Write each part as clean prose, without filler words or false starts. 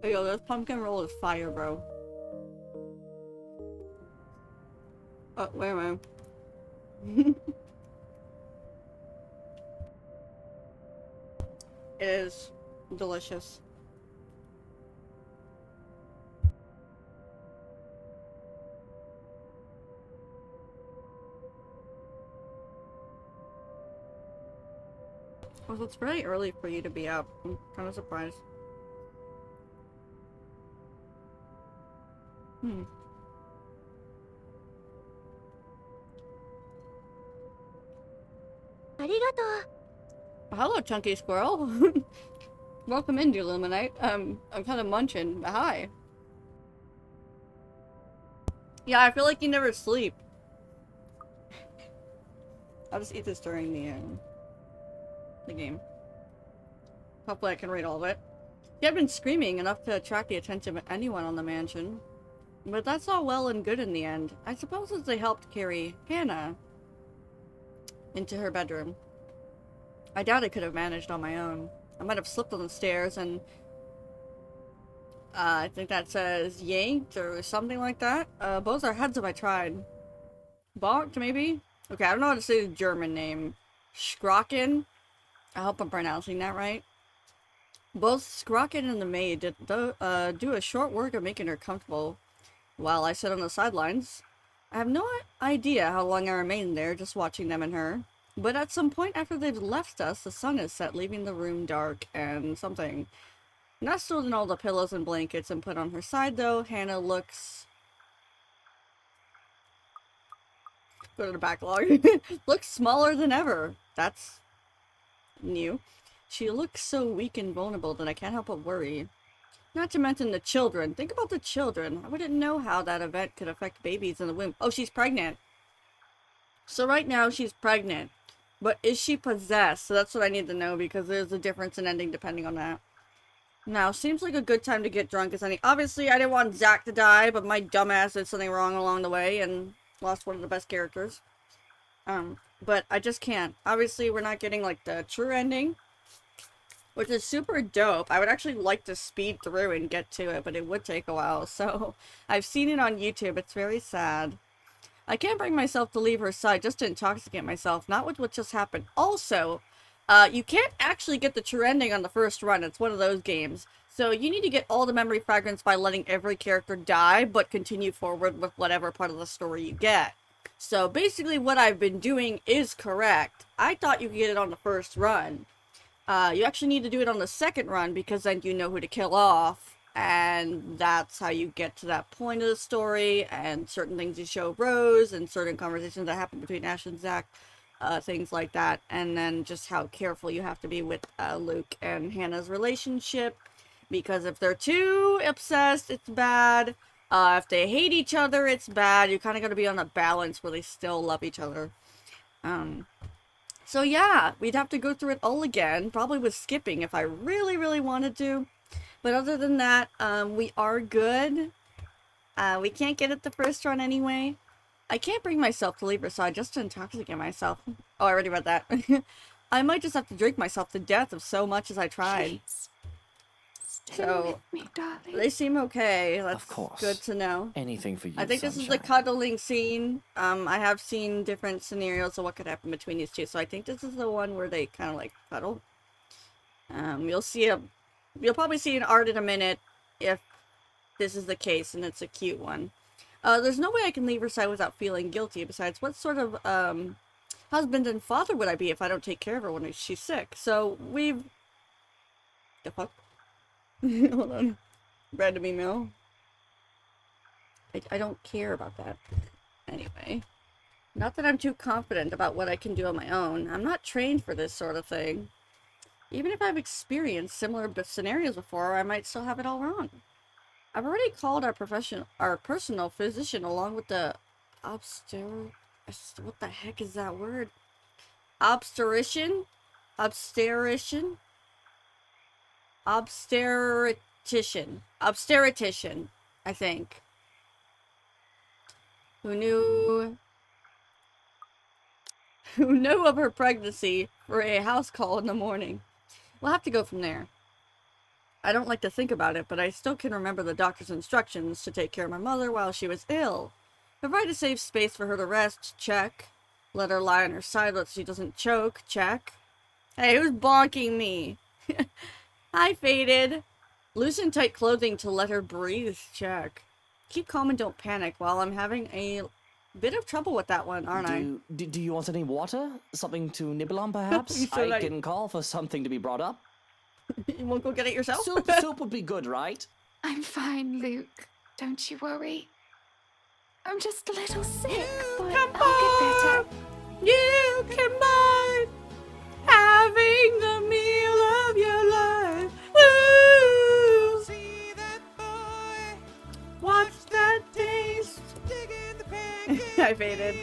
Yo, this pumpkin roll is fire, bro. Oh, wait a minute. It is delicious. Well, it's very early for you to be up. I'm kind of surprised. Hmm. Hello, Chunky Squirrel. Welcome in, dear Luminite. I'm kind of munching. Hi. Yeah, I feel like you never sleep. I'll just eat this during the game. Hopefully I can read all of it. He had been screaming enough to attract the attention of anyone on the mansion. But that's all well and good in the end. I suppose as they helped carry Hannah into her bedroom. I doubt I could have managed on my own. I might have slipped on the stairs and I think that says yanked or something like that. Both our heads if I tried. Bonked, maybe? Okay, I don't know how to say the German name. Schrocken? I hope I'm pronouncing that right. Both Schrocken and the maid do a short work of making her comfortable while I sit on the sidelines. I have no idea how long I remained there just watching them and her. But at some point after they've left us, the sun is set, leaving the room dark and something. Nestled in all the pillows and blankets and put on her side, though, Hannah looks... Go to the backlog. Looks smaller than ever. That's new. She looks so weak and vulnerable that I can't help but worry. Not to mention the children. Think about the children. I wouldn't know how that event could affect babies in the womb. Oh, she's pregnant. So right now she's pregnant. But is she possessed? So that's what I need to know because there's a difference in ending depending on that. Now, seems like a good time to get drunk as any. Obviously, I didn't want Zach to die, but my dumbass did something wrong along the way and lost one of the best characters. But I just can't. Obviously, we're not getting, like, the true ending, which is super dope. I would actually like to speed through and get to it, but it would take a while. So, I've seen it on YouTube. It's very sad. I can't bring myself to leave her side just to intoxicate myself, not with what just happened. Also, you can't actually get the true ending on the first run. It's one of those games. So you need to get all the memory fragments by letting every character die, but continue forward with whatever part of the story you get. So basically what I've been doing is correct. I thought you could get it on the first run. You actually need to do it on the second run because then you know who to kill off. And that's how you get to that point of the story, and certain things you show Rose, and certain conversations that happen between Ash and Zach, things like that, and then just how careful you have to be with Luke and Hannah's relationship, because if they're too obsessed, it's bad. If they hate each other, it's bad. You kind of got to be on a balance where they still love each other. So yeah, we'd have to go through it all again, probably with skipping if I really, really wanted to. But other than that, we are good. We can't get it the first run anyway. I can't bring myself to leave her side just to intoxicate myself. Oh, I already read that. I might just have to drink myself to death of so much as I tried. Please, stay So, with me, darling. they seem okay. That's Of course. good to know. Anything for you, I think this is the sunshine. cuddling scene. I have seen different scenarios of what could happen between these two. So I think this is the one where they kind of like cuddle. You'll probably see an art in a minute if this is the case and it's a cute one. There's no way I can leave her side without feeling guilty. Besides, what sort of husband and father would I be if I don't take care of her when she's sick? So we've... The fuck? Hold on. Random email. I don't care about that. Anyway. Not that I'm too confident about what I can do on my own. I'm not trained for this sort of thing. Even if I've experienced similar scenarios before, I might still have it all wrong. I've already called our personal physician along with the what the heck is that word? Obstetrician, I think. Who knew of her pregnancy for a house call in the morning. We'll have to go from there. I don't like to think about it, but I still can remember the doctor's instructions to take care of my mother while she was ill. Provide a safe space for her to rest, check. Let her lie on her side so she doesn't choke, check. Hey, who's bonking me? Hi, Faded. Loosen tight clothing to let her breathe, check. Keep calm and don't panic while I'm having a bit of trouble with that one, aren't I? Do you want any water? Something to nibble on, perhaps? You said I can call for something to be brought up. You won't go get it yourself? Soup would be good, right? I'm fine, Luke. Don't you worry. I'm just a little sick, but Come I'll get better. You can buy having the meal of your life. Woo! See that boy Watch that taste. digging the pancake. I faded.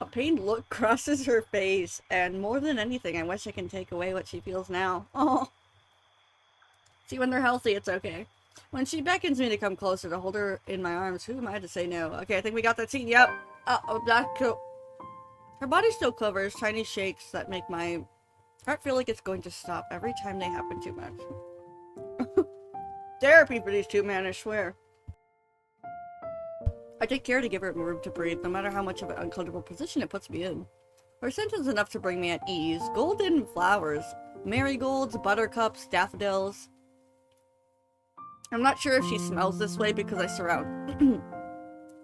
A pained look crosses her face, and more than anything, I wish I can take away what she feels now. Oh. See, when they're healthy, it's okay. When she beckons me to come closer to hold her in my arms, who am I to say no? Okay, I think we got that scene. Yep. Oh, that's cool. Her body still covers tiny shakes that make my heart feel like it's going to stop every time they happen too much. Therapy for these two men, I swear. I take care to give her room to breathe, no matter how much of an uncomfortable position it puts me in. Her scent is enough to bring me at ease. Golden flowers. Marigolds, buttercups, daffodils. I'm not sure if she smells this way because I surround...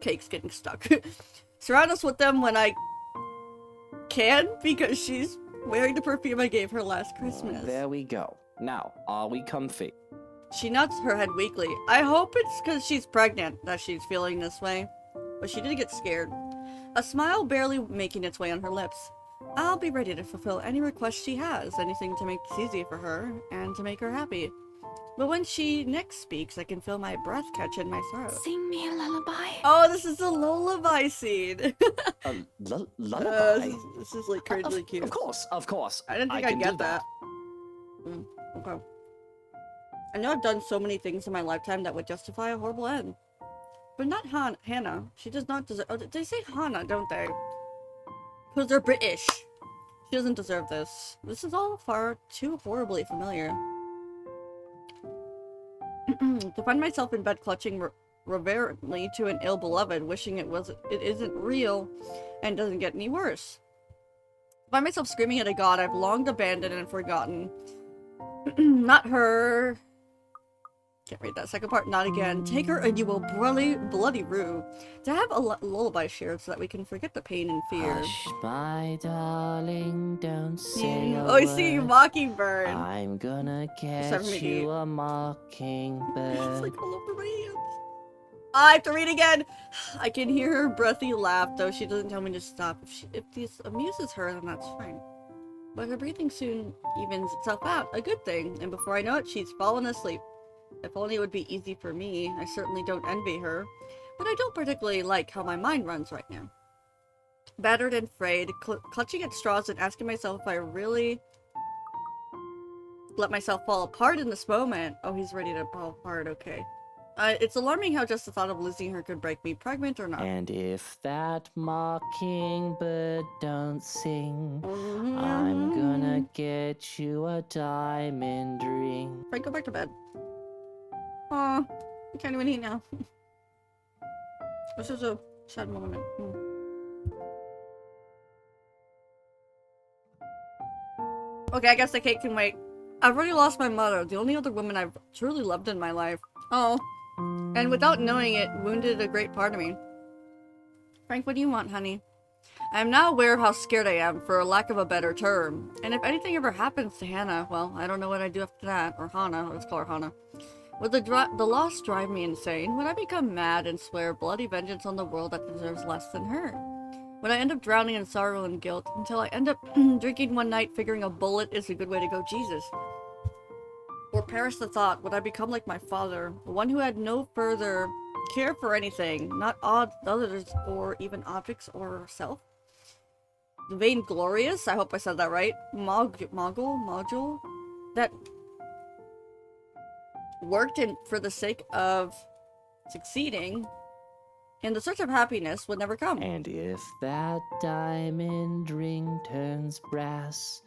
Cake's getting stuck. Surround us with them when I can, because she's wearing the perfume I gave her last Christmas. There we go. Now, are we comfy? She nods her head weakly. I hope it's because she's pregnant that she's feeling this way. But she did get scared. A smile barely making its way on her lips. I'll be ready to fulfill any request she has, anything to make this easy for her, and to make her happy. But when she next speaks, I can feel my breath catch in my throat. Sing me a lullaby. Oh, this is a lullaby scene! Lullaby? This is like crazily cute. Of course. I didn't think I'd can get do that. Okay. I know I've done so many things in my lifetime that would justify a horrible end. But not Hannah. She does not deserve- oh, they say Hannah, don't they? Because they're British. She doesn't deserve this. This is all far too horribly familiar. To find myself in bed clutching reverently to an ill-beloved, wishing it isn't real and doesn't get any worse. To find myself screaming at a god I've long abandoned and forgotten. Not her. Can't read that second part. Not again. Take her and you will bloody rue. To have a lullaby shared so that we can forget the pain and fear. Hush, my darling, don't say a Oh, he's singing word. Mockingbird. I'm gonna Except for catch me. you a It's mockingbird. like all over my hands. I have to read again. I can hear her breathy laugh, though she doesn't tell me to stop. If this amuses her, then that's fine. But her breathing soon evens itself out. A good thing. And before I know it, she's fallen asleep. If only it would be easy for me. I certainly don't envy her. But I don't particularly like how my mind runs right now. Battered and frayed, clutching at straws and asking myself if I really let myself fall apart in this moment. Oh, he's ready to fall apart, okay. It's alarming how just the thought of losing her could break me, pregnant or not. And if that mockingbird don't sing, I'm gonna get you a diamond ring. Frank, go back to bed. Aw, I can't even eat now. This is a sad moment. Okay, I guess the cake can wait. I've already lost my mother, the only other woman I've truly loved in my life. Oh. And without knowing it, wounded a great part of me. Frank, what do you want, honey? I am now aware of how scared I am, for lack of a better term. And if anything ever happens to Hannah, well, I don't know what I'd do after that. Or Hannah, let's call her Hannah. Would the loss drive me insane? Would I become mad and swear bloody vengeance on the world that deserves less than her? Would I end up drowning in sorrow and guilt, until I end up drinking one night figuring a bullet is a good way to go Jesus? Or perish the thought, would I become like my father, the one who had no further care for anything, not others or even objects or self? The vainglorious, I hope I said that right, module, that worked for the sake of succeeding, in the search of happiness would never come. And if that diamond ring turns brass,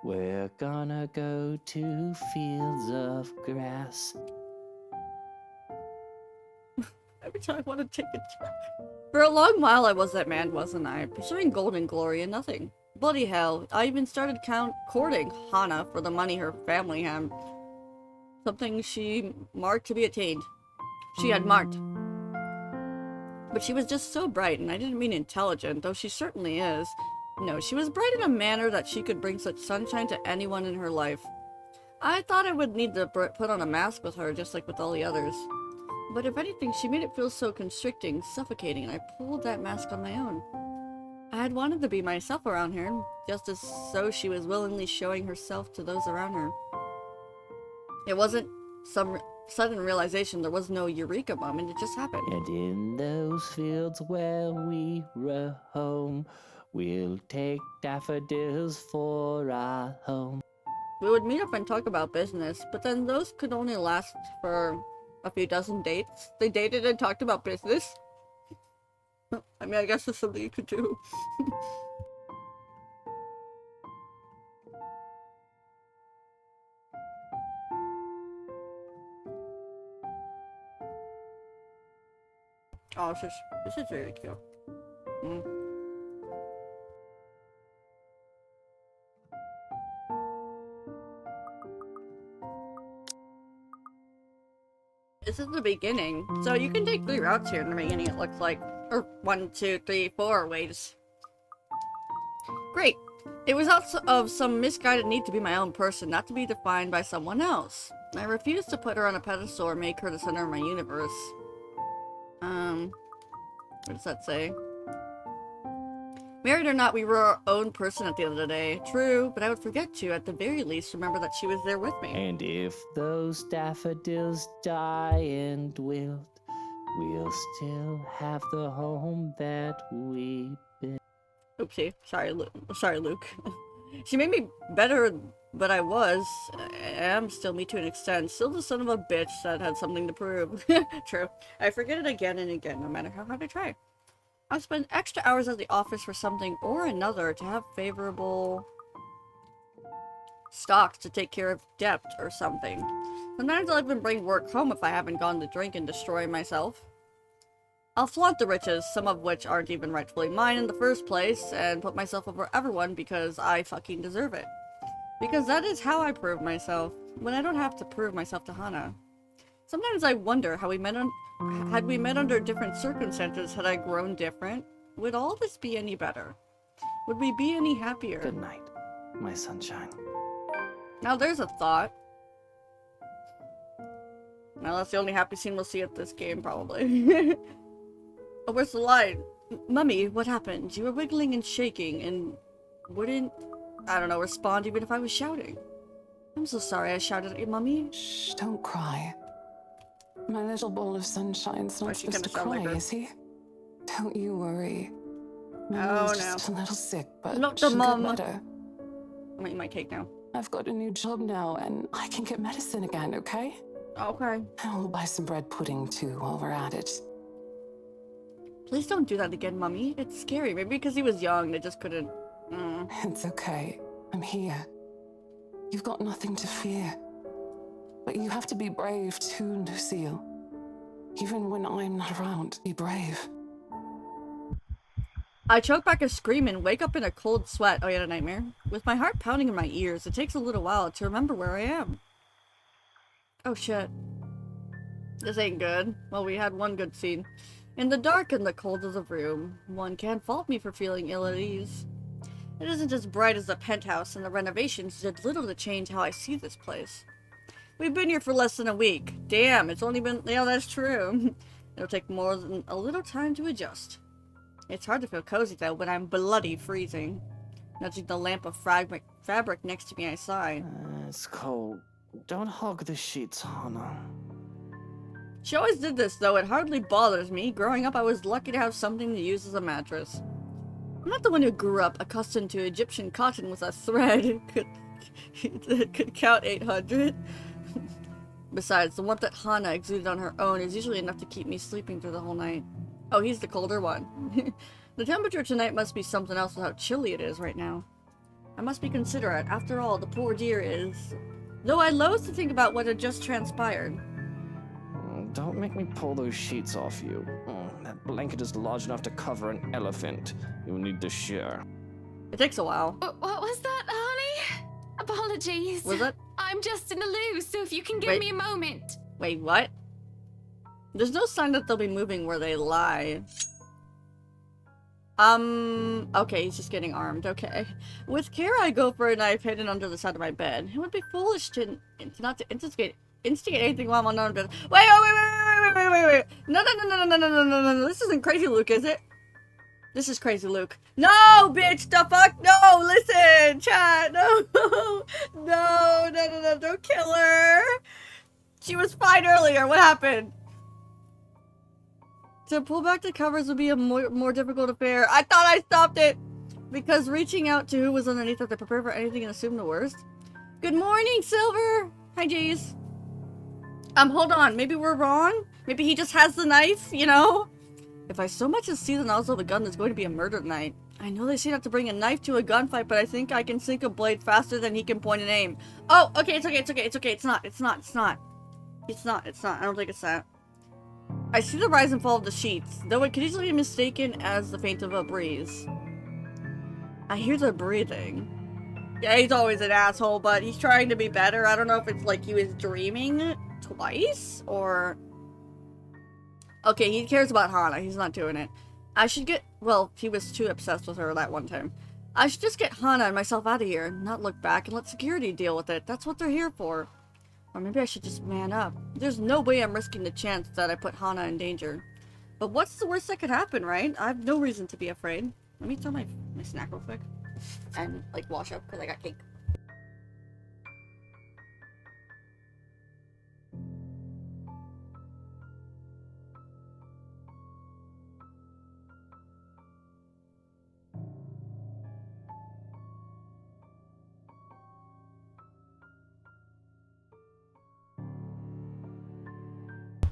we're gonna go to fields of grass. Every time I want to take a trip. For a long while I was that man, wasn't I? Pursuing gold and glory and nothing. Bloody hell, I even started courting Hannah for the money her family had. Something she marked to be attained. She had marked. But she was just so bright, and I didn't mean intelligent, though she certainly is. No, she was bright in a manner that she could bring such sunshine to anyone in her life. I thought I would need to put on a mask with her, just like with all the others. But if anything, she made it feel so constricting, suffocating, and I pulled that mask on my own. I had wanted to be myself around her, just as so she was willingly showing herself to those around her. It wasn't some sudden realization, there was no eureka moment, it just happened. And in those fields where we roam, we'll take daffodils for our home. We would meet up and talk about business, but then those could only last for a few dozen dates. They dated and talked about business. I mean, I guess that's something you could do. Oh, this is really cute. Mm. This is the beginning, so you can take 3 routes here in the beginning, it looks like. Or 1, 2, 3, 4 ways. Great! It was out of some misguided need to be my own person, not to be defined by someone else. I refused to put her on a pedestal or make her the center of my universe. What does that say? Married or not, we were our own person at the end of the day. True, but I would forget to, at the very least, remember that she was there with me. And if those daffodils die and wilt, we'll still have the home that we built. Oopsie. Sorry, Luke. She made me better, but I am still me to an extent. Still the son of a bitch that had something to prove. True. I forget it again and again, no matter how hard I try. I'll spend extra hours at the office for something or another to have favorable stocks to take care of debt or something. Sometimes I'll even bring work home if I haven't gone to drink and destroy myself. I'll flaunt the riches, some of which aren't even rightfully mine in the first place, and put myself over everyone because I fucking deserve it. Because that is how I prove myself, when I don't have to prove myself to Hana. Sometimes I wonder how had we met under different circumstances, had I grown different, would all this be any better? Would we be any happier? Good night, my sunshine. Now there's a thought. Now that's the only happy scene we'll see at this game, probably. Oh, where's the line? Mummy, what happened? You were wiggling and shaking and wouldn't, I don't know, respond even if I was shouting. I'm so sorry I shouted at you, Mummy. Shh, don't cry. My little ball of sunshine's not Why's she supposed to gonna sound cry, like her? is he? Don't you worry. Oh, Mummy's no. just a little sick, but Not the she'll mum. get better. I'm eating my cake now. I've got a new job now, and I can get medicine again, okay? Okay. And we'll buy some bread pudding, too, while we're at it. Please don't do that again, Mummy. It's scary. Maybe because he was young, they just couldn't... It's okay. I'm here. You've got nothing to fear. But you have to be brave, too, Lucille. Even when I'm not around, be brave. I choke back a scream and wake up in a cold sweat. Oh, you had a nightmare? With my heart pounding in my ears, it takes a little while to remember where I am. Oh, shit. This ain't good. Well, we had one good scene. In the dark and the cold of the room, one can't fault me for feeling ill at ease. It isn't as bright as the penthouse, and the renovations did little to change how I see this place. We've been here for less than a week. Damn, it's only been... Yeah, that's true. It'll take more than a little time to adjust. It's hard to feel cozy, though, when I'm bloody freezing. Nudging the lamp of fabric next to me, I sigh. It's cold. Don't hog the sheets, Hana. She always did this, though. It hardly bothers me. Growing up, I was lucky to have something to use as a mattress. I'm not the one who grew up accustomed to Egyptian cotton with a thread. Could count 800. Besides, the warmth that Hana exuded on her own is usually enough to keep me sleeping through the whole night. Oh, he's the colder one. The temperature tonight must be something else with how chilly it is right now. I must be considerate. After all, the poor dear is... Though I loathe to think about what had just transpired. Don't make me pull those sheets off you. That blanket is large enough to cover an elephant. You'll need to share. It takes a while. What was that, honey? Apologies. Was it? I'm just in the loo, so if you can give Wait. me a moment. Wait, what? There's no sign that they'll be moving where they lie. Okay, he's just getting armed, okay. With care, I go for a knife hidden under the side of my bed. It would be foolish to not to instigate anything while I'm unarmed. Wait! No, no. This isn't Crazy Luke, is it? This is Crazy Luke. No, bitch, the fuck? No, listen, chat, no. No, don't kill her. She was fine earlier, what happened? To pull back the covers would be a more difficult affair. I thought I stopped it! Because reaching out to who was underneath it to prepare for anything and assume the worst. Good morning, Silver! Hi, Jace. Hold on. Maybe we're wrong? Maybe he just has the knife, you know? If I so much as see the nozzle of a gun, there's going to be a murder tonight. I know they say not to bring a knife to a gunfight, but I think I can sink a blade faster than he can point and aim. Oh, okay, it's okay. It's not. I don't think it's that. I see the rise and fall of the sheets, though it could easily be mistaken as the faint of a breeze. I hear the breathing. Yeah, he's always an asshole, but he's trying to be better. I don't know if it's like he was dreaming twice, or... Okay, he cares about Hana. He's not doing it. I should get... Well, he was too obsessed with her that one time. I should just get Hana and myself out of here, not look back and let security deal with it. That's what they're here for. Or maybe I should just man up. There's no way I'm risking the chance that I put Hana in danger. But what's the worst that could happen, right? I have no reason to be afraid. Let me tell my snack real quick. And, like, wash up, because I got cake.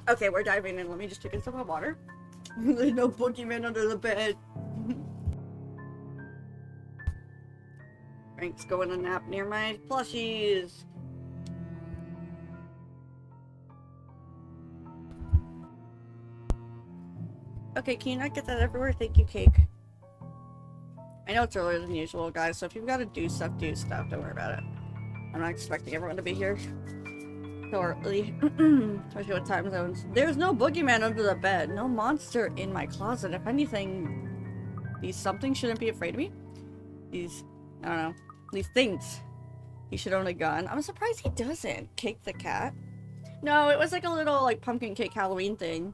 Okay, we're diving in. Let me just take a sip of water. There's no boogeyman under the bed. Frank's going to nap near my plushies. Okay, can you not get that everywhere? Thank you, Cake. I know it's earlier than usual, guys, so if you've got to do stuff, do stuff. Don't worry about it. I'm not expecting everyone to be here so early. Especially with time zones. There's no boogeyman under the bed. No monster in my closet. If anything, these something shouldn't be afraid of me. These, I don't know. These things. He should own a gun. I'm surprised he doesn't. Cake the cat. No, it was like a little like pumpkin cake Halloween thing.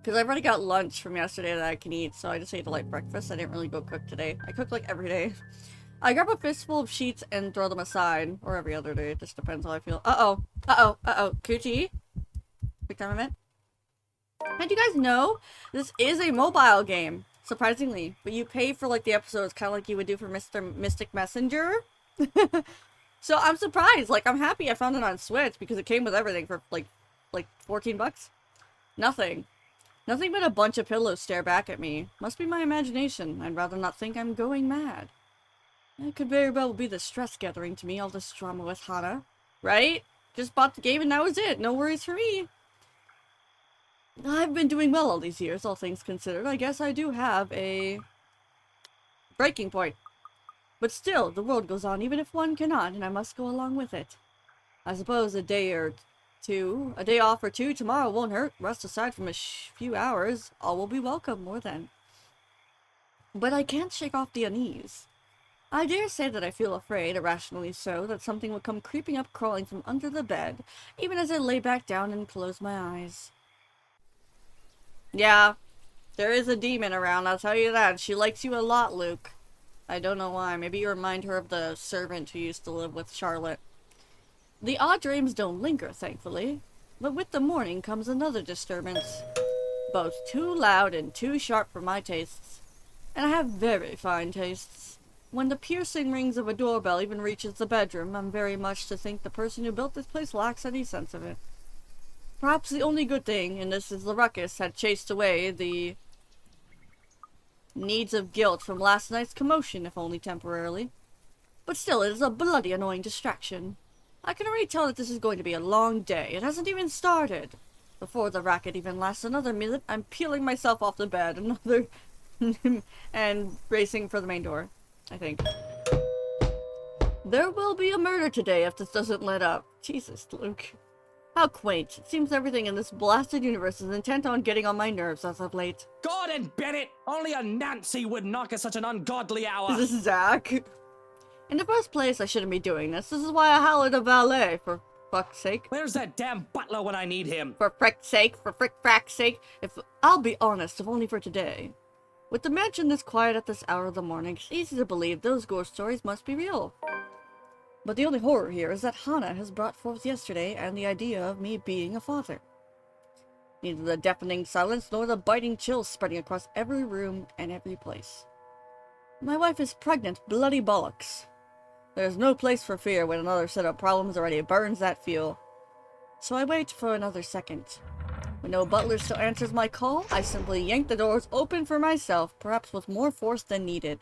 Because I've already got lunch from yesterday that I can eat, so I just ate a light breakfast. I didn't really go cook today. I cook like every day. I grab a fistful of sheets and throw them aside. Or every other day. It just depends how I feel. Coochie. Quick time event. And you guys know, this is a mobile game. Surprisingly. But you pay for like the episodes, kind of like you would do for Mr. Mystic Messenger. So I'm surprised. Like, I'm happy I found it on Switch because it came with everything for like 14 bucks. Nothing. Nothing but a bunch of pillows stare back at me. Must be my imagination. I'd rather not think I'm going mad. It could very well be the stress gathering to me, all this drama with Hana. Right? Just bought the game and that was it. No worries for me. I've been doing well all these years, all things considered. I guess I do have a breaking point. But still, the world goes on even if one cannot, and I must go along with it. I suppose a day off or two tomorrow won't hurt. Rest aside from a few hours, all will be welcome more than. But I can't shake off the unease. I dare say that I feel afraid, irrationally so, that something will come creeping up, crawling from under the bed, even as I lay back down and close my eyes. Yeah, there is a demon around, I'll tell you that. She likes you a lot, Luke. I don't know why. Maybe you remind her of the servant who used to live with Charlotte. The odd dreams don't linger, thankfully. But with the morning comes another disturbance. Both too loud and too sharp for my tastes. And I have very fine tastes. When the piercing rings of a doorbell even reaches the bedroom, I'm very much to think the person who built this place lacks any sense of it. Perhaps the only good thing in this is the ruckus had chased away the needs of guilt from last night's commotion, if only temporarily. But still, it is a bloody annoying distraction. I can already tell that this is going to be a long day. It hasn't even started. Before the racket even lasts another minute, I'm peeling myself off the bed, and racing for the main door, I think. There will be a murder today if this doesn't let up. Jesus, Luke. How quaint. It seems everything in this blasted universe is intent on getting on my nerves as of late. Gordon Bennett! Only a Nancy would knock at such an ungodly hour! Is this Zach? In the first place, I shouldn't be doing this. This is why I hired a valet, for fuck's sake. Where's that damn butler when I need him? For frick's sake, for frick-frack's sake. I'll be honest, if only for today. With the mansion this quiet at this hour of the morning, it's easy to believe those ghost stories must be real. But the only horror here is that Hana has brought forth yesterday and the idea of me being a father. Neither the deafening silence nor the biting chills spreading across every room and every place. My wife is pregnant, bloody bollocks. There's no place for fear when another set of problems already burns that fuel. So I wait for another second. When no butler still answers my call, I simply yank the doors open for myself, perhaps with more force than needed.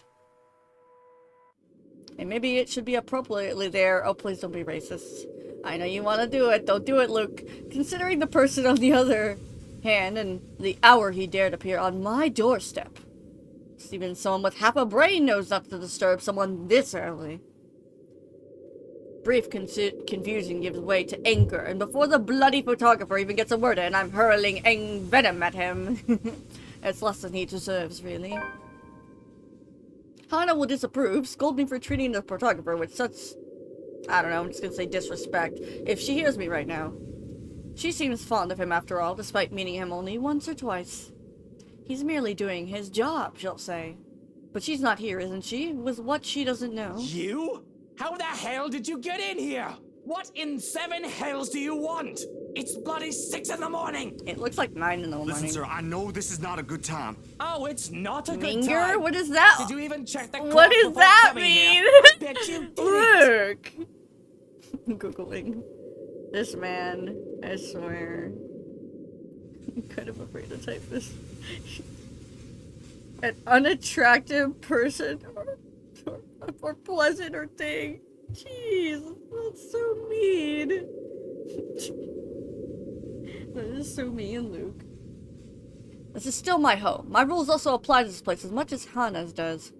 And maybe it should be appropriately there. Oh, please don't be racist. I know you want to do it. Don't do it, Luke. Considering the person on the other hand and the hour he dared appear on my doorstep. Even someone with half a brain knows not to disturb someone this early. Brief confusion gives way to anger, and before the bloody photographer even gets a word in, I'm hurling venom at him. It's less than he deserves, really. Hana will disapprove, scold me for treating the photographer with such, I don't know, I'm just gonna say disrespect, if she hears me right now. She seems fond of him after all, despite meeting him only once or twice. He's merely doing his job, she'll say. But she's not here, isn't she? With what she doesn't know. You? How the hell did you get in here? What in 7 hells do you want? It's bloody 6 in the morning! It looks like 9 in the morning. Listen, sir, I know this is not a good time. Oh, it's not a good Minger? time. What is that? Did you even check the clock What does before that coming mean? here? I bet you didn't. Look! Googling. This man, I swear. I'm kind of afraid to type this. An unattractive person or pleasant or thing. Jeez, that's so mean. That is so mean, Luke. This is still my home. My rules also apply to this place as much as Hana's does.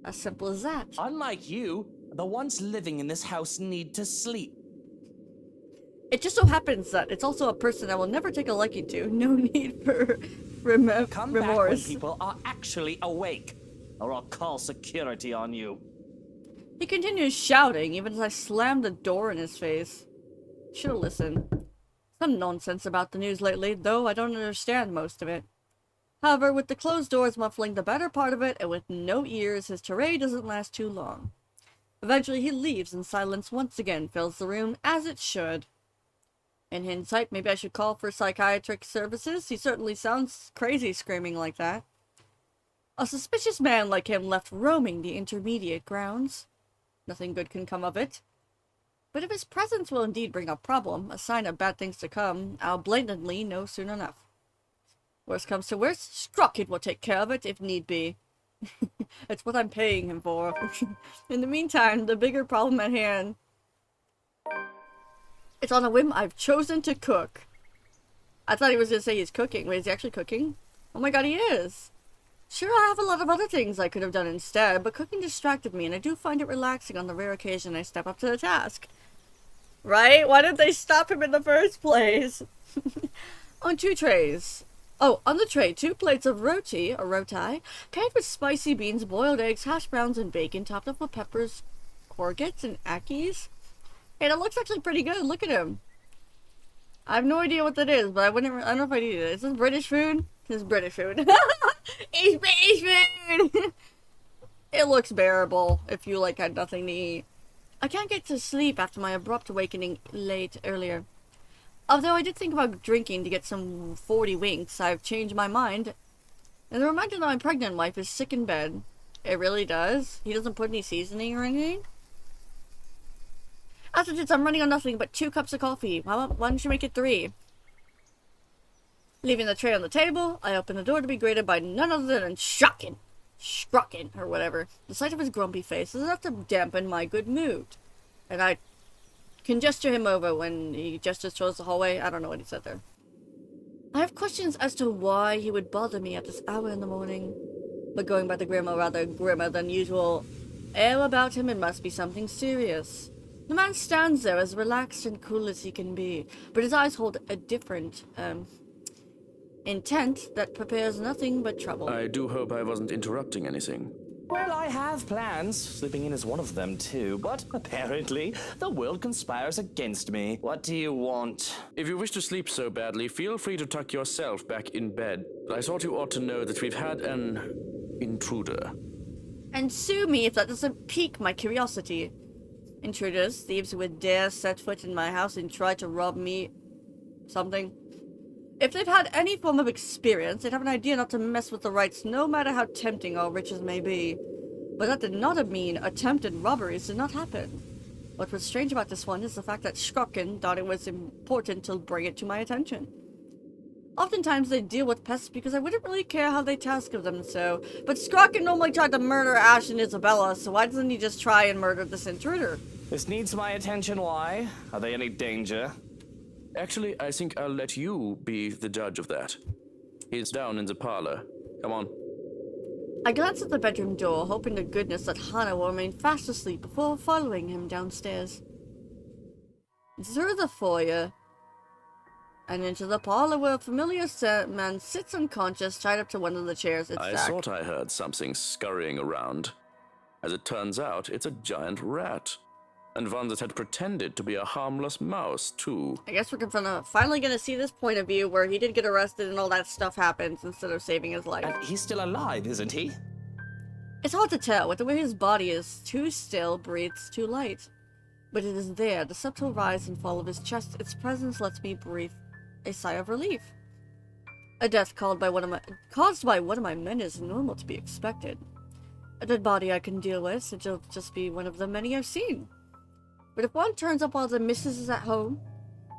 As simple as that. Unlike you, the ones living in this house need to sleep. It just so happens that it's also a person I will never take a liking to. No need for Come back when remorse. people are actually awake, or I'll call security on you. He continues shouting even as I slam the door in his face. Should've listened. Some nonsense about the news lately, though I don't understand most of it. However, with the closed doors muffling the better part of it, and with no ears, his tirade doesn't last too long. Eventually he leaves and silence once again fills the room, as it should. In hindsight, maybe I should call for psychiatric services. He certainly sounds crazy screaming like that. A suspicious man like him left roaming the intermediate grounds. Nothing good can come of it. But if his presence will indeed bring a problem, a sign of bad things to come, I'll blatantly know soon enough. Worst comes to worst, Strockett will take care of it if need be. It's what I'm paying him for. In the meantime, the bigger problem at hand. It's on a whim I've chosen to cook. I thought he was going to say he's cooking. Wait, is he actually cooking? Oh my god, he is! Sure, I have a lot of other things I could have done instead, but cooking distracted me, and I do find it relaxing on the rare occasion I step up to the task. Right? Why didn't they stop him in the first place? On 2 trays. Oh, on the tray, 2 plates of roti, or roti, paired with spicy beans, boiled eggs, hash browns, and bacon, topped up with peppers, courgettes, and akis. Hey, that looks actually pretty good. Look at him. I have no idea what that is, but I don't know if I'd eat it. Is this British food? This is British food. It's British food! It looks bearable if you, like, had nothing to eat. I can't get to sleep after my abrupt awakening earlier. Although I did think about drinking to get some 40 winks, I've changed my mind. And the reminder that my pregnant wife is sick in bed. It really does? He doesn't put any seasoning or anything? As it is, I'm running on nothing but 2 cups of coffee. Why don't you make it 3? Leaving the tray on the table, I open the door to be greeted by none other than Shockin', or whatever. The sight of his grumpy face is enough to dampen my good mood. And I can gesture him over when he gestures towards the hallway. I don't know what he said there. I have questions as to why he would bother me at this hour in the morning. But going by the grimmer than usual air about him, it must be something serious. The man stands there as relaxed and cool as he can be, but his eyes hold a different, intent that prepares nothing but trouble. I do hope I wasn't interrupting anything. Well, I have plans. Sleeping in is one of them, too. But apparently, the world conspires against me. What do you want? If you wish to sleep so badly, feel free to tuck yourself back in bed. I thought you ought to know that we've had an intruder. And sue me if that doesn't pique my curiosity. Intruders, thieves who would dare set foot in my house and try to rob me something. If they've had any form of experience, they'd have an idea not to mess with the rights, no matter how tempting our riches may be. But that did not mean attempted robberies did not happen. What was strange about this one is the fact that Schrocken thought it was important to bring it to my attention. Oftentimes they deal with pests because I wouldn't really care how they task of them so, but Schrocken normally tried to murder Ash and Isabella, so why doesn't he just try and murder this intruder? This needs my attention. Why? Are they any danger? Actually, I think I'll let you be the judge of that. He's down in the parlor. Come on. I glance at the bedroom door, hoping to goodness that Hana will remain fast asleep before following him downstairs. Through the foyer, and into the parlor where a familiar man sits unconscious tied up to one of the chairs. It's I Zach. thought I heard something scurrying around. As it turns out, it's a giant rat. And one that had pretended to be a harmless mouse, too. I guess we're finally gonna see this point of view where he did get arrested and all that stuff happens instead of saving his life. And he's still alive, isn't he? It's hard to tell, with the way his body is too still, breathes too light. But it is there, the subtle rise and fall of his chest, its presence lets me breathe a sigh of relief. A death caused by one of my men is normal to be expected. A dead body I can deal with, it'll just be one of the many I've seen. But if one turns up while the missus is at home,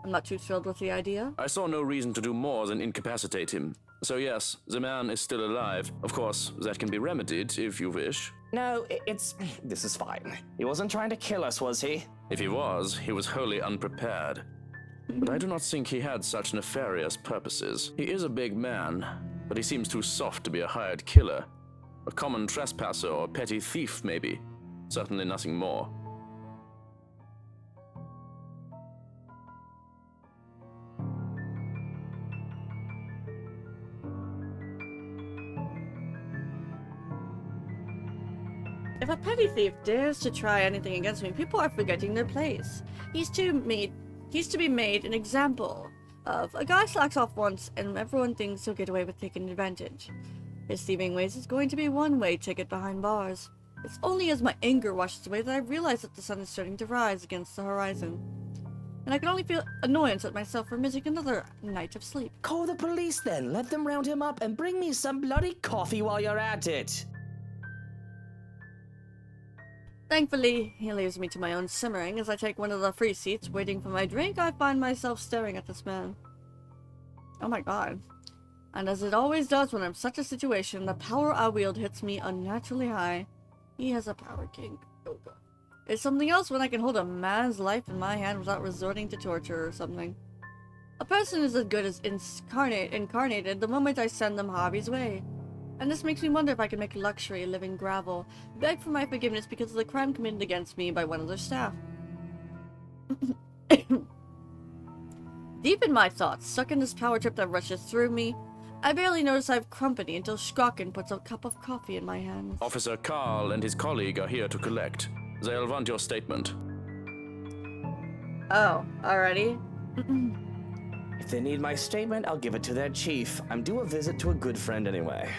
I'm not too thrilled with the idea. I saw no reason to do more than incapacitate him. So yes, the man is still alive. Of course, that can be remedied if you wish. No, this is fine. He wasn't trying to kill us, was he? If he was wholly unprepared. But I do not think he had such nefarious purposes. He is a big man, but he seems too soft to be a hired killer. A common trespasser or petty thief, maybe. Certainly nothing more. If a petty thief dares to try anything against me, people are forgetting their place. He's to be made an example of. A guy slacks off once, and everyone thinks he'll get away with taking advantage. His thieving ways is going to be one-way ticket behind bars. It's only as my anger washes away that I realize that the sun is starting to rise against the horizon. And I can only feel annoyance at myself for missing another night of sleep. Call the police then. Let them round him up and bring me some bloody coffee while you're at it. Thankfully, he leaves me to my own simmering. As I take one of the free seats, waiting for my drink, I find myself staring at this man. Oh my god. And as it always does when I'm in such a situation, the power I wield hits me unnaturally high. He has a power kink. Oh god. It's something else when I can hold a man's life in my hand without resorting to torture or something. A person is as good as incarnated the moment I send them Harvey's way. And this makes me wonder if I can make luxury living gravel, beg for my forgiveness because of the crime committed against me by one of their staff. Deep in my thoughts, stuck in this power trip that rushes through me, I barely notice I have company until Schrocken puts a cup of coffee in my hands. Officer Carl and his colleague are here to collect. They'll want your statement. Oh, already? If they need my statement, I'll give it to their chief. I'm due a visit to a good friend anyway.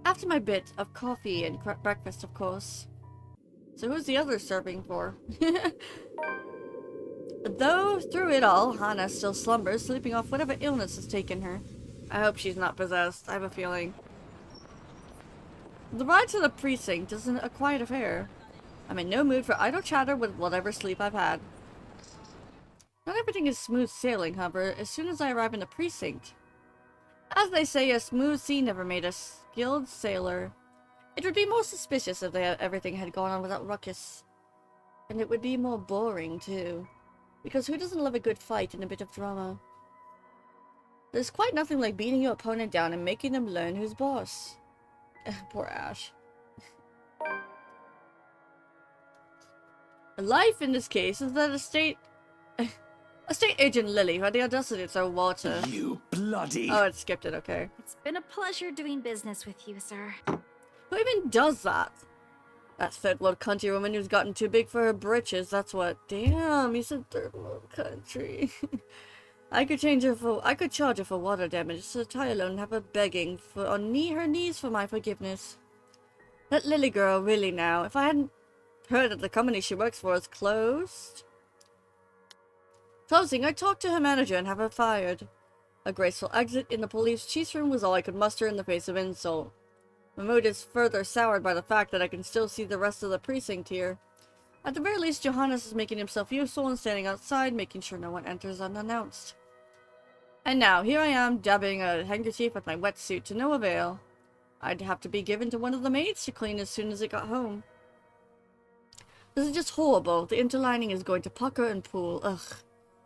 After my bit of coffee and breakfast, of course. So who's the other serving for? Though, through it all, Hana still slumbers, sleeping off whatever illness has taken her. I hope she's not possessed. I have a feeling. The ride to the precinct isn't a quiet affair. I'm in no mood for idle chatter with whatever sleep I've had. Not everything is smooth sailing, however, as soon as I arrive in the precinct. As they say, a smooth sea never made a skilled sailor. It would be more suspicious if everything had gone on without ruckus. And it would be more boring, too. Because who doesn't love a good fight and a bit of drama? There's quite nothing like beating your opponent down and making them learn who's boss. Poor Ash. Life in this case is that estate agent Lily who had the audacity to throw water. You bloody. Oh, it skipped it, okay. It's been a pleasure doing business with you, sir. Who even does that? That third world country woman who's gotten too big for her britches, that's what. Damn, he's a third world country. I could charge her for water damage, so tie alone and have her begging on her knees for my forgiveness. That Lily girl, really now. If I hadn't heard that the company she works for is closed. Closing, I'd talk to her manager and have her fired. A graceful exit in the police chief's room was all I could muster in the face of insult. My mood is further soured by the fact that I can still see the rest of the precinct here. At the very least, Johannes is making himself useful and standing outside, making sure no one enters unannounced. And now, here I am, dabbing a handkerchief with my wetsuit to no avail. I'd have to be given to one of the maids to clean as soon as it got home. This is just horrible. The interlining is going to pucker and pool. Ugh.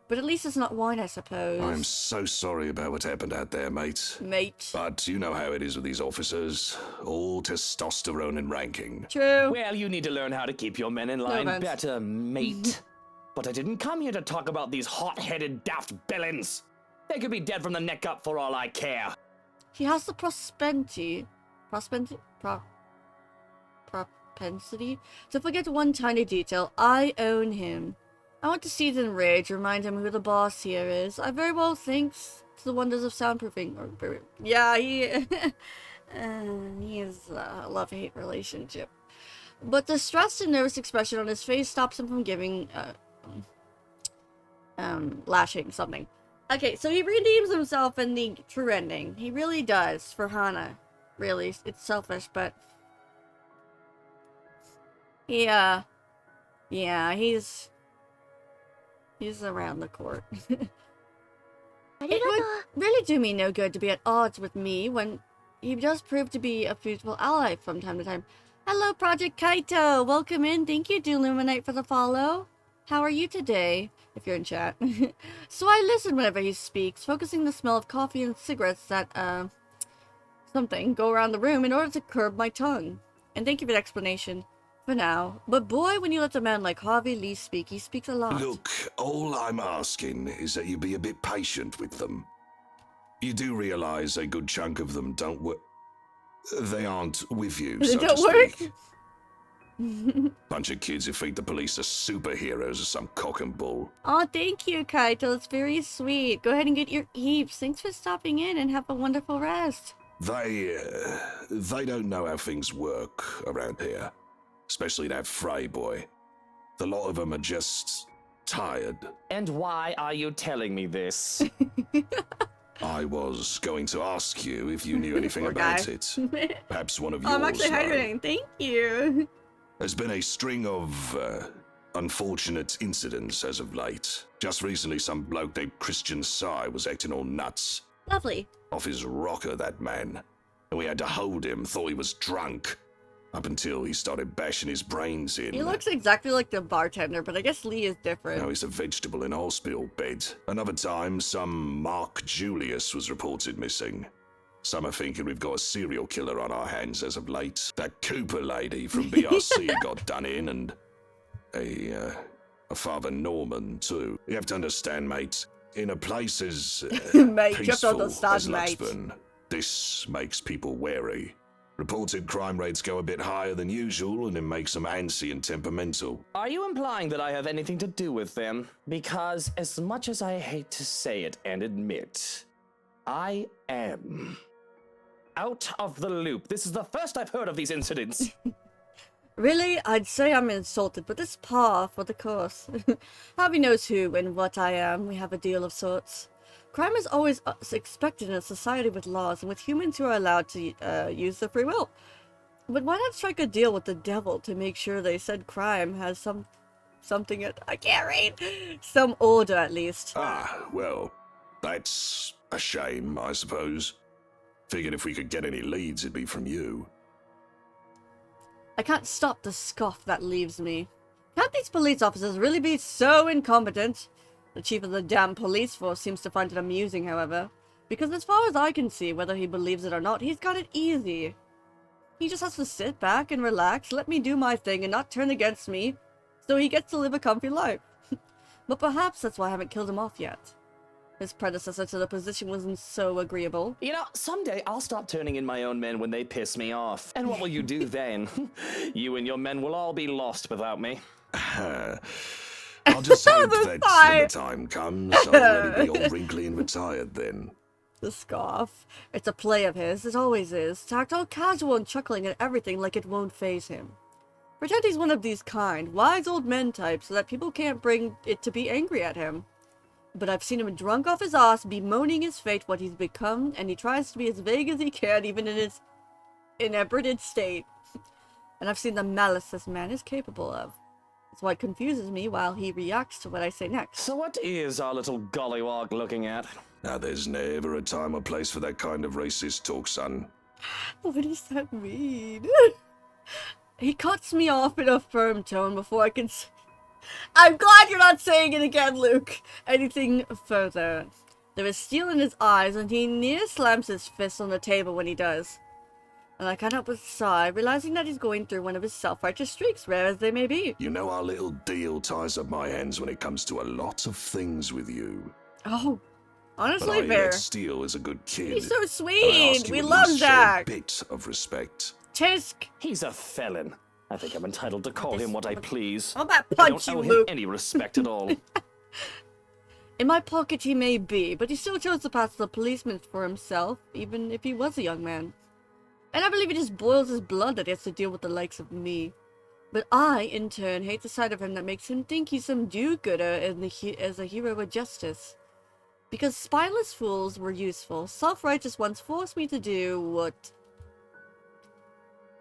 But at least it's not wine, I suppose. I'm so sorry about what happened out there, mate. Mate. But you know how it is with these officers. All testosterone and ranking. True. Well, you need to learn how to keep your men in line offense. better, mate. But I didn't come here to talk about these hot-headed daft villains. They could be dead from the neck up for all I care. He has the propensity to forget one tiny detail. I own him. I want to season rage, remind him who the boss here is. I very well thanks to the wonders of soundproofing. Yeah, he is a love-hate relationship. But the stressed and nervous expression on his face stops him from giving, lashing something. Okay, so he redeems himself in the true ending. He really does, for Hana. Really, it's selfish, but... Yeah, he's around the court. It would really do me no good to be at odds with me when he does prove to be a fruitful ally from time to time. Hello, Project Kaito! Welcome in. Thank you, Deluminite, for the follow. How are you today? If you're in chat. So I listen whenever he speaks, focusing the smell of coffee and cigarettes that, something go around the room in order to curb my tongue. And thank you for the explanation. For now. But boy, when you let a man like Harvey Lee speak, he speaks a lot. Look, all I'm asking is that you be a bit patient with them. You do realize a good chunk of them don't work. They aren't with you, They so don't to work? speak. Bunch of kids who think the police are superheroes or some cock and bull. Oh, thank you, Kaito. That's very sweet. Go ahead and get your eeps. Thanks for stopping in and have a wonderful rest. They don't know how things work around here. Especially that Frey boy. The lot of them are just tired. And why are you telling me this? I was going to ask you if you knew anything Poor about guy. it. Perhaps one of yours. I'm actually know. hydrating. Thank you. There's been a string of unfortunate incidents as of late. Just recently, some bloke named Christian Sai was acting all nuts. Lovely. Off his rocker, that man. And we had to hold him, thought he was drunk. Up until he started bashing his brains in. He looks exactly like the bartender, but I guess Lee is different. Now he's a vegetable in a hospital bed. Another time, some Mark Julius was reported missing. Some are thinking we've got a serial killer on our hands as of late. That Cooper lady from BRC got done in, and a Father Norman, too. You have to understand, mate, in a place as Mate, you have to peaceful understand, as mate. Luxburn, this makes people wary. Reported crime rates go a bit higher than usual, and it makes them antsy and temperamental. Are you implying that I have anything to do with them? Because as much as I hate to say it and admit, I am out of the loop. This is the first I've heard of these incidents. Really? I'd say I'm insulted, but this par for the course. Harvey knows who and what I am. We have a deal of sorts. Crime is always expected in a society with laws and with humans who are allowed to use their free will. But why not strike a deal with the devil to make sure they said crime has something I can't read. Some order, at least. Ah, well, that's a shame, I suppose. Figured if we could get any leads, it'd be from you. I can't stop the scoff that leaves me. Can't these police officers really be so incompetent? The chief of the damn police force seems to find it amusing, however. Because as far as I can see, whether he believes it or not, he's got it easy. He just has to sit back and relax, let me do my thing, and not turn against me. so he gets to live a comfy life. But perhaps that's why I haven't killed him off yet. His predecessor to the position wasn't so agreeable. You know, someday I'll stop turning in my own men when they piss me off. And what will you do then? You and your men will all be lost without me. I'll just hope that when the time comes, I'll already be all wrinkly and retired then. The scoff. It's a play of his, it always is. To act all casual and chuckling at everything like it won't faze him. Pretend he's one of these kind, wise old men types so that people can't bring it to be angry at him. But I've seen him drunk off his ass, bemoaning his fate, what he's become, and he tries to be as vague as he can, even in his inebriated state. And I've seen the malice this man is capable of. That's why it confuses me while he reacts to what I say next. So what is our little gollywog looking at? Now, there's never a time or place for that kind of racist talk, son. What does that mean? He cuts me off in a firm tone before I can... I'm glad you're not saying it again, Luke. Anything further. There is steel in his eyes, and he near slams his fist on the table when he does. And I can't help but sigh, realizing that he's going through one of his self-righteous streaks, rare as they may be. You know our little deal ties up my hands when it comes to a lot of things with you. Oh, honestly, but I fair. hear Steele is a good kid. He's so and I sweet. ask you We at love least show Zach. a bit of respect. Tisk. He's a felon. I think I'm entitled to call him what I please. I'm about to I punch don't you, owe him Luke. any respect at all. In my pocket he may be, but he still chose to pass the policeman for himself, even if he was a young man. And I believe it just boils his blood that he has to deal with the likes of me. But I, in turn, hate the side of him that makes him think he's some do-gooder as a hero of justice. Because spineless fools were useful, self-righteous ones forced me to do what...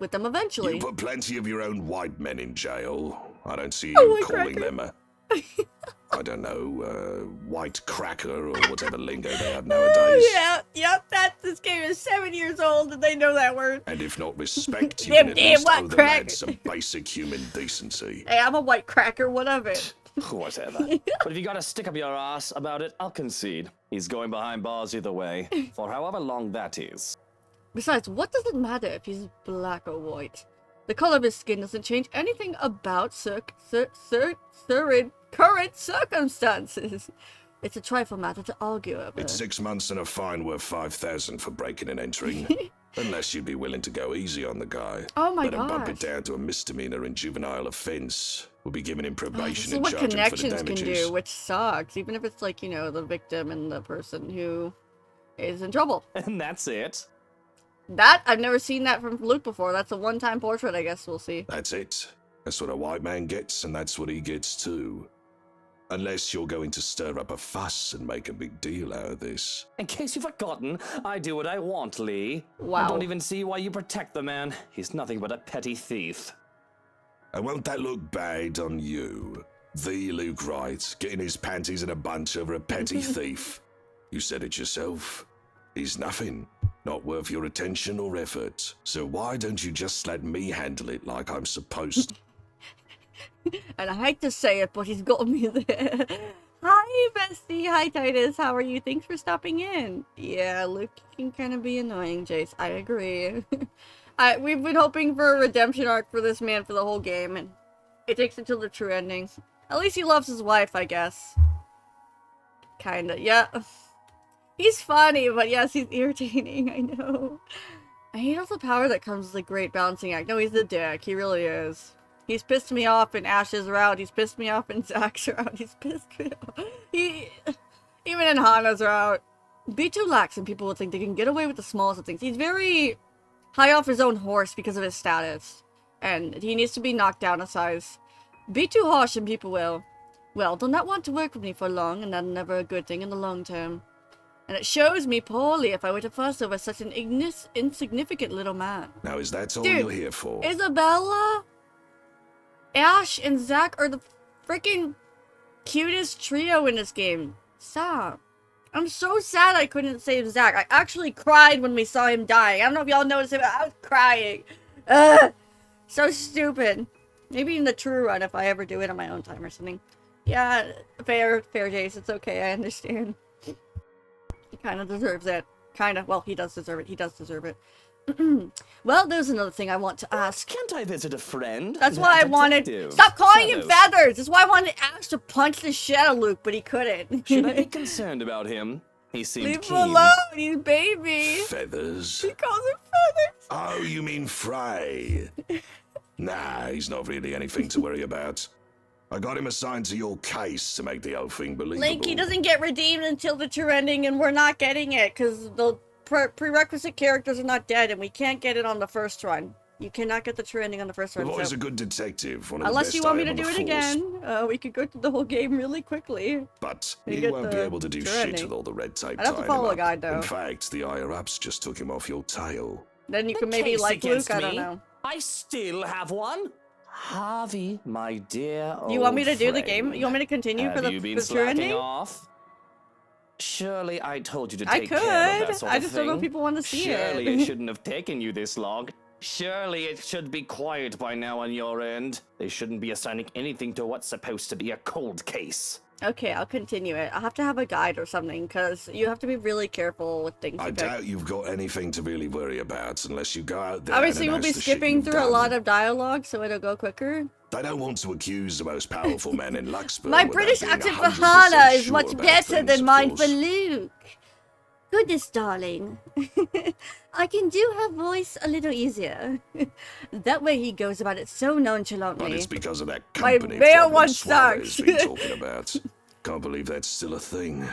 with them eventually. You put plenty of your own white men in jail. I don't see Oh, you white calling cracker. them a... I don't know, white cracker or whatever lingo they have nowadays. Yep, this game is 7 years old and they know that word. And if not respect, you Damn, can at least white owe the cracker. lads some basic human decency. Hey, I'm a white cracker, what of it? Whatever. But if you gotta stick up your ass about it, I'll concede. He's going behind bars either way, for however long that is. Besides, what does it matter if he's black or white? The color of his skin doesn't change anything about current circumstances. It's a trifle matter to argue over. It's 6 months and a fine worth 5,000 for breaking and entering. Unless you'd be willing to go easy on the guy. Oh my Let him bump gosh. it down to a misdemeanor and juvenile offense. We'll be giving him This probation is and what charge him for the connections can damages. do, which sucks. Even if it's like, you know, the victim and the person who is in trouble. And that's it. That, I've never seen that from Luke before. That's a one-time portrait, I guess we'll see. That's it. That's what a white man gets, and that's what he gets too. Unless you're going to stir up a fuss and make a big deal out of this. In case you've forgotten, I do what I want, Lee. Wow. I don't even see why you protect the man. He's nothing but a petty thief. And won't that look bad on you? The Luke Wright, getting his panties in a bunch over a petty thief. You said it yourself. He's nothing. Not worth your attention or effort. So why don't you just let me handle it like I'm supposed to? And I hate to say it, but he's got me there. Hi, Bestie. Hi, Titus. How are you? Thanks for stopping in. Yeah, Luke can kind of be annoying, Jace. I agree. We've been hoping for a redemption arc for this man for the whole game, and it takes until the true ending. At least he loves his wife, I guess. Kinda, yeah. He's funny, but yes, he's irritating, I know. And he has the power that comes with a great balancing act. No, he's a dick. He really is. He's pissed me off in Ash's route. He's pissed me off in Zach's route. He's pissed me off. Even in Hana's route. Be too lax and people will think they can get away with the smallest of things. He's very high off his own horse because of his status. And he needs to be knocked down a size. Be too harsh and people will not want to work with me for long, and that's never a good thing in the long term. And it shows me poorly if I were to fuss over such an insignificant little man. Now, is that all Dude, you're here for? Isabella, Ash, and Zach are the freaking cutest trio in this game. Stop. I'm so sad I couldn't save Zach. I actually cried when we saw him dying. I don't know if y'all noticed it, but I was crying. Ugh. So stupid. Maybe in the true run if I ever do it on my own time or something. Yeah, fair, Jace. It's okay. I understand. He kind of deserves it. Kind of. Well, he does deserve it. He does deserve it. Well, there's another thing I want to ask. Can't I visit a friend? That's That why I wanted. detective. Stop calling him Feathers. Feathers. That's why I wanted Ash to punch the shit out of Luke, but he couldn't. Should I be concerned about him? He seemed Leave keen. him alone. He's baby. Feathers? He calls him Feathers. Oh, you mean Frey? Nah, he's not really anything to worry about. I got him assigned to your case to make the whole thing believable. Link, he doesn't get redeemed until the true ending, and we're not getting it because the prerequisite characters are not dead, and we can't get it on the first run. You cannot get the true ending on the first The run. boy's so- a good detective, one of the Unless best you want I me have to on do the it force. again, we could go through the whole game really quickly. But You he get won't be the able to do true shit ending. with all the red tape I'd have to tying follow him a up. guide, though. In fact, the higher-ups just took him off your tail. Then you The can maybe case like against Luke, I don't me? know. I still have one. Harvey, my dear You want me old to do the friend. game? You want me to continue Have for the, you been the true slacking ending? off? Surely I told you to I take care of that could. sort I of just don't know if thing. people want to see Surely it. it shouldn't have taken you this long. Surely it should be quiet by now on your end. They shouldn't be assigning anything to what's supposed to be a cold case. Okay, I'll continue it. I'll have to have a guide or something, because you have to be really careful with things I you pick. doubt you've got anything to really worry about unless you go out there Obviously, and we'll be announce the shit skipping you've through a done. lot of dialogue, so it'll go quicker. They don't want to accuse the most powerful men in Luxburg. My without British being accent for 100% Hana is sure much about better things, than of mine for course. Luke. Goodness, darling. I can do her voice a little easier. That way he goes about it so nonchalantly. But it's because of that My company male problem one Suarez sucks. been talking about. Can't believe that's still a thing.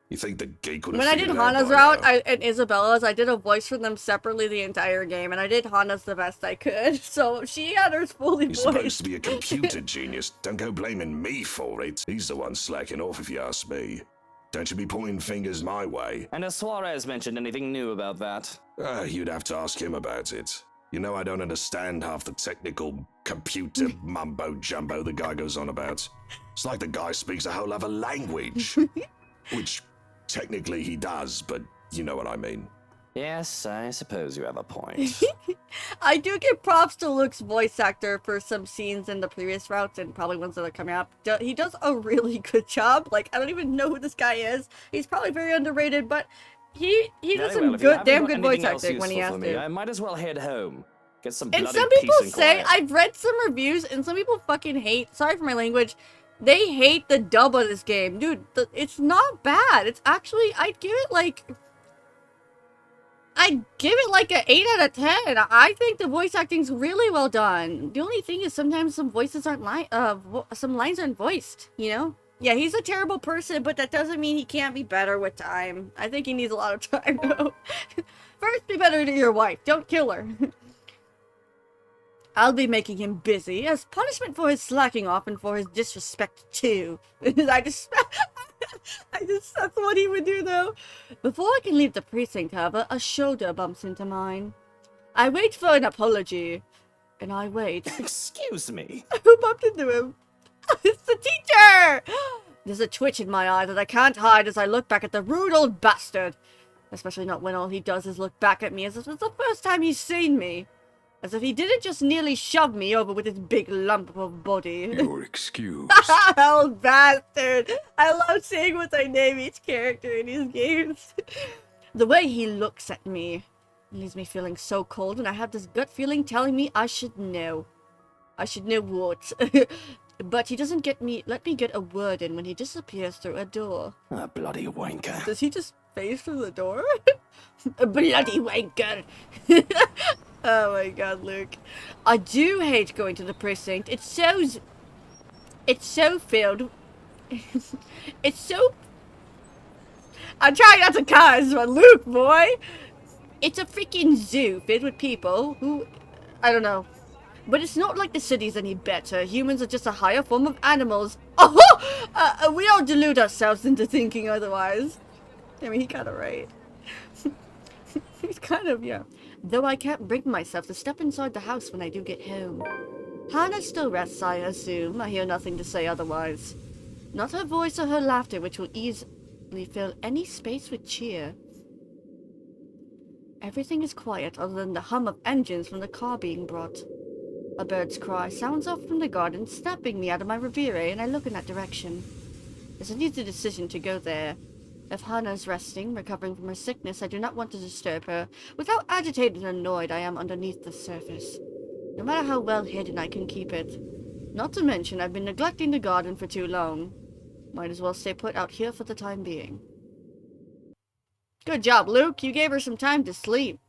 You think the geek would have When I did figured out Hana's by route now. and Isabella's, I did a voice for them separately the entire game, and I did Hana's the best I could. So she had hers fully He's supposed voiced. to be a computer genius. Don't go blaming me for it. He's the one slacking off if you ask me. Don't you be pointing fingers my way. And has Suarez mentioned anything new about that? You'd have to ask him about it. You know I don't understand half the technical computer mumbo-jumbo the guy goes on about. It's like the guy speaks a whole other language. Which, technically he does, but you know what I mean. Yes, I suppose you have a point. I do give props to Luke's voice actor for some scenes in the previous routes and probably ones that are coming up. He does a really good job. Like, I don't even know who this guy is. He's probably very underrated, but he does Very some well, if you good, haven't damn got good voice anything else acting when he useful has for me, to. I might as well head home. Get some And bloody some peace people and say, quiet. I've read some reviews, and some people fucking hate, sorry for my language, they hate the dub of this game. Dude, it's not bad. It's actually, I'd give it like an 8 out of 10. I think the voice acting's really well done. The only thing is sometimes some voices aren't some lines aren't voiced, you know? Yeah, he's a terrible person, but that doesn't mean he can't be better with time. I think he needs a lot of time, though. First, be better to your wife. Don't kill her. I'll be making him busy as punishment for his slacking off and for his disrespect too. That's what he would do though. Before I can leave the precinct, however, a shoulder bumps into mine. I wait for an apology. And I wait. Excuse me. Who bumped into him? It's the teacher! There's a twitch in my eye that I can't hide as I look back at the rude old bastard. Especially not when all he does is look back at me as if it's the first time he's seen me. As if he didn't just nearly shove me over with his big lump of body. You're excused. Old bastard! I love seeing what I name each character in these games. The way he looks at me leaves me feeling so cold, and I have this gut feeling telling me I should know. I should know what. But he doesn't let me get a word in when he disappears through a door. A bloody wanker. Does he just phase through the door? A bloody wanker! Oh my god, Luke. I do hate going to the precinct. It's so filled. It's so... I'm trying not to cuss, but Luke, boy! It's a freaking zoo filled with people who... I don't know. But it's not like the city's any better. Humans are just a higher form of animals. Oh! We all delude ourselves into thinking otherwise. I mean, he got it right. He's kind of, yeah. Though I can't bring myself to step inside the house when I do get home. Hannah still rests, I assume. I hear nothing to say otherwise. Not her voice or her laughter, which will easily fill any space with cheer. Everything is quiet other than the hum of engines from the car being brought. A bird's cry sounds off from the garden, snapping me out of my reverie, and I look in that direction. It's an easy decision to go there. If Hannah is resting, recovering from her sickness, I do not want to disturb her with how agitated and annoyed I am underneath the surface. No matter how well hidden I can keep it. Not to mention, I've been neglecting the garden for too long. Might as well stay put out here for the time being. Good job, Luke. You gave her some time to sleep.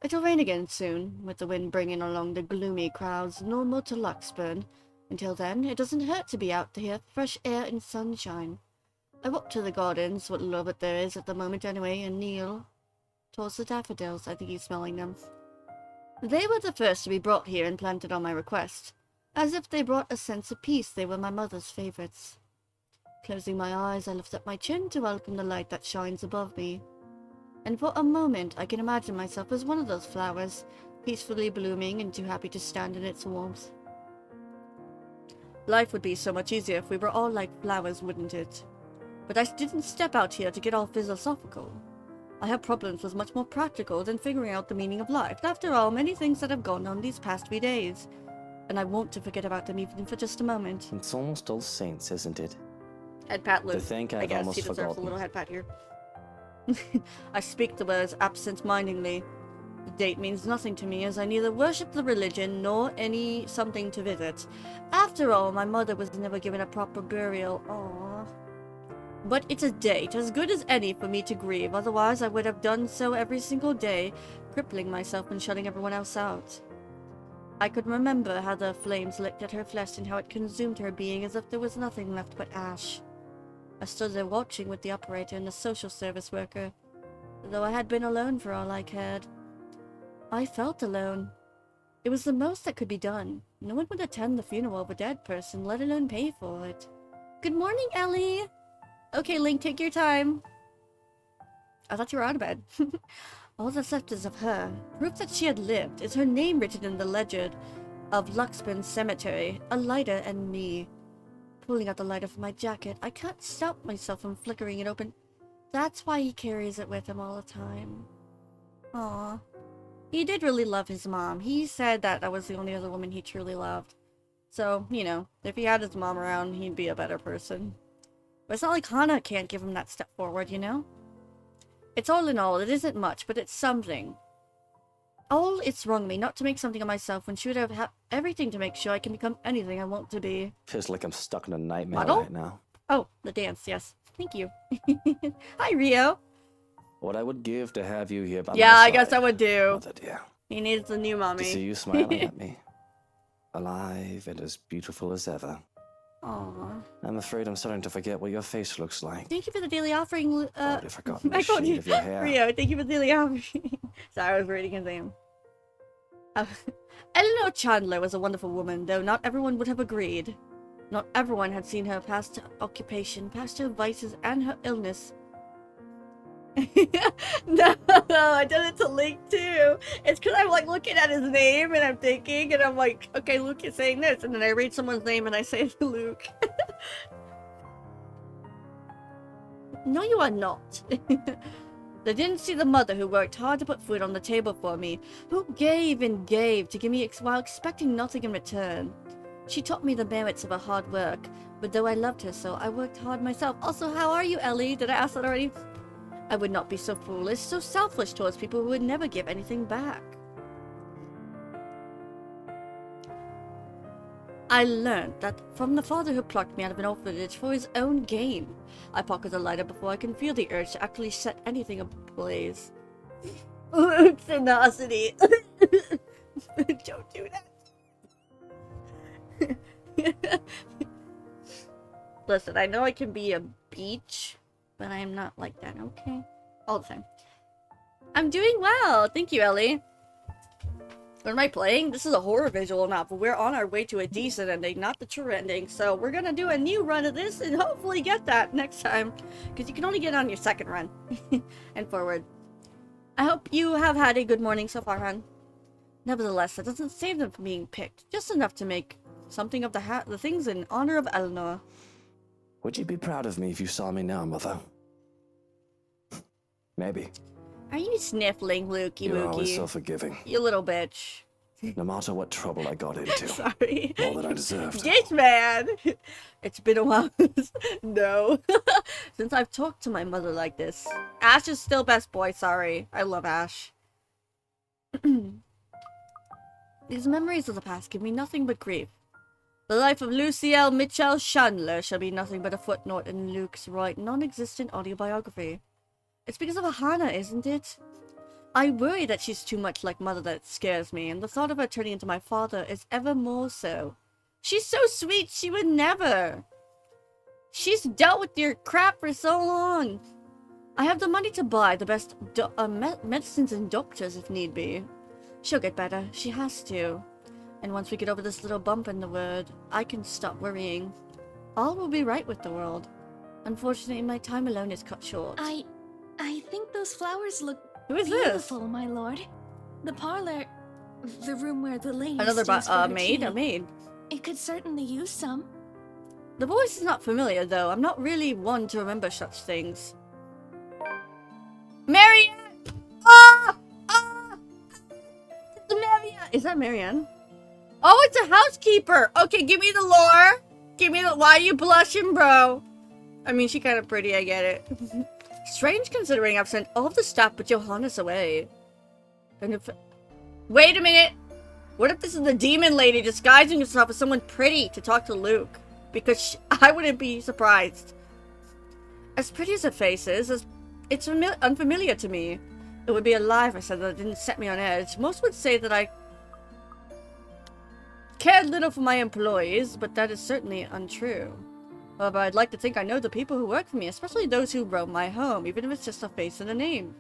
It'll rain again soon, with the wind bringing along the gloomy clouds normal to Luxburn. Until then, it doesn't hurt to be out here, fresh air and sunshine. I walk to the gardens, what little of it there is at the moment anyway, and kneel towards the daffodils. I think he's smelling them. They were the first to be brought here and planted on my request. As if they brought a sense of peace, they were my mother's favorites. Closing my eyes, I lift up my chin to welcome the light that shines above me. And for a moment, I can imagine myself as one of those flowers, peacefully blooming and too happy to stand in its warmth. Life would be so much easier if we were all like flowers, wouldn't it? But I didn't step out here to get all philosophical. I have problems with much more practical than figuring out the meaning of life. After all, many things that have gone on these past few days. And I want to forget about them even for just a moment. It's almost All Saints, isn't it? Head pat, Luke. To think I I've guess almost he deserves a forgotten. little head pat here. I speak the words absent-mindedly. The date means nothing to me, as I neither worship the religion nor any something to visit. After all, my mother was never given a proper burial. Aww. But it's a date, as good as any for me to grieve, otherwise I would have done so every single day, crippling myself and shutting everyone else out. I could remember how the flames licked at her flesh and how it consumed her being as if there was nothing left but ash. I stood there watching with the operator and the social service worker, though I had been alone for all I cared. I felt alone. It was the most that could be done. No one would attend the funeral of a dead person, let alone pay for it. Good morning, Ellie! Okay, Link, take your time. I thought you were out of bed. All that's left is of her. Proof that she had lived is her name written in the ledger of Luxburn Cemetery, a lighter and me. Pulling out the lighter from my jacket, I can't stop myself from flickering it open. That's why he carries it with him all the time. Aww. He did really love his mom. He said that I was the only other woman he truly loved. So, you know, if he had his mom around, he'd be a better person. But it's not like Hannah can't give him that step forward, you know? It's all in all, it isn't much, but it's something. All it's wrong me not to make something of myself when she would have everything to make sure I can become anything I want to be. Feels like I'm stuck in a nightmare Model? right now. Oh, the dance, yes. Thank you. Hi, Rio. What I would give to have you here by my Yeah, side. I guess I would do. Mother dear. He needs a new mommy. To see you smiling at me. Alive and as beautiful as ever. Aww. I'm afraid I'm starting to forget what your face looks like. Thank you for the daily offering, Already forgotten the Michael, shade of your hair. Rio, thank you for the daily offering. Sorry, I was reading his name. Eleanor Chandler was a wonderful woman, though not everyone would have agreed. Not everyone had seen her past occupation, past her vices, and her illness. No, I did it to Link too. It's because I'm like looking at his name and I'm thinking, and I'm like, okay, Luke is saying this, and then I read someone's name and I say Luke. No, you are not. They didn't see the mother who worked hard to put food on the table for me, who gave and gave to give me while expecting nothing in return. She taught me the merits of her hard work, but though I loved her so, I worked hard myself. Also, how are you, Ellie? Did I ask that already? I would not be so foolish, so selfish towards people who would never give anything back. I learned that from the father who plucked me out of an orphanage for his own gain. I pocket the lighter before I can feel the urge to actually set anything ablaze. Tenacity. Don't do that. Listen, I know I can be a beach, but I'm not like that, okay? All the time. I'm doing well. Thank you, Ellie. What am I playing? This is a horror visual novel. We're on our way to a decent ending, not the true ending. So we're gonna do a new run of this and hopefully get that next time. Because you can only get on your second run. And forward. I hope you have had a good morning so far, hon. Nevertheless, that doesn't save them from being picked. Just enough to make something of the things in honor of Eleanor. Would you be proud of me if you saw me now, Mother? Maybe. Are you sniffling, Lukey You're always Mookie? so forgiving. You little bitch. No matter what trouble I got into. Sorry. All that I deserved. Yes, man. It's been a while. No. Since I've talked to my mother like this. Ash is still best boy, sorry. I love Ash. These memories of the past give me nothing but grief. The life of Lucielle Mitchell Chandler shall be nothing but a footnote in Luke's right non-existent autobiography. It's because of Hannah, isn't it? I worry that she's too much like Mother that scares me, and the thought of her turning into my father is ever more so. She's so sweet, she would never. She's dealt with your crap for so long. I have the money to buy the best medicines and doctors if need be. She'll get better, she has to. And once we get over this little bump in the road, I can stop worrying. All will be right with the world. Unfortunately, my time alone is cut short. I think those flowers look Who is beautiful, my lord. The parlor, the room where the lady Another stays for her maid? tea. A maid. It could certainly use some. The voice is not familiar, though. I'm not really one to remember such things. Marianne! Ah! Ah! It's Marianne! Is that Marianne? Oh, it's a housekeeper! Okay, give me the lore! Give me the- Why are you blushing, bro? I mean, she's kind of pretty, I get it. Strange considering I've sent all of the staff but Johannes away. And if... Wait a minute! What if this is the demon lady disguising herself as someone pretty to talk to Luke? Because I wouldn't be surprised. As pretty as her face is, it's unfamiliar to me. It would be a lie if I said that it didn't set me on edge. Most would say that I cared little for my employees, but that is certainly untrue. However, I'd like to think I know the people who work for me, especially those who roam my home, even if it's just a face and a name.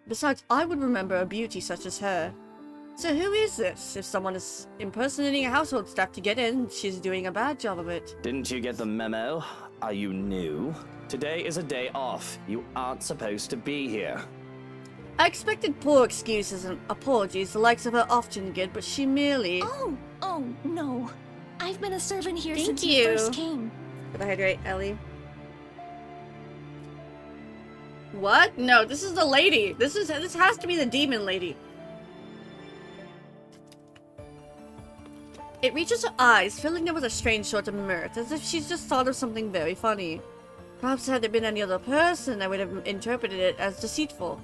Besides, I would remember a beauty such as her. So who is this? If someone is impersonating a household staff to get in, she's doing a bad job of it. Didn't you get the memo? Are you new? Today is a day off. You aren't supposed to be here. I expected poor excuses and apologies, the likes of her often get, but she merely... Oh, no. I've been a servant here Thank since you. you first came. Gotta hydrate, Ellie. What? No, this is the lady. This has to be the demon lady. It reaches her eyes, filling them with a strange sort of mirth, as if she's just thought of something very funny. Perhaps had it been any other person, I would have interpreted it as deceitful.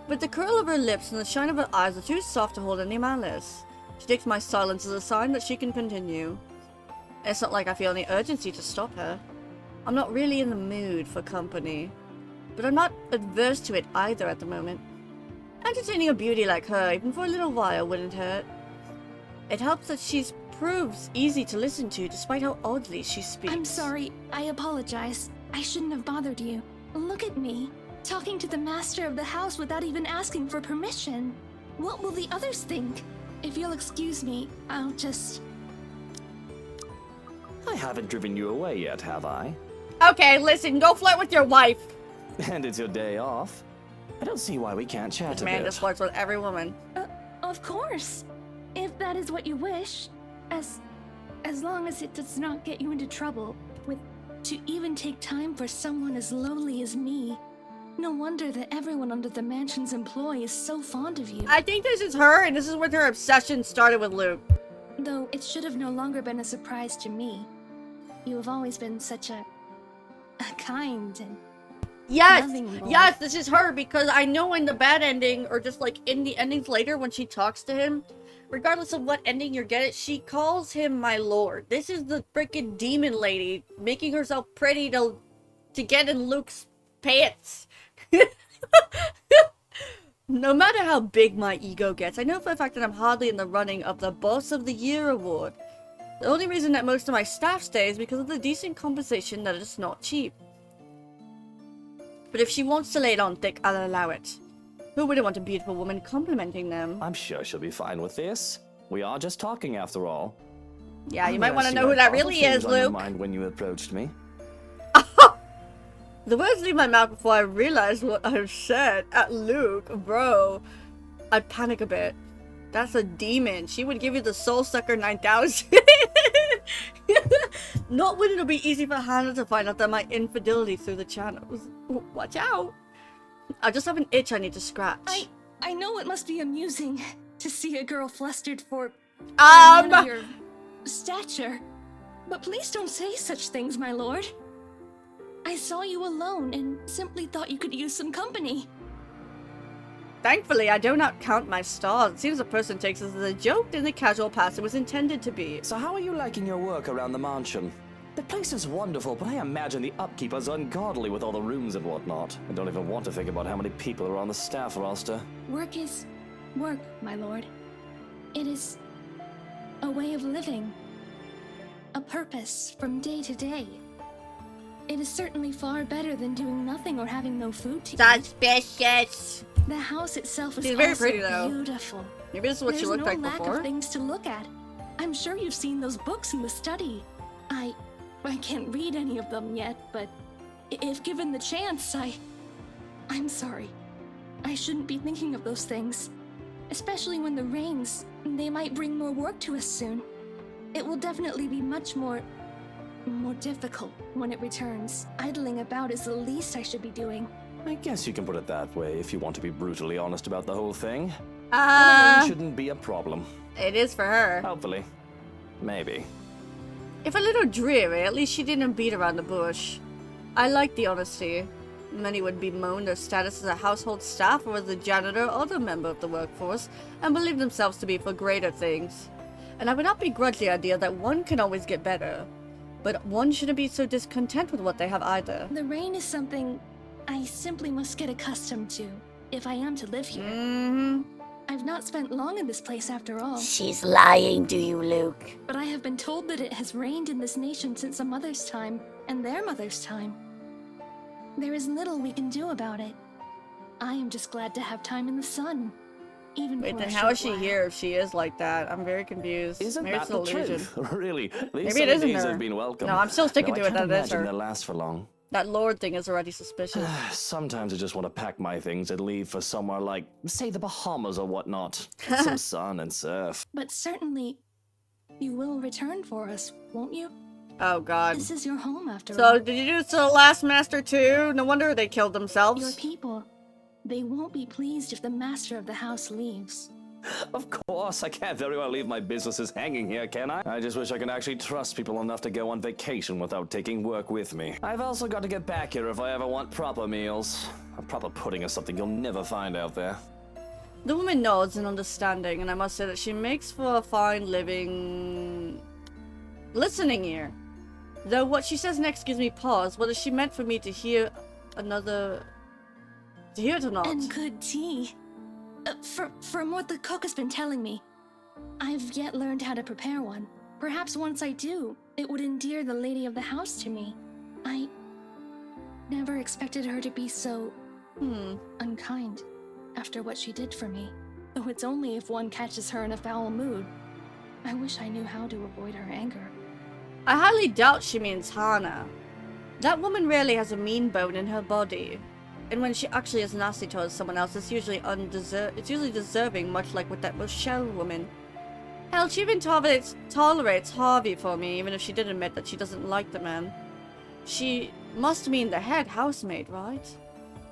But the curl of her lips and the shine of her eyes are too soft to hold any malice. She takes my silence as a sign that she can continue. It's not like I feel any urgency to stop her. I'm not really in the mood for company. But I'm not adverse to it either at the moment. Entertaining a beauty like her, even for a little while, wouldn't hurt. It helps that she proves easy to listen to, despite how oddly she speaks. I'm sorry. I apologize. I shouldn't have bothered you. Look at me, talking to the master of the house without even asking for permission. What will the others think? If you'll excuse me, I'll just... I haven't driven you away yet, have I? Okay, listen, go flirt with your wife. And it's your day off. I don't see why we can't chat This a man bit. just flirts with every woman. Of course. If that is what you wish. As long as it does not get you into trouble with... To even take time for someone as lowly as me. No wonder that everyone under the mansion's employ is so fond of you. I think this is her, and this is when her obsession started with Luke. Though it should have no longer been a surprise to me. You have always been such a kind and loving boy. Yes, this is her, because I know in the bad ending, or just like in the endings later when she talks to him, regardless of what ending you get it, she calls him my lord. This is the freaking demon lady making herself pretty to get in Luke's pants. No matter how big my ego gets, I know for a fact that I'm hardly in the running of the Boss of the Year award. The only reason that most of my staff stay is because of the decent compensation that is not cheap. But if she wants to lay it on thick, I'll allow it. Who wouldn't want a beautiful woman complimenting them? I'm sure she'll be fine with this. We are just talking after all. Yeah, you Oh, might yes, want to you know who had that other really things is, on your Luke. mind when you approached me. The words leave my mouth before I realize what I've said at Luke, bro. I panic a bit. That's a demon. She would give you the Soul Sucker 9000. Not when it'll be easy for Hannah to find out that my infidelity through the channels. Watch out. I just have an itch I need to scratch. I know it must be amusing to see a girl flustered for a man of your stature. But please don't say such things, my lord. I saw you alone and simply thought you could use some company. Thankfully, I do not count my stars. It seems a person takes this as a joke in the casual past it was intended to be. So how are you liking your work around the mansion? The place is wonderful, but I imagine the upkeep is ungodly with all the rooms and whatnot. I don't even want to think about how many people are on the staff roster. Work is work, my lord. It is a way of living. A purpose from day to day. It is certainly far better than doing nothing or having no food to eat. Suspicious. The house itself is She's very also pretty, though. beautiful. Maybe this is what she There's looked no like lack before. of things to look at. I'm sure you've seen those books in the study. I can't read any of them yet, but if given the chance, I'm sorry. I shouldn't be thinking of those things. Especially when the rains, they might bring more work to us soon. It will definitely be much more difficult when it returns. Idling about is the least I should be doing. I guess you can put it that way if you want to be brutally honest about the whole thing. Shouldn't be a problem. It is for her. Hopefully. Maybe. If a little dreary, at least she didn't beat around the bush. I like the honesty. Many would bemoan their status as a household staff or as a janitor or other member of the workforce, and believe themselves to be for greater things. And I would not begrudge the idea that one can always get better, but one shouldn't be so discontent with what they have either. The rain is something I simply must get accustomed to, if I am to live here. I've not spent long in this place after all. She's lying to you, Luke. But I have been told that it has rained in this nation since a mother's time, and their mother's time. There is little we can do about it. I am just glad to have time in the sun. Even Wait, for then a how short is she while. here if she is like that? I'm very confused. Isn't Maybe that it's the an illusion. truth? Really? These Maybe it sunny isn't days her. have been welcome. No, I'm still sticking Though to I it can't that it is imagine her. they'll last for long. That Lord thing is already suspicious. Sometimes I just want to pack my things and leave for somewhere like, say, the Bahamas or whatnot. Some sun and surf. But certainly, you will return for us, won't you? Oh god. This is your home after all. So, did you do this to the last master too? No wonder they killed Your themselves. people, they won't be pleased if the master of the house leaves. Of course, I can't very well leave my businesses hanging here, can I? I just wish I could actually trust people enough to go on vacation without taking work with me. I've also got to get back here if I ever want proper meals. A proper pudding is something you'll never find out there. The woman nods in understanding, and I must say that she makes for a fine living listening ear. Though what she says next gives me pause. Whether she meant for me to hear to hear it or not. And good tea. From what the cook has been telling me, I've yet learned how to prepare one. Perhaps once I do, it would endear the lady of the house to me. I never expected her to be so unkind after what she did for me. Though it's only if one catches her in a foul mood. I wish I knew how to avoid her anger. I highly doubt she means Hana. That woman rarely has a mean bone in her body. And when she actually is nasty towards someone else, it's usually deserving, much like with that Rochelle woman. Hell, she even tolerates Harvey for me, even if she did admit that she doesn't like the man. She must mean the head housemaid, right?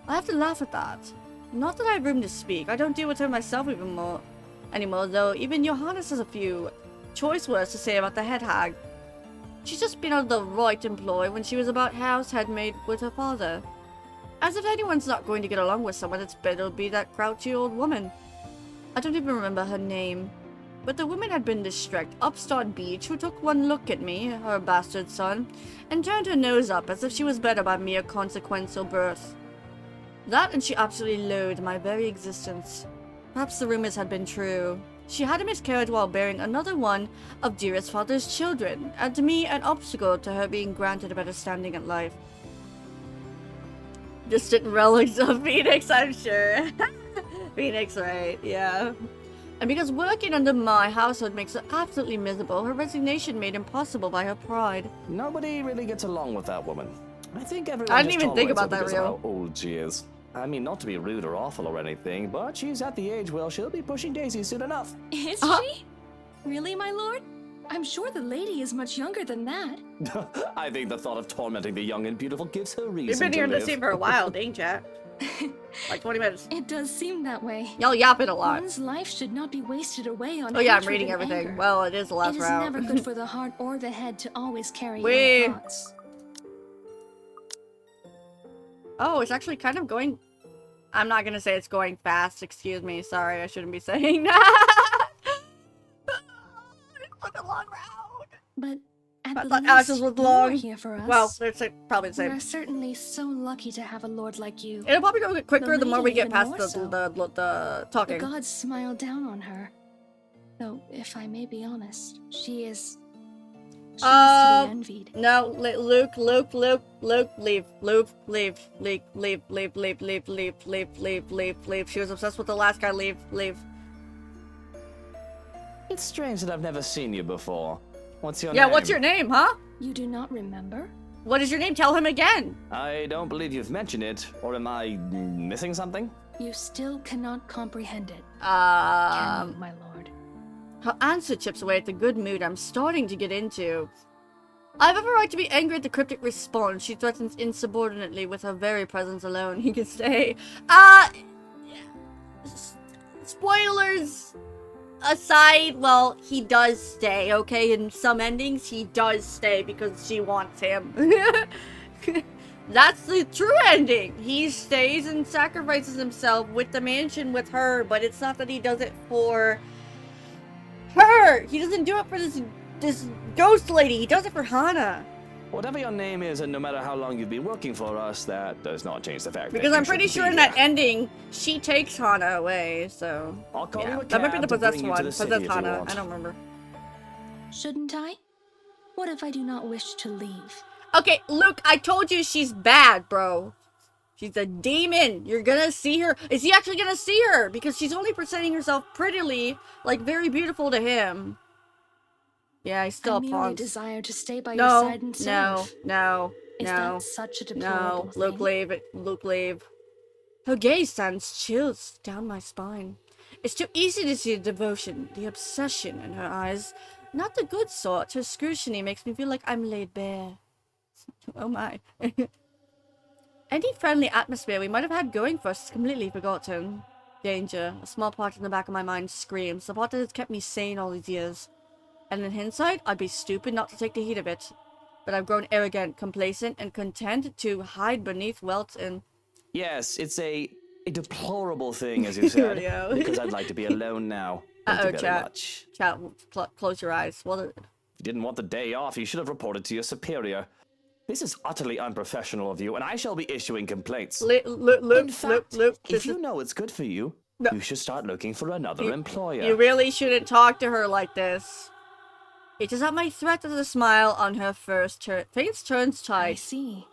I have to laugh at that. Not that I have room to speak. I don't deal with her myself anymore, though even Johannes has a few choice words to say about the head hag. She's just been out of the right employ when she was about house head maid with her father. As if anyone's not going to get along with someone, it's better to be that grouchy old woman. I don't even remember her name. But the woman had been this strict, upstart beach who took one look at me, her bastard son, and turned her nose up as if she was better by mere consequential birth. That, and she absolutely loathed my very existence. Perhaps the rumors had been true. She had a miscarriage while bearing another one of dearest father's children, and to me an obstacle to her being granted a better standing in life. Distant relics of Phoenix, I'm sure. Phoenix, right, yeah. And because working under my household makes her absolutely miserable, her resignation made impossible by her pride. Nobody really gets along with that woman. I think everyone I didn't just even think tolerates about her that, because of Rio. how old she is. I mean, not to be rude or awful or anything, but she's at the age where she'll be pushing daisies soon enough. Is she? Really, my lord? I'm sure the lady is much younger than that. I think the thought of tormenting the young and beautiful gives her reason You've been to here in the live. scene for a while, dang chat. Like 20 minutes. It does seem that way. Y'all yapping a lot. One's life should not be wasted away on Oh yeah, I'm hatred reading and everything. anger. Well, it is the last It is round. never good for the heart or the head to always carry Wait. ill thoughts. Oh, it's actually kind of going... I'm not gonna say it's going fast, excuse me. Sorry, I shouldn't be saying that. It's such a long round. But I at thought least Ashes was you long. are here for us. Well, it's like, probably the we same. are certainly so lucky to have a lord like you. It'll probably go quicker the more we lady get even past more the, so. the The talking. gods smile down on her. Though, if I may be honest, she is to be envied. No, Luke, leave. Luke, leave. She was obsessed with the last guy, leave. It's strange that I've never seen you before. What's your name? Yeah, what's your name, huh? You do not remember? What is your name? Tell him again. I don't believe you've mentioned it, or am I missing something? You still cannot comprehend it, can you, my lord? Her answer chips away at the good mood I'm starting to get into. I have every right to be angry at the cryptic response. She threatens insubordinately with her very presence alone. He can stay. Spoilers aside, well, he does stay, okay? In some endings, he does stay because she wants him. That's the true ending. He stays and sacrifices himself with the mansion with her, but it's not that he does it for her. He doesn't do it for this ghost lady. He does it for Hana. Whatever your name is, and no matter how long you've been working for us, that does not change the fact Because that I'm pretty sure in that ending, she takes Hana away, so... I'll call yeah. you a That might be cab the to bring possessed you to one. the city Possessed if you Hana. want. I don't remember. Shouldn't I? What if I do not wish to leave? Okay, Luke, I told you she's bad, bro. She's a demon. You're gonna see her. Is he actually gonna see her? Because she's only presenting herself prettily, like very beautiful to him. Yeah, he's still I a merely pawn. desire to stay by your No, side and serve. no. Is that such a deplorable No, thing? Luke, leave it. Luke, leave. Her gaze sends chills down my spine. It's too easy to see the devotion, the obsession in her eyes. Not the good sort. Her scrutiny makes me feel like I'm laid bare. Oh my. Any friendly atmosphere we might have had going for us is completely forgotten. Danger. A small part in the back of my mind screams. The part that has kept me sane all these years. And in hindsight, I'd be stupid not to take the heat of it. But I've grown arrogant, complacent, and content to hide beneath wealth and... Yes, it's a deplorable thing, as you said. Rio. Because I'd like to be alone now. Thank you very chat. much. Chat, close your eyes. Well, If you didn't want the day off, you should have reported to your superior. This is utterly unprofessional of you, and I shall be issuing complaints. In fact, if you know it's good for you, you should start looking for another employer. You really shouldn't talk to her like this. It is at my threat that a smile on her face turns I tight. see.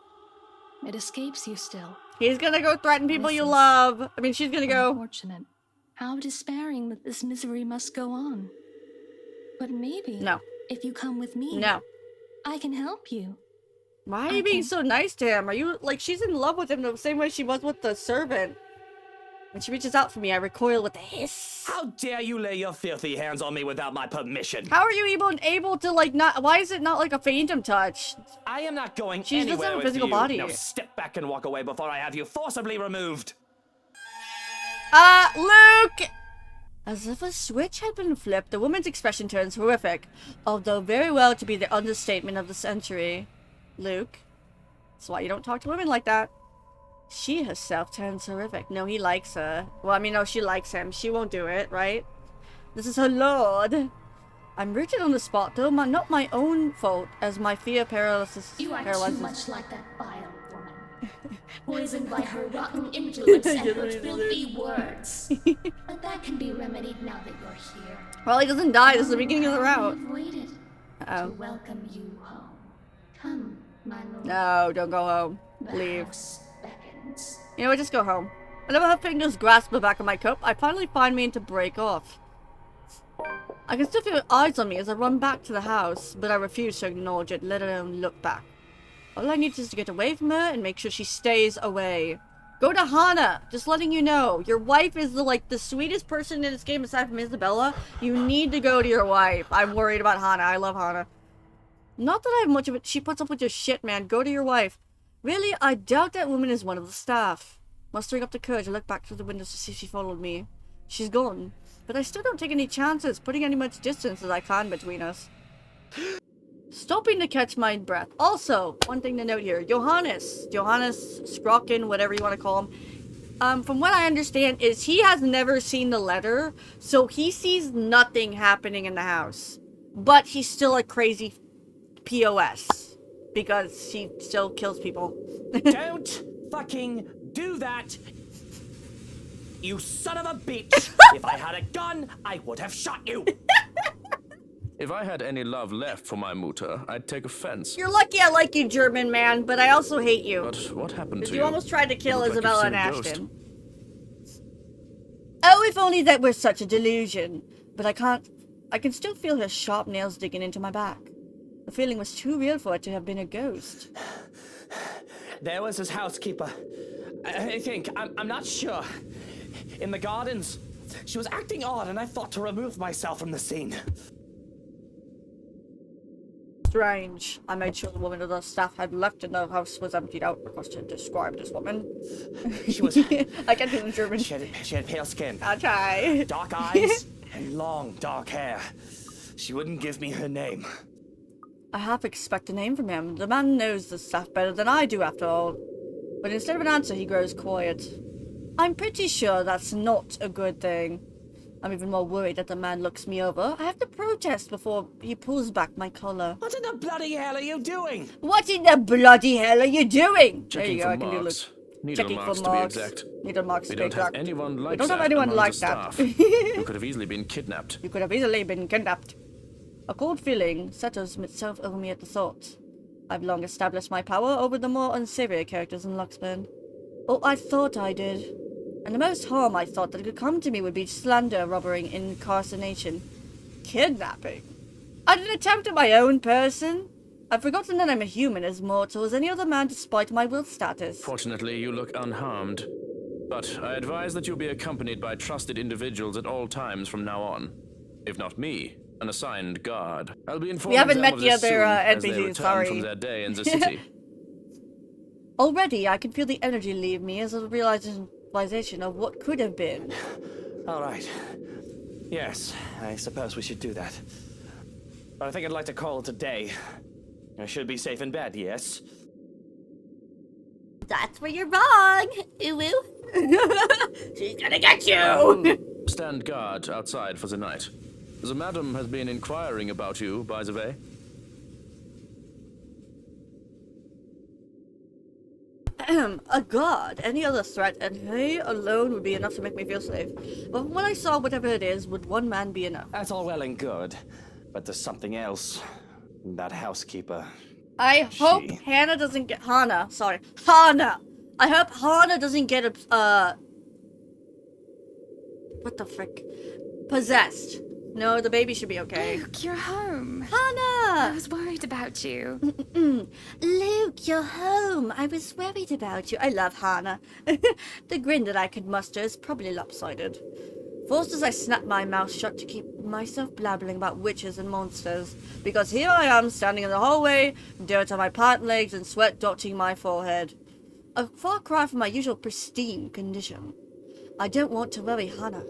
It escapes you still. He's gonna go threaten people This you is love. I mean, she's gonna go... Unfortunate. How despairing that this misery must go on. But maybe... No. If you come with me... No. I can help you. Why are you being so nice to him? Are you, like, she's in love with him the same way she was with the servant. When she reaches out for me, I recoil with a hiss. How dare you lay your filthy hands on me without my permission? How are you even able to, like, not... Why is it not like a phantom touch? I am not going She doesn't anywhere have a with physical you. body. Now step back and walk away before I have you forcibly removed. Luke! As if a switch had been flipped, the woman's expression turns horrific, although very well to be the understatement of the century. Luke, that's why you don't talk to women like that. She herself turns horrific. No, he likes her. Well, I mean, no, she likes him. She won't do it, right? This is her lord. I'm rooted on the spot, though, not my own fault, as my fear paralysis. You are too paralyzes. much like that vile woman, poisoned by her rotten influence and her filthy words. But that can be remedied now that you're here. Well, he doesn't die. This is the beginning of the route. I've waited Uh-oh. to welcome you home. Come, my lord. No, don't go home. The Leave. house beckons. You know what, just go home. Whenever her fingers grasp the back of my coat, I finally find me to break off. I can still feel her eyes on me as I run back to the house, but I refuse to acknowledge it, let alone look back. All I need is to get away from her and make sure she stays away. Go to Hana! Just letting you know. Your wife is the sweetest person in this game aside from Isabella. You need to go to your wife. I'm worried about Hana. I love Hana. Not that I have much of it. She puts up with your shit, man. Go to your wife. Really, I doubt that woman is one of the staff. Mustering up the courage, I look back through the windows to see if she followed me. She's gone, but I still don't take any chances, putting any much distance as I can between us. Stopping to catch my breath. Also, one thing to note here, Johannes Scrocken, whatever you want to call him, from what I understand is he has never seen the letter, so he sees nothing happening in the house. But he's still a crazy POS, because he still kills people. Don't fucking do that! You son of a bitch! If I had a gun, I would have shot you! If I had any love left for my Mutter, I'd take offense. You're lucky I like you, German man, but I also hate you. But what happened to you? you? Almost tried to kill You look like Isabella you've and seen a Ashton. Oh, if only that were such a delusion. But I can still feel her sharp nails digging into my back. The feeling was too real for it to have been a ghost. There was his housekeeper. I think, I'm not sure. In the gardens. She was acting odd and I thought to remove myself from the scene. Strange. I made sure the woman of the staff had left and the house was emptied out. Requested to describe this woman. She was... I can't do it in German. She had pale skin. I'll try. Dark eyes and long dark hair. She wouldn't give me her name. I half expect a name from him. The man knows the staff better than I do, after all. But instead of an answer, he grows quiet. I'm pretty sure that's not a good thing. I'm even more worried that the man looks me over. I have to protest before he pulls back my collar. What in the bloody hell are you doing? What in the bloody hell are you doing? Checking there you for go, I can marks. do Needle checking marks for to be marks. exact. Needle marks We to be don't have exact. anyone like We don't that have anyone among like the that. staff. You could have easily been kidnapped. You could have easily been kidnapped. A cold feeling settles itself over me at the thought. I've long established my power over the more unsavory characters in Luxburn. Oh, I thought I did. And the most harm I thought that could come to me would be slander, robbery, incarceration. Kidnapping? I'd an attempt at my own person? I've forgotten that I'm a human as mortal as any other man despite my will status. Fortunately, you look unharmed. But I advise that you be accompanied by trusted individuals at all times from now on. If not me, an assigned guard. I'll be informed We haven't them met of the this other soon, as they NPCs, return sorry. from their day in the city. Already, I can feel the energy leave me as a realization of what could have been. All right. Yes, I suppose we should do that. But I think I'd like to call it a day. I should be safe in bed, yes? That's where you're wrong, Uwu. She's gonna get you! Stand guard outside for the night. The madam has been inquiring about you, by the way. A god, any other threat, and he alone would be enough to make me feel safe. But when I saw whatever it is, would one man be enough? That's all well and good. But there's something else. That housekeeper. I hope Hannah doesn't get... Hannah, sorry. Hannah! I hope Hannah doesn't get, what the frick? Possessed. No, the baby should be okay. Luke, you're home. Hannah! I was worried about you. Luke, you're home. I was worried about you. I love Hannah. The grin that I could muster is probably lopsided. Forced as I snap my mouth shut to keep myself blabbling about witches and monsters, because here I am standing in the hallway, dirt on my pant legs and sweat dotting my forehead. A far cry from my usual pristine condition. I don't want to worry Hannah.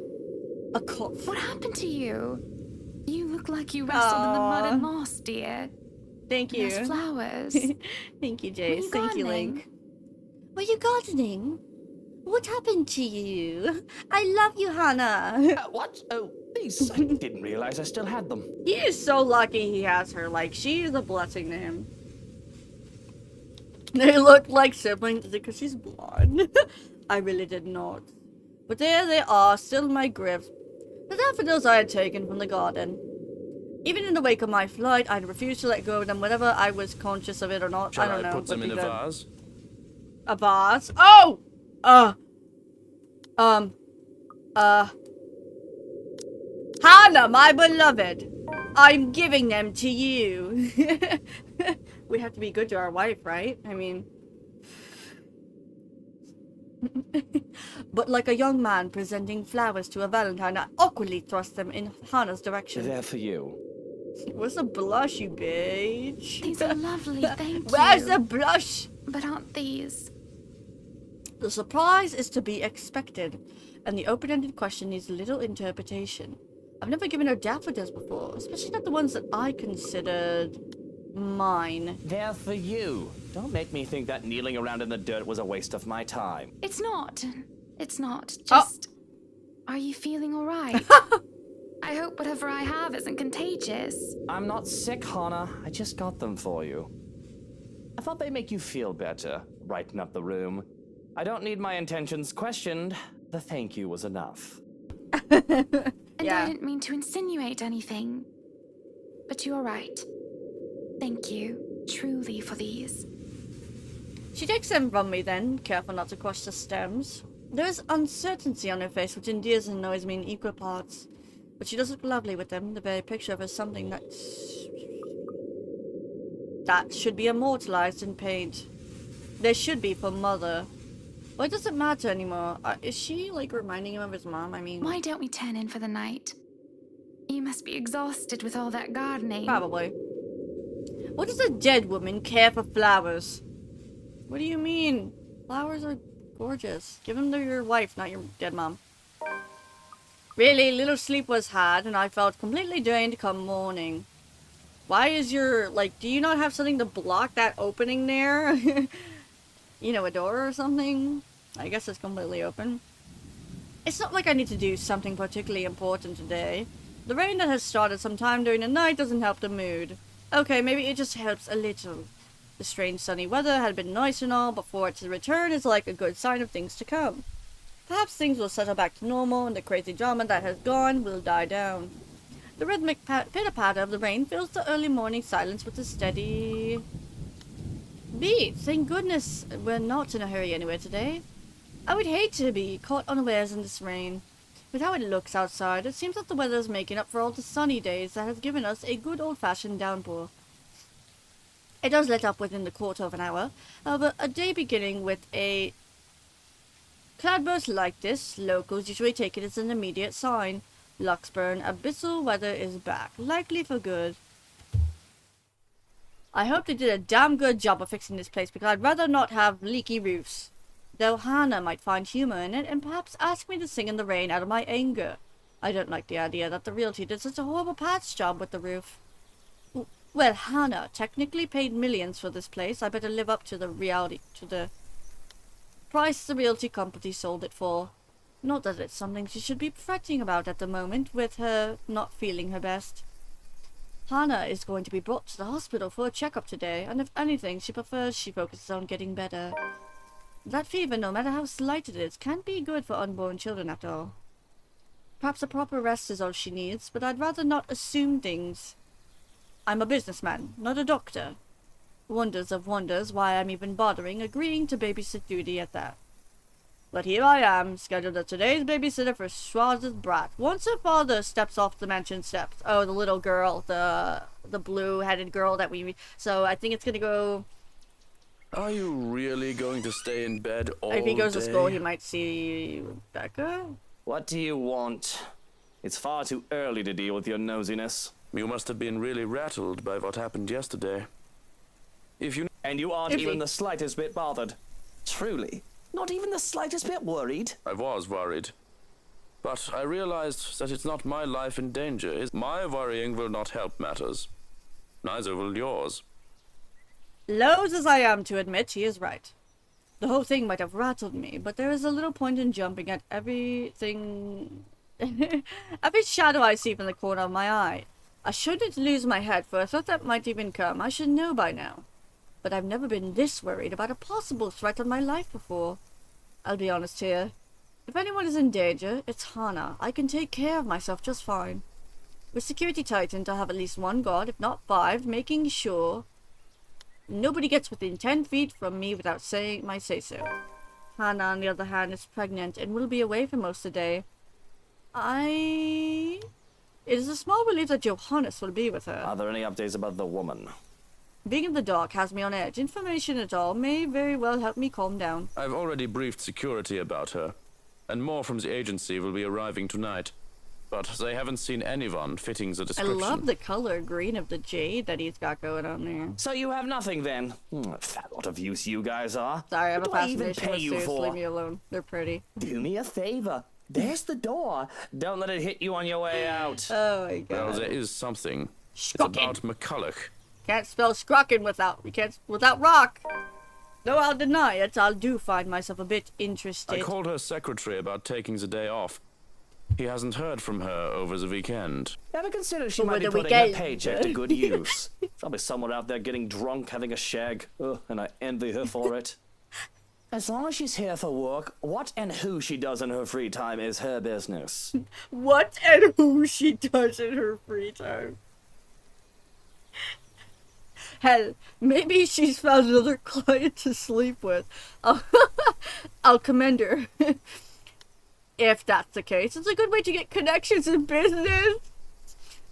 A cough. What happened to you? You look like you wrestled in the mud and lost, dear. Thank you. There's flowers. Thank you, Were Jace. you Thank you, gardening? Link. Were you gardening? What happened to you? I love you, Hannah. What? Oh, these. I didn't realize I still had them. He is so lucky he has her. Like, she is a blessing to him. They look like siblings because she's blonde. I really did not. But there they are, still in my grip. The daffodils I had taken from the garden. Even in the wake of my flight, I'd refused to let go of them whether I was conscious of it or not. Shall I don't know. put them in a vase? A vase? Oh! Hannah, my beloved! I'm giving them to you. We have to be good to our wife, right? I mean... But like a young man presenting flowers to a valentine, I awkwardly thrust them in Hannah's direction. They're for you. Where's the blush, you bitch? These are lovely, thank you. Where's the blush? But aren't these... The surprise is to be expected, and the open-ended question needs little interpretation. I've never given her daffodils before, especially not the ones that I considered mine. They're for you. Don't make me think that kneeling around in the dirt was a waste of my time. It's not. It's not. Just. Are you feeling alright? I hope whatever I have isn't contagious. I'm not sick, Hana. I just got them for you. I thought they'd make you feel better, brighten up the room. I don't need my intentions questioned. The thank you was enough. And I didn't mean to insinuate anything. But you are right. Thank you, truly, for these. She takes them from me then, careful not to crush the stems. There is uncertainty on her face which endears and annoys me in equal parts. But she does look lovely with them, the very picture of her something that should be immortalized in paint. They should be for Mother. Well, it doesn't matter anymore. Is she, like, reminding him of his mom? I mean... Why don't we turn in for the night? You must be exhausted with all that gardening. Probably. What does a dead woman care for flowers? What do you mean? Flowers are gorgeous. Give them to your wife, not your dead mom. Really, little sleep was had, and I felt completely drained come morning. Why is your, like, do you not have something to block that opening there? You know, a door or something? I guess it's completely open. It's not like I need to do something particularly important today. The rain that has started sometime during the night doesn't help the mood. Okay, maybe it just helps a little. The strange sunny weather had been nice and all, but for it to return is like a good sign of things to come. Perhaps things will settle back to normal and the crazy drama that has gone will die down. The rhythmic pitter-patter of the rain fills the early morning silence with a steady beat. Thank goodness we're not in a hurry anywhere today. I would hate to be caught unawares in this rain. With how it looks outside, it seems that the weather is making up for all the sunny days that has given us a good old-fashioned downpour. It does let up within the quarter of an hour. However, a day beginning with a cloudburst like this, locals usually take it as an immediate sign. Luxburn abyssal weather is back, likely for good. I hope they did a damn good job of fixing this place, because I'd rather not have leaky roofs. Though Hana might find humor in it, and perhaps ask me to sing in the rain out of my anger. I don't like the idea that the realty did such a horrible patch job with the roof. Well, Hana technically paid millions for this place. I better live up to the price the realty company sold it for. Not that it's something she should be fretting about at the moment, with her not feeling her best. Hana is going to be brought to the hospital for a checkup today, and if anything, she prefers she focuses on getting better. That fever, no matter how slight it is, can't be good for unborn children after all. Perhaps a proper rest is all she needs, but I'd rather not assume things. I'm a businessman, not a doctor. Wonders of wonders why I'm even bothering agreeing to babysit duty at that. But here I am, scheduled as today's babysitter for Schwarz's brat. Once her father steps off the mansion steps. Oh, the little girl, the blue-headed girl that we... So I think it's gonna go... Are you really going to stay in bed all day? If he goes to school, he might see Rebecca. What do you want? It's far too early to deal with your nosiness. You must have been really rattled by what happened yesterday. And you aren't even the slightest bit bothered. Truly. Not even the slightest bit worried? I was worried. But I realized that it's not my life in danger. My worrying will not help matters. Neither will yours. Loath as I am to admit, he is right. The whole thing might have rattled me, but there is a little point in jumping at everything... every shadow I see from the corner of my eye. I shouldn't lose my head, for I thought that might even come. I should know by now. But I've never been this worried about a possible threat on my life before. I'll be honest here. If anyone is in danger, it's Hana. I can take care of myself just fine. With security tightened, I'll have at least one guard, if not 5, making sure nobody gets within 10 feet from me without saying my say-so. Hana, on the other hand, is pregnant and will be away for most of the day. It is a small relief that Johannes will be with her. Are there any updates about the woman? Being in the dark has me on edge. Information at all may very well help me calm down. I've already briefed security about her, and more from the agency will be arriving tonight. but they haven't seen anyone fitting the I description. love the color green of the jade that he's got going on there. So you have nothing then? Fat lot of use you guys are. Sorry, I have a What do I even fascination pay with you suits. for? Leave me alone. They're pretty. Do me a favor. There's the door. Don't let it hit you on your way out. Oh my Well, god. there is something. It's Scrocken. about McCulloch. Can't spell scrocken without rock. No, I'll deny it. I do find myself a bit interested. I called her secretary about taking the day off. He hasn't heard from her over the weekend. Ever consider she Over might be the putting her weekend. paycheck to good use? Probably somewhere out there getting drunk, having a shag. Ugh, and I envy her for it. As long as she's here for work, what and who she does in her free time is her business. What and who she does in her free time. Hell, maybe she's found another client to sleep with. I'll commend her. If that's the case, it's a good way to get connections in business.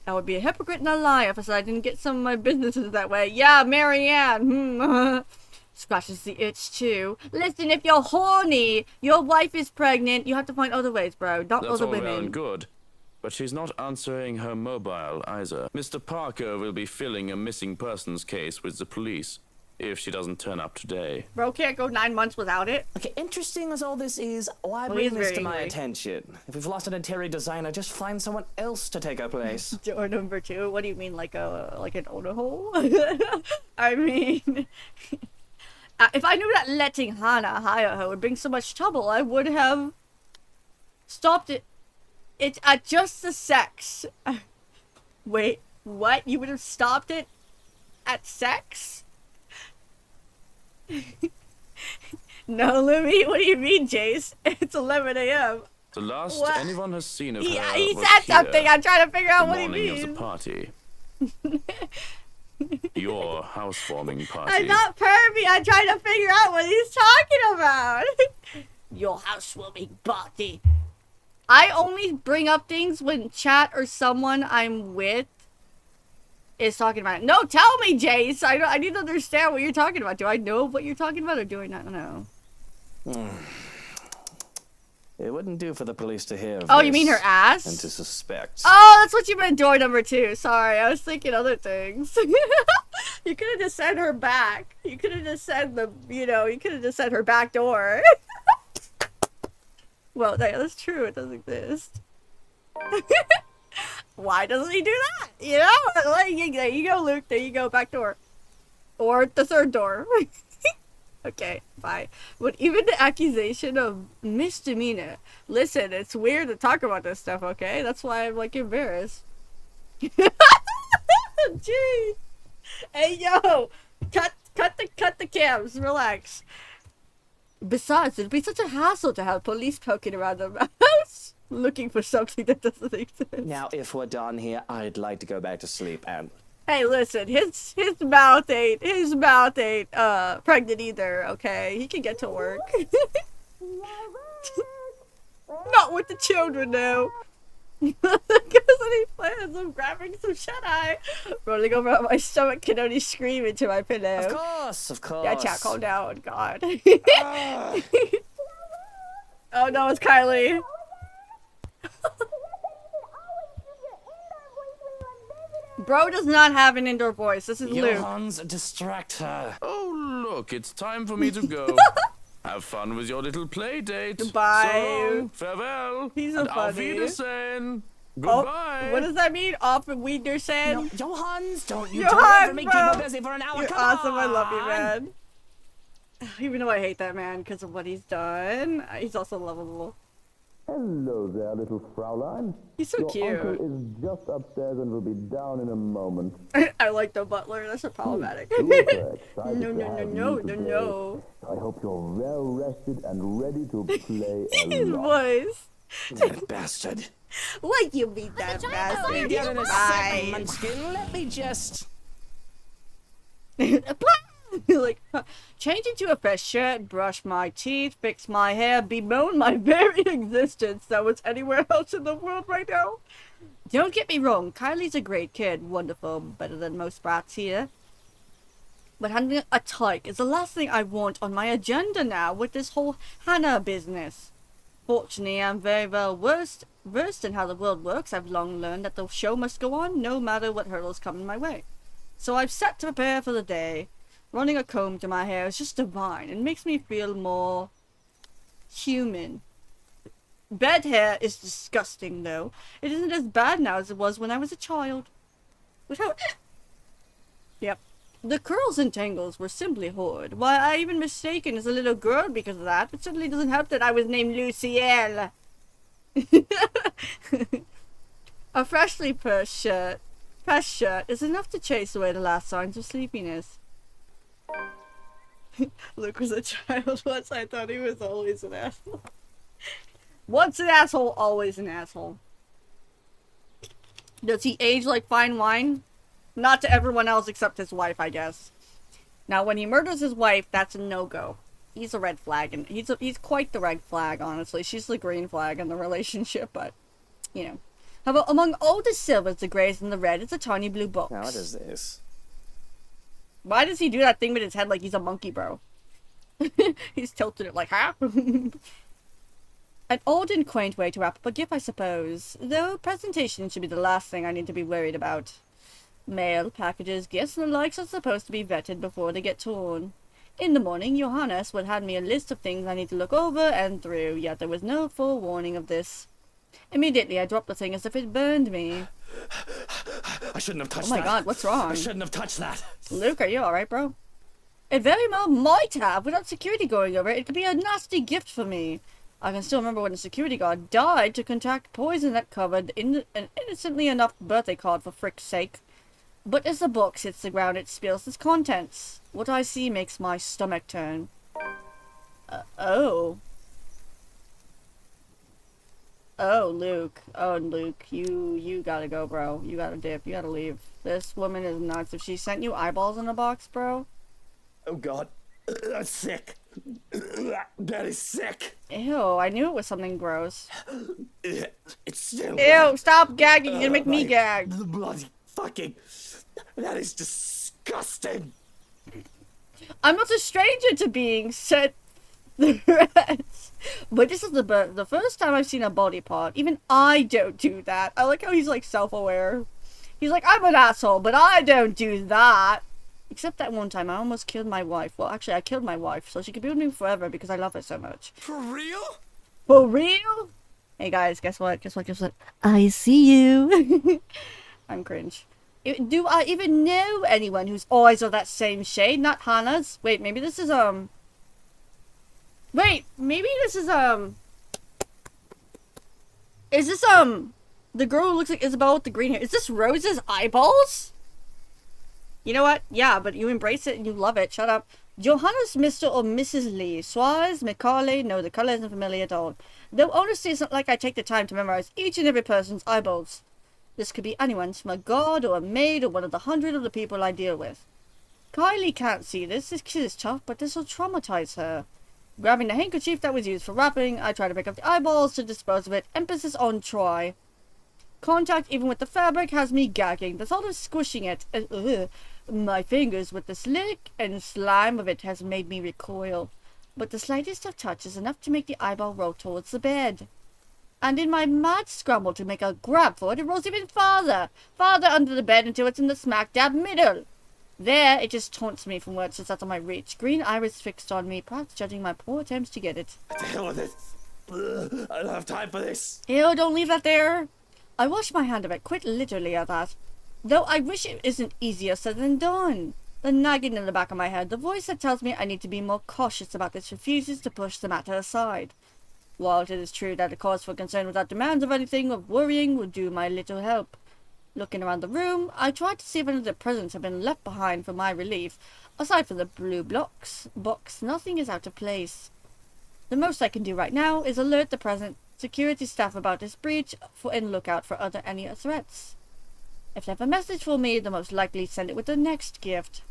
I would be a hypocrite and a liar if I said I didn't get some of my businesses that way. Yeah, Marianne. Scratches the itch too. Listen, if you're horny, your wife is pregnant, you have to find other ways, bro. Not That's other all well women. and good. But she's not answering her mobile either. Mr. Parker will be filling a missing persons case with the police if she doesn't turn up today. Bro can't go 9 months without it. Okay, interesting as all this is, why Well, he's bring this very to my angry. attention? If we've lost an interior designer, just find someone else to take her place. Door number 2. What do you mean, like an owner hole? I mean, if I knew that letting Hana hire her would bring so much trouble, I would have stopped it. It's at just the sex. Wait, what? You would have stopped it at sex? No, Lemmy. What do you mean, Jace? It's 11 a.m. The last What? anyone has seen of her He was said here, something. I'm trying to figure out the what he morning of the means. party. Your housewarming party. I'm not pervy. I'm trying to figure out what he's talking about. Your housewarming party. I only bring up things when chat or someone I'm with is talking about it. No, tell me, Jace. I need to understand what you're talking about. Do I know what you're talking about, or do I not know? It wouldn't do for the police to hear of Oh, this you mean her ass? and to suspect. Oh, that's what you meant, door number 2. Sorry, I was thinking other things. You could have just said her back. You could have just said you could have just said her back door. Well, that's true. It does exist. Why doesn't he do that? You know? Like, there you go, Luke. There you go, back door. Or the third door. Okay, bye. But even the accusation of misdemeanor. Listen, it's weird to talk about this stuff, okay? That's why I'm, like, embarrassed. Jeez. Hey, yo! Cut the cams. Relax. Besides, it'd be such a hassle to have police poking around the house looking for something that doesn't exist. Now, if we're done here, I'd like to go back to sleep and... Hey, listen, his mouth ain't pregnant either, okay? He can get to work. Not with the children, though. Because any plans of grabbing some shut-eye, rolling over on my stomach, can only scream into my pillow. Of course. Yeah, chat, calm down, God. Oh no, it's Kylie. Bro does not have an indoor voice. This is Luke. Johans, distract her. Oh, look, it's time for me to go. Have fun with your little play date. Goodbye. So long, farewell. He's so and Auf funny. Wiedersehen. Oh, Goodbye. what does that mean? Off of Wiedersehen? No, Johans, don't you Johan, dare ever make bro. people busy for an hour. You're Come awesome. I love you, on. man. Even though I hate that man because of what he's done, he's also lovable. Hello there, little Fraulein. He's so Your cute. uncle is just upstairs and will be down in a moment. I like the butler. That's so problematic. Super excited No, to no, no, have no, you no, today. no. I hope you're well rested and ready to play His along. voice. That bastard. What you mean that bastard? Be down in a Bye. second, Munchkin. Let me just... Like, change into a fresh shirt, brush my teeth, fix my hair, bemoan my very existence that was anywhere else in the world right now. Don't get me wrong, Kylie's a great kid, wonderful, better than most brats here. But handling a tyke is the last thing I want on my agenda now with this whole Hannah business. Fortunately, I'm very well versed versed in how the world works, I've long learned that the show must go on no matter what hurdles come in my way. So I've set to prepare for the day. Running a comb through my hair is just divine. It makes me feel more human. Bed hair is disgusting, though. It isn't as bad now as it was when I was a child. Yep. The curls and tangles were simply horrid. Why, I even mistaken as a little girl because of that. It certainly doesn't help that I was named Lucielle. A freshly pressed shirt is enough to chase away the last signs of sleepiness. Luke was a child once. I thought he was always an asshole. Once an asshole, always an asshole. Does he age like fine wine? Not to everyone else except his wife, I guess. Now, when he murders his wife, that's a no-go. He's a red flag, and he's quite the red flag, honestly. She's the green flag in the relationship, but, you know. However, among all the silvers, the grays, and the red, it's a tiny blue box. Now, what is this? Why does he do that thing with his head like he's a monkey, bro? He's tilted it like, huh? An old and quaint way to wrap up a gift, I suppose. Though presentation should be the last thing I need to be worried about. Mail, packages, gifts, and the likes are supposed to be vetted before they get torn. In the morning, Johannes would hand me a list of things I need to look over and through, yet there was no forewarning of this. Immediately, I dropped the thing as if it burned me. I shouldn't have touched that. Oh my god, what's wrong? I shouldn't have touched that. Luke, are you alright, bro? It very well might have. Without security going over it, it could be a nasty gift for me. I can still remember when a security guard died to contract poison that covered an innocently enough birthday card, for frick's sake. But as the box hits the ground, it spills its contents. What I see makes my stomach turn. Oh. Oh, Luke. Oh, Luke. You gotta go, bro. You gotta dip. You gotta leave. This woman is nuts. If she sent you eyeballs in a box, bro. Oh, God. That's sick. That is sick. Ew, I knew it was something gross. It's still... Ew, stop gagging. You're gonna make me gag. Bloody fucking... That is disgusting. I'm not a stranger to being set threats. But this is the first time I've seen a body part. Even I don't do that. I like how he's like self-aware. He's like, I'm an asshole, but I don't do that. Except that one time I almost killed my wife. Well, actually, I killed my wife, so she could be with me forever because I love her so much. For real? For real? Hey guys, guess what? Guess what? Guess what? I see you. I'm cringe. Do I even know anyone whose eyes are that same shade? Not Hannah's? Wait, maybe this is, Wait, maybe this is, Is this, the girl who looks like Isabel with the green hair? Is this Rose's eyeballs? You know what? Yeah, but you embrace it and you love it. Shut up. Johannes, Mr. or Mrs. Lee. Suarez, Macaulay. No, the color isn't familiar at all. Though honestly, it's not like I take the time to memorize each and every person's eyeballs. This could be anyone's, from a god or a maid or one of the 100 of the people I deal with. Kylie can't see this. This kid is tough, but this will traumatize her. Grabbing the handkerchief that was used for wrapping, I try to pick up the eyeballs to dispose of it. Emphasis on try. Contact even with the fabric has me gagging. The thought of squishing it, my fingers with the slick and slime of it has made me recoil. But the slightest of touch is enough to make the eyeball roll towards the bed. And in my mad scramble to make a grab for it, it rolls even farther. Farther under the bed until it's in the smack dab middle. There, it just taunts me from where it's just out of my reach. Green iris fixed on me, perhaps judging my poor attempts to get it. What the hell with this? I don't have time for this. Ew, don't leave that there. I wash my hand of it, quite literally at that. Though I wish it isn't easier said than done. The nagging in the back of my head, the voice that tells me I need to be more cautious about this, refuses to push the matter aside. While it is true that a cause for concern without demands of anything of worrying would do my little help. Looking around the room, I tried to see if any of the presents have been left behind for my relief. Aside from the blue box, nothing is out of place. The most I can do right now is alert the present security staff about this breach and look out for any threats. If they have a message for me, they'll most likely send it with the next gift.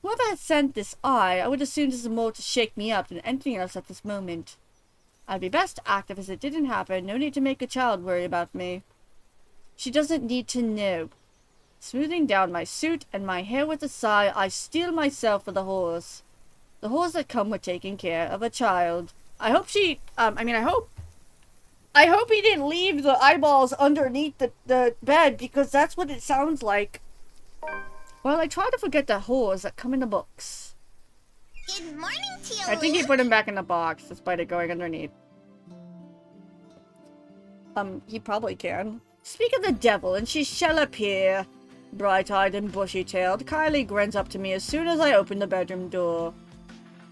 Whoever had sent this I would assume this is more to shake me up than anything else at this moment. I'd be best active as it didn't happen. No need to make a child worry about me. She doesn't need to know. Smoothing down my suit and my hair with a sigh, I steel myself for the horse. The horse that come with taking care of a child. I hope she, I hope I hope he didn't leave the eyeballs underneath the bed, because that's what it sounds like. Well, I try to forget the whores that come in the books. Good morning to you, I think he put him back in the box, despite it going underneath. He probably can. Speak of the devil, and she shall appear. Bright-eyed and bushy-tailed, Kylie grins up to me as soon as I open the bedroom door.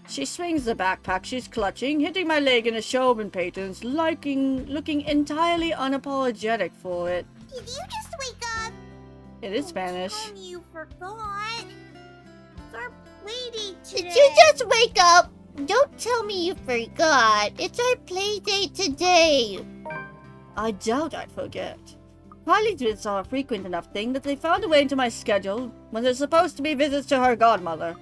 She swings the backpack she's clutching, hitting my leg in a show of impatience, looking entirely unapologetic for it. Did you just wake up? It is Spanish. Tell me you forgot. It's our play date today. Did you just wake up? Don't tell me you forgot. It's our play date today. I doubt I'd forget. Kylie's visits are a frequent enough thing that they found a way into my schedule when there's supposed to be visits to her godmother.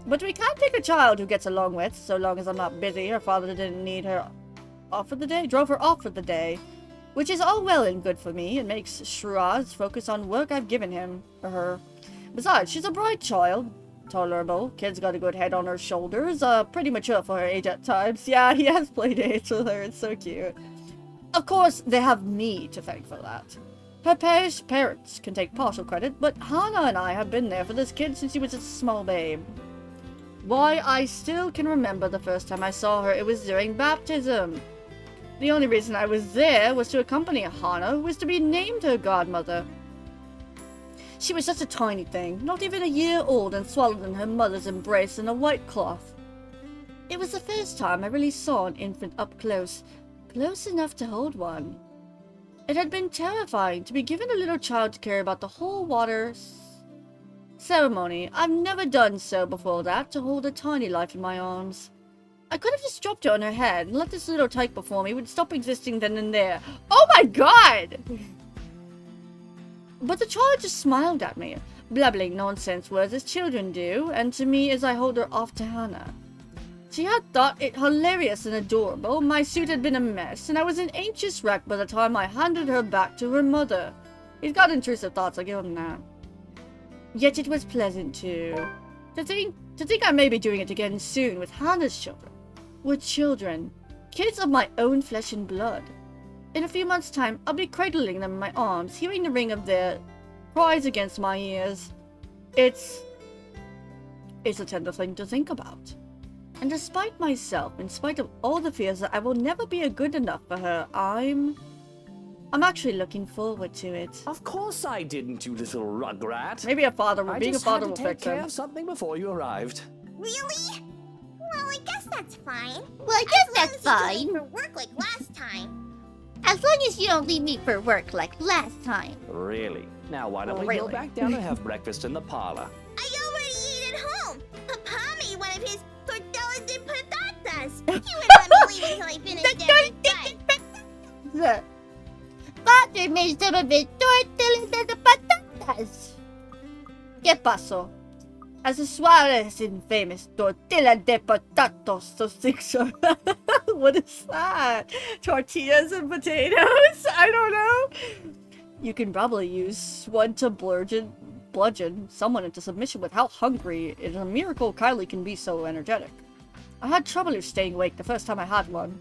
But we can't pick a child who gets along with, so long as I'm not busy. Her father didn't need her off for the day, drove her off for the day. Which is all well and good for me. It makes Shiraz focus on work I've given him, or her. Besides, she's a bright child. Tolerable. Kid's got a good head on her shoulders. Pretty mature for her age at times. Yeah, he has play dates with her. It's so cute. Of course, they have me to thank for that. Her parents can take partial credit, but Hannah and I have been there for this kid since he was a small babe. Why, I still can remember the first time I saw her. It was during baptism. The only reason I was there was to accompany Hannah, who was to be named her godmother. She was just a tiny thing, not even a year old, and swallowed in her mother's embrace in a white cloth. It was the first time I really saw an infant up close, close enough to hold one. It had been terrifying to be given a little child to care about the whole water ceremony. I've never done so before that, to hold a tiny life in my arms. I could have just dropped her on her head and let this little tyke before me would stop existing then and there. Oh my god! But the child just smiled at me, blabbling nonsense words as children do, and to me as I hold her off to Hannah. She had thought it hilarious and adorable. My suit had been a mess, and I was an anxious wreck by the time I handed her back to her mother. He's got intrusive thoughts, I give him that. Yet it was pleasant too. To think I may be doing it again soon with Hannah's children. With children. Kids of my own flesh and blood. In a few months' time, I'll be cradling them in my arms, hearing the ring of their cries against my ears. It's a tender thing to think about. And despite myself, in spite of all the fears that I will never be a good enough for her, I'm actually looking forward to it. Of course I didn't, you little rugrat. Maybe a father will, being a father will fix fix care him. of something before you arrived. Really? Well, I guess that's fine. Well, I guess that's As long as you fine. do it for work like last time. As long as you don't leave me for work like last time. Really? Now why don't we Really? go back down and have breakfast in the parlor? I already ate at home. Papa made one of his tortillas de patatas. He wouldn't let me leave until I finished every bite. Father made some of his tortillas de patatas. ¿Qué pasó? As a Suarez infamous tortilla de patatos, so six. What is that? Tortillas and potatoes? I don't know. You can probably use one to bludgeon someone into submission with how hungry. It's a miracle Kylie can be so energetic. I had trouble staying awake the first time I had one.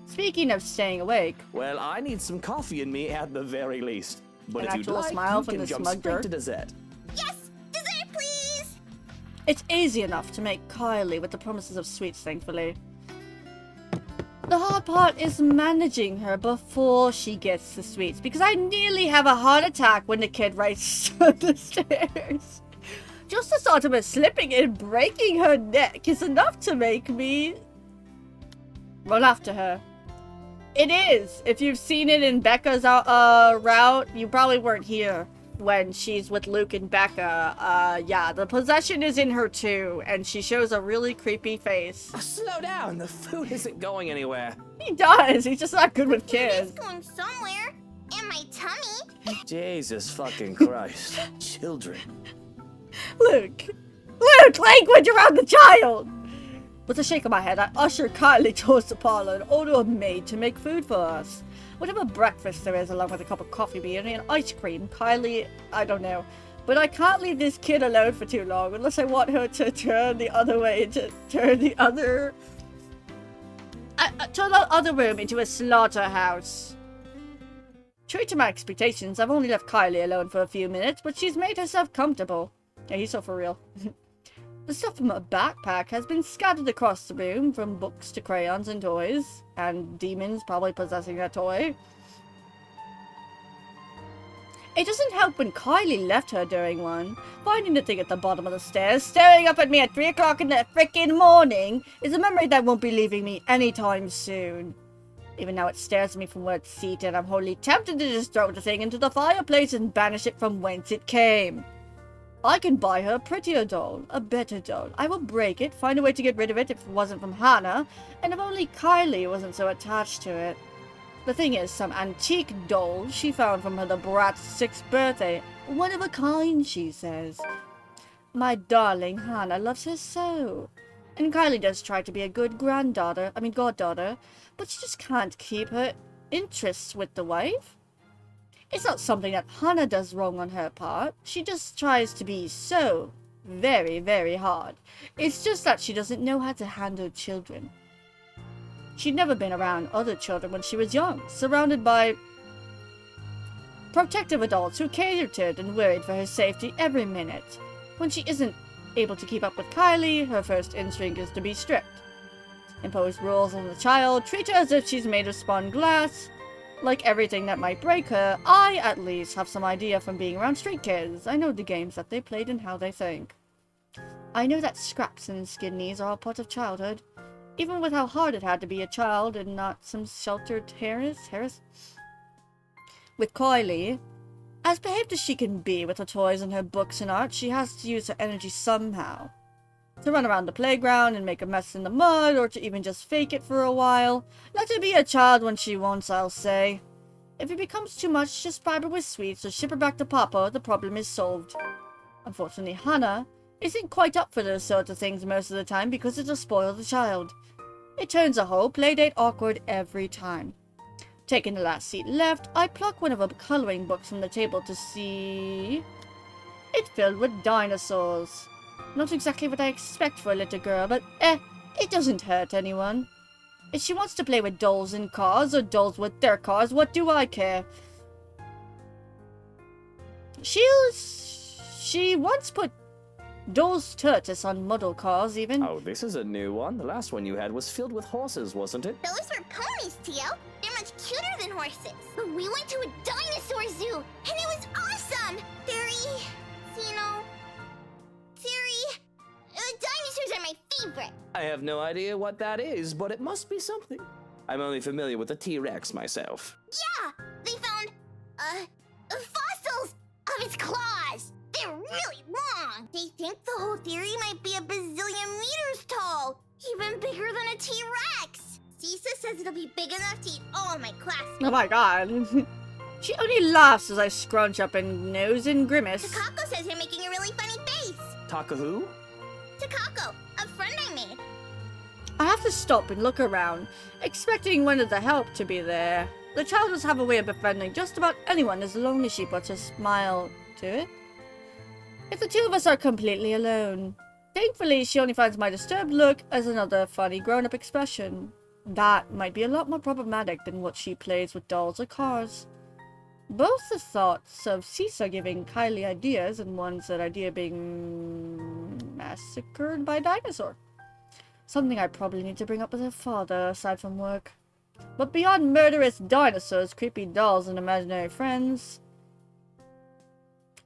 Speaking of staying awake, Well, I need some coffee in me at the very least. But An if you'd actual like, smile you from can the jump smug straight jerk. to dessert. Yes, dessert, please. it's easy enough to make Kylie with the promises of sweets, thankfully. The hard part is managing her before she gets the sweets, because I nearly have a heart attack when the kid races up the stairs. Just the thought of her slipping and breaking her neck is enough to make me run after her. It is. If you've seen it in Becca's route, you probably weren't here when she's with Luke and Becca. Yeah, the possession is in her too, and she shows a really creepy face. Slow down, the food isn't going anywhere. He does. He's just not good with It's kids. going somewhere. In my tummy. Jesus fucking Christ. Children. Luke, language around the child. With a shake of my head, I usher Kylie towards the parlor and order a maid to make food for us. Whatever breakfast there is, along with a cup of coffee bean and ice cream. Kylie, I don't know. But I can't leave this kid alone for too long unless I want her to turn the other way, to turn the other... turn the other room into a slaughterhouse. True to my expectations, I've only left Kylie alone for a few minutes, but she's made herself comfortable. Yeah, he's so for real. The stuff from her backpack has been scattered across the room, from books to crayons and toys, and demons probably possessing that toy. It doesn't help when Kylie left her during one. Finding the thing at the bottom of the stairs, staring up at me at 3 o'clock in the frickin' morning, is a memory that won't be leaving me anytime soon. Even now it stares at me from where it's seated, I'm wholly tempted to just throw the thing into the fireplace and banish it from whence it came. I can buy her a prettier doll, a better doll. I will break it, find a way to get rid of it if it wasn't from Hannah, and if only Kylie wasn't so attached to it. The thing is, some antique doll she found from the brat's 6th birthday. One of a kind, she says. My darling Hannah loves her so. And Kylie does try to be a good goddaughter, but she just can't keep her interests with the wife. It's not something that Hannah does wrong on her part. She just tries to be so very, very hard. It's just that she doesn't know how to handle children. She'd never been around other children when she was young, surrounded by protective adults who catered to it and worried for her safety every minute. When she isn't able to keep up with Kylie, her first instinct is to be strict. Impose rules on the child, treat her as if she's made of spun glass. Like everything that might break her, I, at least, have some idea from being around street kids. I know the games that they played and how they think. I know that scraps and skin knees are all part of childhood. Even with how hard it had to be a child and not some sheltered Harris? With Kylie, as behaved as she can be with her toys and her books and art, she has to use her energy somehow. To run around the playground and make a mess in the mud, or to even just fake it for a while. Not to be a child when she wants, I'll say. If it becomes too much, just bribe her with sweets or ship her back to Papa, the problem is solved. Unfortunately, Hannah isn't quite up for those sort of things most of the time because it'll spoil the child. It turns a whole playdate awkward every time. Taking the last seat left, I pluck one of her coloring books from the table to see... It filled with dinosaurs. Not exactly what I expect for a little girl, but it doesn't hurt anyone. If she wants to play with dolls and cars, or dolls with their cars, what do I care? She once put dolls' tortoise on model cars, even. Oh, this is a new one. The last one you had was filled with horses, wasn't it? Those were ponies, Tio. They're much cuter than horses. But we went to a dinosaur zoo, and it was awesome! Dinosaurs are my favorite. I have no idea what that is, but it must be something. I'm only familiar with the T-Rex myself. Yeah, they found, fossils of its claws. They're really long. They think the whole theory might be a bazillion meters tall. Even bigger than a T-Rex. Cisa says it'll be big enough to eat all of my classmates. Oh my god. She only laughs as I scrunch up and nose and grimace. Takako says you're making a really funny face. Taka who? Takako, a friend I made. I have to stop and look around, expecting one of the help to be there. The child does have a way of befriending just about anyone as long as she puts a smile to it. If the two of us are completely alone. Thankfully, she only finds my disturbed look as another funny grown-up expression. That might be a lot more problematic than what she plays with dolls or cars. Both the thoughts of Cisa giving Kylie ideas and one said idea being massacred by a dinosaur. Something I probably need to bring up with her father aside from work. But beyond murderous dinosaurs, creepy dolls, and imaginary friends,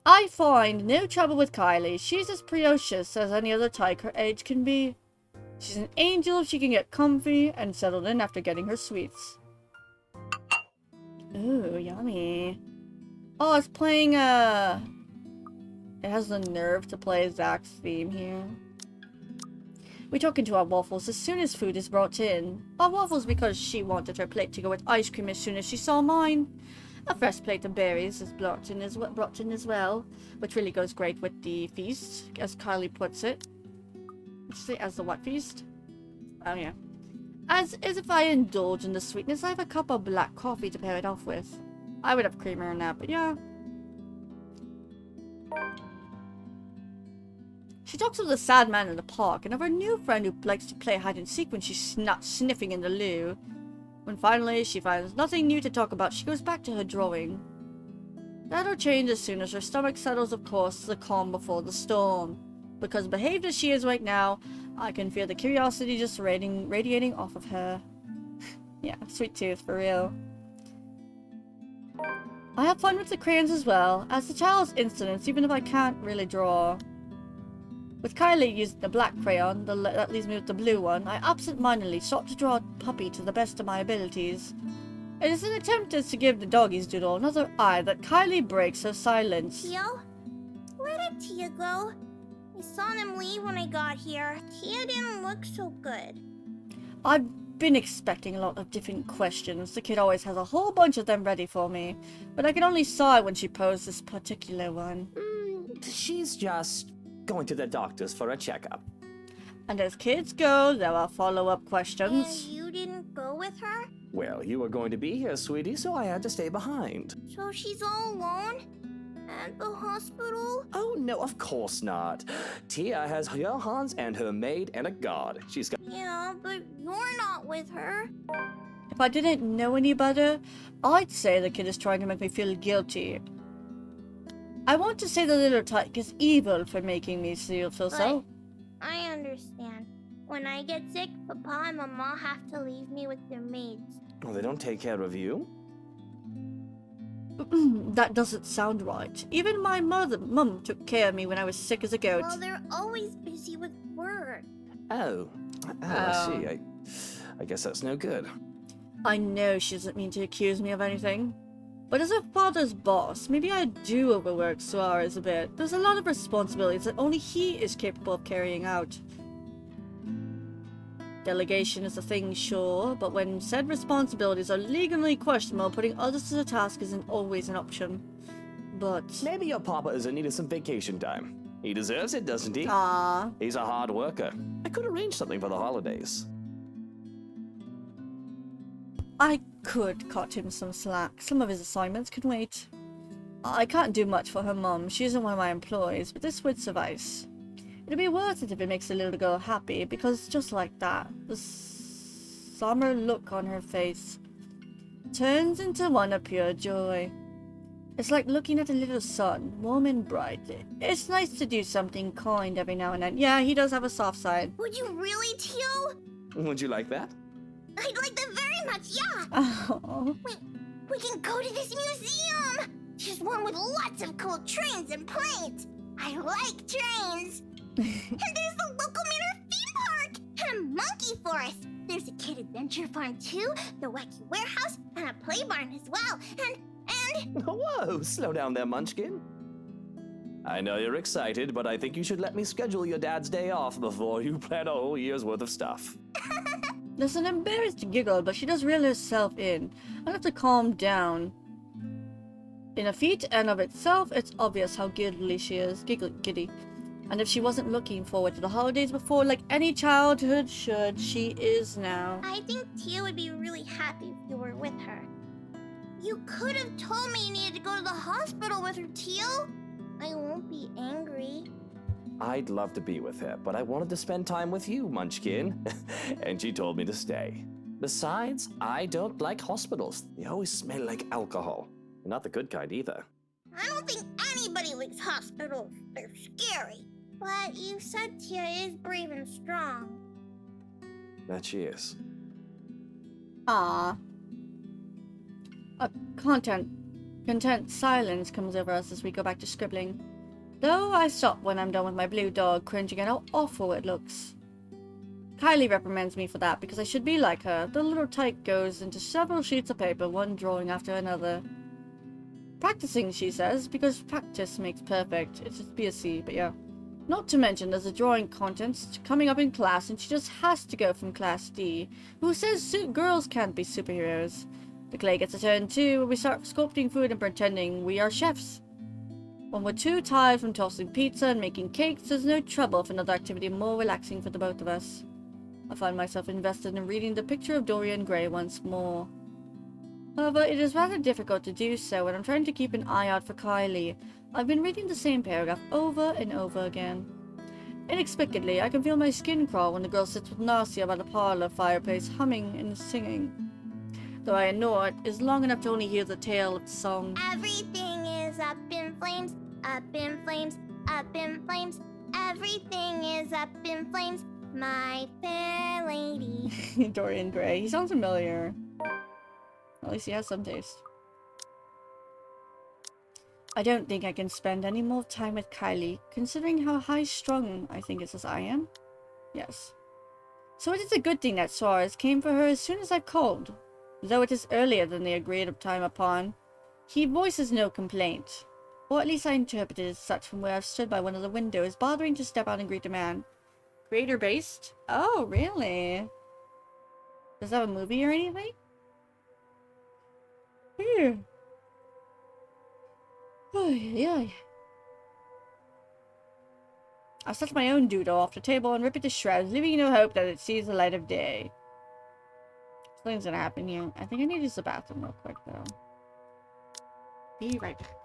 I find no trouble with Kylie. She's as precocious as any other tyke her age can be. She's an angel if she can get comfy and settled in after getting her sweets. Ooh, yummy. Oh, it's playing, it has the nerve to play Zach's theme here. We tuck into our waffles as soon as food is brought in. Our waffles because she wanted her plate to go with ice cream as soon as she saw mine. A fresh plate of berries is brought in as well, which really goes great with the feast, as Kylie puts it. As the what feast? Oh yeah. As if I indulge in the sweetness, I have a cup of black coffee to pair it off with. I would have creamer in that, but yeah. She talks of the sad man in the park and of her new friend who likes to play hide and seek when she's not sniffing in the loo. When finally she finds nothing new to talk about, she goes back to her drawing. That'll change as soon as her stomach settles, of course, the calm before the storm. Because behaved as she is right now, I can feel the curiosity just radiating off of her. Yeah, sweet tooth, for real. I have fun with the crayons as well, as the child's incidents, even if I can't really draw. With Kylie using the black crayon, that leaves me with the blue one, I absent-mindedly sought to draw a puppy to the best of my abilities. It is an attempt to give the doggy's doodle another eye that Kylie breaks her silence. Tio? Where did Tia go? I saw them leave when I got here. Tia didn't look so good. I've been expecting a lot of different questions. The kid always has a whole bunch of them ready for me, but I can only sigh when she posed this particular one. She's just going to the doctor's for a checkup. And as kids go, there are follow-up And questions. you didn't go with her? Well, you were going to be here, sweetie, so I had to stay behind. So she's all alone? At the hospital? Oh, no, of course not. Tia has Johans and her maid and a guard. She's got... Yeah, but you're not with her. If I didn't know any better, I'd say the kid is trying to make me feel guilty. I want to say the little tyke is evil for making me feel so. I understand. When I get sick, Papa and Mama have to leave me with their maids. Oh, they don't take care of you? That doesn't sound right. Even my mum took care of me when I was sick as a goat. Well, they're always busy with work. Oh, I see. I guess that's no good. I know she doesn't mean to accuse me of anything. But as a father's boss, maybe I do overwork Suarez a bit. There's a lot of responsibilities that only he is capable of carrying out. Delegation is a thing, sure, but when said responsibilities are legally questionable, putting others to the task isn't always an option. But... maybe your papa is in need of some vacation time. He deserves it, doesn't he? Ah. He's a hard worker. I could arrange something for the holidays. I could cut him some slack. Some of his assignments can wait. I can't do much for her mum. She isn't one of my employees, but this would suffice. It'll be worth it if it makes the little girl happy, because just like that, the summer look on her face turns into one of pure joy. It's like looking at a little sun, warm and bright. It's nice to do something kind every now and then. Yeah, he does have a soft side. Would you really, Tio? Would you like that? I'd like that very much, yeah! Oh. We can go to this museum! There's one with lots of cool trains and planes! I like trains! And there's the local Manor theme park! And a monkey forest! There's a kid adventure farm too, the wacky warehouse, and a play barn as well, and... Whoa, slow down there, Munchkin. I know you're excited, but I think you should let me schedule your dad's day off before you plan a whole year's worth of stuff. There's an embarrassed giggle, but she does reel herself in. I have to calm down. In a feat and of itself, it's obvious how giddily she is. Giddy. And if she wasn't looking forward to the holidays before, like any childhood should, she is now. I think Tia would be really happy if you were with her. You could have told me you needed to go to the hospital with her, Tio. I won't be angry. I'd love to be with her, but I wanted to spend time with you, Munchkin. And she told me to stay. Besides, I don't like hospitals. They always smell like alcohol. Not the good kind either. I don't think anybody likes hospitals. They're scary. But you said Tia is brave and strong. That she is. Ah. A content silence comes over us as we go back to scribbling. Though I stop when I'm done with my blue dog, cringing at how awful it looks. Kylie reprimands me for that because I should be like her. The little tyke goes into several sheets of paper, one drawing after another. Practicing, she says, because practice makes perfect. It's just BSc, but yeah. Not to mention there's a drawing contest coming up in class and she just has to go from class D. Who says girls can't be superheroes? The clay gets a turn too, where we start sculpting food and pretending we are chefs. When we're too tired from tossing pizza and making cakes, there's no trouble for another activity more relaxing for the both of us. I find myself invested in reading The Picture of Dorian Gray once more. However, it is rather difficult to do so when I'm trying to keep an eye out for Kylie. I've been reading the same paragraph over and over again. Inexplicably, I can feel my skin crawl when the girl sits with Nasia by the parlor fireplace, humming and singing. Though I know it is long enough to only hear the tail of the song. Everything is up in flames, up in flames, up in flames. Everything is up in flames, my fair lady. Dorian Gray. He sounds familiar. At least he has some taste. I don't think I can spend any more time with Kylie, considering how high-strung I think it's as I am. Yes. So it is a good thing that Suarez came for her as soon as I called. Though it is earlier than the agreed time upon, he voices no complaint. Or at least I interpreted it as such from where I've stood by one of the windows, bothering to step out and greet a man. Creator-based? Oh, really? Does that have a movie or anything? Here. Oh, yeah. I'll set my own doodle off the table and rip it to shreds, leaving no hope that it sees the light of day. Something's gonna happen here. I think I need to use the bathroom real quick, though. Be right back.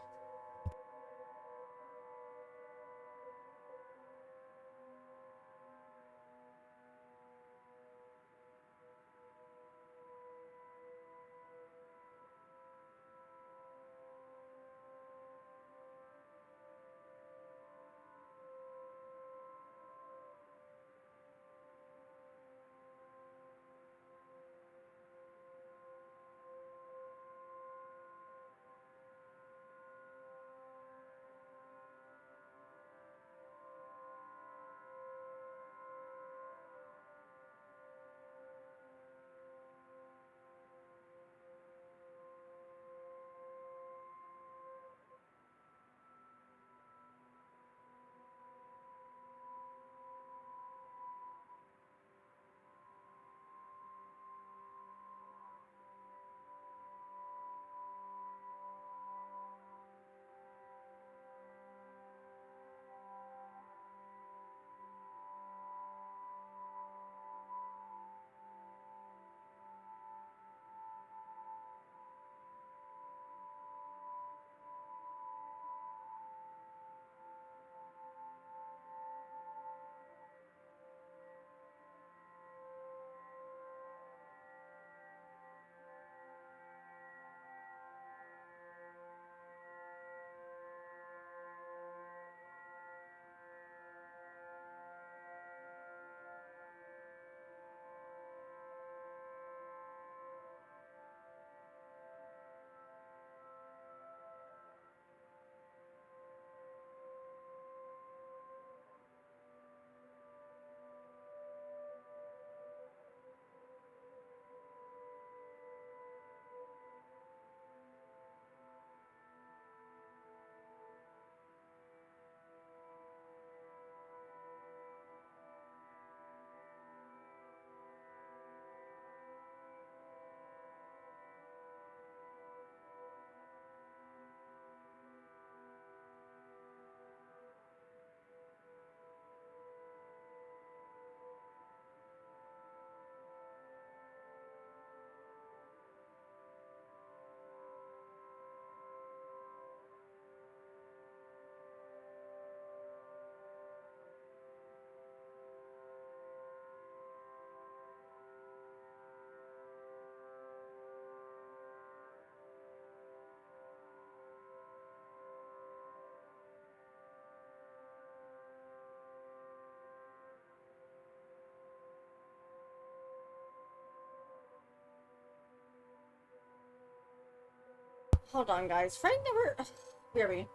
Hold on, guys. Frank never... Where are we?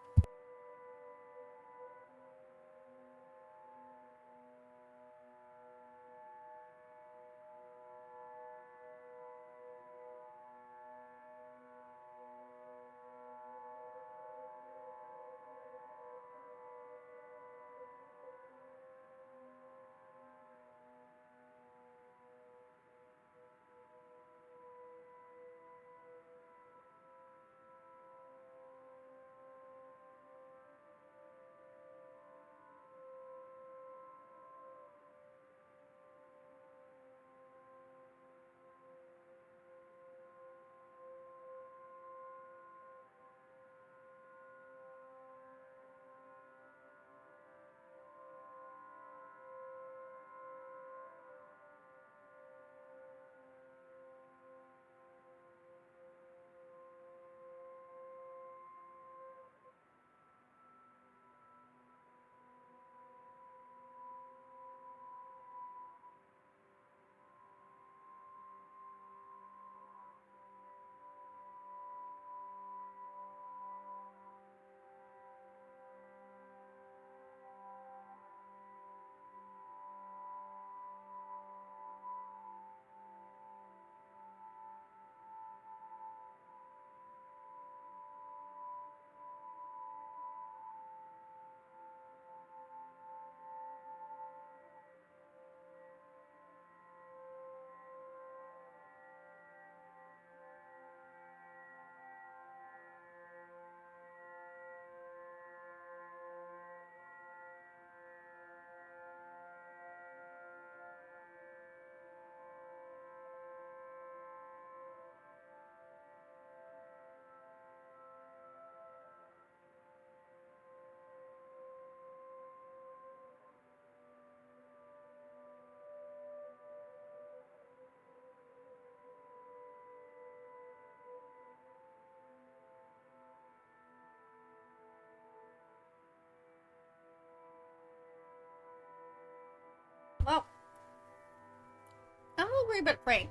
hungry but frank.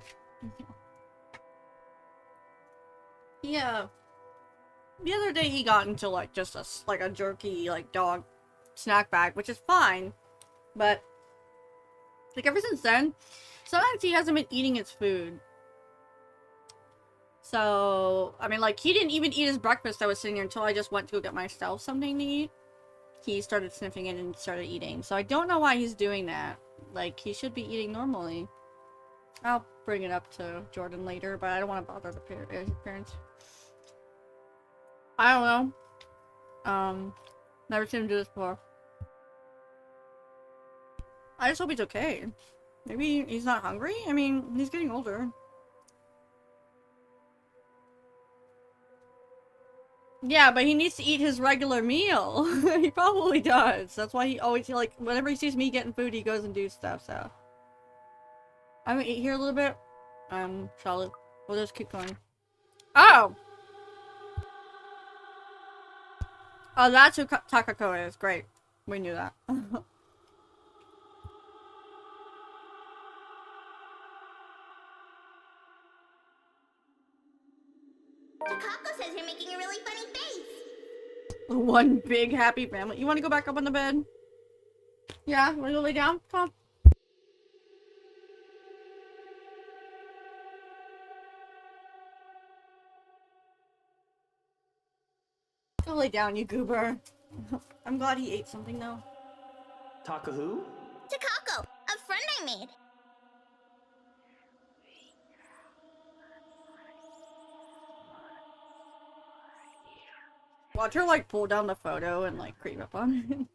Yeah. The other day he got into like just a jerky like dog snack bag, which is fine, but like ever since then, sometimes he hasn't been eating his food. So I mean, like he didn't even eat his breakfast. I was sitting here until I just went to go get myself something to eat. He started sniffing it and started eating. So I don't know why he's doing that. Like he should be eating normally. I'll bring it up to Jordan later, but I don't want to bother the parents. I don't know. Never seen him do this before. I just hope he's okay. Maybe he's not hungry? I mean, he's getting older. Yeah, but he needs to eat his regular meal. He probably does. That's why he always, like, whenever he sees me getting food, he goes and do stuff, so. I'm gonna eat here a little bit. Charlotte. We'll just keep going. Oh! Oh, that's who Takako is. Great. We knew that. Takako says you're making a really funny face. One big happy family. You want to go back up on the bed? Yeah? Want to go lay down? Come on. Go lay down, you goober. I'm glad he ate something, though. Taka who? Takako, a friend I made. Watch her, like, pull down the photo and, like, creep up on it.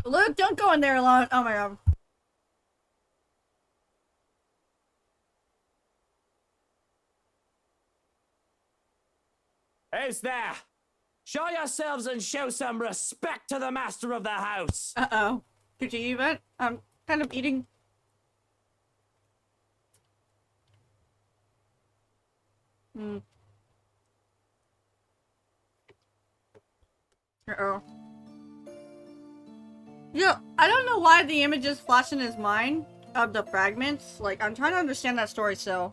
Luke, don't go in there alone. Oh my god. Who's there? Show yourselves and show some respect to the master of the house. Uh-oh. Did you even? I'm kind of eating. Uh-oh. Yeah, I don't know why the images flash in his mind of the fragments. Like, I'm trying to understand that story, so.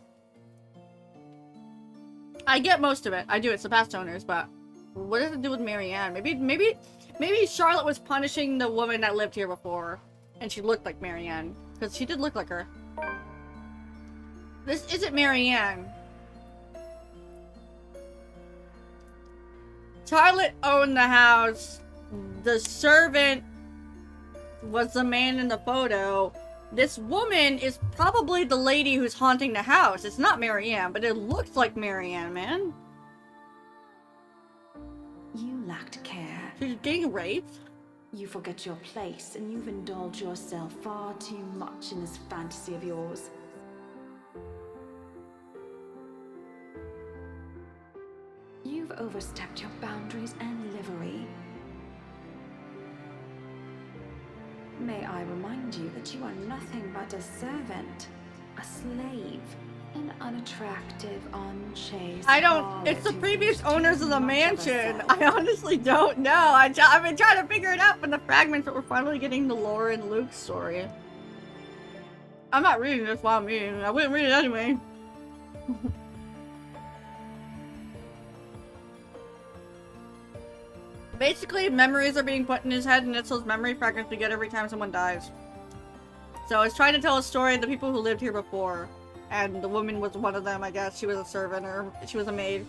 I get most of it. I do. It's the past owners, but what does it do with Marianne? Maybe Charlotte was punishing the woman that lived here before, and she looked like Marianne, because she did look like her. This isn't Marianne. Charlotte owned the house. The servant was the man in the photo. This woman is probably the lady who's haunting the house. It's not Marianne, but it looks like Marianne, man. You lacked care. She's getting raped. You forget your place, and you've indulged yourself far too much in this fantasy of yours. You've overstepped your boundaries and livery. May I remind you that you are nothing but a servant, a slave, an unattractive, unchaste. I don't. It's the previous owners of the mansion. I honestly don't know. I've been trying to figure it out from the fragments, but we're finally getting the Laura and Luke story. I'm not reading this while I'm eating. I wouldn't read it anyway. Basically, memories are being put in his head, and it's those memory fragments we get every time someone dies. So it's trying to tell a story of the people who lived here before. And the woman was one of them, I guess. She was a servant, or she was a maid.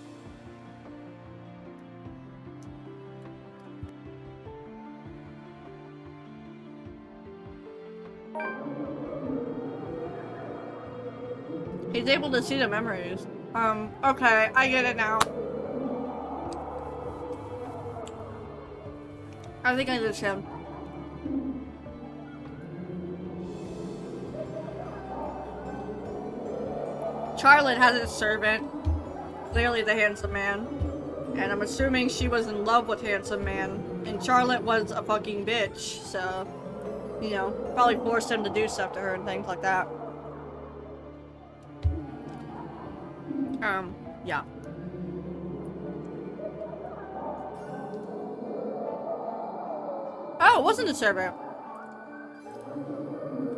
He's able to see the memories. Okay, I get it now. I think I just him. Charlotte has a servant clearly the handsome man. And I'm assuming she was in love with handsome man. And Charlotte was a fucking bitch, so, you know, probably forced him to do stuff to her and things like that. Yeah. Oh, it wasn't a servant.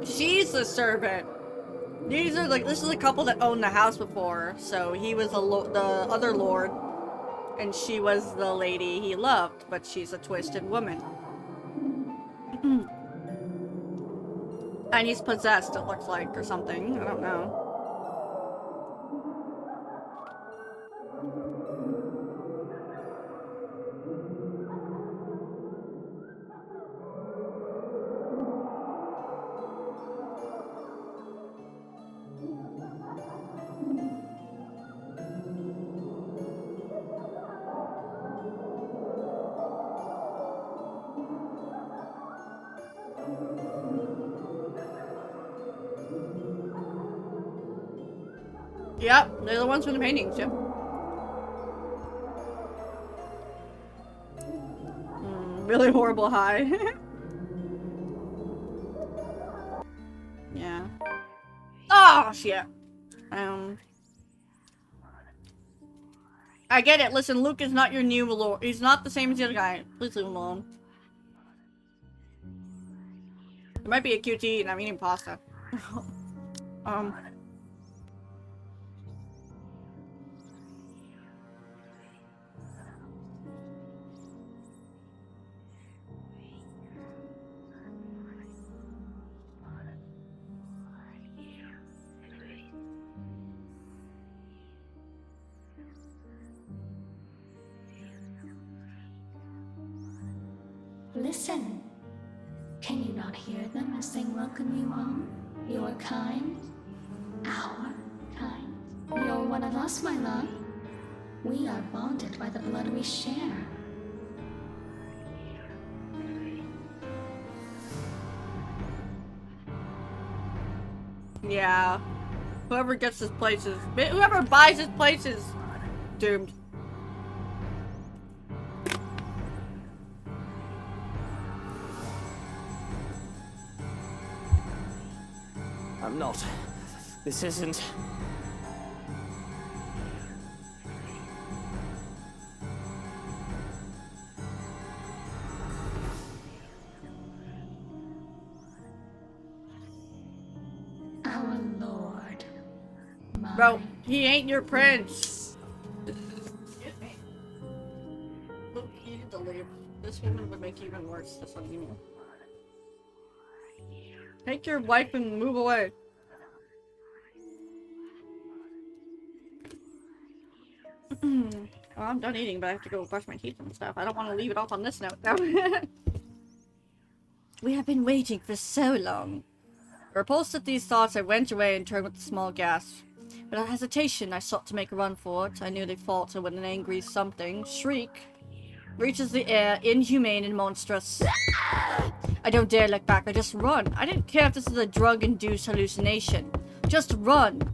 She's the servant. These are like, this is a couple that owned the house before, so he was the other lord, and she was the lady he loved, but she's a twisted woman. And he's possessed, it looks like, or something. I don't know. Yep, they're the ones from the paintings, yep. Really horrible high. Yeah. Oh, shit. I get it. Listen, Luke is not your new lord. He's not the same as the other guy. Please leave him alone. It might be a QT and I'm eating pasta. Listen. Can you not hear them as they welcome you home? Your kind, our kind. You're one of us, my love. We are bonded by the blood we share. Yeah. Whoever gets his place is... Whoever buys his place is doomed. I'm not. This isn't... Our Lord. Bro, he ain't your prince. Look, you need to leave. This woman would make you even worse. This one, you know. Take your wife and move away. Well, I'm done eating, but I have to go brush my teeth and stuff. I don't want to leave it off on this note, though. We have been waiting for so long. Repulsed at these thoughts, I went away and turned with a small gasp. Without hesitation, I sought to make a run for it. I nearly faltered when an angry something, shriek, reaches the air, inhumane and monstrous. I don't dare look back, I just run. I didn't care if this is a drug-induced hallucination. Just run.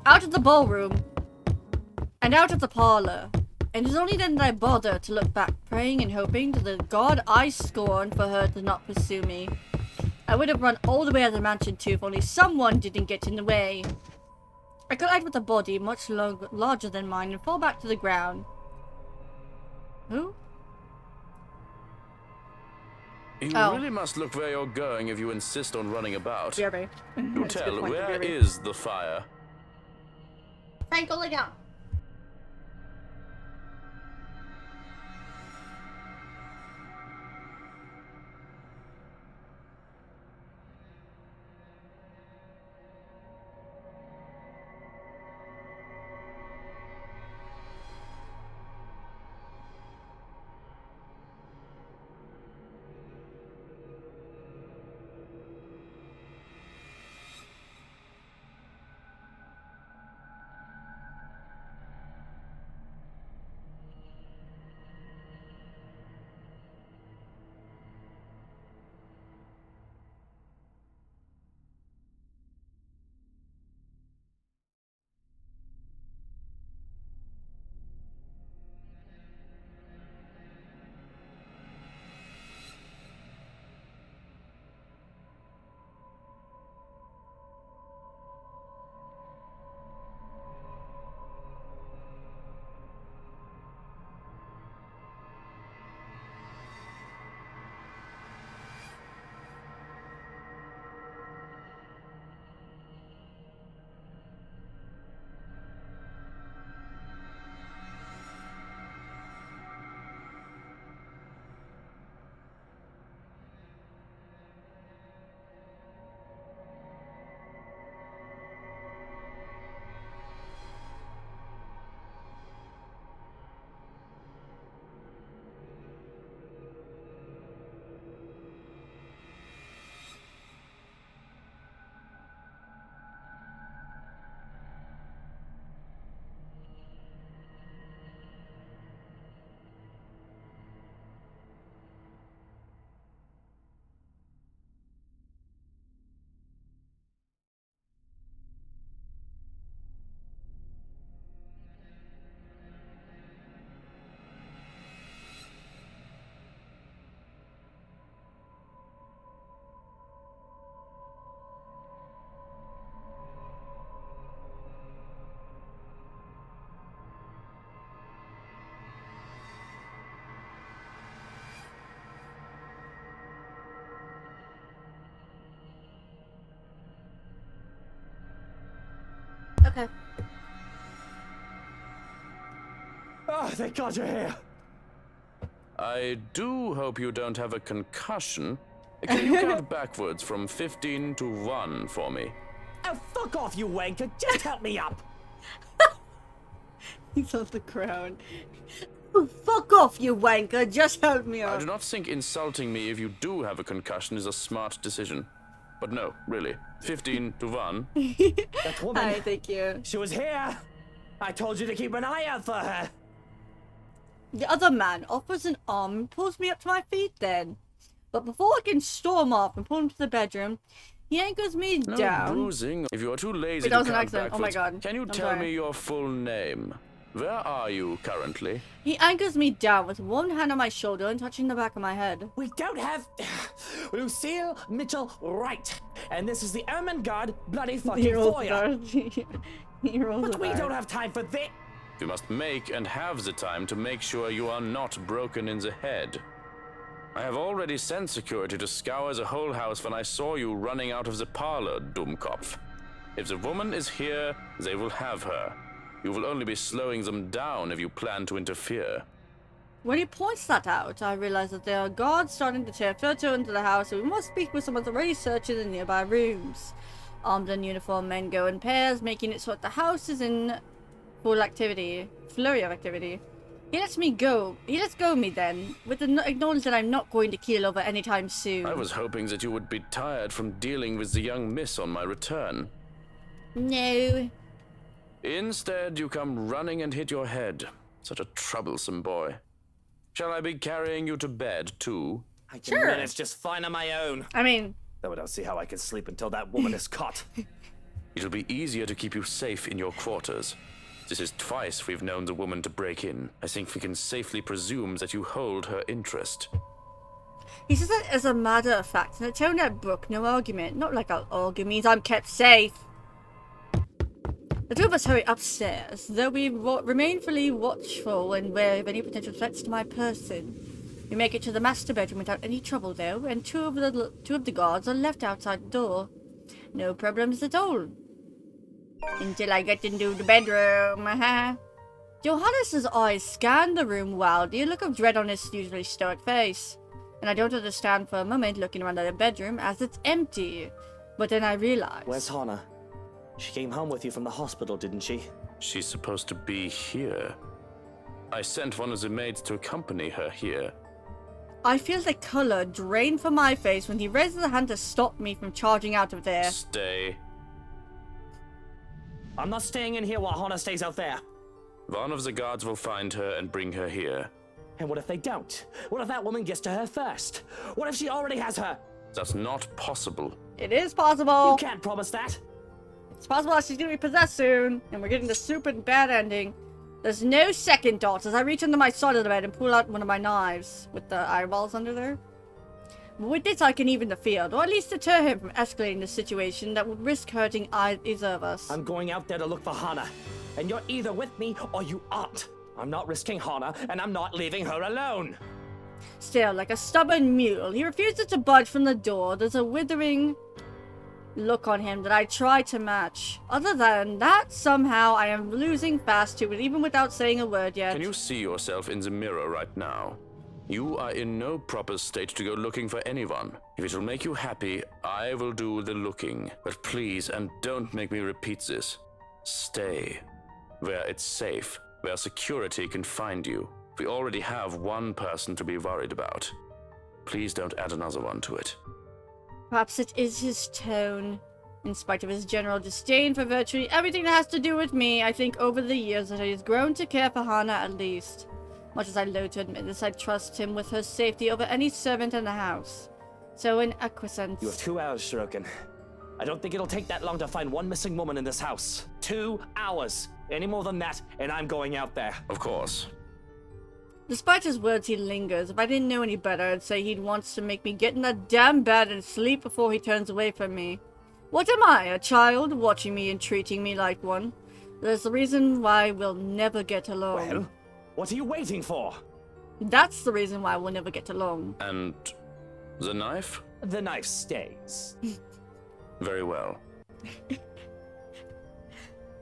Out of the ballroom. And out of the parlor. And it is only then that I bother to look back, praying and hoping to the god I scorn for her to not pursue me. I would have run all the way out of the mansion too if only someone didn't get in the way. I collide with a body much larger than mine and fall back to the ground. Who? You really must look where you're going if you insist on running about. BRB. Do tell, where is the fire? Frank, go lay down. Okay. Oh, thank God you're here. I do hope you don't have a concussion. Can you count backwards from 15 to 1 for me? Oh, fuck off, you wanker. Just help me up. He's on the ground. Oh, fuck off, you wanker. Just help me I out. do not think insulting me if you do have a concussion is a smart decision. But no, really. 15 to 1. That woman. Hi, thank you. She was here. I told you to keep an eye out for her. The other man offers an arm and pulls me up to my feet then. But before I can storm off and pull him to the bedroom, he anchors me No down. bruising. If you are too lazy Wait, that to was an count accident. Oh my backwards, God. can you I'm tell sorry. me your full name? Where are you currently? He anchors me down with one hand on my shoulder and touching the back of my head. We don't have Lucille Mitchell Wright, and this is the Ermengarde bloody fucking foyer. But we don't have time for this. You must make and have the time to make sure you are not broken in the head. I have already sent security to scour the whole house when I saw you running out of the parlor, Dummkopf. If the woman is here, they will have her. You will only be slowing them down if you plan to interfere. When he points that out, I realize that there are guards starting to tiptoe into the house, and we must speak with someone already searching the nearby rooms. Armed and uniformed men go in pairs, making it so that the house is in full activity, flurry of activity. He lets go of me then, with the acknowledge that I'm not going to keel over anytime soon. I was hoping that you would be tired from dealing with the young miss on my return. No. Instead, you come running and hit your head. Such a troublesome boy. Shall I be carrying you to bed, too? I can manage just fine on my own. I mean... Though I don't see how I can sleep until that woman is caught. It'll be easier to keep you safe in your quarters. This is twice we've known the woman to break in. I think we can safely presume that you hold her interest. He says that as a matter of fact, in a tone that brook no argument. Not like I'll argue means I'm kept safe. The two of us hurry upstairs, though we remain fully watchful and wary of any potential threats to my person. We make it to the master bedroom without any trouble, though, and two of the guards are left outside the door. No problems at all. Until I get into the bedroom, Johannes's eyes scan the room wildly, a look of dread on his usually stoic face. And I don't understand for a moment looking around the bedroom as it's empty. But then I realize... Where's Hana? She came home with you from the hospital, didn't she? She's supposed to be here. I sent one of the maids to accompany her here. I feel the color drain from my face when he raises a hand to stop me from charging out of there. Stay. I'm not staying in here while Hana stays out there. One of the guards will find her and bring her here. And what if they don't? What if that woman gets to her first? What if she already has her? That's not possible. It is possible. You can't promise that. It's possible that she's gonna be possessed soon, and we're getting the super bad ending. There's no second thoughts as I reach under my side of the bed and pull out one of my knives with the eyeballs under there. With this, I can even the field, or at least deter him from escalating the situation that would risk hurting either of us. I'm going out there to look for Hana, and you're either with me or you aren't. I'm not risking Hana, and I'm not leaving her alone. Still, like a stubborn mule, he refuses to budge from the door. There's a withering look on him that I try to match. Other than that, somehow I am losing fast to it, even without saying a word yet. Can you see yourself in the mirror right now? You are in no proper state to go looking for anyone. If it will make you happy, I will do the looking. But please, and don't make me repeat this, stay where it's safe, where security can find you. We already have one person to be worried about. Please don't add another one to it. Perhaps it is his tone. In spite of his general disdain for virtually everything that has to do with me, I think over the years that he has grown to care for Hana at least. Much as I loathe to admit this, I trust him with her safety over any servant in the house. So in acquiescence. You have 2 hours, Shirokin. I don't think it'll take that long to find one missing woman in this house. 2 hours. Any more than that, and I'm going out there. Of course. Despite his words, he lingers. If I didn't know any better, I'd say he wants to make me get in that damn bed and sleep before he turns away from me. What am I, a child, watching me and treating me like one? There's a reason why we'll never get along. Well, what are you waiting for? That's the reason why we'll never get along. And the knife? The knife stays. Very well.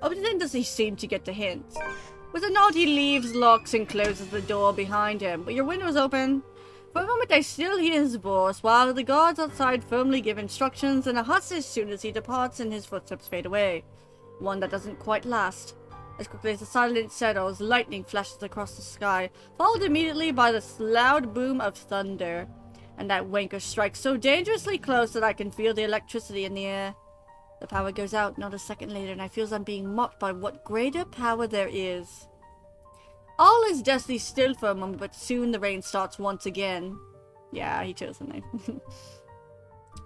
But then does he seem to get the hint. With a nod, he leaves, locks, and closes the door behind him. But your window's open. For a moment, I still hear his voice, while the guards outside firmly give instructions, and a hush as soon as he departs and his footsteps fade away. One that doesn't quite last. As quickly as the silence settles, lightning flashes across the sky, followed immediately by the loud boom of thunder. And that wanker strikes so dangerously close that I can feel the electricity in the air. The power goes out not a second later, and I feel I'm being mocked by what greater power there is. All is deathly still for a moment, but soon the rain starts once again. Yeah, he chose the name.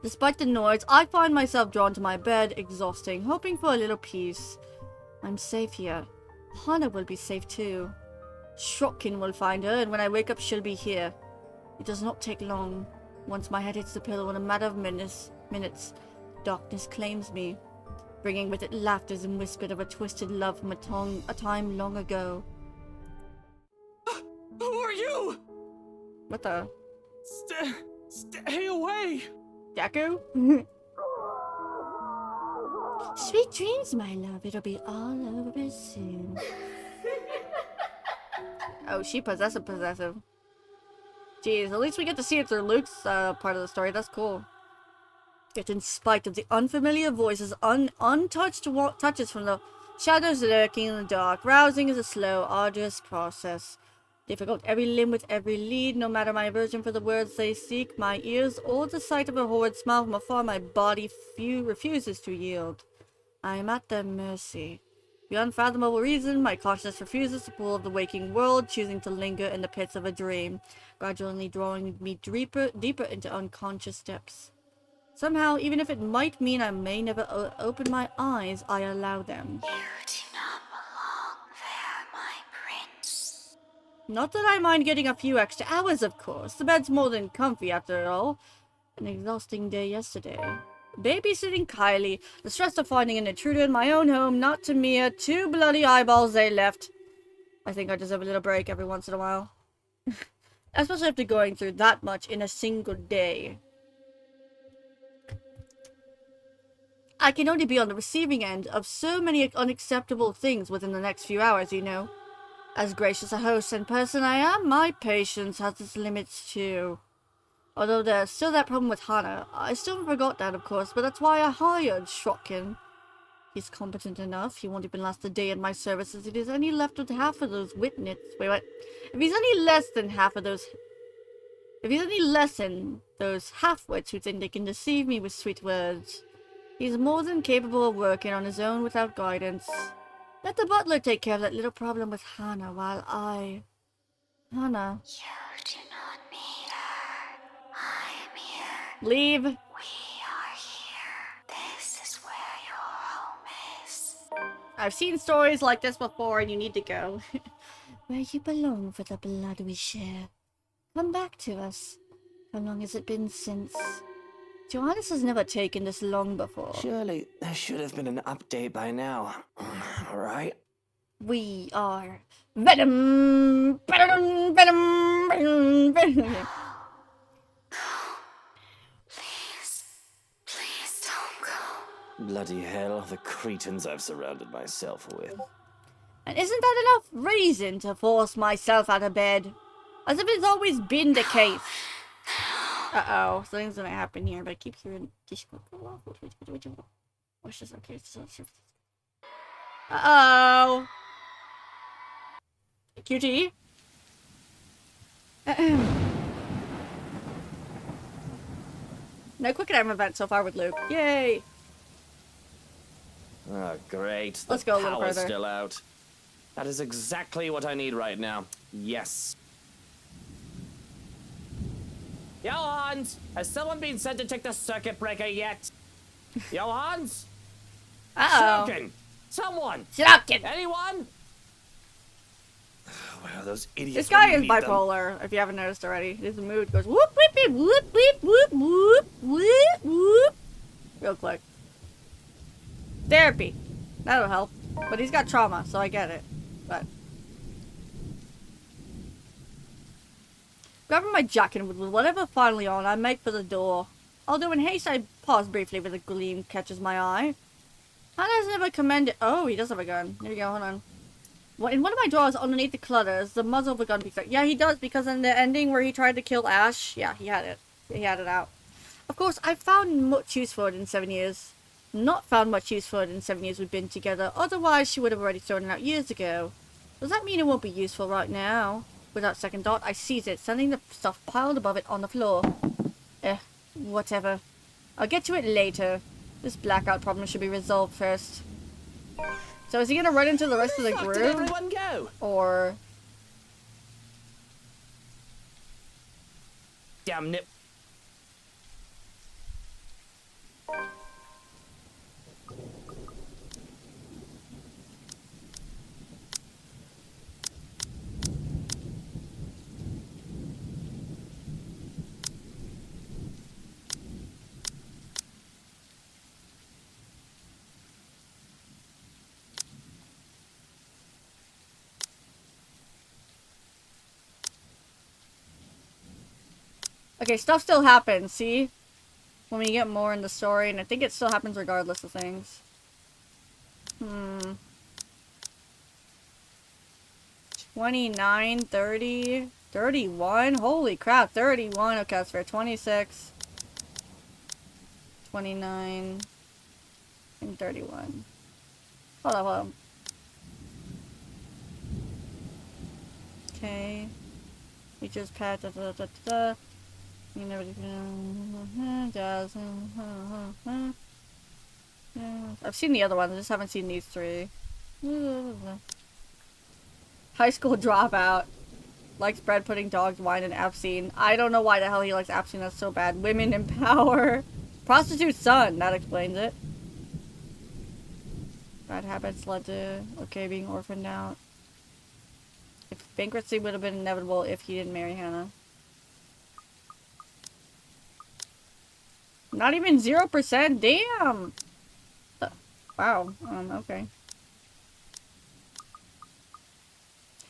Despite the noise, I find myself drawn to my bed, exhausting, hoping for a little peace. I'm safe here. Hana will be safe too. Shrotkin will find her, and when I wake up, she'll be here. It does not take long. Once my head hits the pillow, in a matter of minutes, darkness claims me, bringing with it laughter and whispers of a twisted love from a time long ago. Who are you? What the? Stay away! Deku? Sweet dreams, my love. It'll be all over soon. Oh, she possessive. Jeez, at least we get to see it through Luke's part of the story. That's cool. Yet in spite of the unfamiliar voices, untouched touches from the shadows lurking in the dark, rousing is a slow, arduous process. Difficult every limb with every lead, no matter my aversion for the words they seek, my ears, or the sight of a horrid smile from afar, my body refuses to yield. I am at their mercy. Beyond unfathomable reason, my consciousness refuses the pull of the waking world, choosing to linger in the pits of a dream, gradually drawing me deeper into unconscious depths. Somehow, even if it might mean I may never open my eyes, I allow them. You do not belong there, my prince. Not that I mind getting a few extra hours, of course. The bed's more than comfy after all. An exhausting day yesterday. Babysitting Kylie, the stress of finding an intruder in my own home, not to mere 2 bloody eyeballs they left. I think I deserve a little break every once in a while. Especially after going through that much in a single day. I can only be on the receiving end of so many unacceptable things within the next few hours, you know. As gracious a host and person I am, my patience has its limits too. Although there's still that problem with Hana. I still haven't forgot that, of course, but that's why I hired Shrotkin. He's competent enough. He won't even last a day in my services if he's only left with half of those witness. Wait, what? If he's any less than half of those... If he's any less than those half-wits who think they can deceive me with sweet words. He's more than capable of working on his own without guidance. Let the butler take care of that little problem with Hana while I... Hana. You do not need her. I am here. Leave. We are here. This is where your home is. I've seen stories like this before and you need to go. Where you belong for the blood we share. Come back to us. How long has it been since... Johannes has never taken this long before. Surely there should have been an update by now. Alright? We are Venom! Venom! Venom! Venom! Venom! Please don't go. Bloody hell, the cretins I've surrounded myself with. And isn't that enough reason to force myself out of bed? As if it's always been the case. Uh-oh, something's gonna happen here, but I keep hearing... What's this? Okay, uh-oh! QT? No quick time event so far with Luke. Yay! Oh, great. Let's go a little power's further. Still out. That is exactly what I need right now. Yes. Johans! Has someone been sent to check the circuit breaker yet? Johans? Uh-oh. Shrotkin! Someone! Shrotkin! Anyone? Wow, those idiots. This guy is wouldn't need them. bipolar, if you haven't noticed already. His mood goes whoop, whoop, whoop, whoop, whoop, whoop, whoop, whoop. Real quick. Therapy. That'll help. But he's got trauma, so I get it. But... Grabbing my jacket with whatever finally on, I make for the door. Although in haste I pause briefly when the gleam catches my eye. Hannah's never commended. Oh, he does have a gun. Here we go, hold on. Well, in one of my drawers underneath the clutter is the muzzle of a gun. Yeah, he does, because in the ending where he tried to kill Ash, yeah, he had it. He had it out. Of course, I've found much use for it in 7 years. Not found much use for it in 7 years we've been together. Otherwise, she would have already thrown it out years ago. Does that mean it won't be useful right now? Without second thought, I seize it, sending the stuff piled above it on the floor. Whatever. I'll get to it later. This blackout problem should be resolved first. So is he gonna run into the rest of the group? Where did everyone go? Or... Damn it. Okay, stuff still happens, see? When we get more in the story, and I think it still happens regardless of things. 29, 30, 31? Holy crap, 31. Okay, that's fair. 26, 29, and 31. Hold on, hold on. Okay. We just pat da. You never does. I've seen the other ones, I just haven't seen these three. High school dropout. Likes bread pudding, dogs, wine, and absinthe. I don't know why the hell he likes absinthe, that's so bad. Women in power. Prostitute son, that explains it. Bad habits led to, okay, being orphaned out. If bankruptcy would have been inevitable if he didn't marry Hannah. Not even 0%? Damn! Wow. Okay.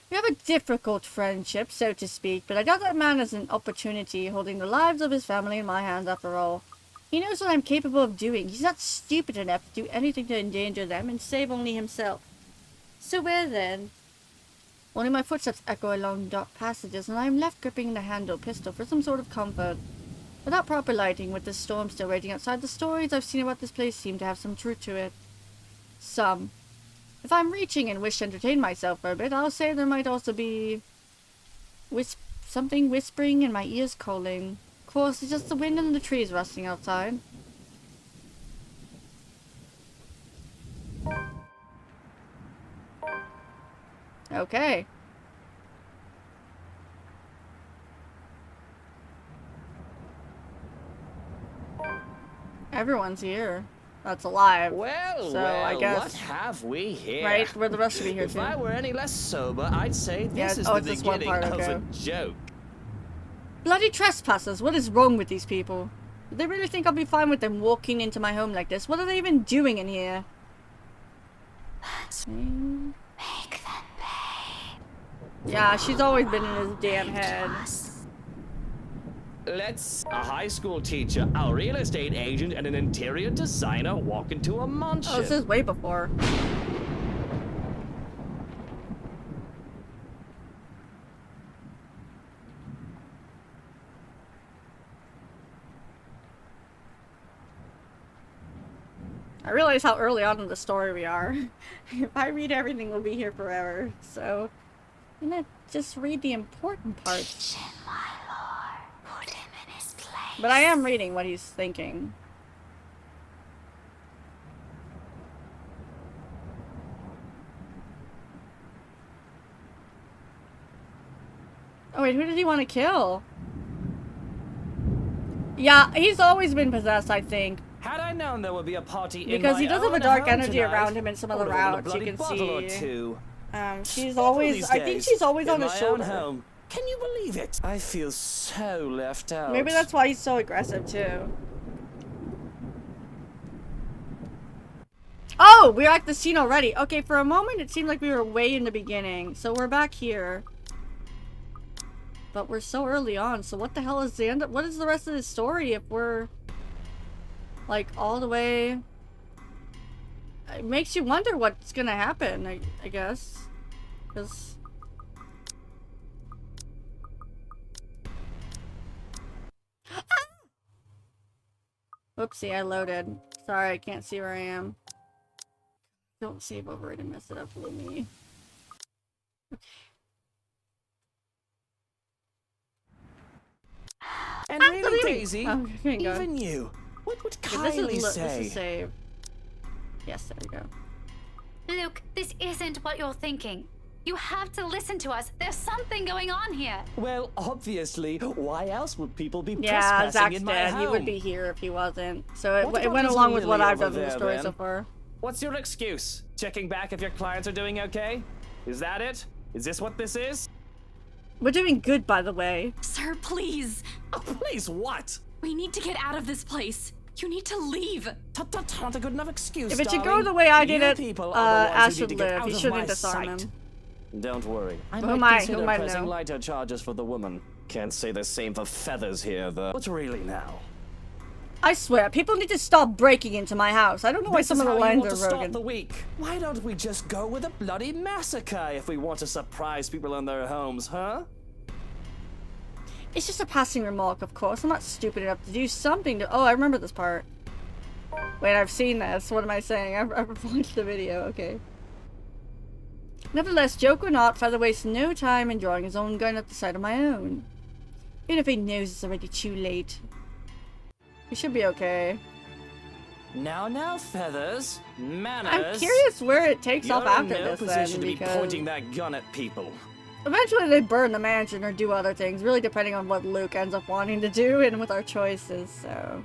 We have a difficult friendship, so to speak, but I got that man as an opportunity, holding the lives of his family in my hands after all. He knows what I'm capable of doing. He's not stupid enough to do anything to endanger them and save only himself. So where then? Only my footsteps echo along dark passages, and I am left gripping the handle pistol for some sort of comfort. Without proper lighting, with the storm still raging outside, the stories I've seen about this place seem to have some truth to it. Some. If I'm reaching and wish to entertain myself for a bit, I'll say there might also be... something whispering in my ears calling. Of course, it's just the wind and the trees rustling outside. Okay. Everyone's here. That's alive. Well, so I guess, what have we here? Right, where the rest of you here if too. If I were any less sober, I'd say this is the beginning of a joke. Bloody trespassers! What is wrong with these people? Do they really think I'll be fine with them walking into my home like this? What are they even doing in here? Let's make them pay. Yeah, she's always been in his damn head. Let's a high school teacher, a real estate agent, and an interior designer walk into a mansion. Oh, this is way before. I realize how early on in the story we are. If I read everything, we'll be here forever. So, I'm gonna just read the important parts. But I am reading what he's thinking. Oh wait, who did he want to kill? Yeah, he's always been possessed, I think. Had I known there would be a party because he does have a dark energy tonight, around him in some of the routes, you can see. She's always, I think she's always on his shoulder. Home. Can you believe it? I feel so left out. Maybe that's why he's so aggressive too. Oh, we're at the scene already. Okay, for a moment it seemed like we were way in the beginning. So we're back here. But we're so early on, so what the hell is the end of, what is the rest of the story if we're like all the way it makes you wonder what's gonna happen, I guess. Because... Oopsie, I loaded. Sorry, I can't see where I am. Don't save over it and mess it up with me. And really, Daisy, Oh, here you go. even you, what would Okay, Kylie this say? is save. Yes, there we go. Luke, this isn't what you're thinking. You have to listen to us. There's something going on here. Well, obviously, why else would people be Yeah, trespassing Zach's in my dead. home? He would be here if he wasn't. So What it about went Miss along with what Lily I've done over in the there, story then? so far. What's your excuse? Checking back if your clients are doing okay? Is that it? Is this what this is? We're doing good, by the way. Sir, please. Oh, please, what? We need to get out of this place. You need to leave. Tut, not a good enough excuse, If it should go darling. the way I did You it, people are the ones Ash who should need to get live. out He of shouldn't my disarm sight. him. Don't worry. I Who might am I? consider Who am I pressing know? lighter charges for the woman. Can't say the same for Feathers here, though. But really now? I swear, people need to stop breaking into my house. I don't know why This some is of the how you lines want are to start broken. the week. Why don't we just go with a bloody massacre if we want to surprise people in their homes, huh? It's just a passing remark, of course. I'm not stupid enough to do something to... Oh, I remember this part. Wait, I've seen this. What am I saying? I've watched the video. Okay. Nevertheless, joke or not, Feather wastes no time in drawing his own gun at the sight of my own. Even if he knows it's already too late. He should be okay. Now, Feathers. Manners. I'm curious where it takes You're off after in no this, position then, to be because... pointing that gun at people. Eventually they burn the mansion or do other things, really depending on what Luke ends up wanting to do and with our choices, so...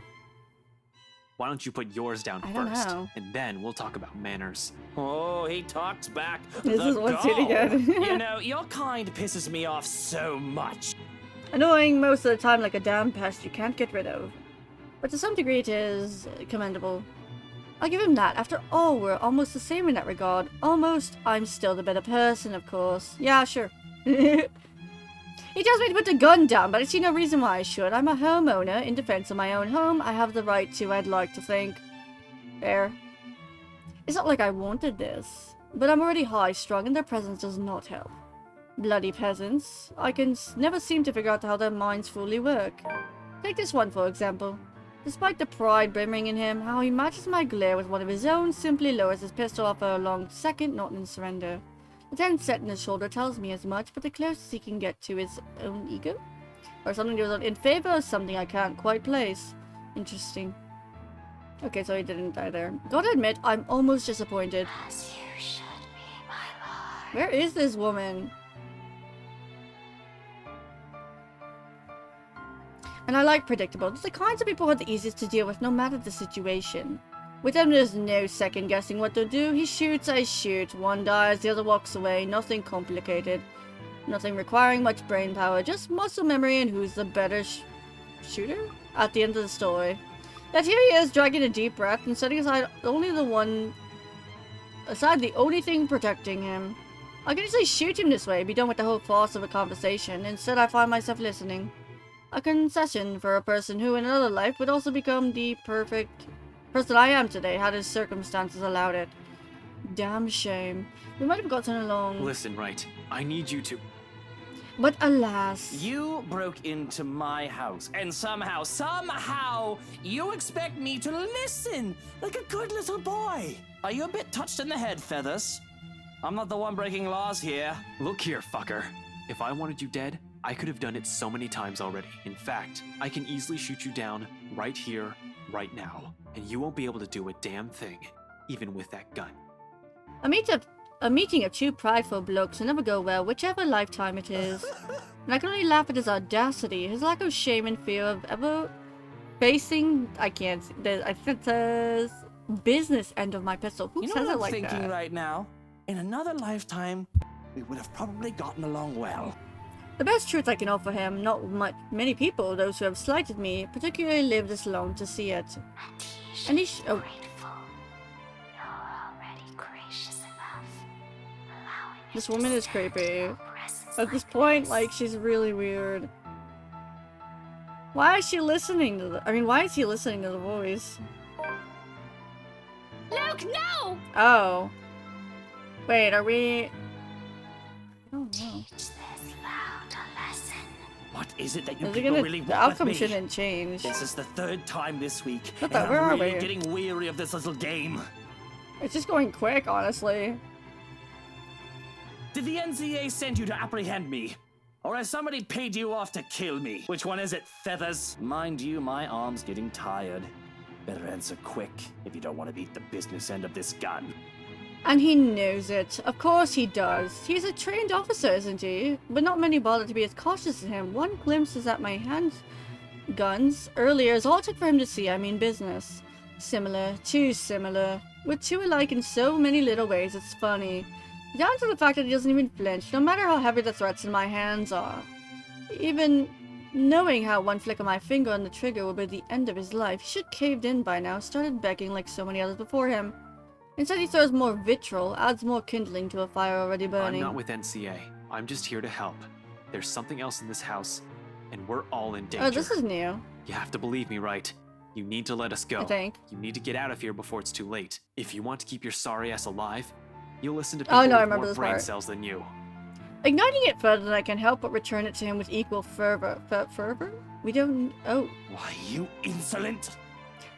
Why don't you put yours down I don't first, know. and then we'll talk about manners. Oh, he talks back. This the is what's really goal. good. You know, your kind pisses me off so much. Annoying most of the time, like a damn pest you can't get rid of. But to some degree it is commendable. I'll give him that. After all, we're almost the same in that regard. Almost. I'm still the better person, of course. Yeah, sure. He tells me to put the gun down, but I see no reason why I should. I'm a homeowner. In defense of my own home, I have the right to, I'd like to think. Fair. It's not like I wanted this. But I'm already high-strung and their presence does not help. Bloody peasants. I can never seem to figure out how their minds fully work. Take this one, for example. Despite the pride brimming in him, how he matches my glare with one of his own simply lowers his pistol after a long second, not in surrender. The tense set in his shoulder tells me as much, but the closest he can get to his own ego? Or something goes on in favor of something I can't quite place. Interesting. Okay, so he didn't die there. Gotta admit, I'm almost disappointed. As you should be, my lord. Where is this woman? And I like predictable. It's the kinds of people who are the easiest to deal with no matter the situation. With them there's no second guessing what to do. He shoots, I shoot. One dies, the other walks away. Nothing complicated. Nothing requiring much brain power. Just muscle memory and who's the better shooter? At the end of the story. Yet here he is, dragging a deep breath and setting aside the only thing protecting him. I could easily shoot him this way, be done with the whole farce of a conversation. Instead I find myself listening. A concession for a person who in another life would also become the perfect person I am today had his circumstances allowed it. Damn shame. We might have gotten along. Listen, right. I need you to... But alas. You broke into my house, and somehow, you expect me to listen like a good little boy. Are you a bit touched in the head, Feathers? I'm not the one breaking laws here. Look here, fucker. If I wanted you dead, I could have done it so many times already. In fact, I can easily shoot you down right here, right now. And you won't be able to do a damn thing, even with that gun. A meeting of two prideful blokes will never go well, whichever lifetime it is. And I can only laugh at his audacity, his lack of shame and fear of ever facing... I think it says business end of my pistol. Who You know says what it I'm like thinking that? right now? In another lifetime, we would have probably gotten along well. The best truth I can offer him, not many people, those who have slighted me, particularly live this long to see it. And he Grateful. You're already gracious enough. Allowing me This to woman is stand creepy. in your presence At this like point, this. like, she's really weird. Why is she listening to why is he listening to the voice? Luke, no! Oh. Wait, are we... Oh no. Teach this loud a lesson. What is it that you Is it people gonna... really The want outcome with me? shouldn't change. This is the third time this week, What and the- where I'm are really we? getting weary of this little game. It's just going quick, honestly. Did the NCA send you to apprehend me? Or has somebody paid you off to kill me? Which one is it, Feathers? Mind you, my arm's getting tired. Better answer quick if you don't want to beat the business end of this gun. And he knows it. Of course he does. He's a trained officer, isn't he? But not many bother to be as cautious as him. One glimpse is at my handguns earlier is all it took for him to see I mean business. Similar, too similar. We're two alike in so many little ways, it's funny. Down to the fact that he doesn't even flinch, no matter how heavy the threats in my hands are. Even knowing how one flick of my finger on the trigger will be the end of his life, he should caved in by now, started begging like so many others before him. Instead he throws more vitriol, adds more kindling to a fire already burning. I'm not with NCA. I'm just here to help. There's something else in this house, and we're all in danger. Oh, this is new. You have to believe me, right? You need to let us go. I think. You need to get out of here before it's too late. If you want to keep your sorry ass alive, you'll listen to people Oh, no, I with remember more this brain part. cells than you. Igniting it further than I can help but return it to him with equal fervor. Fervor? We don't... Oh. Why, you insolent!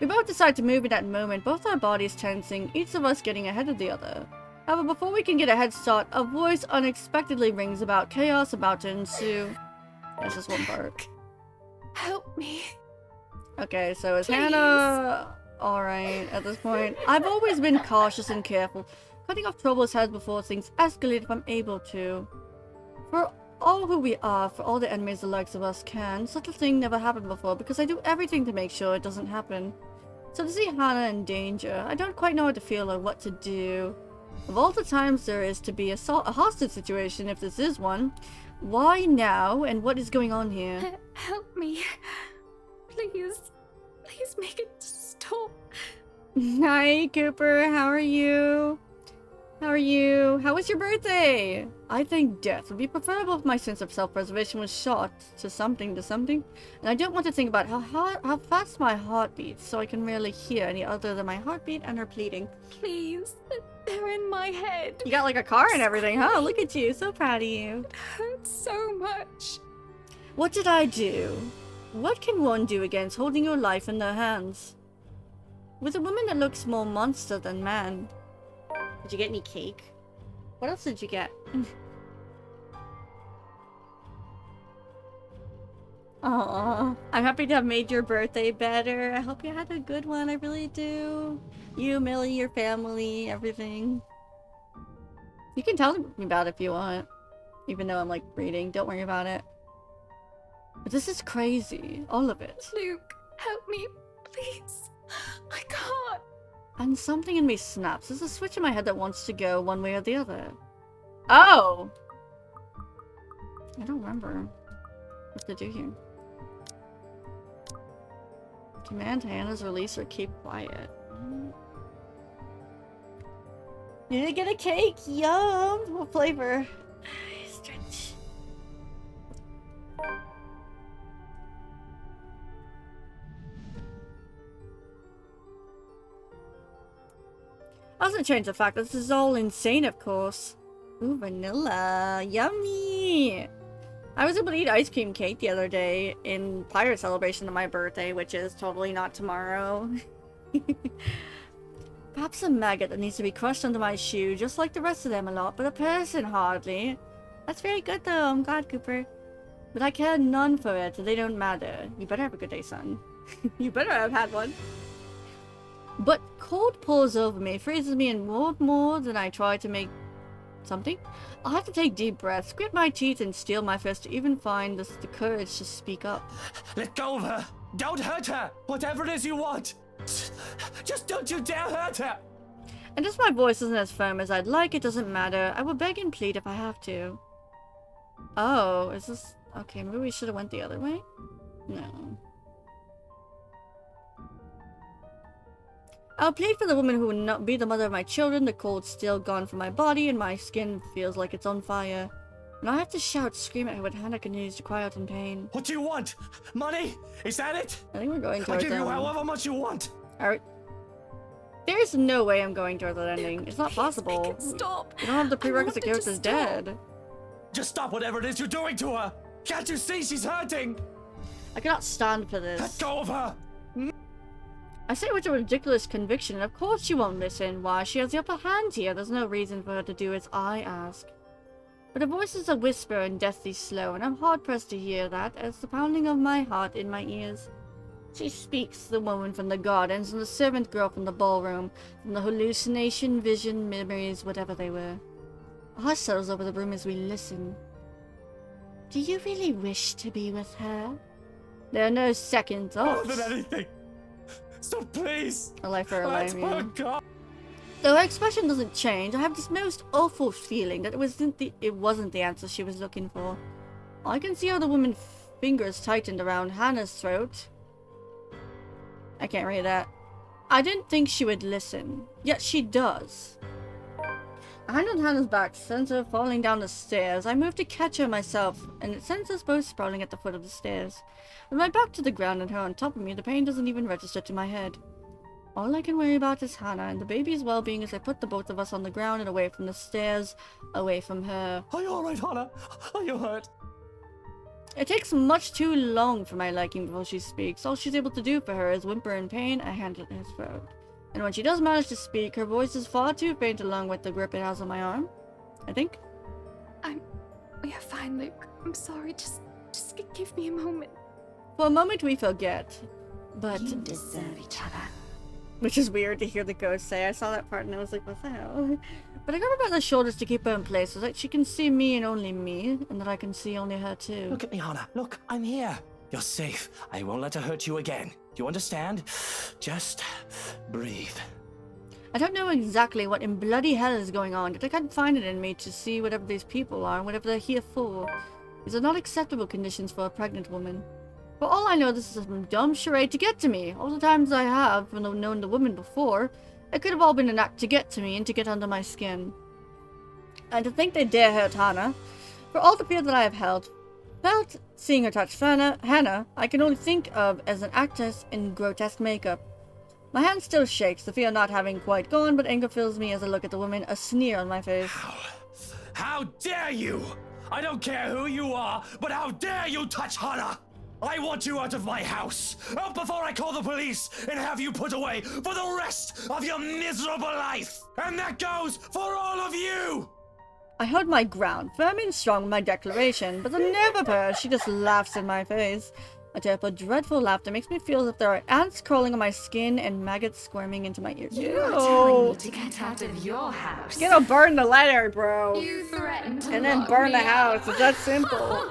We both decide to move in that moment, both our bodies tensing, each of us getting ahead of the other. However, before we can get a head start, a voice unexpectedly rings about chaos about to ensue. That's just one part. Help me. Okay, so is Please. Hannah alright at this point? I've always been cautious and careful, cutting off trouble's heads before things escalate if I'm able to. For all who we are, for all the enemies the likes of us can, such a thing never happened before because I do everything to make sure it doesn't happen. So to see Hannah in danger, I don't quite know how to feel or what to do. Of all the times there is to be a hostage situation, if this is one, why now and what is going on here? Help me. Please. Please make it stop. Hi, Cooper. How are you? How are you? How was your birthday? I think death would be preferable if my sense of self-preservation was shot to something, and I don't want to think about how fast my heart beats, so I can rarely hear any other than my heartbeat and her pleading. Please. They're in my head. You got like a car and everything, huh? Look at you. So proud of you. It hurts so much. What did I do? What can one do against holding your life in their hands? With a woman that looks more monster than man. Did you get any cake? What else did you get? Aww. I'm happy to have made your birthday better. I hope you had a good one. I really do. You, Millie, your family, everything. You can tell me about it if you want. Even though I'm like reading. Don't worry about it. But this is crazy. All of it. Luke, help me, please. I can't. And something in me snaps. There's a switch in my head that wants to go one way or the other. Oh! I don't remember what to do here. Command Hannah's release or keep quiet. You didn't get a cake! Yum! What flavor? Stretch. Doesn't change the fact that this is all insane, of course. Ooh, vanilla. Yummy! I was able to eat ice cream cake the other day in Pirate celebration of my birthday, which is totally not tomorrow. Perhaps a maggot that needs to be crushed under my shoe, just like the rest of them a lot, but a person hardly. That's very good though, I'm glad, Cooper. But I care none for it, they don't matter. You better have a good day, son. You better have had one. But cold pours over me, freezes me in more than I try to make something. I'll have to take deep breaths, grit my teeth, and steel my fist to even find the courage to speak up. Let go of her! Don't hurt her! Whatever it is you want! Just don't you dare hurt her! And as my voice isn't as firm as I'd like, it doesn't matter. I will beg and plead if I have to. Oh, is this... Okay, maybe we should have went the other way? No. I'll plead for the woman who will not be the mother of my children. The cold's still gone from my body, and my skin feels like it's on fire. And I have to shout, scream at her, but Hannah continues to cry out in pain. What do you want? Money? Is that it? I think we're going I'll towards give you however much you want. Alright. There's no way I'm going towards that ending. It's not possible. Stop. You don't have the prerequisite characters dead. Just stop whatever it is you're doing to her! Can't you see she's hurting? I cannot stand for this. Let go of her! I say with a ridiculous conviction, of course she won't listen. Why? She has the upper hand here. There's no reason for her to do as I ask. But her voice is a whisper and deathly slow, and I'm hard-pressed to hear that as the pounding of my heart in my ears. She speaks, the woman from the gardens and the servant girl from the ballroom, from the hallucination, vision, memories, whatever they were. A hush settles over the room as we listen. Do you really wish to be with her? There are no second thoughts. More than anything! So please! A life for a Let life, her go! Though her expression doesn't change, I have this most awful feeling that it wasn't the answer she was looking for. I can see how the woman's fingers tightened around Hannah's throat. I can't read that. I didn't think she would listen, yet she does. I handled Hannah's back, sent her falling down the stairs. I moved to catch her myself, and it sends us both sprawling at the foot of the stairs. With my back to the ground and her on top of me, the pain doesn't even register to my head. All I can worry about is Hannah and the baby's well-being as I put the both of us on the ground and away from the stairs, away from her. Are you alright, Hannah? Are you hurt? It takes much too long for my liking before she speaks. All she's able to do for her is whimper in pain, a hand at her throat. And when she does manage to speak, her voice is far too faint along with the grip it has on my arm. I think. We're fine, Luke. I'm sorry. Just give me a moment. For a moment we forget, but You deserve each other. which is weird to hear the ghost say. I saw that part and I was like, what the hell? But I got her by the shoulders to keep her in place so that she can see me and only me, and that I can see only her too. Look at me, Hannah. Look, I'm here. You're safe. I won't let her hurt you again. Do you understand? Just breathe. I don't know exactly what in bloody hell is going on, yet I can't find it in me to see whatever these people are and whatever they're here for. These are not acceptable conditions for a pregnant woman. For all I know, this is some dumb charade to get to me. All the times I have known the woman before, it could have all been an act to get to me and to get under my skin. And to think they dare hurt Hannah, for all the fear that I have felt seeing her touch Hannah, I can only think of as an actress in grotesque makeup. My hand still shakes, the fear not having quite gone, but anger fills me as I look at the woman, a sneer on my face. How dare you! I don't care who you are, but how dare you touch Hannah! I want you out of my house! Out before I call the police and have you put away for the rest of your miserable life! And that goes for all of you! I held my ground, firm and strong with my declaration, but the nerve of her, she just laughs in my face. A terrible, dreadful laugh that makes me feel as if there are ants crawling on my skin and maggots squirming into my ears. You are telling me to get out of your house. You're gonna burn the letter, bro. You threatened to and then lock burn me the house. out. It's that simple.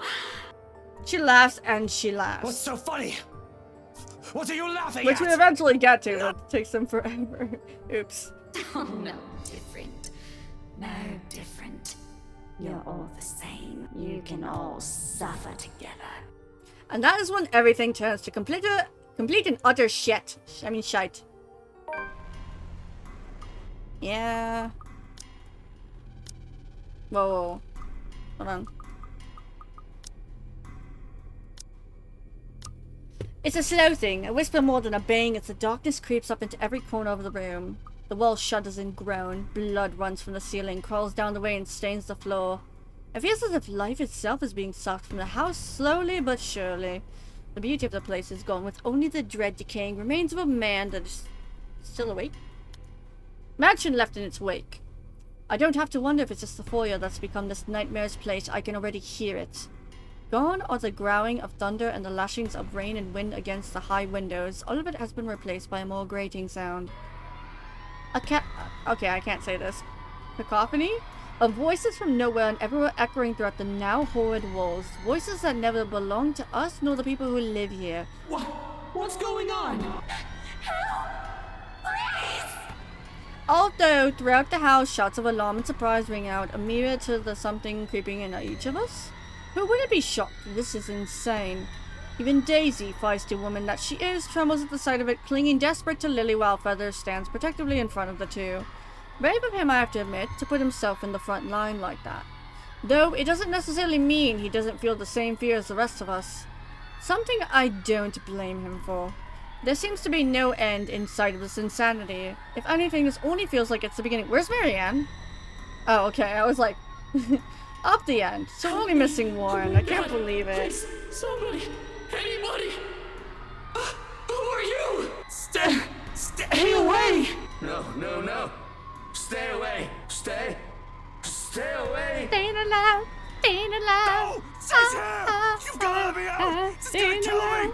She laughs and she laughs. What's so funny? What are you laughing Which at? we eventually get to. It takes them forever. Oops. Oh, no different. No different. You're all the same. You can all suffer together. And that is when everything turns to complete and utter shit. I mean shite. Yeah. Whoa. Hold on. It's a slow thing, a whisper more than a bang as the darkness creeps up into every corner of the room. The wall shudders and groans, blood runs from the ceiling, crawls down the way and stains the floor. It feels as if life itself is being sucked from the house slowly but surely. The beauty of the place is gone, with only the dread decaying remains of a man that is still awake. Mansion left in its wake. I don't have to wonder if it's just the foyer that's become this nightmare's place. I can already hear it. Gone are the growling of thunder and the lashings of rain and wind against the high windows. All of it has been replaced by a more grating sound. Okay, I can't say this. Cacophony? Of voices from nowhere and everywhere echoing throughout the now horrid walls. Voices that never belong to us nor the people who live here. What's going on? Although throughout the house, shouts of alarm and surprise ring out, a mirror to the something creeping in each of us. Who wouldn't be shocked? This is insane. Even Daisy, feisty woman that she is, trembles at the sight of it, clinging desperate to Lily while Feathers stands protectively in front of the two. Brave of him, I have to admit, to put himself in the front line like that. Though it doesn't necessarily mean he doesn't feel the same fear as the rest of us. Something I don't blame him for. There seems to be no end in sight of this insanity. If anything, this only feels like it's the beginning. Where's Marianne? Oh, okay. I was like, up the end. So only missing one. I can't believe it. Please, somebody, anybody. Who are you? Stay away! No, no, no. Stay away. Stay away. Staying alive. Staying alive. No! She's here! You've got to let me out! She's gonna kill me!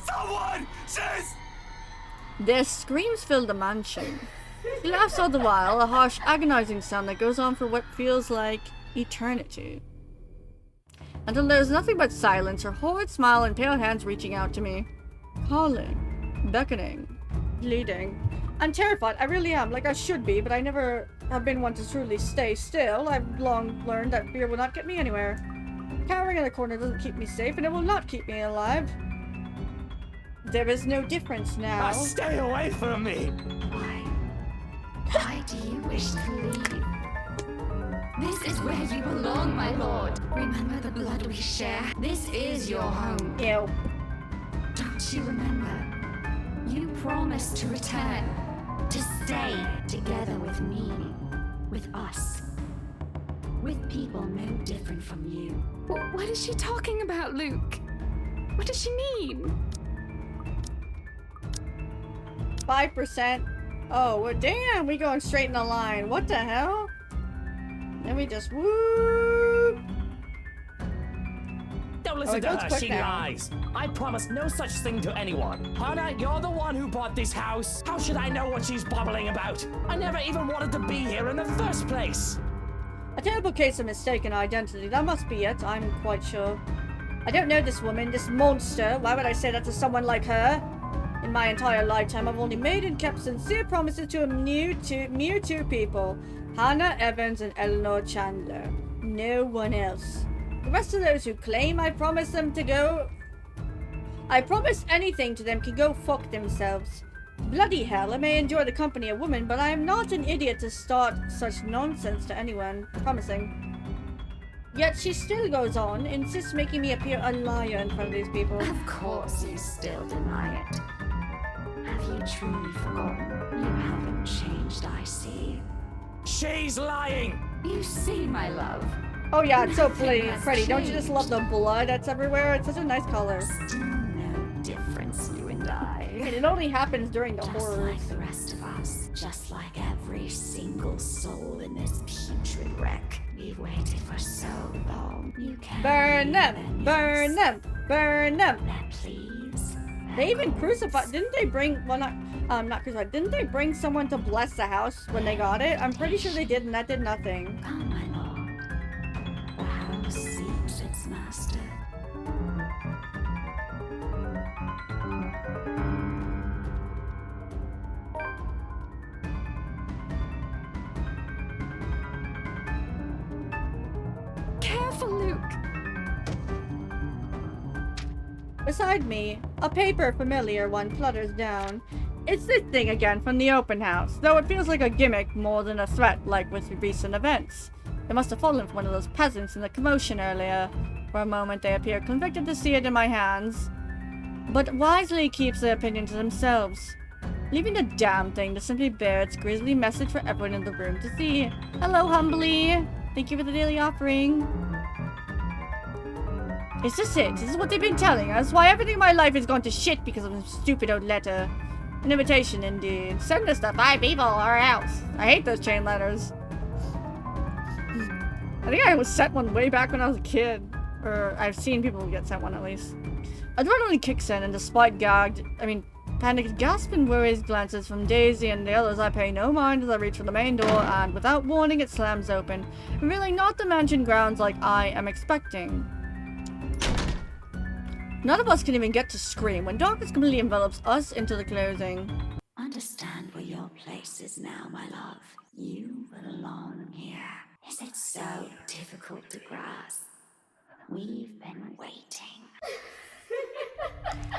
Someone! She's... Their screams fill the mansion. She laughs all the while, a harsh, agonizing sound that goes on for what feels like eternity. Until there's nothing but silence, her horrid smile and pale hands reaching out to me. Calling. Beckoning. Pleading. I'm terrified, I really am, like I should be, but I never have been one to truly stay still. I've long learned that fear will not get me anywhere. Cowering in a corner doesn't keep me safe, and it will not keep me alive. There is no difference now. Stay away from me! Why do you wish to leave? This is where you belong, my lord. Remember the blood we share? This is your home. Ew. Don't you remember? You promised to return. To stay together with me. With us. With people no different from you. What is she talking about, Luke? What does she mean? 5%. Oh, well, damn, we going straight in the line. What the hell? Then we just whoop. Don't listen it to goes her, quick she now. lies. I promised no such thing to anyone. Hana, you're the one who bought this house. How should I know what she's babbling about? I never even wanted to be here in the first place. A terrible case of mistaken identity. That must be it, I'm quite sure. I don't know this woman, this monster. Why would I say that to someone like her? In my entire lifetime, I've only made and kept sincere promises to mere two people. Hannah Evans and Eleanor Chandler. No one else. The rest of those who claim I promised them to go... I promise anything to them can go fuck themselves. Bloody hell, I may enjoy the company of women, but I am not an idiot to start such nonsense to anyone. Promising. Yet she still goes on, insists making me appear a liar in front of these people. Of course you still deny it. Have you truly forgotten? You haven't changed, I see. She's lying! You see, my love. Oh yeah, it's so Nothing pretty. has Pretty. Don't you just love the blood that's everywhere? It's such a nice color. Still no difference, you and I. And it only happens during the Just horrors. like the rest of us. Just like every single soul in this putrid wreck. We've waited for so long. You can't Burn them! Burn them! Burn them! Please. They even crucified. Didn't they bring? Well, not crucified. Didn't they bring someone to bless the house when they got it? I'm pretty sure they did, and that did nothing. Come, my lord. The house seeks its master. Careful, Luke. Beside me, a paper familiar one flutters down. It's this thing again from the open house, though it feels like a gimmick more than a threat like with recent events. It must have fallen from one of those peasants in the commotion earlier. For a moment they appear convicted to see it in my hands, but wisely keeps their opinion to themselves, leaving the damn thing to simply bear its grisly message for everyone in the room to see. Hello, humbly. Thank you for the daily offering. Is this it? This is what they've been telling us? Why everything in my life has gone to shit because of this stupid old letter. An invitation, indeed. Send this to 5 people or else. I hate those chain letters. I think I was sent one way back when I was a kid. Or I've seen people get sent one at least. Adrenaline kicks in, and despite panicked gasp and worried glances from Daisy and the others, I pay no mind as I reach for the main door, and without warning it slams open, revealing not the mansion grounds like I am expecting. None of us can even get to scream when darkness completely envelops us into the closing. Understand where your place is now, my love. You belong here. Is it so difficult to grasp? We've been waiting.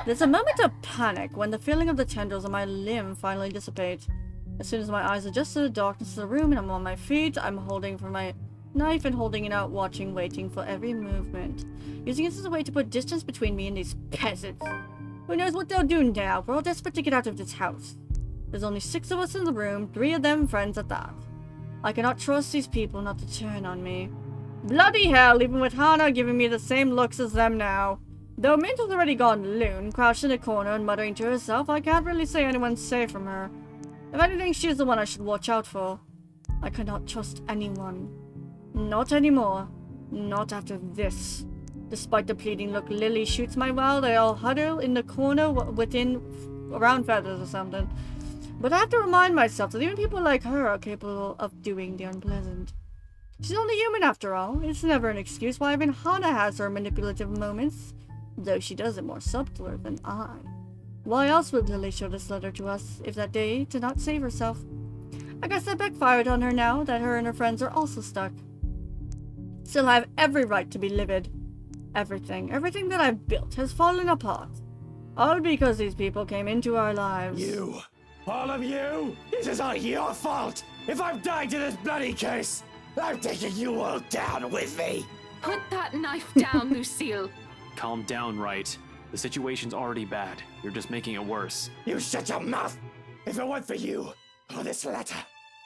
There's a moment of panic when the feeling of the tendrils on my limb finally dissipate. As soon as my eyes adjust to the darkness of the room and I'm on my feet, I'm holding for my knife and holding it out, watching, waiting for every movement. Using it as a way to put distance between me and these peasants. Who knows what they'll do now? We're all desperate to get out of this house. There's only 6 of us in the room, 3 of them friends at that. I cannot trust these people not to turn on me. Bloody hell, even with Hana giving me the same looks as them now. Though Mint has already gone loon, crouched in a corner and muttering to herself, I can't really say anyone's safe from her. If anything, she's the one I should watch out for. I cannot trust anyone. Not anymore. Not after this. Despite the pleading look Lily shoots my while, they all huddle in the corner around Feathers or something. But I have to remind myself that even people like her are capable of doing the unpleasant. She's only human after all. It's never an excuse why even Hana has her manipulative moments, though she does it more subtler than I. Why else would Lily show this letter to us if that day did not save herself? I guess that backfired on her now that her and her friends are also stuck. Still, I have every right to be livid. Everything that I've built has fallen apart. All because these people came into our lives. You! All of you! This is all your fault! If I'm dying to this bloody case, I'm taking you all down with me! Put that knife down, Lucille. Calm down, Wright. The situation's already bad. You're just making it worse. You shut your mouth! If it weren't for you, or this letter,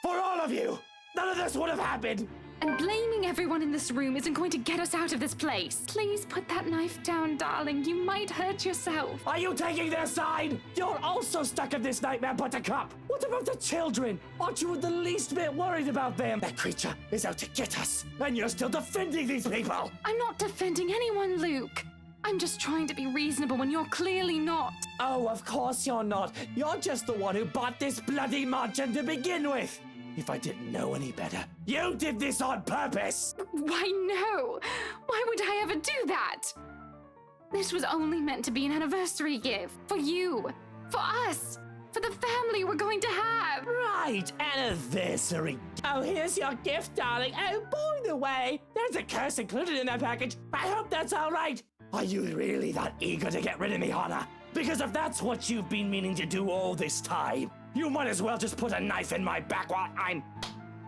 for all of you, none of this would have happened! And blaming everyone in this room isn't going to get us out of this place. Please put that knife down, darling. You might hurt yourself. Are you taking their side? You're also stuck in this nightmare, Buttercup. What about the children? Aren't you the least bit worried about them? That creature is out to get us, and you're still defending these people. I'm not defending anyone, Luke. I'm just trying to be reasonable when you're clearly not. Oh, of course you're not. You're just the one who bought this bloody mansion to begin with. If I didn't know any better, you did this on purpose! Why, no! Why would I ever do that? This was only meant to be an anniversary gift. For you. For us. For the family we're going to have. Right, anniversary. Oh, here's your gift, darling. Oh, by the way, there's a curse included in that package. I hope that's all right. Are you really that eager to get rid of me, Hana? Because if that's what you've been meaning to do all this time, you might as well just put a knife in my back while I'm...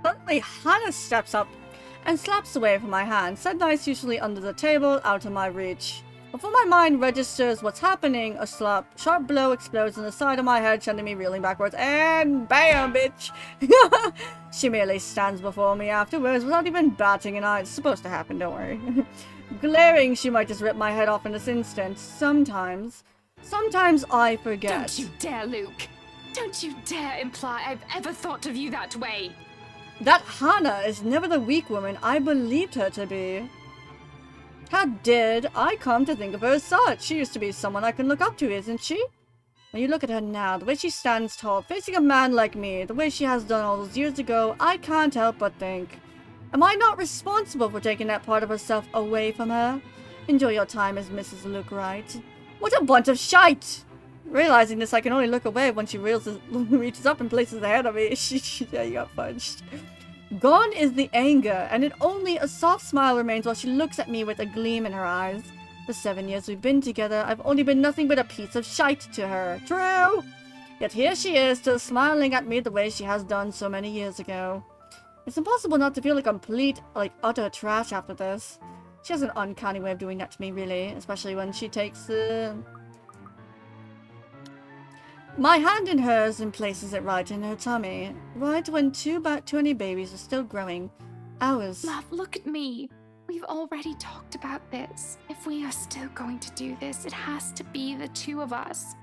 Suddenly, Hana steps up and slaps away from my hand, set nice usually under the table, out of my reach. Before my mind registers what's happening, a sharp blow explodes in the side of my head, sending me reeling backwards, and bam, bitch! She merely stands before me afterwards without even batting an eye. It's supposed to happen, don't worry. Glaring, she might just rip my head off in this instant. Sometimes I forget. Don't you dare, Luke! Don't you dare imply I've ever thought of you that way! That Hana is never the weak woman I believed her to be. How did I come to think of her as such? She used to be someone I can look up to, isn't she? When you look at her now, the way she stands tall, facing a man like me, the way she has done all those years ago, I can't help but think, am I not responsible for taking that part of herself away from her? Enjoy your time as Mrs. Luke Wright. What a bunch of shite! Realizing this, I can only look away when she reaches up and places the head on me. Yeah, you got punched. Gone is the anger, and only a soft smile remains while she looks at me with a gleam in her eyes. The 7 years we've been together, I've only been nothing but a piece of shite to her. True! Yet here she is, still smiling at me the way she has done so many years ago. It's impossible not to feel utter trash after this. She has an uncanny way of doing that to me, really, especially when she takes my hand in hers and places it right in her tummy, right when two tiny babies are still growing. Ours. Love, look at me. We've already talked about this. If we are still going to do this, it has to be the two of us.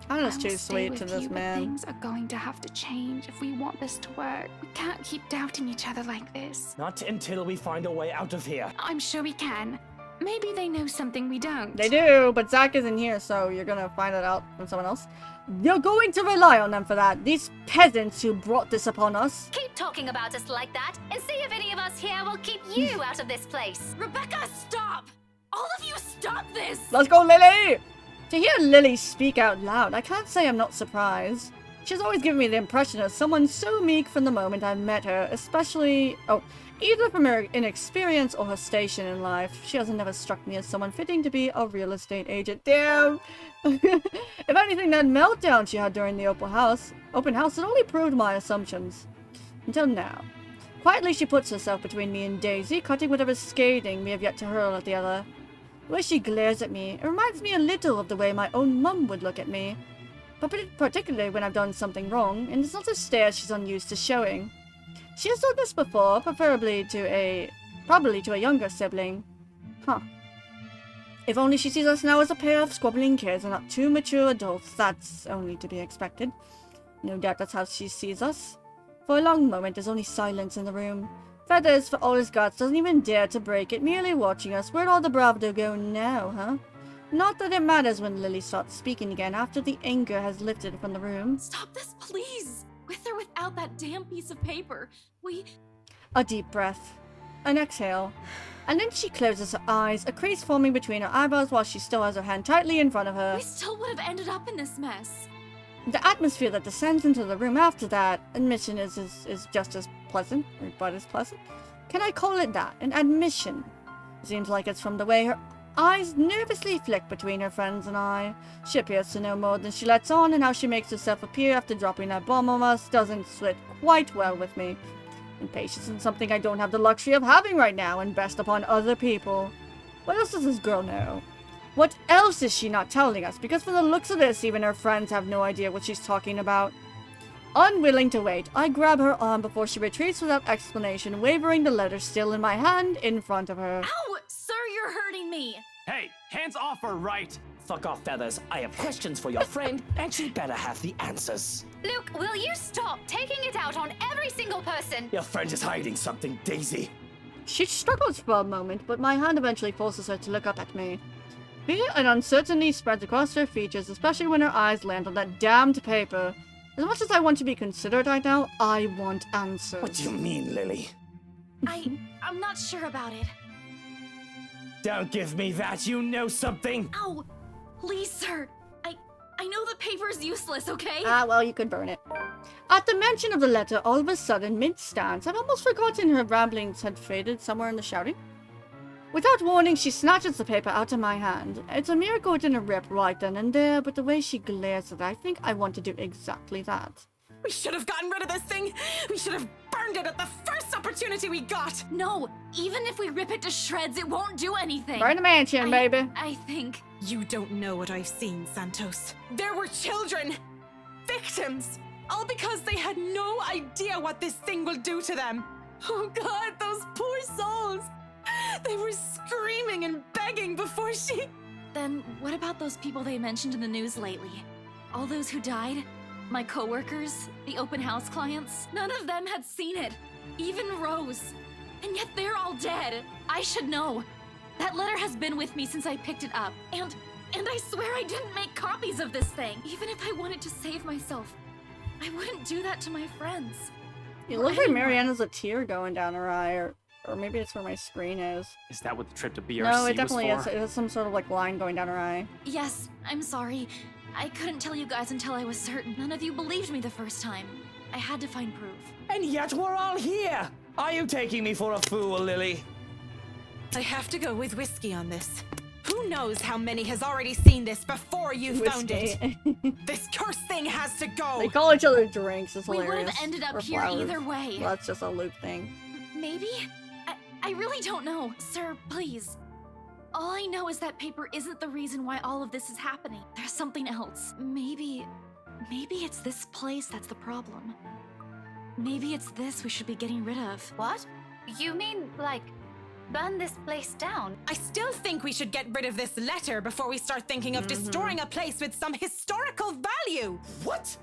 Hana's too sweet to this man. Things are going to have to change if we want this to work. We can't keep doubting each other like this. Not until we find a way out of here. I'm sure we can. Maybe they know something we don't. They do, but Zach isn't here, so you're gonna find it out from someone else. You're going to rely on them for that. These peasants who brought this upon us. Keep talking about us like that, and see if any of us here will keep you out of this place. Rebecca, stop! All of you stop this! Let's go, Lily! To hear Lily speak out loud, I can't say I'm not surprised. She's always given me the impression of someone so meek from the moment I met her, especially... either from her inexperience or her station in life. She has never struck me as someone fitting to be a real estate agent. Damn! If anything, that meltdown she had during the open house had only proved my assumptions. Until now. Quietly she puts herself between me and Daisy, cutting whatever scathing we have yet to hurl at the other. The way she glares at me, it reminds me a little of the way my own mum would look at me. But particularly when I've done something wrong, and it's not a stare she's unused to showing. She has done this before, probably to a younger sibling. Huh. If only she sees us now as a pair of squabbling kids and not two mature adults, that's only to be expected. No doubt that's how she sees us. For a long moment, there's only silence in the room. Feathers, for all his guts, doesn't even dare to break it, merely watching us. Where'd all the bravado go now, huh? Not that it matters when Lily starts speaking again after the anger has lifted from the room. Stop this, please! With or without that damn piece of paper, A deep breath. An exhale. And then she closes her eyes, a crease forming between her eyebrows while she still has her hand tightly in front of her. We still would have ended up in this mess. The atmosphere that descends into the room after that admission is just as pleasant, or but as pleasant. Can I call it that? An admission? Seems like it's from the way her eyes nervously flick between her friends and I. She appears to know more than she lets on, and how she makes herself appear after dropping that bomb on us doesn't sit quite well with me. Impatience is something I don't have the luxury of having right now, and best upon other people. What else does this girl know? What else is she not telling us? Because from the looks of this, even her friends have no idea what she's talking about. Unwilling to wait, I grab her arm before she retreats without explanation, wavering the letter still in my hand in front of her. Ow! Sir, you're hurting me! Hey, hands off her, right? Fuck off, Feathers. I have questions for your friend, and she better have the answers. Luke, will you stop taking it out on every single person? Your friend is hiding something, Daisy. She struggles for a moment, but my hand eventually forces her to look up at me. Fear and uncertainty spreads across her features, especially when her eyes land on that damned paper. As much as I want to be considered right now, I want answers. What do you mean, Lily? I'm not sure about it. Don't give me that, you know something! Ow! Please, sir. I know the paper's useless, okay? Well, you could burn it. At the mention of the letter, all of a sudden, mid-stance, I've almost forgotten her ramblings had faded somewhere in the shouting. Without warning, she snatches the paper out of my hand. It's a miracle it didn't rip right then and there, but the way she glares at it, I think I want to do exactly that. We should have gotten rid of this thing! We should have burned it at the first opportunity we got! No! Even if we rip it to shreds, it won't do anything! Burn the mansion, baby! I think... You don't know what I've seen, Santos. There were children! Victims! All because they had no idea what this thing will do to them! Oh god, those poor souls! They were screaming and begging before she... Then what about those people they mentioned in the news lately? All those who died? My coworkers? The open house clients? None of them had seen it. Even Rose. And yet they're all dead. I should know. That letter has been with me since I picked it up. And I swear I didn't make copies of this thing. Even if I wanted to save myself, I wouldn't do that to my friends. It looks like Mariana's a tear going down her eye, or maybe it's where my screen is. Is that what the trip to BRC No, it definitely was for? is. It has some sort of like line going down her eye. Yes, I'm sorry. I couldn't tell you guys until I was certain. None of you believed me the first time. I had to find proof. And yet we're all here! Are you taking me for a fool, Lily? I have to go with whiskey on this. Who knows how many has already seen this before you found it? This cursed thing has to go! They call each other drinks. It's We hilarious. would have ended up Or here flowers. either way. Well, that's just a Luke thing. Maybe? I really don't know. Sir, please. All I know is that paper isn't the reason why all of this is happening. There's something else. Maybe it's this place that's the problem. Maybe it's this we should be getting rid of. What? You mean, like, burn this place down? I still think we should get rid of this letter before we start thinking of destroying a place with some historical value. What?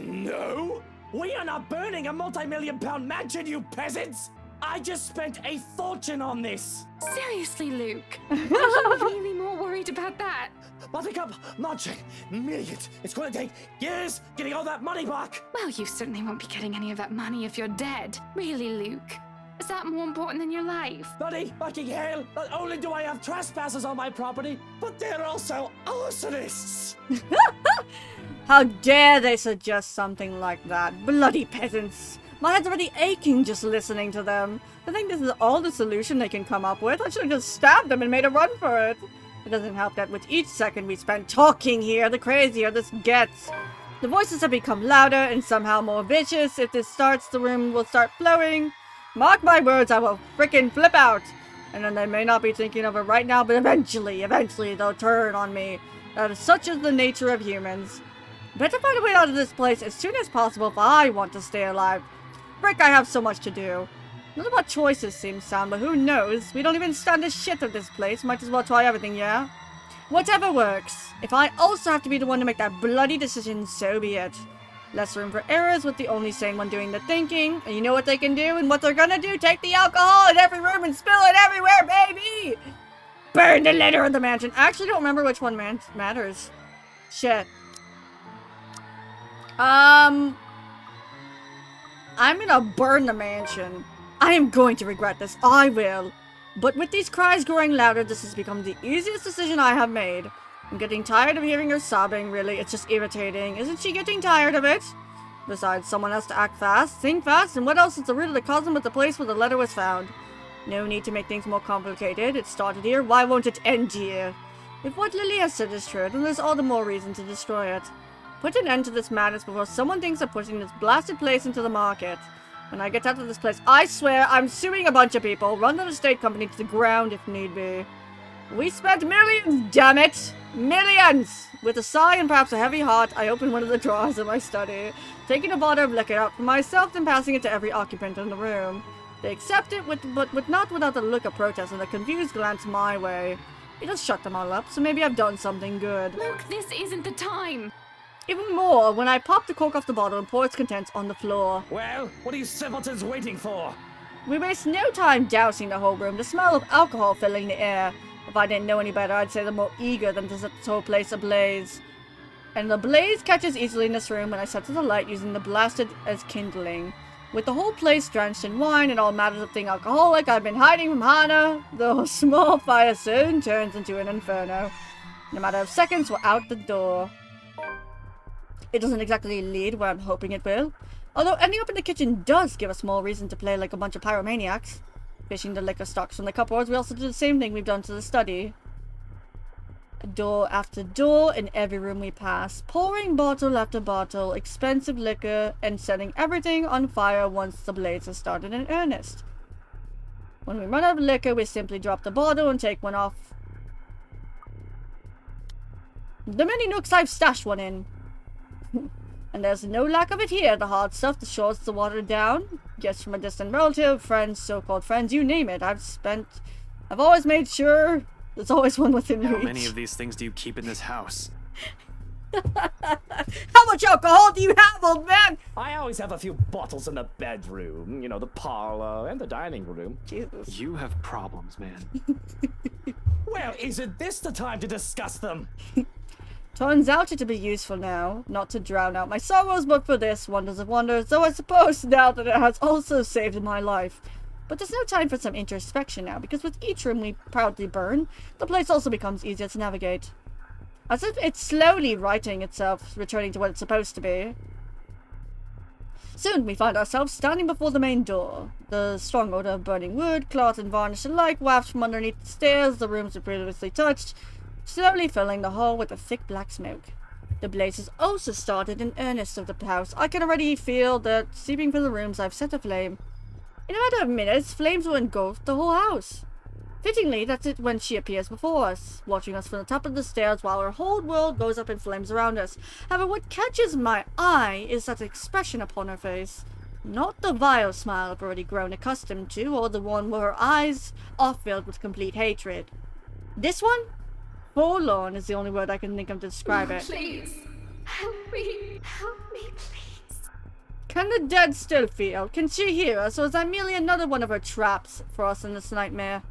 No! We are not burning a multi-million-pound mansion, you peasants! I just spent a fortune on this! Seriously, Luke. Are you really more worried about that? Buttercup, marching, millions. It's gonna take years getting all that money back! Well, you certainly won't be getting any of that money if you're dead. Really, Luke? Is that more important than your life? Bloody fucking hell! Not only do I have trespassers on my property, but they're also arsonists! How dare they suggest something like that? Bloody peasants! My head's already aching just listening to them. I think this is all the solution they can come up with. I should have just stabbed them and made a run for it. It doesn't help that with each second we spend talking here, the crazier this gets. The voices have become louder and somehow more vicious. If this starts, the room will start flowing. Mark my words, I will frickin' flip out. And then they may not be thinking of it right now, but eventually they'll turn on me. That is such is the nature of humans. Better find a way out of this place as soon as possible if I want to stay alive. Frick, I have so much to do. None of our choices seem sound, but who knows? We don't even stand a shit of this place. Might as well try everything, yeah? Whatever works. If I also have to be the one to make that bloody decision, so be it. Less room for errors with the only sane one doing the thinking. And you know what they can do and what they're gonna do? Take the alcohol in every room and spill it everywhere, baby! Burn the litter of the mansion. I actually don't remember which one matters. Shit. I'm gonna burn the mansion. I am going to regret this. I will. But with these cries growing louder, this has become the easiest decision I have made. I'm getting tired of hearing her sobbing, really. It's just irritating. Isn't she getting tired of it? Besides, someone has to act fast, think fast, and what else is the root of the cosm but the place where the letter was found? No need to make things more complicated. It started here. Why won't it end here? If what Lily has said is true, then there's all the more reason to destroy it. Put an end to this madness before someone thinks of putting this blasted place into the market. When I get out of this place, I swear I'm suing a bunch of people, run the estate company to the ground if need be. We spent millions, damn it! Millions! With a sigh and perhaps a heavy heart, I open one of the drawers in my study, taking a bottle of liquor out for myself and passing it to every occupant in the room. They accept it, but not without a look of protest and a confused glance my way. It does shut them all up, so maybe I've done something good. Luke, this isn't the time! Even more, when I pop the cork off the bottle and pour its contents on the floor. Well, what are you simpletons waiting for? We waste no time dousing the whole room, the smell of alcohol filling the air. If I didn't know any better, I'd say they're more eager than to set this whole place ablaze. And the blaze catches easily in this room when I set to the light using the blasted as kindling. With the whole place drenched in wine and all matters of thing alcoholic I've been hiding from Hana, the small fire soon turns into an inferno. In a matter of seconds, we're out the door. It doesn't exactly lead where I'm hoping it will. Although ending up in the kitchen does give us more reason to play like a bunch of pyromaniacs. Fishing the liquor stocks from the cupboards, we also do the same thing we've done to the study. Door after door in every room we pass, pouring bottle after bottle, expensive liquor, and setting everything on fire once the blaze has started in earnest. When we run out of liquor, we simply drop the bottle and take one off the many nooks I've stashed one in. And there's no lack of it here, the hard stuff, the shorts, the watered down. Gifts from a distant relative, friends, so-called friends, you name it. I've always made sure there's always one within reach. How many of these things do you keep in this house? How much alcohol do you have, old man? I always have a few bottles in the bedroom, you know, the parlor, and the dining room. Jesus. You have problems, man. Well, isn't this the time to discuss them? Turns out it to be useful now, not to drown out my sorrows, but for this, wonders of wonders, though I suppose now that it has also saved my life. But there's no time for some introspection now, because with each room we proudly burn, the place also becomes easier to navigate. As if it's slowly righting itself, returning to what it's supposed to be. Soon we find ourselves standing before the main door. The strong odor of burning wood, cloth and varnish alike wafts from underneath the stairs the rooms we previously touched, slowly filling the hall with a thick black smoke. The blaze has also started in earnest of the house. I can already feel that seeping through the rooms I've set aflame. In a matter of minutes, flames will engulf the whole house. Fittingly, that's it when she appears before us, watching us from the top of the stairs while our whole world goes up in flames around us. However, what catches my eye is that expression upon her face. Not the vile smile I've already grown accustomed to, or the one where her eyes are filled with complete hatred. This one? Forlorn is the only word I can think of to describe it. Please, help me, please. Can the dead still feel? Can she hear us, or is that merely another one of her traps for us in this nightmare?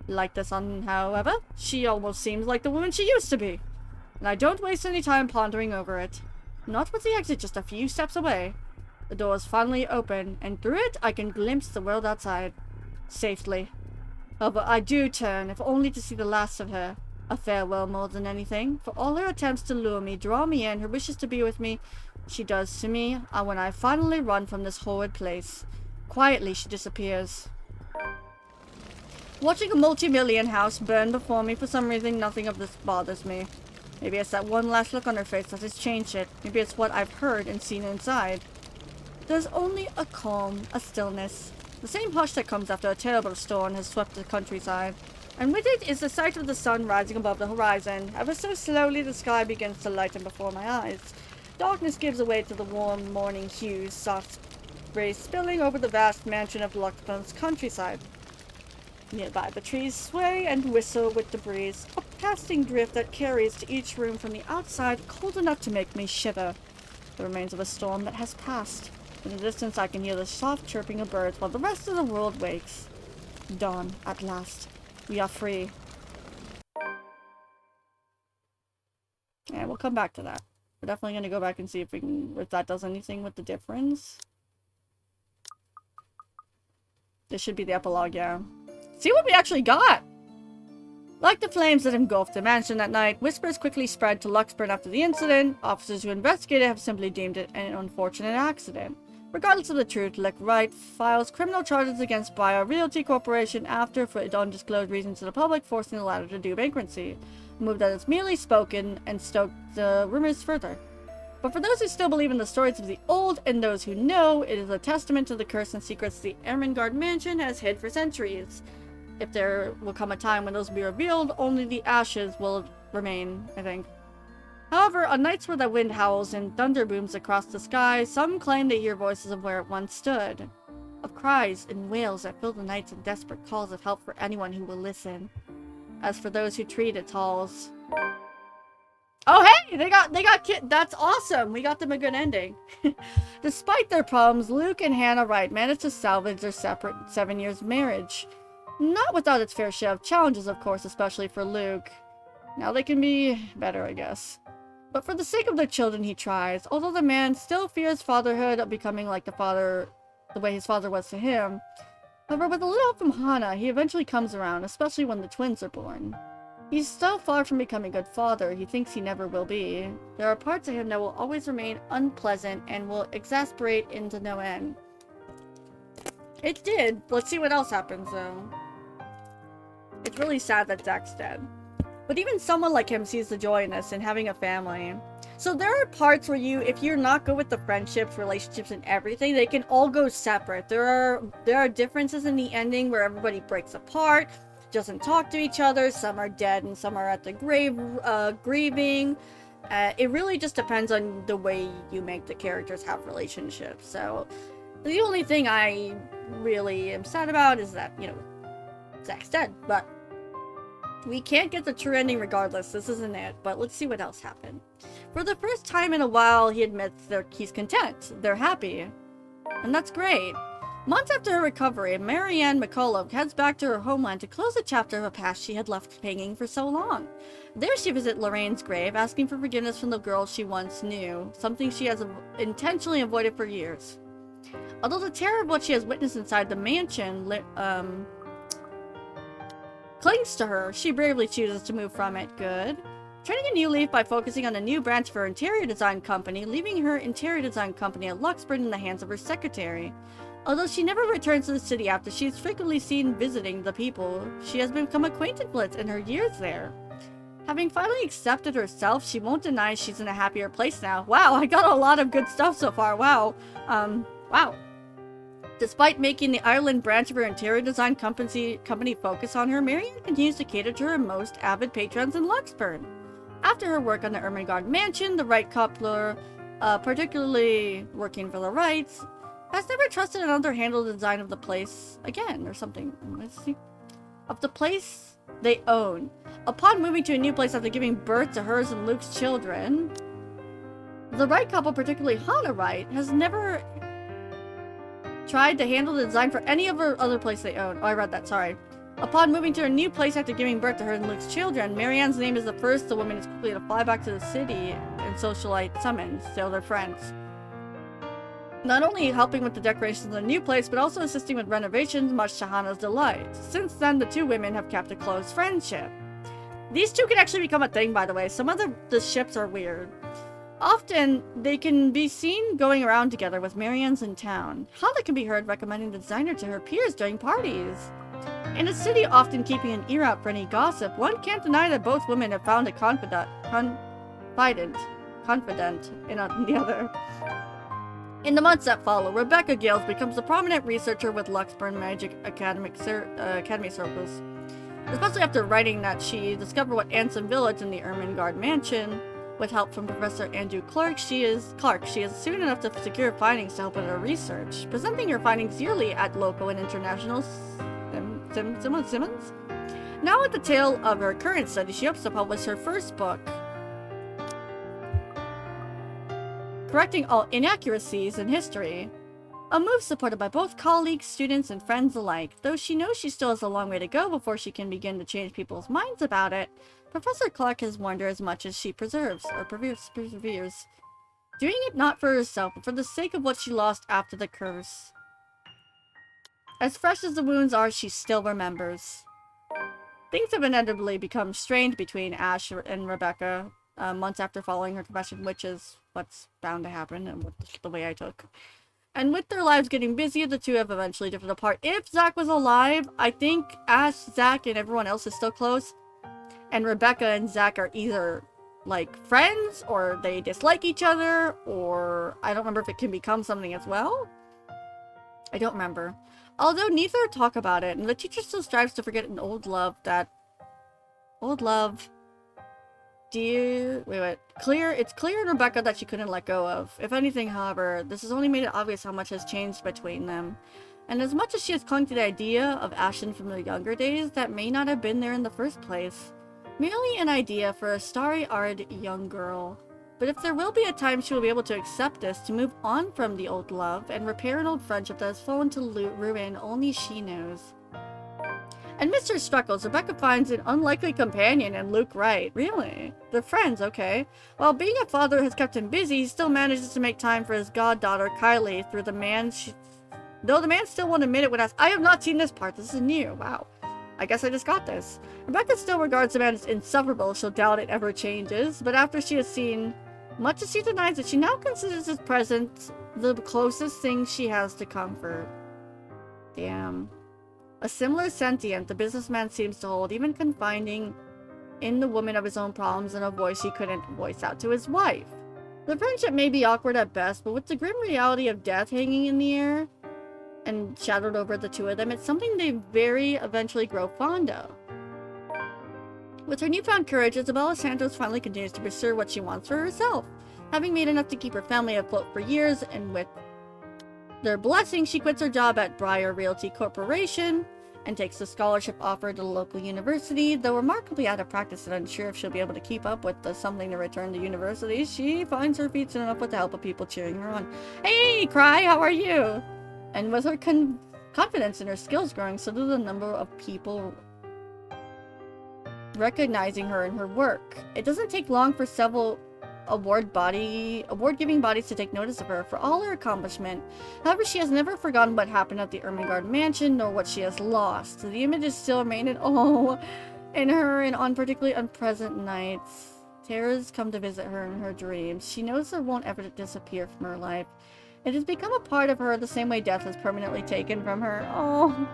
Like this one, however, she almost seems like the woman she used to be. And I don't waste any time pondering over it. Not with the exit just a few steps away. The door is finally open, and through it I can glimpse the world outside. Safely. However, I do turn, if only to see the last of her. A farewell more than anything. For all her attempts to lure me, draw me in, her wishes to be with me, she does to me, and when I finally run from this horrid place. Quietly she disappears. Watching a multi-million house burn before me, for some reason nothing of this bothers me. Maybe it's that one last look on her face that has changed it. Maybe it's what I've heard and seen inside. There's only a calm, a stillness. The same hush that comes after a terrible storm has swept the countryside, and with it is the sight of the sun rising above the horizon. Ever so slowly the sky begins to lighten before my eyes. Darkness gives way to the warm morning hues, soft rays spilling over the vast mansion of Luxburn's countryside. Nearby, the trees sway and whistle with the breeze, a passing drift that carries to each room from the outside, cold enough to make me shiver. The remains of a storm that has passed. In the distance I can hear the soft chirping of birds while the rest of the world wakes. Dawn, at last. We are free. Yeah, we'll come back to that. We're definitely going to go back and see if that does anything with the difference. This should be the epilogue, yeah. See what we actually got! Like the flames that engulfed the mansion that night, whispers quickly spread to Luxburn after the incident. Officers who investigated have simply deemed it an unfortunate accident. Regardless of the truth, Lick Wright files criminal charges against Bayer Realty Corporation after, for undisclosed reasons to the public, forcing the latter to do bankruptcy. A move that is merely spoken and stoked the rumors further. But for those who still believe in the stories of the old and those who know, it is a testament to the curse and secrets the Ermengarde mansion has hid for centuries. If there will come a time when those will be revealed, only the ashes will remain, I think. However, on nights where the wind howls and thunder booms across the sky, some claim they hear voices of where it once stood. Of cries and wails that fill the nights and desperate calls of help for anyone who will listen. As for those who treat its halls... Oh hey! They got kid. That's awesome! We got them a good ending. Despite their problems, Luke and Hannah Wright managed to salvage their separate 7 years marriage. Not without its fair share of challenges, of course, especially for Luke. Now they can be better, I guess. But for the sake of their children, he tries. Although the man still fears fatherhood of becoming like the way his father was to him. However, with a little help from Hannah, he eventually comes around, especially when the twins are born. He's so far from becoming a good father, he thinks he never will be. There are parts of him that will always remain unpleasant and will exasperate into no end. It did. Let's see what else happens, though. It's really sad that Zach's dead. But even someone like him sees the joy in this and having a family. So there are parts where if you're not good with the friendships, relationships, and everything, they can all go separate. There are differences in the ending where everybody breaks apart, doesn't talk to each other, some are dead and some are at the grave grieving. It really just depends on the way you make the characters have relationships. So the only thing I really am sad about is that, you know, Zach's dead, but we can't get the true ending regardless. This isn't it, but let's see what else happened. For the first time in a while, he admits he's content. They're happy. And that's great. Months after her recovery, Marianne McCullough heads back to her homeland to close a chapter of a past she had left hanging for so long. There she visits Lorraine's grave, asking for forgiveness from the girl she once knew, something she has intentionally avoided for years. Although the terror of what she has witnessed inside the mansion clings to her, she bravely chooses to move from it. Good. Turning a new leaf by focusing on a new branch of her interior design company, leaving her interior design company at Luxburn in the hands of her secretary. Although she never returns to the city after she is frequently seen visiting the people she has become acquainted with in her years there. Having finally accepted herself, she won't deny she's in a happier place now. Wow, I got a lot of good stuff so far. Wow. Wow. Despite making the Ireland branch of her interior design company focus on her, Marianne continues to cater to her most avid patrons in Luxburn. After her work on the Ermengarde mansion, the Wright couple, particularly working for the Wrights, has never trusted another handle the design of the place again, or something. Let's see. Of the place they own. Upon moving to a new place after giving birth to hers and Luke's children, the Wright couple, particularly Hannah Wright, has never tried to handle the design for any of her other place they own. Oh, I read that, sorry. Upon moving to a new place after giving birth to her and Luke's children, Marianne's name is the first the woman is quickly to fly back to the city and socialite summons to their friends. Not only helping with the decorations of the new place, but also assisting with renovations, much to Hannah's delight. Since then, the two women have kept a close friendship. These two can actually become a thing, by the way. Some of the ships are weird. Often, they can be seen going around together with Marianne's in town. Hannah can be heard recommending the designer to her peers during parties. In a city often keeping an ear out for any gossip, one can't deny that both women have found a confidant in the other. In the months that follow, Rebecca Gales becomes a prominent researcher with Luxburn Magic Academy circles. Especially after writing that she discovered what Ansem Village in the Ermengarde Mansion. With help from Professor Andrew Clark, she is soon enough to secure findings to help with her research, presenting her findings yearly at local and international Simmons. Now at the tail of her current study, she hopes to publish her first book, correcting all inaccuracies in history. A move supported by both colleagues, students, and friends alike. Though she knows she still has a long way to go before she can begin to change people's minds about it, Professor Clark has warned her as much as she perseveres. Doing it not for herself, but for the sake of what she lost after the curse. As fresh as the wounds are, she still remembers. Things have inevitably become strained between Ash and Rebecca, months after following her confession, which is what's bound to happen, and the way I took. And with their lives getting busier, the two have eventually drifted apart. If Zach was alive, I think Ash, Zach, and everyone else is still close. And Rebecca and Zach are either, like, friends, or they dislike each other, or I don't remember if it can become something as well. I don't remember. Although neither talk about it, and the teacher still strives to forget an old love that... It's clear in Rebecca that she couldn't let go of. If anything, however, this has only made it obvious how much has changed between them. And as much as she has clung to the idea of Ashen from their younger days, that may not have been there in the first place. Merely an idea for a starry-eyed young girl. But if there will be a time she will be able to accept this, to move on from the old love, and repair an old friendship that has fallen to ruin, only she knows. And Mr. Struckles, Rebecca finds an unlikely companion in Luke Wright. Really? They're friends, okay. While being a father has kept him busy, he still manages to make time for his goddaughter, Kylie, through the man though the man still won't admit it when asked. I have not seen this part. This is new. Wow. I guess I just got this. Rebecca still regards the man as insufferable. She'll doubt it ever changes. But after she has seen much as she denies it, she now considers his presence the closest thing she has to comfort. Damn. A similar sentient the businessman seems to hold, even confiding in the woman of his own problems in a voice he couldn't voice out to his wife. The friendship may be awkward at best, but with the grim reality of death hanging in the air and shadowed over the two of them, it's something they very eventually grow fond of. With her newfound courage, Isabella Santos finally continues to pursue what she wants for herself. Having made enough to keep her family afloat for years, and with their blessing, she quits her job at Briar Realty Corporation and takes the scholarship offer to the local university. Though remarkably out of practice and unsure if she'll be able to keep up with the something to return to university, she finds her feet soon enough with the help of people cheering her on. Hey, Cry, how are you? And with her confidence in her skills growing, so do the number of people recognizing her in her work. It doesn't take long for several award-giving bodies to take notice of her for all her accomplishment. However, she has never forgotten what happened at the Ermengarde Mansion, nor what she has lost. The images still remain in her and on particularly unpleasant nights. Terrors come to visit her in her dreams. She knows it won't ever disappear from her life. It has become a part of her the same way death has permanently taken from her. Oh,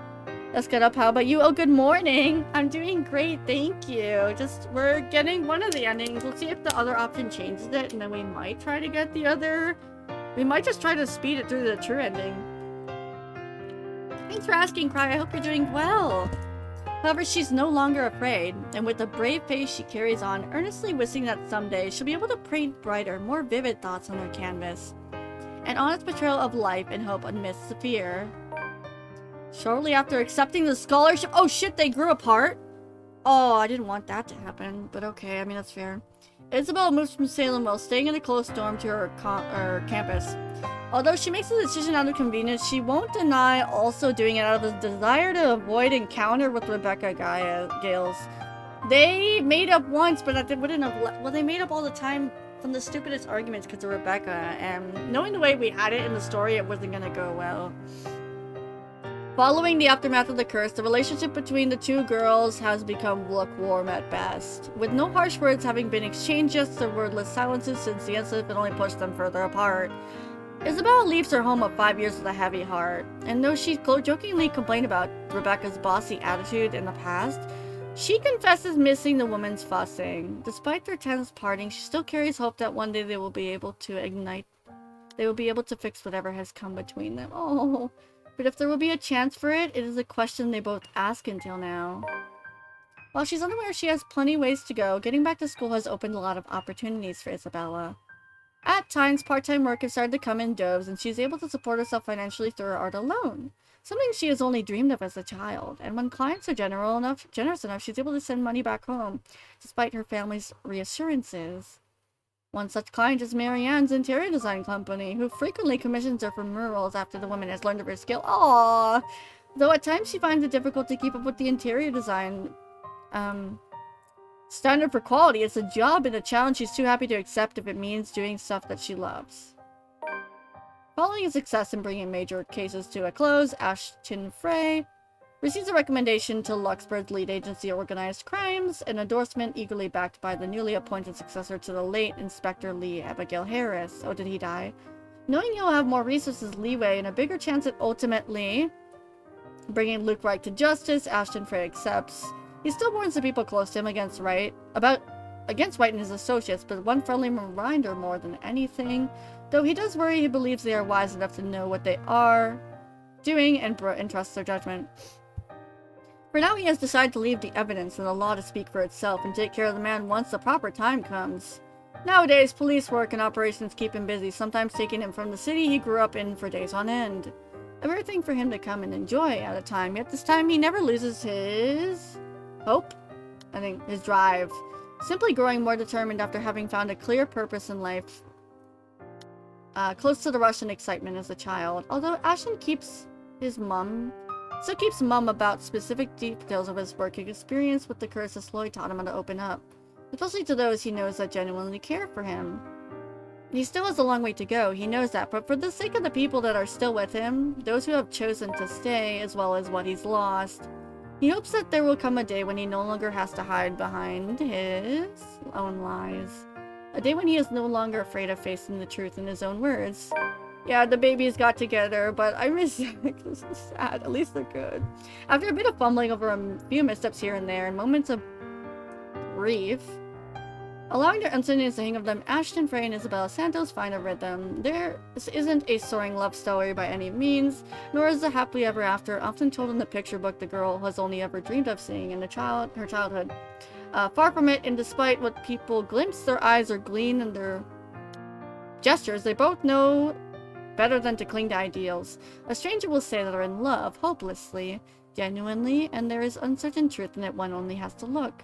that's good up. How about you? Oh, good morning. I'm doing great, thank you. We're getting one of the endings. We'll see if the other option changes it, and then we might try to get the other. We might just try to speed it through the true ending. Thanks for asking, Cry. I hope you're doing well. However, she's no longer afraid, and with a brave face she carries on, earnestly wishing that someday she'll be able to paint brighter, more vivid thoughts on her canvas. An honest portrayal of life and hope amidst the fear. Shortly after accepting the scholarship— oh shit, they grew apart? Oh, I didn't want that to happen, but okay, I mean, that's fair. Isabel moves from Salem while staying in a close dorm to her campus. Although she makes the decision out of convenience, she won't deny also doing it out of a desire to avoid encounter with Rebecca Gales. They made up once, but they wouldn't have— well, they made up all the time from the stupidest arguments because of Rebecca, and knowing the way we had it in the story, it wasn't gonna go well. Following the aftermath of the curse, the relationship between the two girls has become lukewarm at best, with no harsh words having been exchanged, just the wordless silences since the incident only pushed them further apart. Isabella leaves her home of 5 years with a heavy heart, and though she jokingly complained about Rebecca's bossy attitude in the past, she confesses missing the woman's fussing. Despite their tense parting, she still carries hope that one day they will be able to They will be able to fix whatever has come between them. Oh, but if there will be a chance for it, it is a question they both ask until now. While she's unaware she has plenty ways to go, getting back to school has opened a lot of opportunities for Isabella. At times, part-time work has started to come in droves, and she's able to support herself financially through her art alone. Something she has only dreamed of as a child, and when clients are generous enough, she's able to send money back home, despite her family's reassurances. One such client is Marianne's interior design company, who frequently commissions her for murals after the woman has learned of her skill. Aww! Though at times she finds it difficult to keep up with the interior design standard for quality, it's a job and a challenge she's too happy to accept if it means doing stuff that she loves. Following a success in bringing major cases to a close, Ashton Frey receives a recommendation to Luxburg's lead agency Organized Crimes, an endorsement eagerly backed by the newly appointed successor to the late Inspector Lee, Abigail Harris. Oh, did he die? Knowing he'll have more resources, leeway, and a bigger chance at ultimately bringing Luke Wright to justice, Ashton Frey accepts. He still warns the people close to him against Wright and his associates, but one friendly reminder more than anything. Though he does worry, he believes they are wise enough to know what they are doing and trusts their judgment. For now, he has decided to leave the evidence and the law to speak for itself and take care of the man once the proper time comes. Nowadays, police work and operations keep him busy, sometimes taking him from the city he grew up in for days on end. A rare thing for him to come and enjoy at a time, yet this time he never loses his hope? I think his drive. Simply growing more determined after having found a clear purpose in life. Close to the rush and excitement as a child. Although Ashton keeps mum about specific details of his work experience with the curses slowly taught him how to open up. Especially to those he knows that genuinely care for him. He still has a long way to go, he knows that, but for the sake of the people that are still with him, those who have chosen to stay, as well as what he's lost, he hopes that there will come a day when he no longer has to hide behind his own lies. A day when he is no longer afraid of facing the truth in his own words. Yeah, the babies got together, but I miss Zach. This is sad. At least they're good. After a bit of fumbling over a few missteps here and there, and moments of grief, allowing their uncertainty to hang of them, Ashton Frey and Isabella Santos find a rhythm. This isn't a soaring love story by any means, nor is the happily ever after often told in the picture book the girl has only ever dreamed of seeing in her childhood. Far from it, and despite what people glimpse their eyes or glean in their gestures, they both know better than to cling to ideals. A stranger will say that they're in love, hopelessly, genuinely, and there is uncertain truth in it one only has to look.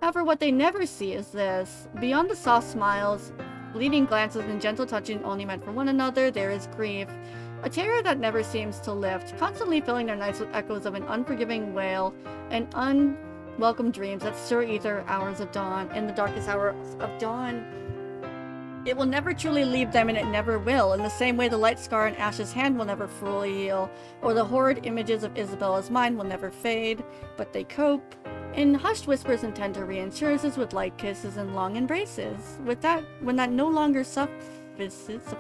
However, what they never see is this. Beyond the soft smiles, fleeting glances, and gentle touching only meant for one another, there is grief. A terror that never seems to lift, constantly filling their nights with echoes of an unforgiving wail and unwelcome dreams that stir either hours of dawn in the darkest hour of dawn. It will never truly leave them, and it never will, in the same way the light scar in Ash's hand will never fully heal, or the horrid images of Isabella's mind will never fade, but they cope. In hushed whispers and tender reassurances, with light kisses and long embraces. When that no longer suffices,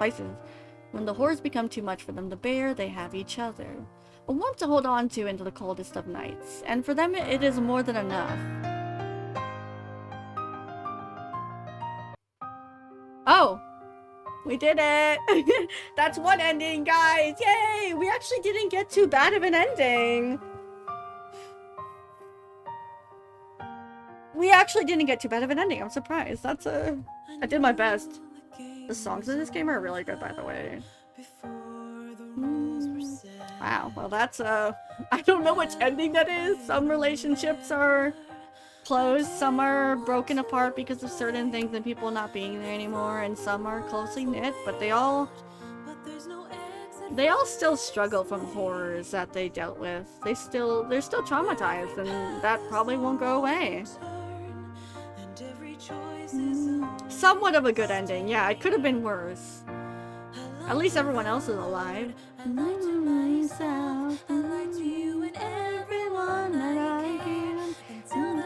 when the horrors become too much for them to bear, they have each other. A warmth to hold on to into the coldest of nights, and for them it is more than enough. Oh! We did it! That's one ending, guys! Yay! We actually didn't get too bad of an ending! We actually didn't get too bad of an ending. I'm surprised. I did my best. The songs in this game are really good, by the way. Wow. Well, that's I don't know which ending that is. Some relationships are closed. Some are broken apart because of certain things and people not being there anymore. And some are closely knit, but they all still struggle from horrors that they dealt with. They're still traumatized, and that probably won't go away. Somewhat of a good ending. Yeah, it could have been worse. At least everyone else is alive.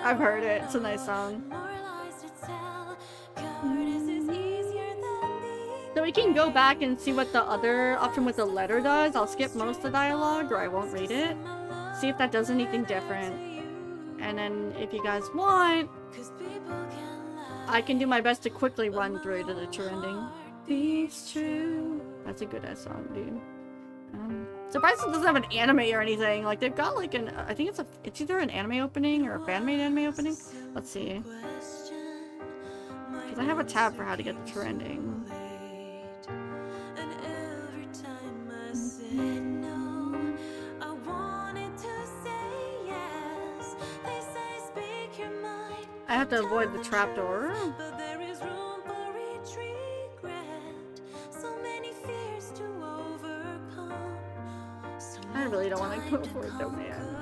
I've heard it. It's a nice song. So we can go back and see what the other option with the letter does. I'll skip most of the dialogue, or I won't read it. See if that does anything different. And then if you guys want, I can do my best to quickly run through to the true ending. Beats true. That's a good ass song, dude. Surprised it doesn't have an anime or anything. Like they've got like an, I think it's either an anime opening or a fan-made anime opening. Let's see. Because I have a tab for how to get the trending. I have to avoid the trapdoor. I really don't want to go for it though, man.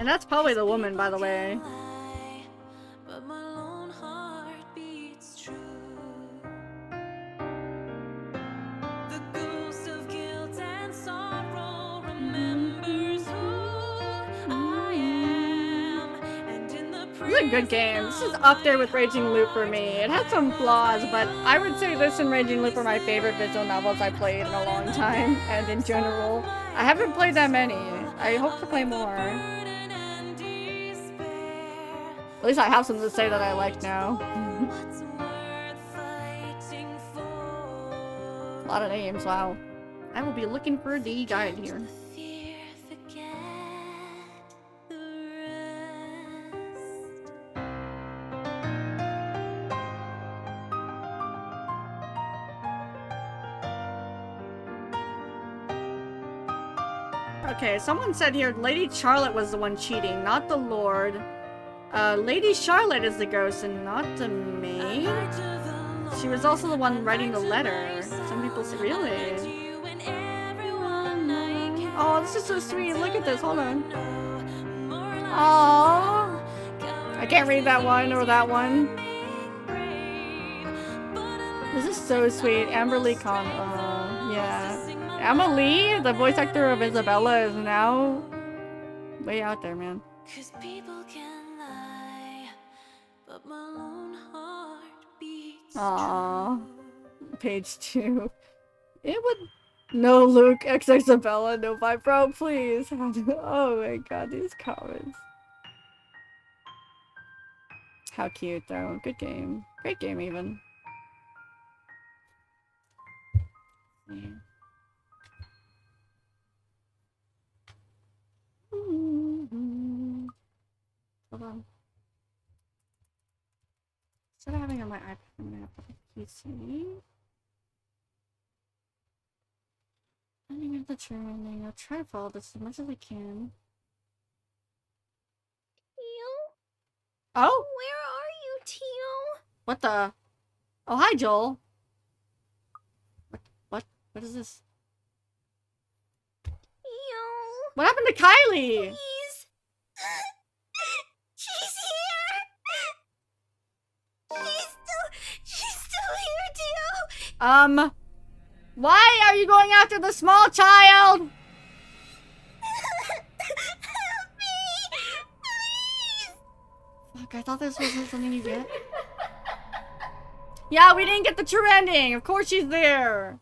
And that's probably the woman, by the way. This is a good game. This is up there with Raging Loop for me. It had some flaws, but I would say this and Raging Loop are my favorite visual novels I played in a long time, and in general. I haven't played that many. I hope to play more. At least I have something to say that I like now. A lot of names, wow. I will be looking for the guide here. Okay, someone said here Lady Charlotte was the one cheating, not the Lord. Lady Charlotte is the ghost and not the maid. She was also the one writing the letter. Some people say, really? Oh, this is so sweet. Look at this. Hold on. Oh, I can't read that one or that one. This is so sweet. Amber Lee Con. Yeah. Emma Lee, the voice actor of Isabella, is now way out there, man. Aww. Page 2. It would. No Luke, X Isabella, no vibe, bro, please. Oh my god, these comments. How cute, though. Good game. Great game, even. Yeah. Hold on. Instead of having on my iPad, I'm gonna have a PC. I think it's the training. I'll try to follow this as much as I can. Teal? Oh? Where are you, Teal? What the? Oh, hi, Joel. What is this? Teal? What happened to Kylie? Please. She's here. She's still here, Teal. Why are you going after the small child? Help me, please. Fuck, I thought this wasn't something you get. Yeah, we didn't get the true ending. Of course she's there.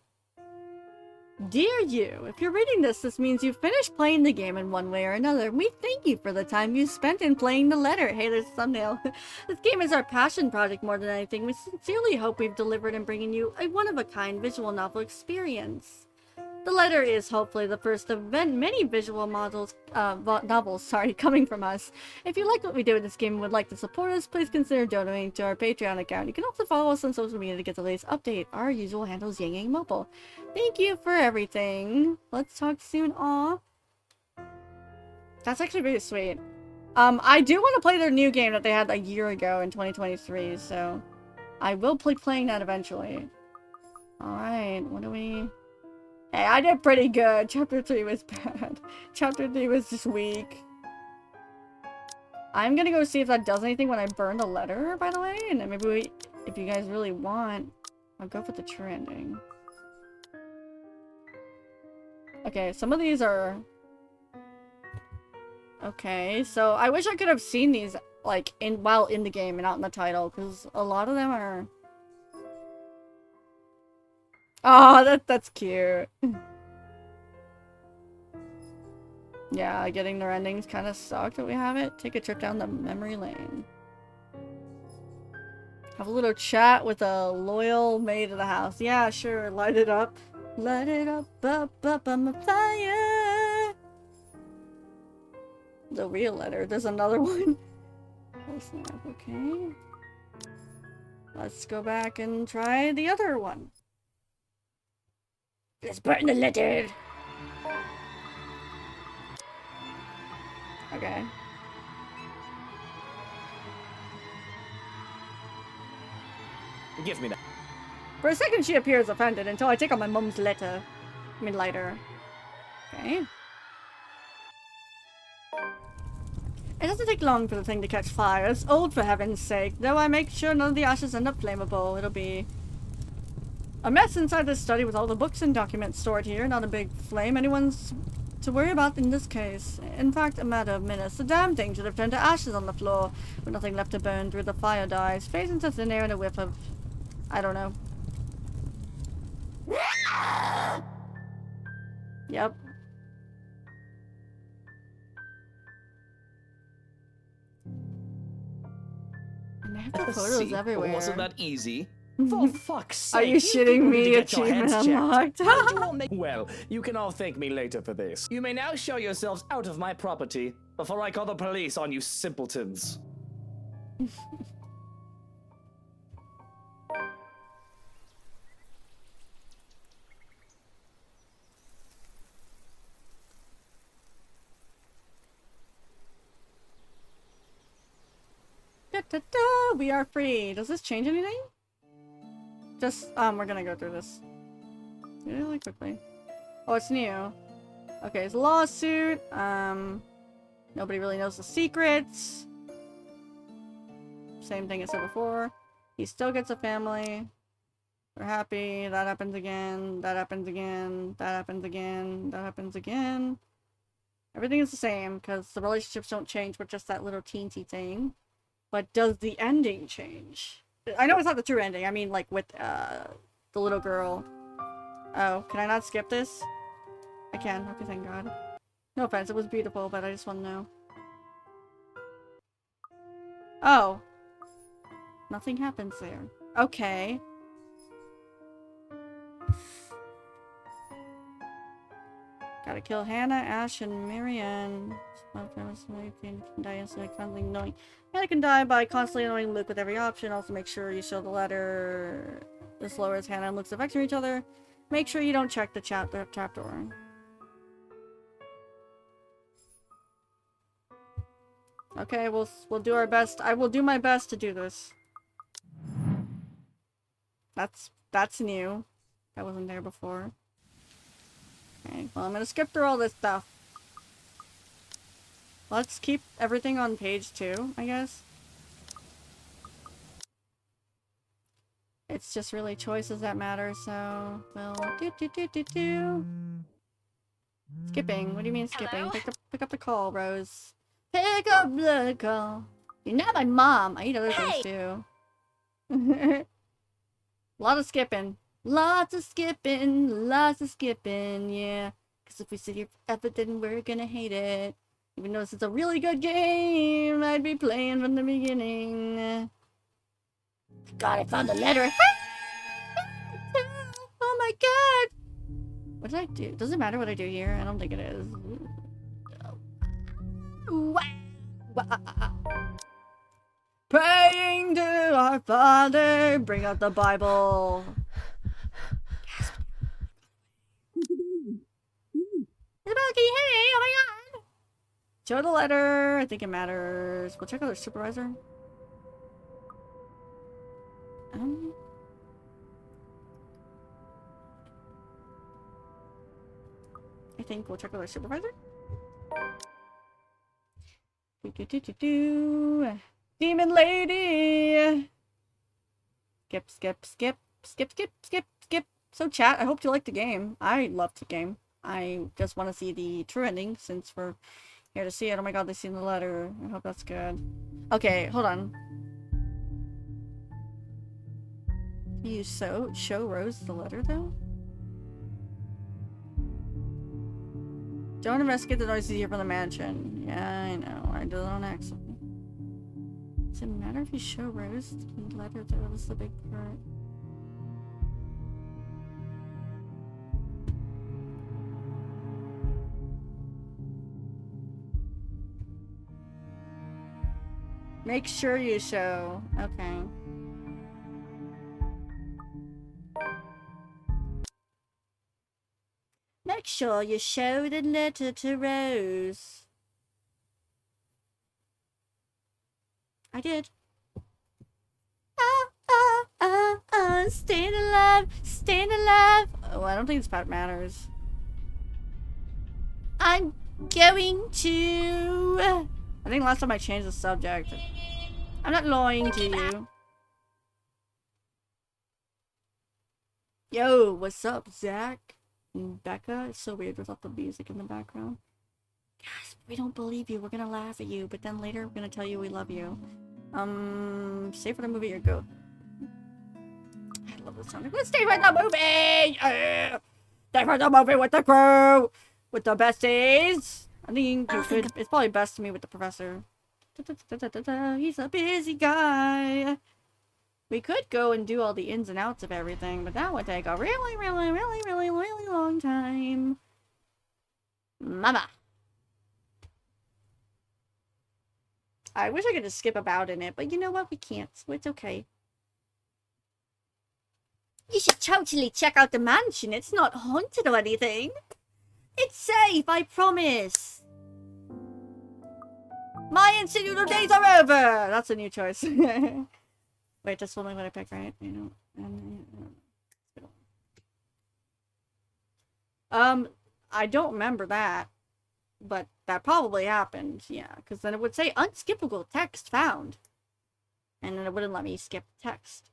Dear you, if you're reading this, this means you've finished playing the game in one way or another. We thank you for the time you spent in playing the letter. Hey, there's a thumbnail. This game is our passion project more than anything. We sincerely hope we've delivered in bringing you a one-of-a-kind visual novel experience. The letter is hopefully the first of many visual novels coming from us. If you like what we do in this game and would like to support us, please consider donating to our Patreon account. You can also follow us on social media to get the latest update. Our usual handle is Yang Yang Mobile. Thank you for everything. Let's talk soon. Aw. That's actually really sweet. I do want to play their new game that they had a year ago in 2023, so I will be playing that eventually. Alright, what do we... Hey, I did pretty good. Chapter 3 was bad. Chapter 3 was just weak. I'm gonna go see if that does anything when I burn the letter, by the way. And then maybe if you guys really want, I'll go for the true ending. Okay, some of these are Okay, so I wish I could have seen these, like, while in the game and not in the title, because a lot of them are... Oh, that's cute. Yeah, getting their endings kind of suck that we have it. Take a trip down the memory lane. Have a little chat with a loyal maid of the house. Yeah, sure, light it up. Light it up, up, I'm a fire. The real letter. There's another one. Oh, snap. Okay. Let's go back and try the other one. Let's burn the letter. Okay. Give me that. For a second she appears offended until I take out my mum's letter. I mean lighter. Okay. It doesn't take long for the thing to catch fire. It's old for heaven's sake. Though I make sure none of the ashes end up flammable. It'll be a mess inside this study with all the books and documents stored here. Not a big flame anyone's to worry about in this case. In fact, a matter of minutes. The damn thing should have turned to ashes on the floor, with nothing left to burn through the fire dies. Fades into thin air and a whiff of... I don't know. Yep. And I have the photos See? everywhere. Wasn't that easy? For fuck's sake! Are you shitting me? Achievement unlocked. Well, you can all thank me later for this. You may now show yourselves out of my property before I call the police on you simpletons. Da, da, da, we are free. Does this change anything? Just, we're gonna go through this really quickly. Oh, it's new. Okay, it's a lawsuit. Nobody really knows the secrets. Same thing I said before. He still gets a family. We're happy. That happens again. That happens again. That happens again. That happens again. Everything is the same because the relationships don't change with just that little teensy thing. But does the ending change? I know it's not the true ending. I mean, like, with, the little girl. Oh, can I not skip this? I can. Okay, thank God. No offense, it was beautiful, but I just want to know. Oh. Nothing happens there. Okay. Gotta kill Hannah, Ash, and Marianne. Can die instantly, constantly annoying. Hannah can die by constantly annoying Luke with every option. Also make sure you show the letter as slower as Hannah and Luke's affecting each other. Make sure you don't check the trapdoor. Okay, we'll do our best. I will do my best to do this. That's new. That wasn't there before. Okay, well, I'm gonna skip through all this stuff. Let's keep everything on page 2, I guess. It's just really choices that matter, so we'll do. Skipping. What do you mean skipping? Pick up the call, Rose. Pick up the call. You're not my mom. I eat other things too. A lot of skipping. Lots of skipping. Lots of skipping. Yeah. Because if we sit here forever, then we're gonna hate it. Even though this is a really good game, I'd be playing from the beginning. God, I found the letter. Oh my God. What did I do? Does it matter what I do here? I don't think it is. Praying to our Father, bring out the Bible. Isabel, can you hear me? Oh my God. Show the letter. I think it matters. We'll check out our supervisor. I think we'll check with our supervisor. Demon lady. Skip. So chat, I hope you liked the game. I loved the game. I just want to see the true ending since we're Here to see it. Oh my god, they seen the letter. I hope that's good. Okay, hold on. You show Rose the letter though? Don't investigate the noises you hear from the mansion. Yeah, I know. I did it on accident. Does it matter if you show Rose the letter though? That's the big part. Make sure you show. Okay. Make sure you show the letter to Rose. I did. Staying alive, staying alive. Oh, I don't think this part matters. I'm going to... I think last time I changed the subject. I'm not lying to you. Yo, what's up, Zach? And Becca? It's so weird without the music in the background. Guys, we don't believe you. We're gonna laugh at you, but then later we're gonna tell you we love you. Stay for the movie or go. I love this song. Let's stay for the movie! Stay for the movie with the crew! With the besties! I think you could. It's probably best to meet with the professor. He's a busy guy. We could go and do all the ins and outs of everything, but that would take a really long time. Mama. I wish I could just skip about in it, but you know what? We can't, so it's okay. You should totally check out the mansion. It's not haunted or anything. It's safe, I promise. My institutional days are over. That's a new choice. Wait, that's only what I picked, right? You know. I don't remember that, but that probably happened. Yeah, because then it would say unskippable text found, and then it wouldn't let me skip text.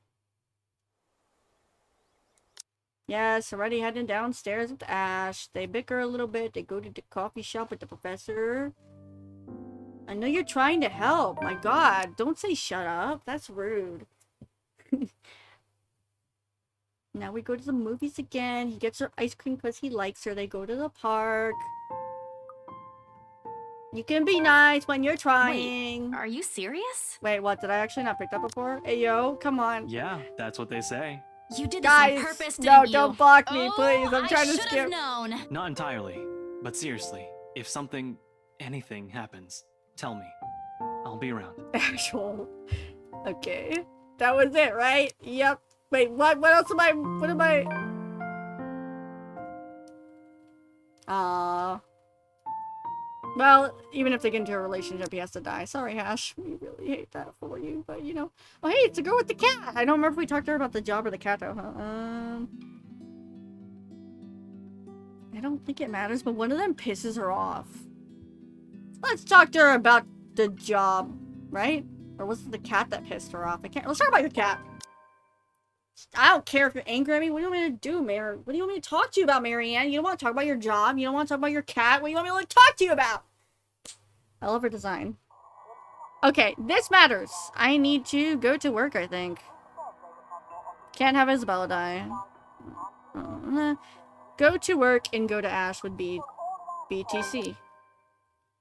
Yes, already heading downstairs with Ash. They bicker a little bit. They go to the coffee shop with the professor. I know you're trying to help. My god, don't say shut up. That's rude. Now we go to the movies again. He gets her ice cream because he likes her. They go to the park. You can be nice when you're trying. Wait, are you serious? Wait, what? Did I actually not pick that before? Hey, yo, come on. Yeah, that's what they say. You did this Guys, on purpose, didn't no, you? don't block me, please. I'm trying to I should skip. have known. Not entirely, but seriously, if something, anything happens, tell me. I'll be around. Actual. Okay. That was it, right? Yep. Wait, what else am I... What am I... Well, even if they get into a relationship, he has to die. Sorry, Ash. We really hate that for you, but you know. Oh, hey, it's a girl with the cat. I don't remember if we talked to her about the job or the cat, though. I don't think it matters, but one of them pisses her off. Let's talk to her about the job, right? Or was it the cat that pissed her off? I can't. Let's talk about your cat. I don't care if you're angry at me. What do you want me to do, Mary? What do you want me to talk to you about, Marianne? You don't want to talk about your job. You don't want to talk about your cat. What do you want me to talk to you about? I love her design. Okay, this matters. I need to go to work, I think. Can't have Isabella die. Go to work and go to Ash would be BTC.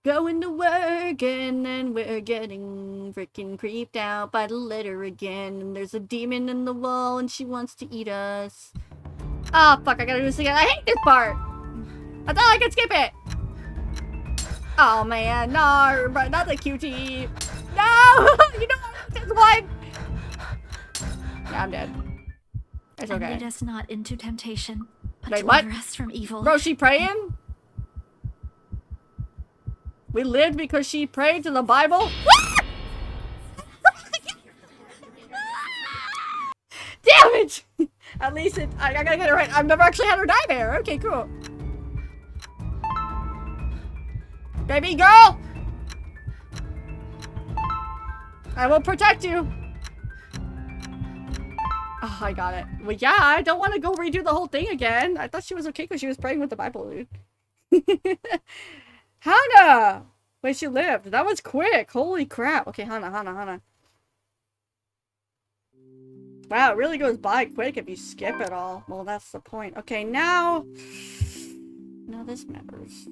Going to work and then we're getting freaking creeped out by the letter again. And there's a demon in the wall and she wants to eat us. Oh, fuck, I gotta do this again. I hate this part. I thought I could skip it. Oh, man, no, but not the cutie. No, you know what? This one. Yeah, I'm dead. It's okay. And lead us not into temptation, but Wait, what? deliver us from evil. Bro, she praying? We lived because she prayed to the Bible? Damn it! At least I gotta get it right. I've never actually had her die there. Okay, cool. Baby girl! I will protect you. Oh, I got it. Well, yeah, I don't want to go redo the whole thing again. I thought she was okay because she was praying with the Bible, dude. Hannah! Wait, she lived. That was quick. Holy crap. Okay, Hana. Wow, it really goes by quick if you skip it all. Well, that's the point. Okay, now this matters.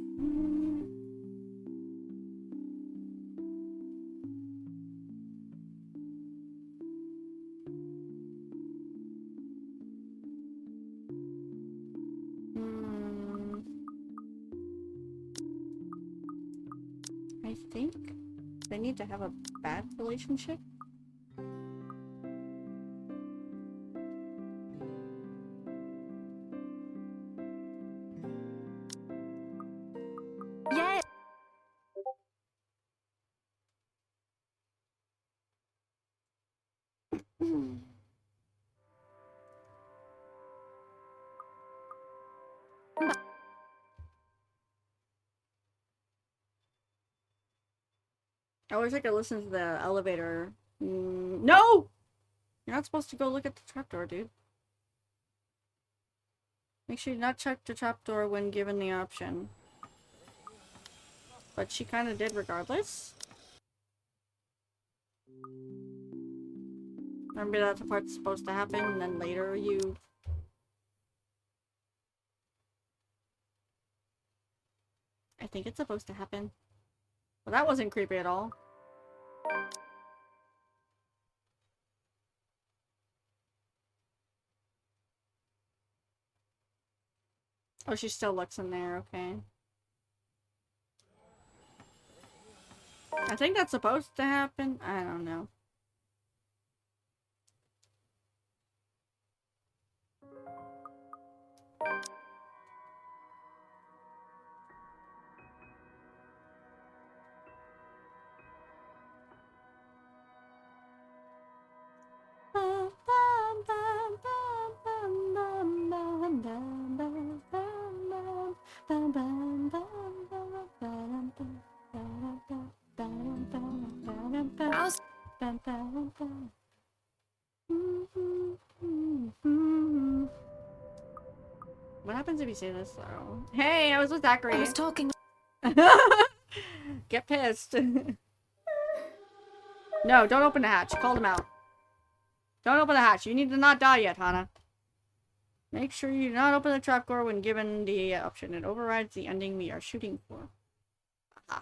I think they need to have a bad relationship. Yeah. I wish I could listen to the elevator. No! You're not supposed to go look at the trapdoor, dude. Make sure you not check the trapdoor when given the option. But she kind of did regardless. Remember that's the part that's supposed to happen, and then later you... I think it's supposed to happen. Well, that wasn't creepy at all. Oh, she still looks in there, okay. I think that's supposed to happen. I don't know. What happens if you say this though? Hey, I was with Zachary. I was talking. Get pissed. No, don't open the hatch. Call him out. Don't open the hatch. You need to not die yet, Hana. Make sure you do not open the trapdoor when given the option. It overrides the ending we are shooting for. Aha.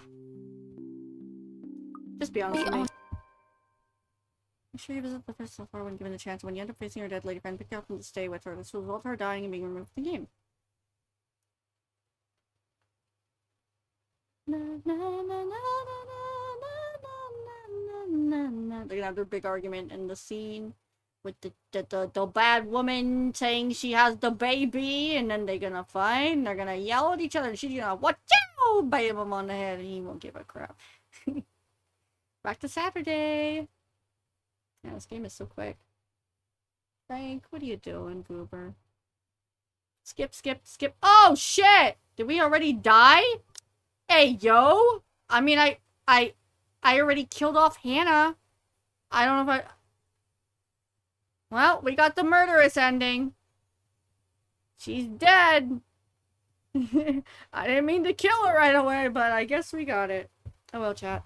Just be honest with me. Make sure you visit the first floor when given the chance. When you end up facing your dead lady friend, pick her up and stay with her. This will result in her dying and being removed from the game. They're gonna have their big argument in the scene with the bad woman saying she has the baby, and then they're gonna fight and they're gonna yell at each other, and she's gonna watch out, bam him on the head, and he won't give a crap. Back to Saturday. Yeah, this game is so quick. Frank, what are you doing, Goober? Skip. Oh shit! Did we already die? Hey, yo! I mean, I already killed off Hana. I don't know if I... Well, we got the murderous ending. She's dead. I didn't mean to kill her right away, but I guess we got it. Oh well, chat.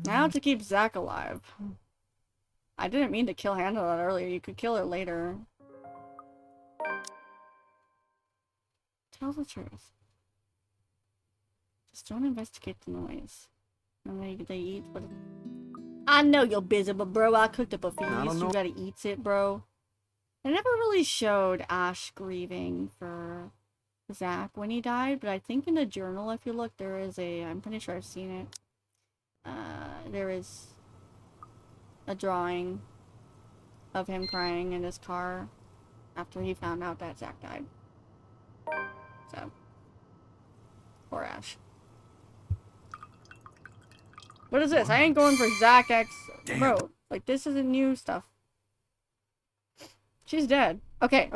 Now to keep Zach alive. I didn't mean to kill Hana that earlier. You could kill her later. Tell the truth. Just don't investigate the noise. And they eat, but... I know you're busy, but bro, I cooked up a feast. You gotta eat it, bro. They never really showed Ash grieving for Zach when he died, but I think in the journal, if you look, there is a... I'm pretty sure I've seen it. There is a drawing of him crying in his car after he found out that Zach died. So, poor Ash. What is this? I ain't going for Zach X. Bro, like, this isn't new stuff. She's dead. Okay.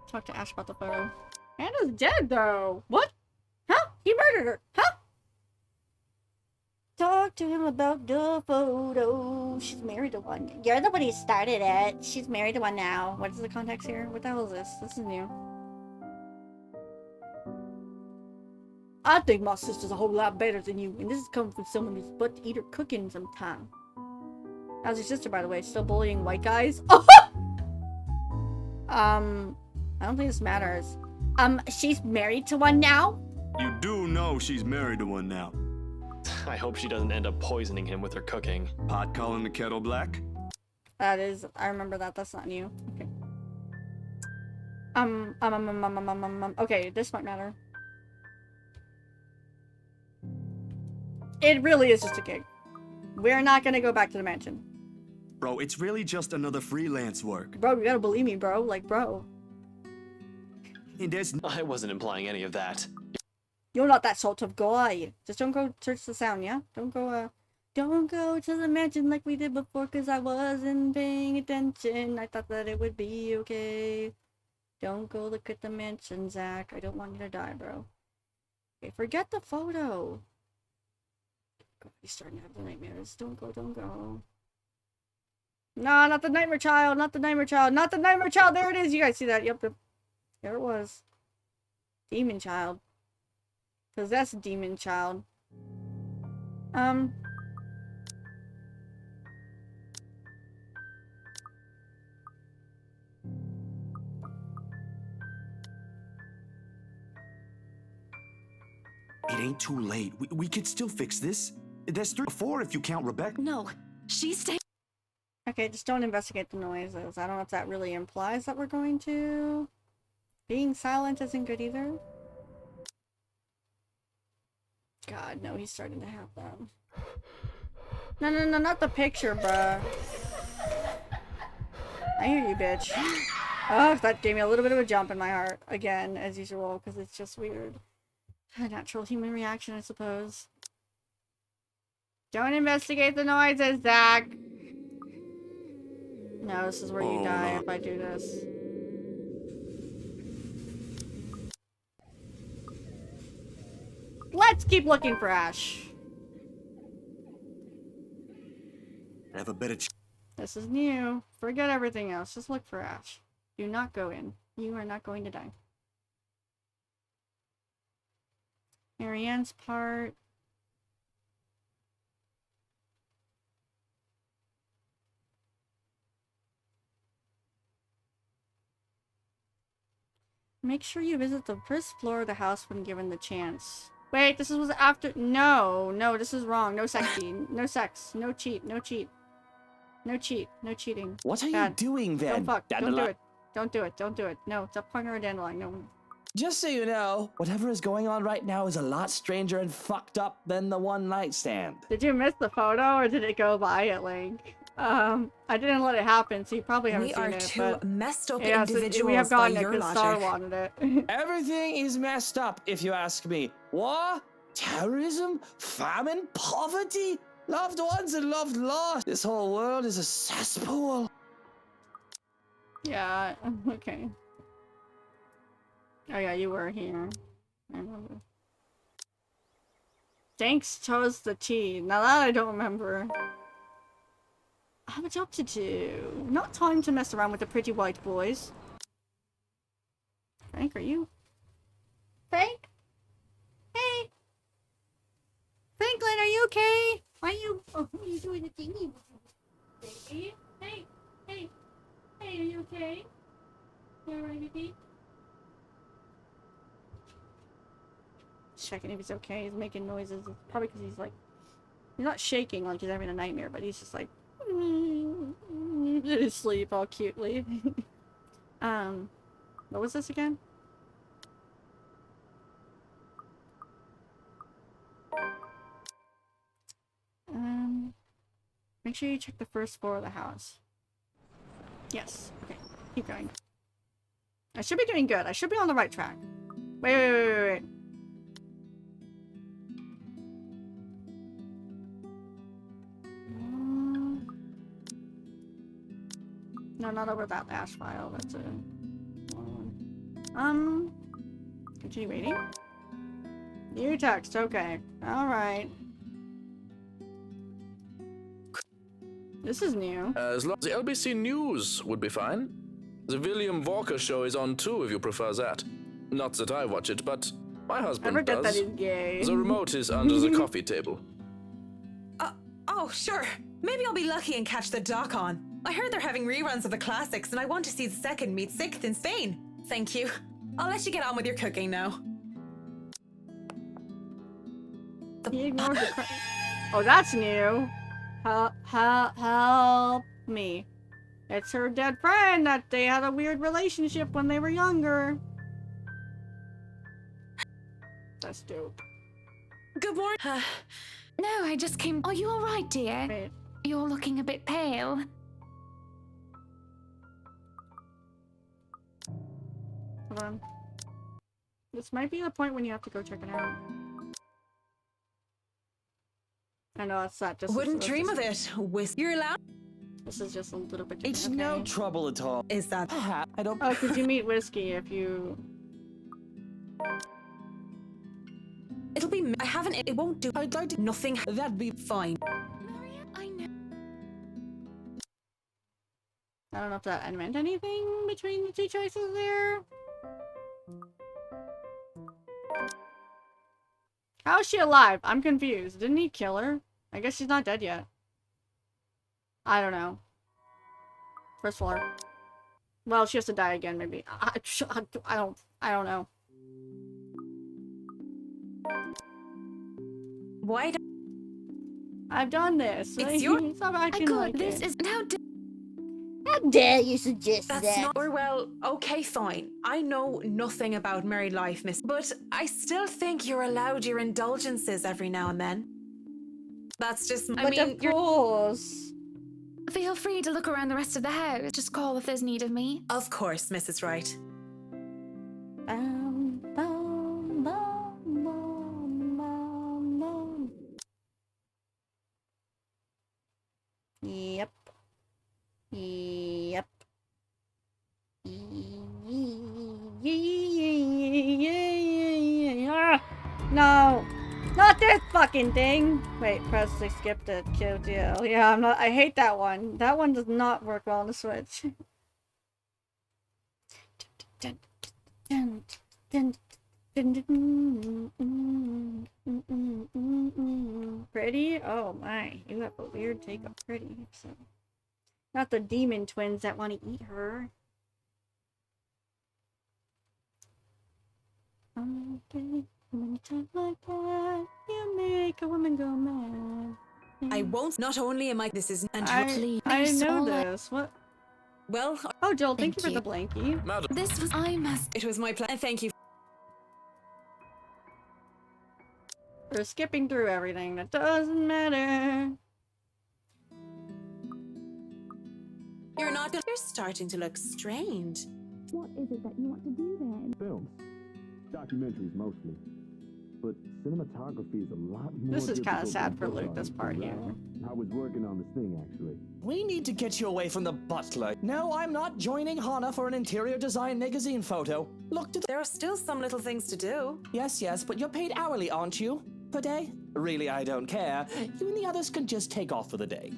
Talk to Ash about the photo. Hana's dead, though. What? Huh? He murdered her. Huh? Talk talk to him about the photo. She's married to one. You're the one who started it. She's married to one now. What is the context here? What the hell is this? This is new. I think my sister's a whole lot better than you, and this is coming from someone who's butt to eat her cooking sometime. How's your sister, by the way? Still bullying white guys? I don't think this matters. She's married to one now? You do know she's married to one now. I hope she doesn't end up poisoning him with her cooking. Pot calling the kettle black? That is, I remember that. That's not new. Okay. Okay, this might matter. It really is just a gig. We're not gonna go back to the mansion. Bro, it's really just another freelance work. Bro, you gotta believe me, bro. Like, bro. And there's I wasn't implying any of that. You're not that sort of guy. Just don't go search the sound, yeah? Don't go to the mansion like we did before, cause I wasn't paying attention. I thought that it would be okay. Don't go look at the mansion, Zach. I don't want you to die, bro. Okay, forget the photo. God, he's starting to have the nightmares. Don't go, don't go. No, not the nightmare child, not the nightmare child, not the nightmare child. There it is. You guys see that? Yep, yep. There it was. Demon child. Possessed demon child. It ain't too late. We could still fix this. There's 3 or 4 if you count Rebecca. No, she's staying. Okay, just don't investigate the noises. I don't know if that really implies that we're going to. Being silent isn't good either. God, no, he's starting to have them. No, no, no, not the picture, bruh. I hear you, bitch. Oh, that gave me a little bit of a jump in my heart. Again, as usual, because it's just weird. A natural human reaction, I suppose. Don't investigate the noises, Zach! No, this is where you die if I do this. Let's keep looking for Ash. Have a better This is new. Forget everything else. Just look for Ash. Do not go in. You are not going to die. Marianne's part. Make sure you visit the first floor of the house when given the chance. Wait, this was after. No, no, this is wrong. No sexy. No sex. No cheat. No cheat. No cheat. No cheating. What are you Bad. doing then? Don't fuck. Don't do Dandelion? it. Don't do it. Don't do it. No, stop calling her a dandelion. No. Just so you know, whatever is going on right now is a lot stranger and fucked up than the one night stand. Did you miss the photo or did it go by at Link? I didn't let it happen, so you probably haven't We seen are it. two but messed up yeah, so we individuals have by gotten it your because Star logic. wanted it. Everything is messed up, if you ask me. War, terrorism, famine, poverty, loved ones and loved lost. This whole world is a cesspool. Yeah, okay. Oh yeah, you were here. I remember. Thanks chose the tea. Now that I don't remember. I have a job to do. Not time to mess around with the pretty white boys. Frank, are you? Frank? Hey! Franklin, are you okay? Why are you... Oh, what are you doing the thingy? Hey, hey, hey, hey, are you okay? You alright, baby? Checking if he's okay. He's making noises. It's probably because he's like... He's not shaking like he's having a nightmare, but he's just like... in his sleep all cutely. What was this again? Make sure you check the first floor of the house. Yes. Okay. Keep going. I should be doing good. I should be on the right track. Wait. No, not over that Ash file. That's a long one. Continue waiting. New text. Okay. All right. This is new. As long as the LBC News would be fine. The William Walker show is on too, if you prefer that. Not that I watch it, but my I husband forget does. that he's gay. The remote is under the coffee table. Oh, sure. Maybe I'll be lucky and catch the doc on. I heard they're having reruns of the classics, and I want to see the second meet sixth in Spain. Thank you. I'll let you get on with your cooking now. He ignores the Oh, that's new. Help me. It's her dead friend that they had a weird relationship when they were younger. That's dope. Good morning. No, I just came. Are you alright, dear? Wait. You're looking a bit pale. Hold on. This might be the point when you have to go check it out. I know it's not just. Wouldn't dream of it. You're allowed. This is just a little bit. It's okay. no trouble at all. Is that? I don't. Oh, could you meet Whiskey if you? It'll be. I haven't. It won't do. I'd like to. Nothing. That'd be fine. Maria, I know. I don't know if that meant anything between the two choices there. How is she alive? I'm confused. Didn't he kill her? I guess she's not dead yet. I don't know. First floor. Well, she has to die again, maybe. I don't know. Why? I've done this. It's your. Stop acting like This it. is now. How dare you suggest That's that? not. Or well, okay, fine. I know nothing about married life, miss, but I still think you're allowed your indulgences every now and then. That's just. I But mean, of course. Feel free to look around the rest of the house. Just call if there's need of me. Of course, Mrs. Wright. Yep. Yep. No. Not this fucking thing. Wait, press to skip to kill deal. Yeah, I'm not. I hate that one. That one does not work well on the Switch. Pretty? Oh my, you have a weird take on pretty. So, not the demon twins that want to eat her. Okay, when you talk like that, you make a woman go mad. I won't. Not only am I. This is. And I know this. What? Well. Oh, Joel, thank you for the blankie. Madam. This was. I must. It was my plan. Thank you. We're skipping through everything. That doesn't matter. You're not. You're starting to look strange. What is it that you want to do then? Films. Documentaries mostly. But cinematography is a lot more. This is kind of difficult sad than for Luke, book this art, part right? here. I was working on this thing actually. We need to get you away from the butler. No, I'm not joining Hana for an interior design magazine photo. Look to the. There are still some little things to do. Yes, but you're paid hourly, aren't you? Per day? Really, I don't care. You and the others can just take off for the day.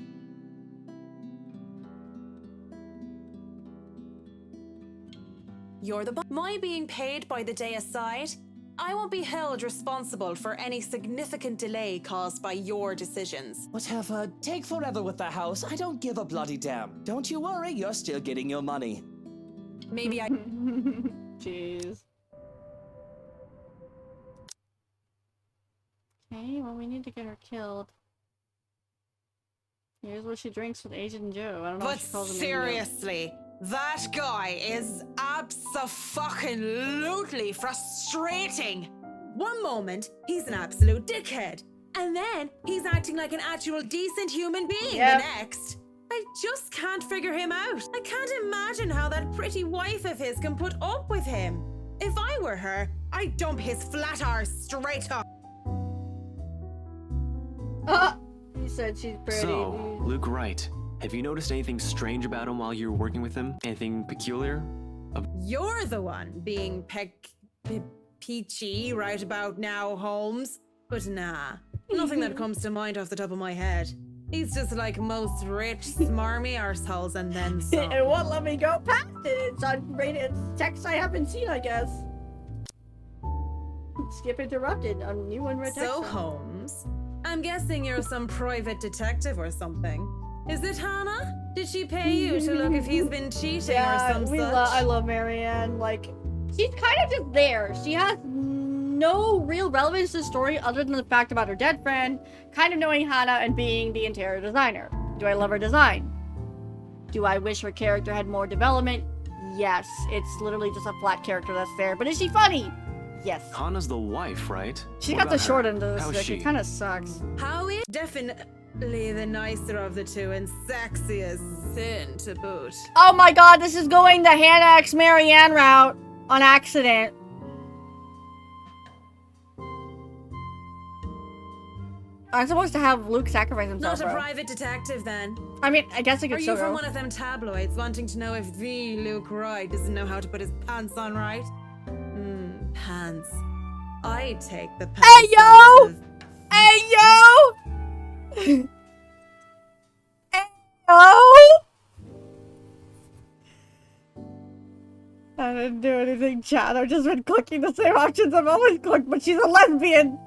You're the my being paid by the day aside, I won't be held responsible for any significant delay caused by your decisions. Whatever. Take forever with the house. I don't give a bloody damn. Don't you worry, you're still getting your money. Maybe I. Jeez. Okay, well, we need to get her killed. Here's what she drinks with Agent Joe. I don't know what But she calls him. seriously, that guy is abso-fucking-lutely frustrating. One moment, he's an absolute dickhead. And then, he's acting like an actual decent human being Yep. the next. I just can't figure him out. I can't imagine how that pretty wife of his can put up with him. If I were her, I'd dump his flat arse straight up. You said she's pretty. So, Luke Wright, have you noticed anything strange about him while you were working with him? Anything peculiar? You're the one being peachy right about now, Holmes. But nah, nothing that comes to mind off the top of my head. He's just like most rich, smarmy arseholes and then some. It won't let me go past it. It's unrated. It's text I haven't seen, I guess. Skip interrupted. A new unread text. So, Holmes, I'm guessing you're some private detective or something. Is it Hannah? Did she pay you to look if he's been cheating or some such? I love Marianne. Like, she's kind of just there. She has no real relevance to the story other than the fact about her dead friend, kind of knowing Hannah, and being the interior designer. Do I love her design? Do I wish her character had more development? Yes. It's literally just a flat character that's there. But is she funny? Yes. Hannah's the wife, right? She What got the about short her? end of the How's stick. she? It kind of sucks. Howie? Definitely the nicer of the two and sexy as sin to boot. Oh my god, this is going the Hannah X Marianne route on accident. I'm supposed to have Luke sacrifice himself, Not a bro. private detective, then. I mean, I guess I could Are still you from go. one of them tabloids wanting to know if the Luke Wright doesn't know how to put his pants on right? Pants. I take the pants. Hey, yo! Hey, yo! Hey, yo! I didn't do anything, Chad. I've just been clicking the same options I've always clicked, but she's a lesbian!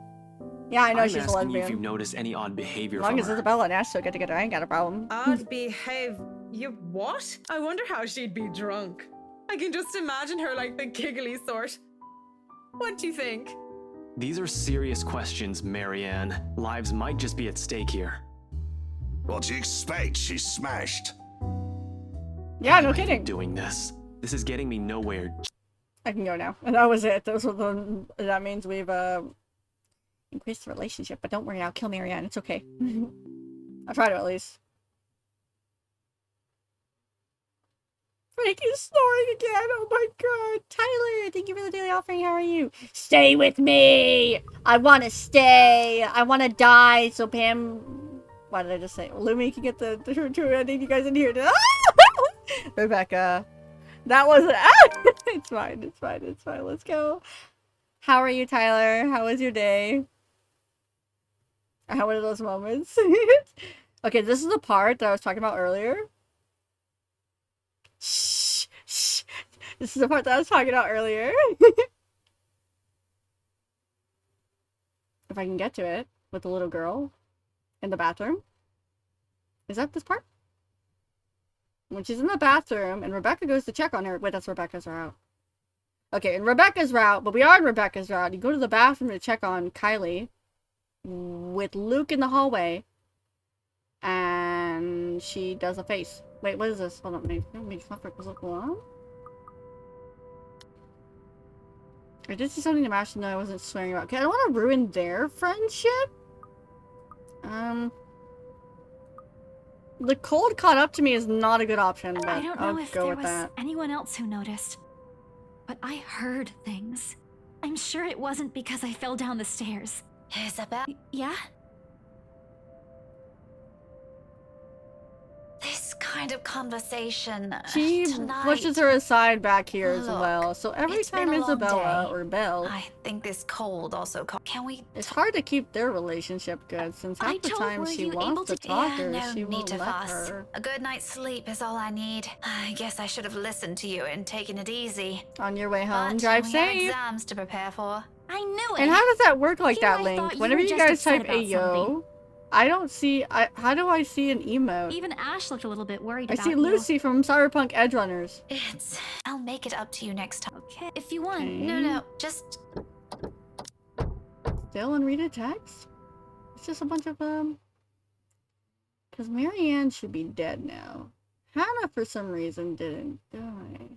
Yeah, I know I'm she's a asking you if lesbian. you've noticed any odd behavior As long from as her. Isabella and Ash still get together, I ain't got a problem. Odd behave. You what? I wonder how she'd be drunk. I can just imagine her like the giggly sort. What do you think? These are serious questions, Marianne. Lives might just be at stake here. What do you expect? She's smashed. Yeah, no Why are you kidding. doing this? This is getting me nowhere. I can go now. And that was it. That means we've increased the relationship. But don't worry, I'll kill Marianne. It's okay. I'll try to at least. Frank is snoring again. Oh my god. Tyler, thank you for the daily offering. How are you? Stay with me. I want to stay. I want to die. So Pam, what did I just say? Lumi can get the true ending. You guys in here. Rebecca. That wasn't. It's fine. It's fine. It's fine. Let's go. How are you, Tyler? How was your day? How were those moments? Okay, this is the part that I was talking about earlier. Shh, shh. This is the part that I was talking about earlier. If I can get to it with the little girl in the bathroom. Is that this part? When she's in the bathroom and Rebecca goes to check on her. Wait, that's Rebecca's route. Okay, in Rebecca's route, but we are in Rebecca's route. You go to the bathroom to check on Kylie with Luke in the hallway. And she does a face. Wait, what is this? Hold on, maybe look along. I did see something to Mash and I wasn't swearing about. Okay, I don't want to ruin their friendship. The cold caught up to me is not a good option, but I don't know I'll if go there with was that. anyone else who noticed, but I heard things. I'm sure it wasn't because I fell down the stairs. Isabel? Yeah? This kind of conversation She tonight. pushes her aside back here as Look, well. So every it's been time a long Isabella day. or Belle, I think this cold also. Can we? it's hard to keep their relationship good since half the time she wants to talk to her, no she need won't to let fuss. her. A good night's sleep is all I need. I guess I should have listened to you and taken it easy. On your way home, But drive we have safe. exams to prepare for. I knew it. And how does that work like Here that, I Link? thought you Whenever were you just guys upset type about Ayo, I don't see. How do I see an emote? Even Ash looked a little bit worried I about see you. Lucy from Cyberpunk Edge Runners. I'll make it up to you next time. Okay, if you want. No, just Still unreaded text? It's just a bunch of because Marianne should be dead now. Hannah, for some reason, didn't die.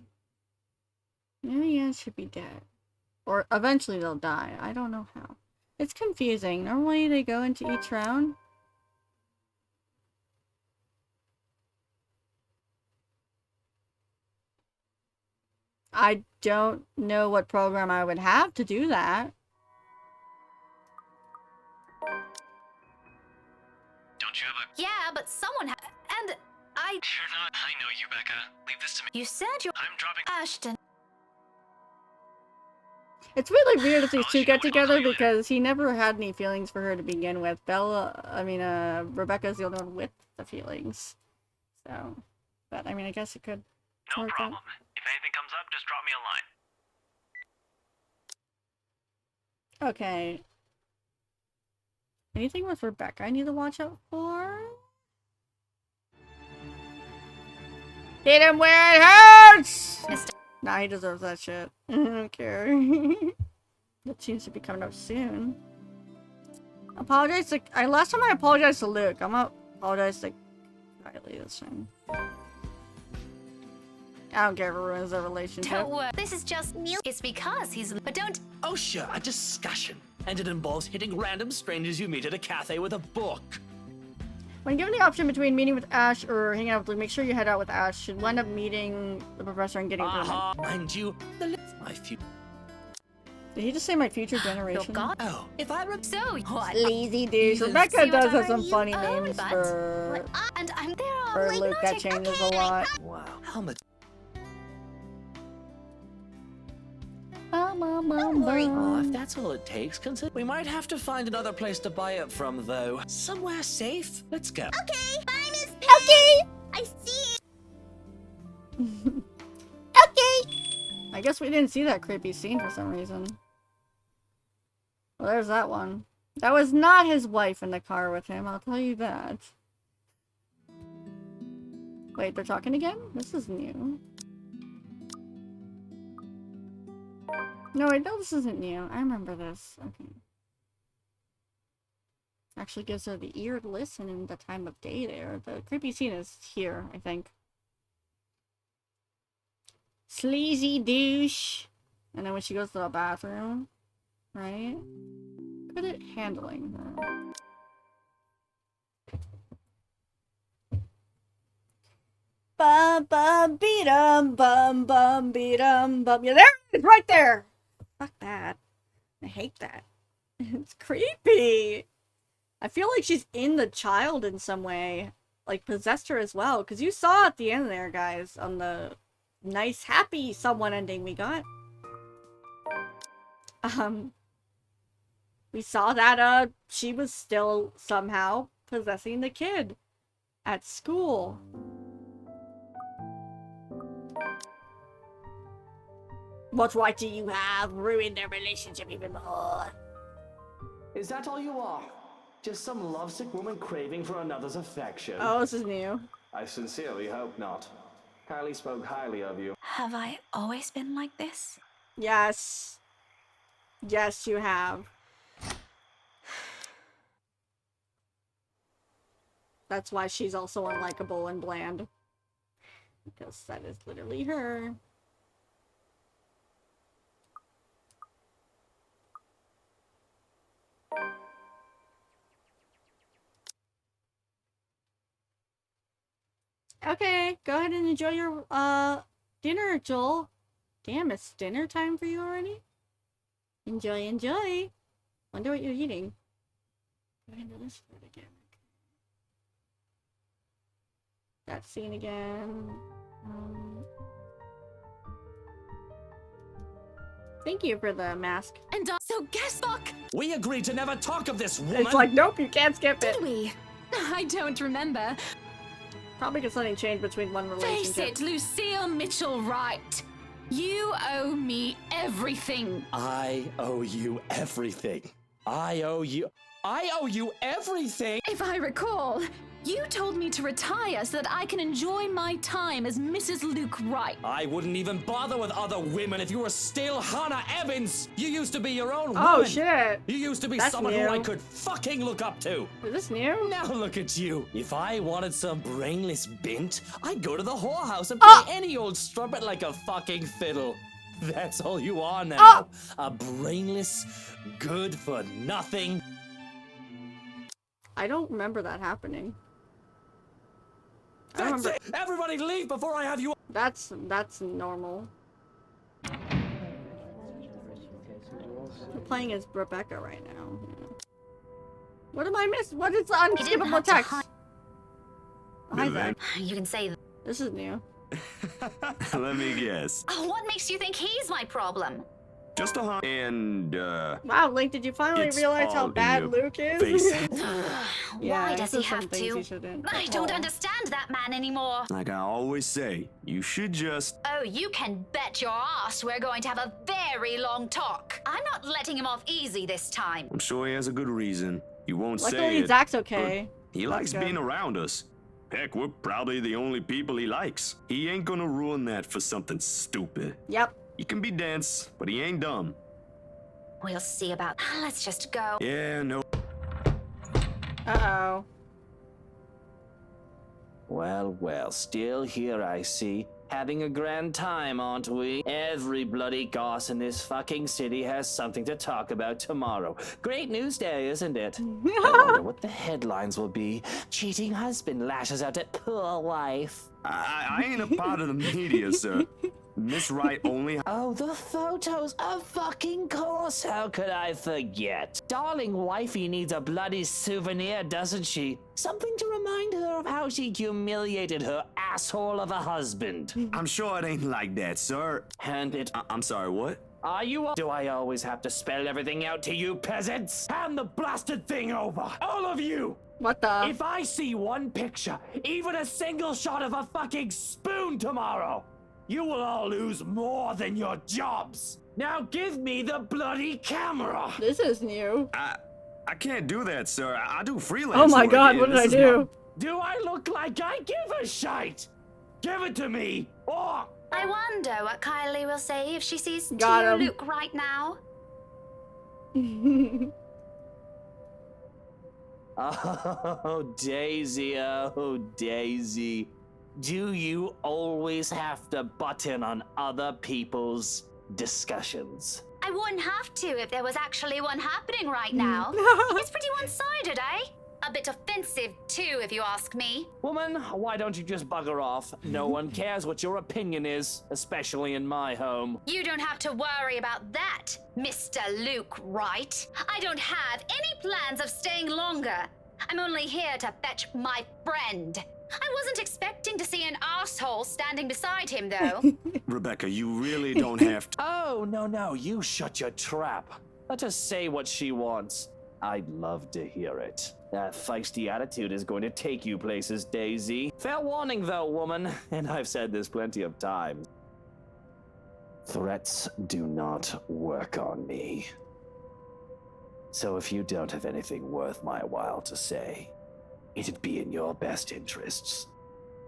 Marianne should be dead. Or eventually they'll die. I don't know how. It's confusing. Normally they go into each round. I don't know what program I would have to do that. Don't you have a... yeah, but someone and I. You're not... I know you, Becca. Leave this to me. You said you. I'm dropping... Ashton. It's really weird if these two get together because he never had any feelings for her to begin with. Rebecca's the only one with the feelings. So, but I mean, I guess it could. No problem. If anything comes up, just drop me a line. Okay. Anything with Rebecca I need to watch out for? Hit him where it hurts! Nah, he deserves that shit. I don't care. That seems to be coming up soon. Apologize to... last time I apologized to Luke. I'm gonna apologize to Kylie this time. I don't care if it ruins their relationship. Don't worry. This is just Neil. It's because he's. But don't. Oh, sure, a discussion. And it involves hitting random strangers you meet at a cafe with a book. When given the option between meeting with Ash or hanging out with Luke, make sure you head out with Ash. Should wind up meeting the professor and getting Mind you, my future. Did he just say my future generation? Oh, if I So Sleazy douche. Rebecca does have some funny names for and I'm there. Luke that changes a lot. Wow, how much? Oh, if that's all it takes, consider. We might have to find another place to buy it from, though. Somewhere safe. Let's go. Okay, bye, Miss Pig. Okay. I see. Okay. I guess we didn't see that creepy scene for some reason. Well, there's that one. That was not his wife in the car with him, I'll tell you that. Wait, they're talking again? This is new. No, I know this isn't new. I remember this. Okay. Actually gives her the ear to listen and the time of day there. The creepy scene is here, I think. Sleazy douche. And then when she goes to the bathroom, right? Good at handling her. Bum bum beat 'em, bum bum beat 'em, bum. Yeah, there it is, right there. Fuck that. I hate that. It's creepy. I feel like she's in the child in some way. Like, possessed her as well. Because you saw at the end there, guys, on the nice, happy someone ending we got. We saw that, she was still somehow possessing the kid at school. What right do you have? Ruin their relationship even more. Is that all you are? Just some lovesick woman craving for another's affection? Oh, this is new. I sincerely hope not. Kylie spoke highly of you. Have I always been like this? Yes. Yes, you have. That's why she's also unlikable and bland. Because that is literally her. Okay, go ahead and enjoy your dinner, Joel. Damn, it's dinner time for you already? Enjoy, enjoy. Wonder what you're eating. Go into this food again. That scene again. Thank you for the mask. And so guess fuck. We agreed to never talk of this woman. It's like, nope, you can't skip it. Did we? I don't remember. Probably because something changed between one relationship. Face it, Lucille Mitchell Wright. You owe me everything. I owe you everything. I owe you everything. If I recall, you told me to retire so that I can enjoy my time as Mrs. Luke Wright. I wouldn't even bother with other women if you were still Hannah Evans. You used to be your own woman. Oh, shit. You used to be That's someone new. who I could fucking look up to. Is this new? Now look at you. If I wanted some brainless bint, I'd go to the whorehouse and play any old strumpet like a fucking fiddle. That's all you are now. A brainless, good for nothing. I don't remember that happening. That's it! Everybody leave before I have you. That's normal. We're playing as Rebecca right now. What am I missing? What is the unskippable text? Hi, Zach. You can say. This is new. Let me guess. What makes you think he's my problem? Just a hunt. And, Wow, Link, did you finally It's realize how all in bad your Luke is? face. Yeah, Why does he there's some have things to? he shouldn't. I don't understand that man anymore. like I always say, you should just. Oh, you can bet your ass we're going to have a very long talk. I'm not letting him off easy this time. I'm sure he has a good reason. He won't say Luckily, it. Zach's okay. but He That's likes good. being around us. Heck, we're probably the only people he likes. He ain't gonna ruin that for something stupid. Yep. He can be dense, but he ain't dumb. We'll see about. Let's just go. Yeah, no. Uh-oh. Well, well, still here I see. Having a grand time, aren't we? Every bloody goss in this fucking city has something to talk about tomorrow. Great news day, isn't it? I wonder what the headlines will be. Cheating husband lashes out at poor wife. I ain't a part of the media, sir. Miss Wright only. Oh, the photos, of fucking course. How could I forget? Darling wifey needs a bloody souvenir, doesn't she? Something to remind her of how she humiliated her asshole of a husband. I'm sure it ain't like that, sir. Hand it. I'm sorry, what? Are you? Do I always have to spell everything out to you peasants? Hand the blasted thing over! All of you! What the? If I see one picture, even a single shot of a fucking spoon tomorrow, you will all lose more than your jobs. Now give me the bloody camera. This is new. I can't do that, sir. I do freelance. Oh my work, god, and what did I this is do? Do I look like I give a shite? Give it to me, or... I wonder what Kylie will say if she sees Got Tio him. Luke right now. Oh, Daisy, oh, Daisy. Do you always have to butt in on other people's discussions? I wouldn't have to if there was actually one happening right now. It's pretty one-sided, eh? A bit offensive, too, if you ask me. Woman, why don't you just bugger off? No one cares what your opinion is, especially in my home. You don't have to worry about that, Mr. Luke Wright. I don't have any plans of staying longer. I'm only here to fetch my friend. I wasn't expecting to see an asshole standing beside him, though. Rebecca, you really don't have to. Oh, no, you shut your trap. Let her say what she wants. I'd love to hear it. That feisty attitude is going to take you places, Daisy. Fair warning, though, woman, and I've said this plenty of times. Threats do not work on me. So if you don't have anything worth my while to say, it'd be in your best interests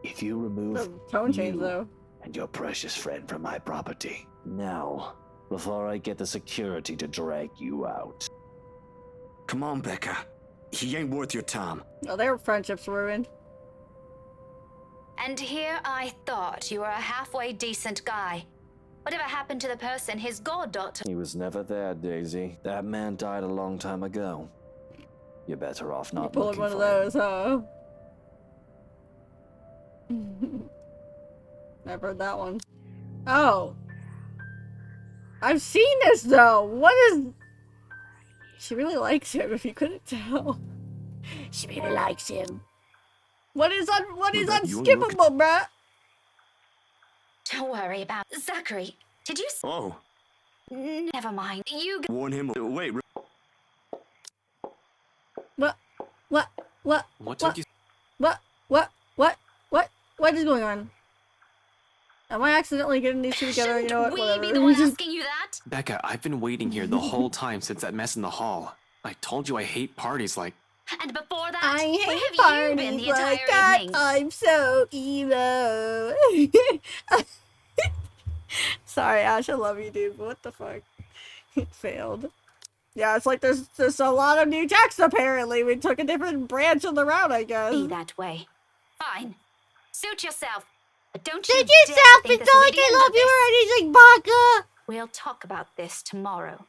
if you remove The tone change, you though. and your precious friend from my property. Now, before I get the security to drag you out. Come on, Becca. He ain't worth your time. Oh, their friendship's ruined. And here I thought you were a halfway decent guy. Whatever happened to the person his goddaughter? He was never there, Daisy. That man died a long time ago. You're better off not Pulling looking one of for him. those, huh? I've heard that one. Oh. I've seen this, though. What is... She really likes him, if you couldn't tell. She really likes him. What is unskippable, bruh? Don't worry about Zachary. Did you? Oh. Never mind. You. Warn him. Wait. What took you? What is going on? Am I accidentally getting these two together? You know what? we Whatever. be the one asking you that? Becca, I've been waiting here the whole time since that mess in the hall. I told you I hate parties like. And before that, I where hate have you been parties the entire like that. evening? I'm so emo. Sorry, Ash, I love you, dude, but what the fuck? It failed. Yeah, it's like there's a lot of new text, apparently. We took a different branch of the route, I guess. Be that way. Fine. Suit yourself. But don't you Suit dare yourself, think it's this will not be like the I end love of you this. or anything, Baka. We'll talk about this tomorrow.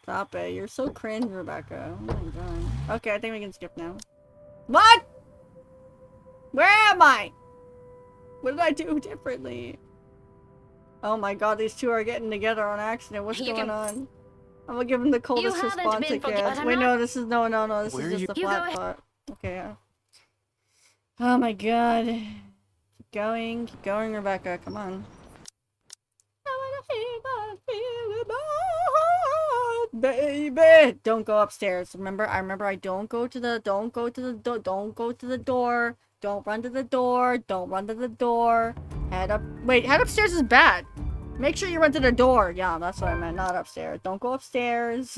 Stop it. You're so cringe, Rebecca. Oh my god. Okay, I think we can skip now. What? Where am I? What did I do differently? Oh my god, these two are getting together on accident. What's You going can- on? I'm gonna give him the coldest haven't response been again. forgotten. Wait, no, this is no. This Where is are just you- the You go flat ahead. part. Okay. Yeah. Oh my god. Keep going, Rebecca. Come on. I wanna see my feeling more. baby. Don't go upstairs. Remember, I don't go to the door. Don't run to the door. Don't run to the door. Head up. Wait, head upstairs is bad. Make sure you run to the door. Yeah, that's what I meant. Not upstairs. Don't go upstairs.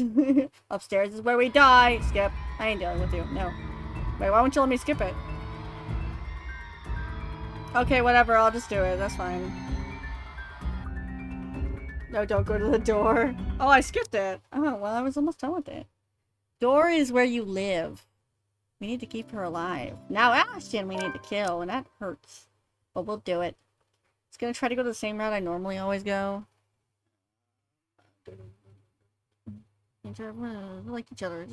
Upstairs is where we die. Skip. I ain't dealing with you. No. Wait, why won't you let me skip it? Okay, whatever. I'll just do it. That's fine. No, don't go to the door. Oh, I skipped it. Oh, well, I was almost done with it. Door is where you live. We need to keep her alive. Now Ashton we need to kill, and that hurts. But we'll do it. It's gonna try to go the same route I normally always go. Like each other.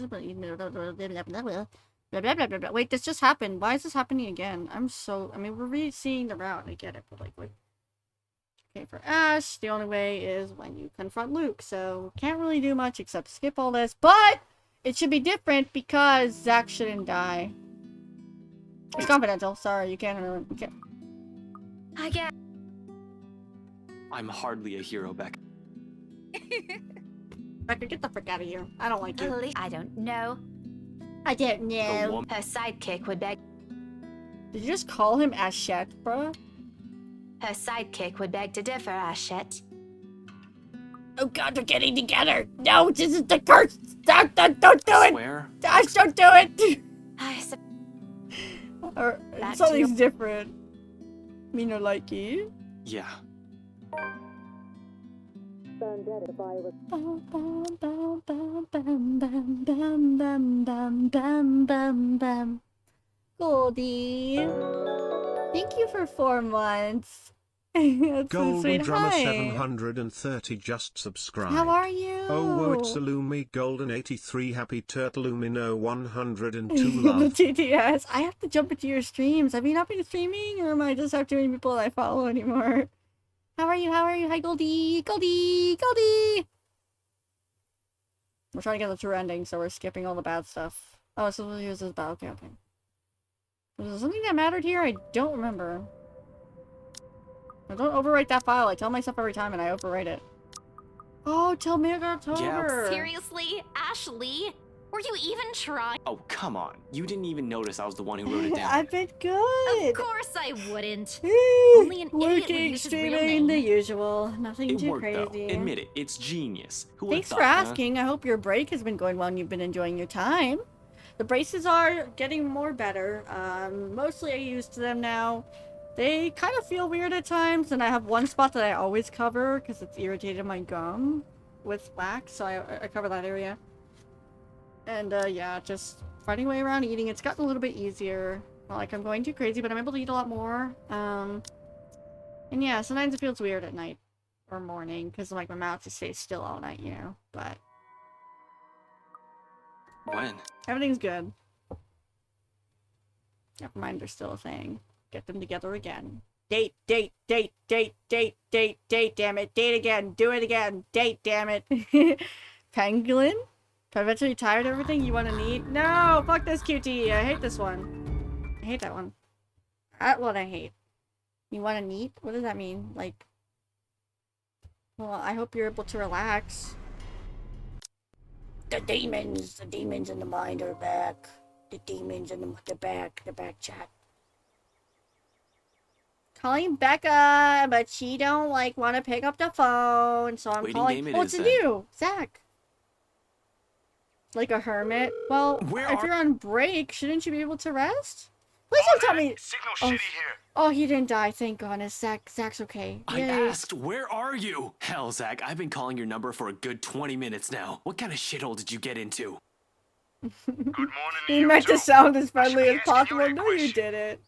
Wait, this just happened. Why is this happening again? I mean, we're re-seeing the route. I get it, but like, what? Okay, for Ash, the only way is when you confront Luke. So, can't really do much except skip all this. But, it should be different because Zack shouldn't die. It's confidential. Sorry, you can't really... I get... I'm hardly a hero, Becca. Becca, get the frick out of here. I don't like you. I don't know. I don't know. Her sidekick would beg... Did you just call him Ashette, bruh? Her sidekick would beg to differ, Ashette. Oh god, they're getting together! No, this is the curse! Don't do it! Swear? Ash, don't do it! I Or, Back to something's you. different. Me no likey. Yeah. Goldie. Thank you for 4 months. That's so Golden sweet. Drummer Hi. 730 just subscribed. How are you? Oh, whoa, it's Illumi Golden 83 Happy Turtleumino 102 The love. TTS. I have to jump into your streams. Have you not been streaming, or am I just have too many people that I follow anymore? How are you? How are you? Hi, Goldie. Goldie. Goldie. We're trying to get the true ending, so we're skipping all the bad stuff. Oh, so we'll use this bad. Okay, okay. Was there something that mattered here? I don't remember. I don't overwrite that file. I tell myself every time and I overwrite it. Oh, tell me about October. Seriously, Ashley? Were you even trying? Oh, come on. You didn't even notice I was the one who wrote it down. I've been good. Of course I wouldn't. Only an idiot would Working, use his real streaming, name. the usual. Nothing It too worked, though. crazy. Admit it. It's genius. Who Thanks would've for thought, huh? asking. I hope your break has been going well and you've been enjoying your time. The braces are getting more better. Mostly I used them now. They kind of feel weird at times, and I have one spot that I always cover because it's irritated my gum with wax, so I cover that area. And yeah, just finding a way around eating. It's gotten a little bit easier. Not like I'm going too crazy, but I'm able to eat a lot more. And yeah, sometimes it feels weird at night or morning because like my mouth just stays still all night, you know. But When? everything's good. Never mind, they're still a thing. Get them together again. Date, damn it. Date again. Do it again. Date, damn it. Pangolin? Eventually tired of everything you want to eat? No! Fuck this QT. I hate this one. I hate that one. That one I hate. You want to eat? What does that mean? Like... Well, I hope you're able to relax. The demons in the mind are back. The demons in the back chat. Calling Becca, but she don't like want to pick up the phone, so I'm Waiting calling. game it Oh, is, it's a then. new Zach. Like a hermit. Well, if you're on break, shouldn't you be able to rest? Please don't tell me. Signal Oh, shitty here. oh, he didn't die. Thank goodness. Zach's okay. I Yay. asked, where are you? Hell, Zach, I've been calling your number for a good 20 minutes now. What kind of shithole did you get into? You meant to sound as friendly as possible. No, you didn't.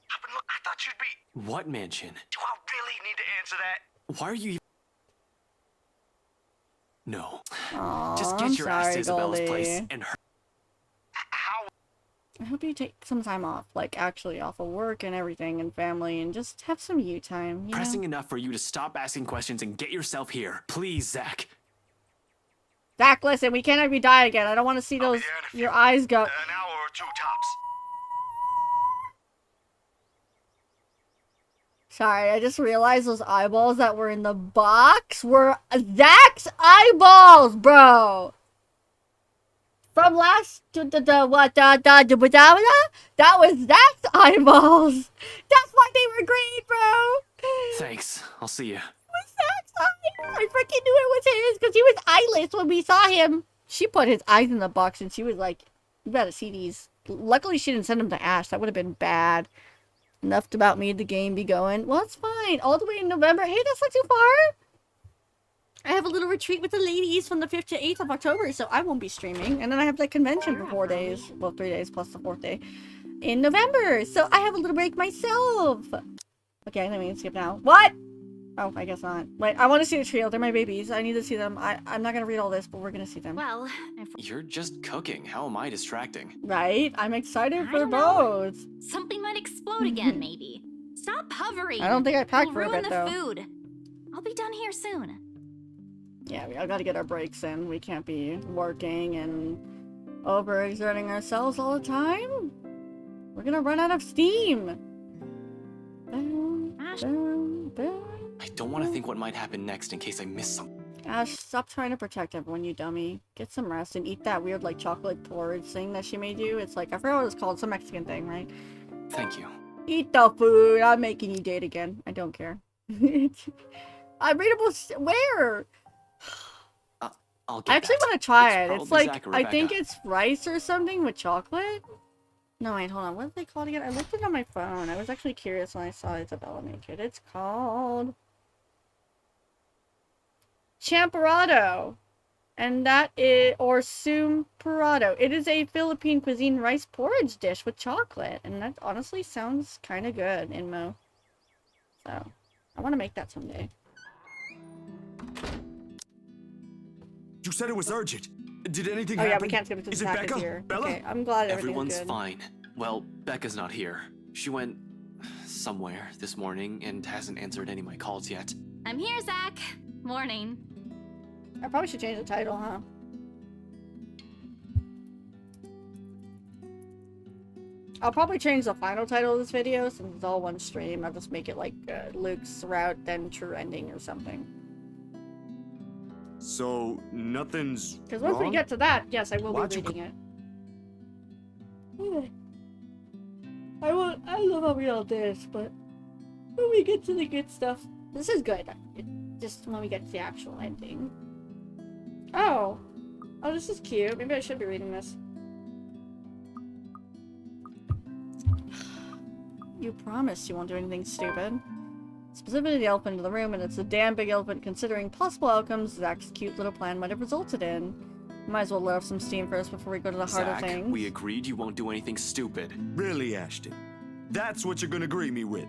What mansion? Do I really need to answer that? Why are you... No. Aw, Just I'm get your ass sorry, to Isabella's Goldie. place and her... I hope you take some time off, like actually off of work and everything and family, and just have some you time. You Pressing know? enough for you to stop asking questions and get yourself here. Please, Zach. Zach, listen, we can't have you die again. I don't want to see those your eyes go. An hour or two tops. Sorry, I just realized those eyeballs that were in the box were Zach's eyeballs, bro. From last that was Zach's eyeballs. That's why they were green, bro. Thanks. I'll see you. I freaking knew it was his because he was eyeless when we saw him. She put his eyes in the box and she was like, "You gotta see these." Luckily, she didn't send them to Ash. That would have been bad. Enough about me. The game be going. Well, it's fine. All the way in November. Hey, that's not too far. I have a little retreat with the ladies from the 5th to 8th of October, so I won't be streaming. And then I have that convention for 4 days. Well, 3 days plus the 4th day in November. So I have a little break myself. Okay, let me skip now. What? Oh, I guess not. Wait, I want to see the trio. They're my babies. I need to see them. I'm not going to read all this, but we're going to see them. Well, You're just cooking. How am I distracting? Right? I'm excited for don't know. both. Something might explode again, maybe. Stop hovering. I don't think I packed You'll for a ruin bit, the though. food. I'll be done here soon. Yeah, we all got to get our breaks in. We can't be working and overexerting ourselves all the time. We're going to run out of steam. I don't want to think what might happen next in case I miss something. Ash, stop trying to protect everyone, you dummy. Get some rest and eat that weird, like, chocolate porridge thing that she made you. It's like, I forgot what it's called. Some Mexican thing, right? Thank you. Eat the food. I'm making you date again. I don't care. Unreadable. Where? I'll I get actually that. want to try it. probably It's like, Zach or I think Rebecca. it's rice or something with chocolate. No, wait, hold on. What are they called again? I looked it on my phone. I was actually curious when I saw Isabella make it. It's called Champorado. And that is, or Sumperado. It is a Philippine cuisine rice porridge dish with chocolate. And that honestly sounds kind of good in Mo. So, I want to make that someday. You said it was urgent. Did anything Oh happen? yeah, we can't skip it to Is the it pack Becca? here. Bella? Okay, I'm glad everything's Everyone's good. fine. Well, Becca's not here. She went somewhere this morning and hasn't answered any of my calls yet. I'm here, Zach. Morning. I probably should change the title, huh? I'll probably change the final title of this video since it's all one stream. I'll just make it like Luke's route, then true ending or something. So nothing's Because once we wrong? get to that, yes, I will Why'd be you reading it. I love how we all this, but when we get to the good stuff, this is good. Just when we get to the actual ending. Oh, this is cute. Maybe I should be reading this. You promised you won't do anything stupid. Specifically the elephant in the room, and it's a damn big elephant considering possible outcomes Zach's cute little plan might have resulted in. Might as well let off some steam first before we go to the heart of Zach, things. we agreed you won't do anything stupid. Really, Ashton? That's what you're gonna greet me with?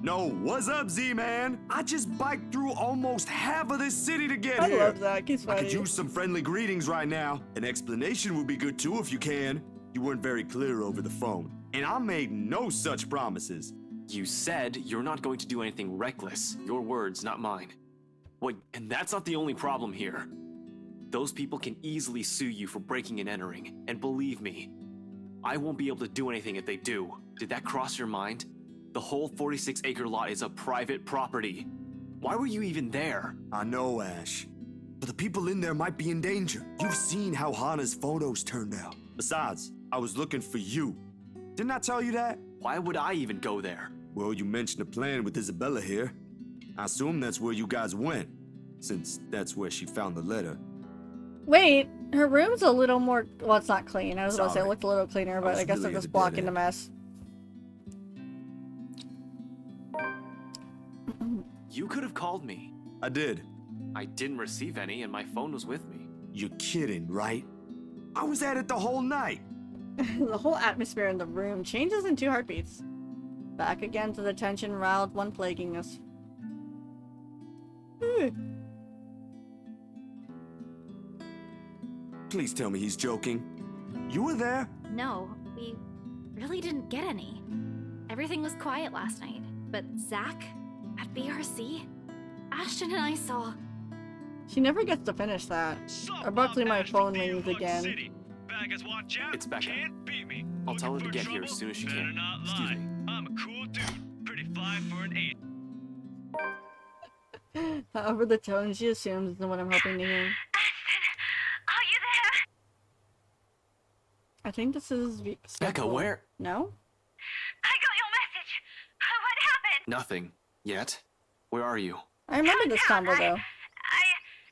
No, what's up, Z-Man? I just biked through almost half of this city to get I here. love Zach, he's I could funny. use some friendly greetings right now. An explanation would be good too if you can. You weren't very clear over the phone, and I made no such promises. You said you're not going to do anything reckless. Your words, not mine. What? And that's not the only problem here. Those people can easily sue you for breaking and entering, and believe me, I won't be able to do anything if they do. Did that cross your mind? The whole 46-acre lot is a private property. Why were you even there? I know, Ash. But the people in there might be in danger. You've seen how Hana's photos turned out. Besides, I was looking for you. Didn't I tell you that? Why would I even go there? Well, you mentioned a plan with Isabella here. I assume that's where you guys went, since that's where she found the letter. Wait, her room's a little more. Well, it's not clean. I was about to say it Sorry. looked a little cleaner, but was I guess really I'm at just a dead blocking the end. mess. You could have called me. I did. I didn't receive any, and my phone was with me. You're kidding, right? I was at it the whole night. The whole atmosphere in the room changes in 2 heartbeats. Back again to the tension riled one plaguing us. Please tell me he's joking. You were there? No, we really didn't get any. Everything was quiet last night, but Zach at BRC, Ashton and I saw. She never gets to finish that. Abruptly, my phone rings again. It's Becca. I'll tell her to get here as soon as she can. Excuse me. I'm a cool dude. Pretty fly for an 8. However, the tone she assumes is the one I'm hoping to hear. I think this is Becca, where? No? I got your message. What happened? Nothing. Yet? Where are you? I remember this combo though. I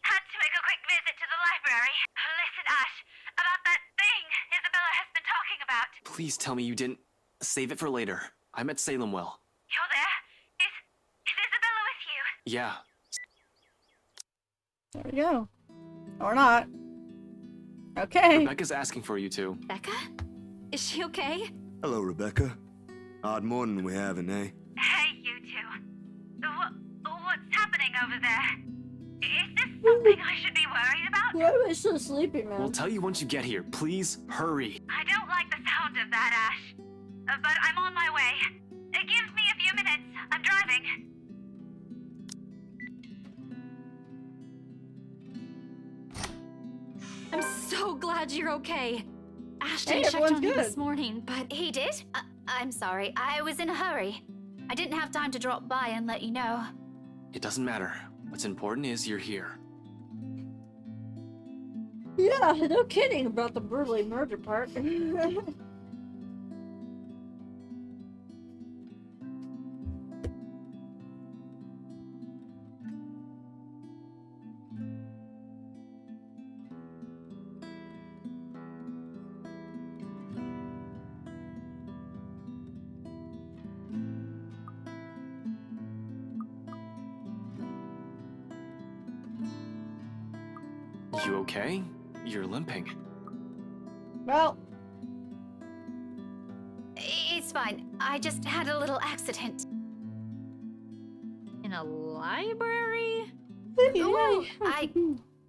had to make a quick visit to the library. Listen, Ash, about that thing Isabella has been talking about. Please tell me you didn't. Save it for later. I'm at Salemwell. You're there? Is Isabella with you? Yeah. There we go. Or not. Okay. Rebecca's asking for you two. Becca? Is she okay? Hello, Rebecca. Odd morning we're having, eh? Hey, you two. What's happening over there? Is this something I should be worried about? Why am I so sleepy, man? We'll tell you once you get here. Please, hurry. I don't like the sound of that, Ash. But I'm on my way. Give me a few minutes. I'm driving. I'm so glad you're okay. Ashton Hey, checked everyone's on you good. this morning, but He did? I'm sorry. I was in a hurry. I didn't have time to drop by and let you know. It doesn't matter. What's important is you're here. Yeah, no kidding about the brutally murder part. You okay? You're limping. Well, It's fine. I just had a little accident. in a library? Well,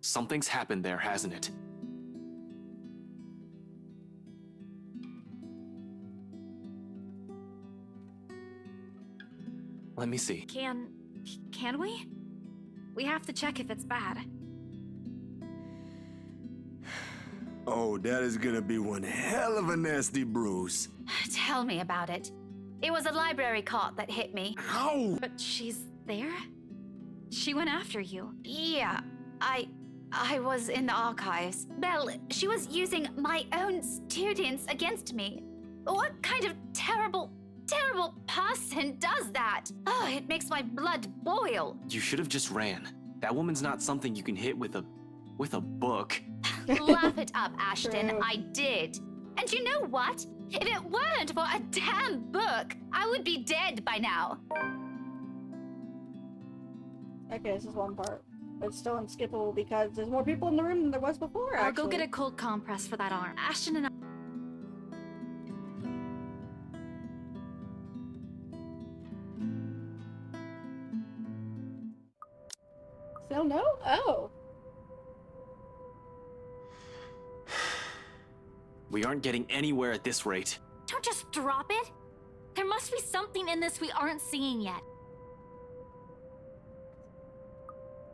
Something's happened there, hasn't it? Let me see. Can we? We have to check if it's bad. Oh, that is gonna be one hell of a nasty bruise. Tell me about it. It was a library cart that hit me. Ow! But she's there? She went after you. Yeah, I was in the archives. Belle, she was using my own students against me. What kind of terrible person does that? Oh, it makes my blood boil. You should have just ran. That woman's not something you can hit with a book. Laugh it up, Ashton. True. I did. And you know what? If it weren't for a damn book, I would be dead by now. okay, this is one part. But it's still unskippable because there's more people in the room than there was before, I'll actually. go get a cold compress for that arm. Ashton and I. Still no? Oh. We aren't getting anywhere at this rate. Don't just drop it. There must be something in this we aren't seeing yet.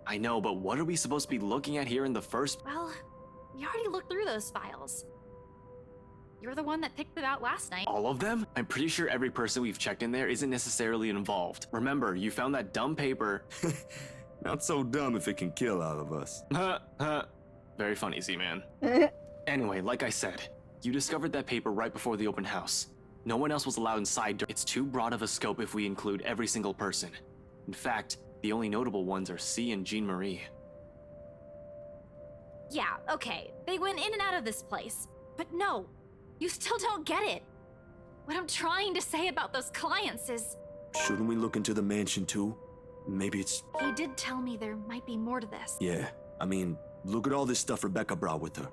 I know, but what are we supposed to be looking at here in the first? Well, we already looked through those files. You're the one that picked it out last night. All of them? I'm pretty sure every person we've checked in there isn't necessarily involved. Remember, you found that dumb paper. Not so dumb if it can kill all of us. Very funny, Z-Man. Anyway, like I said, you discovered that paper right before the open house. No one else was allowed inside. It's too broad of a scope if we include every single person. In fact, the only notable ones are C and Jean Marie. Yeah, okay. They went in and out of this place. But no, you still don't get it. What I'm trying to say about those clients is... Shouldn't we look into the mansion too? Maybe it's... He did tell me there might be more to this. Yeah, I mean, look at all this stuff Rebecca brought with her.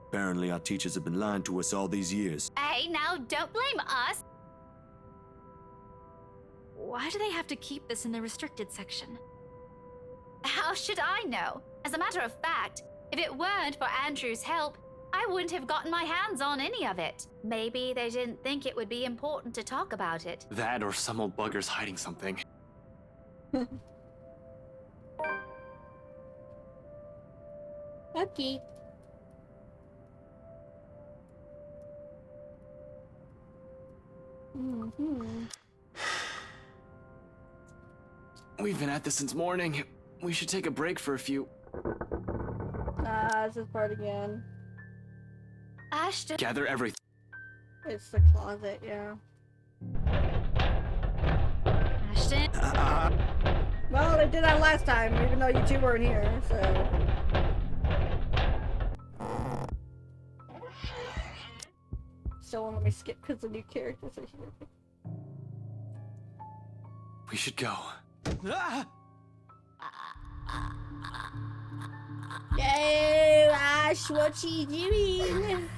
Apparently our teachers have been lying to us all these years. Hey, now don't blame us. Why do they have to keep this in the restricted section? How should I know? As a matter of fact, if it weren't for Andrew's help, I wouldn't have gotten my hands on any of it. Maybe they didn't think it would be important to talk about it. That or some old bugger's hiding something. Okay. We've been at this since morning. We should take a break for a few. This is part again. Ashton. Gather everything. It's the closet, yeah. Ashton. Well, they did that last time, even though you two weren't here, so. Still won't let me skip because the new characters are here. We should go. Yo, Ash, what you doing?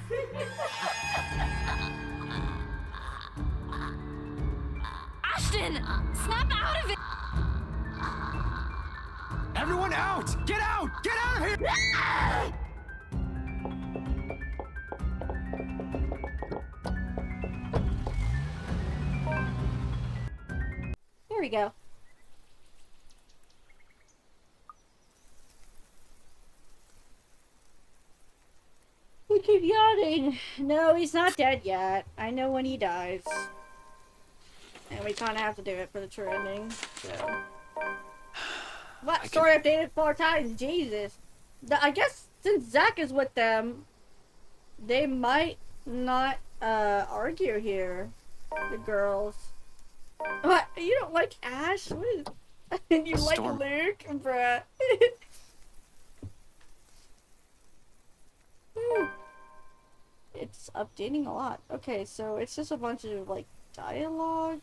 Ashton! Snap out of it! Everyone out! Get out! Get out of here! Here we go. We keep yawning. No, he's not dead yet. I know when he dies. And we kind of have to do it for the true ending, so. What? Story updated 4 times, Jesus. I guess since Zach is with them, they might not argue here. The girls. What? You don't like Ash? What is... And you like Storm. Luke? Bruh. It's updating a lot. Okay, so it's just a bunch of, like, dialogue.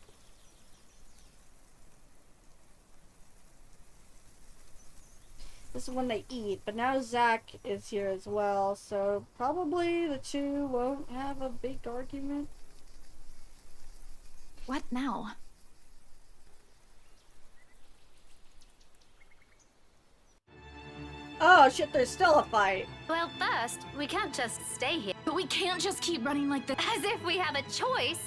This is when they eat, but now Zach is here as well, so probably the two won't have a big argument. What now? Oh shit, there's still a fight. Well, first, we can't just stay here. But we can't just keep running like this. As if we have a choice.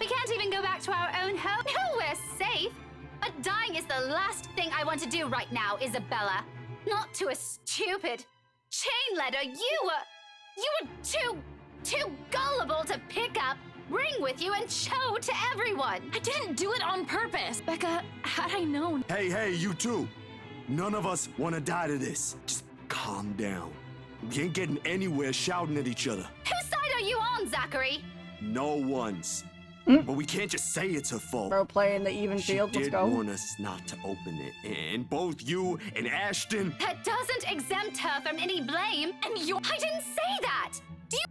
We can't even go back to our own home. No, we're safe. But dying is the last thing I want to do right now, Isabella. Not to a stupid chain letter. You were too gullible to pick up, bring with you, and show to everyone. I didn't do it on purpose. Becca, had I known. Hey, you two. None of us want to die to this. Just calm down. We ain't getting anywhere shouting at each other. Whose side are you on, Zachary? No one's. But we can't just say it's her fault. Bro, playing the even field, She let's did go. warn us not to open it, and both you and Ashton. That doesn't exempt her from any blame. And you. I didn't say that.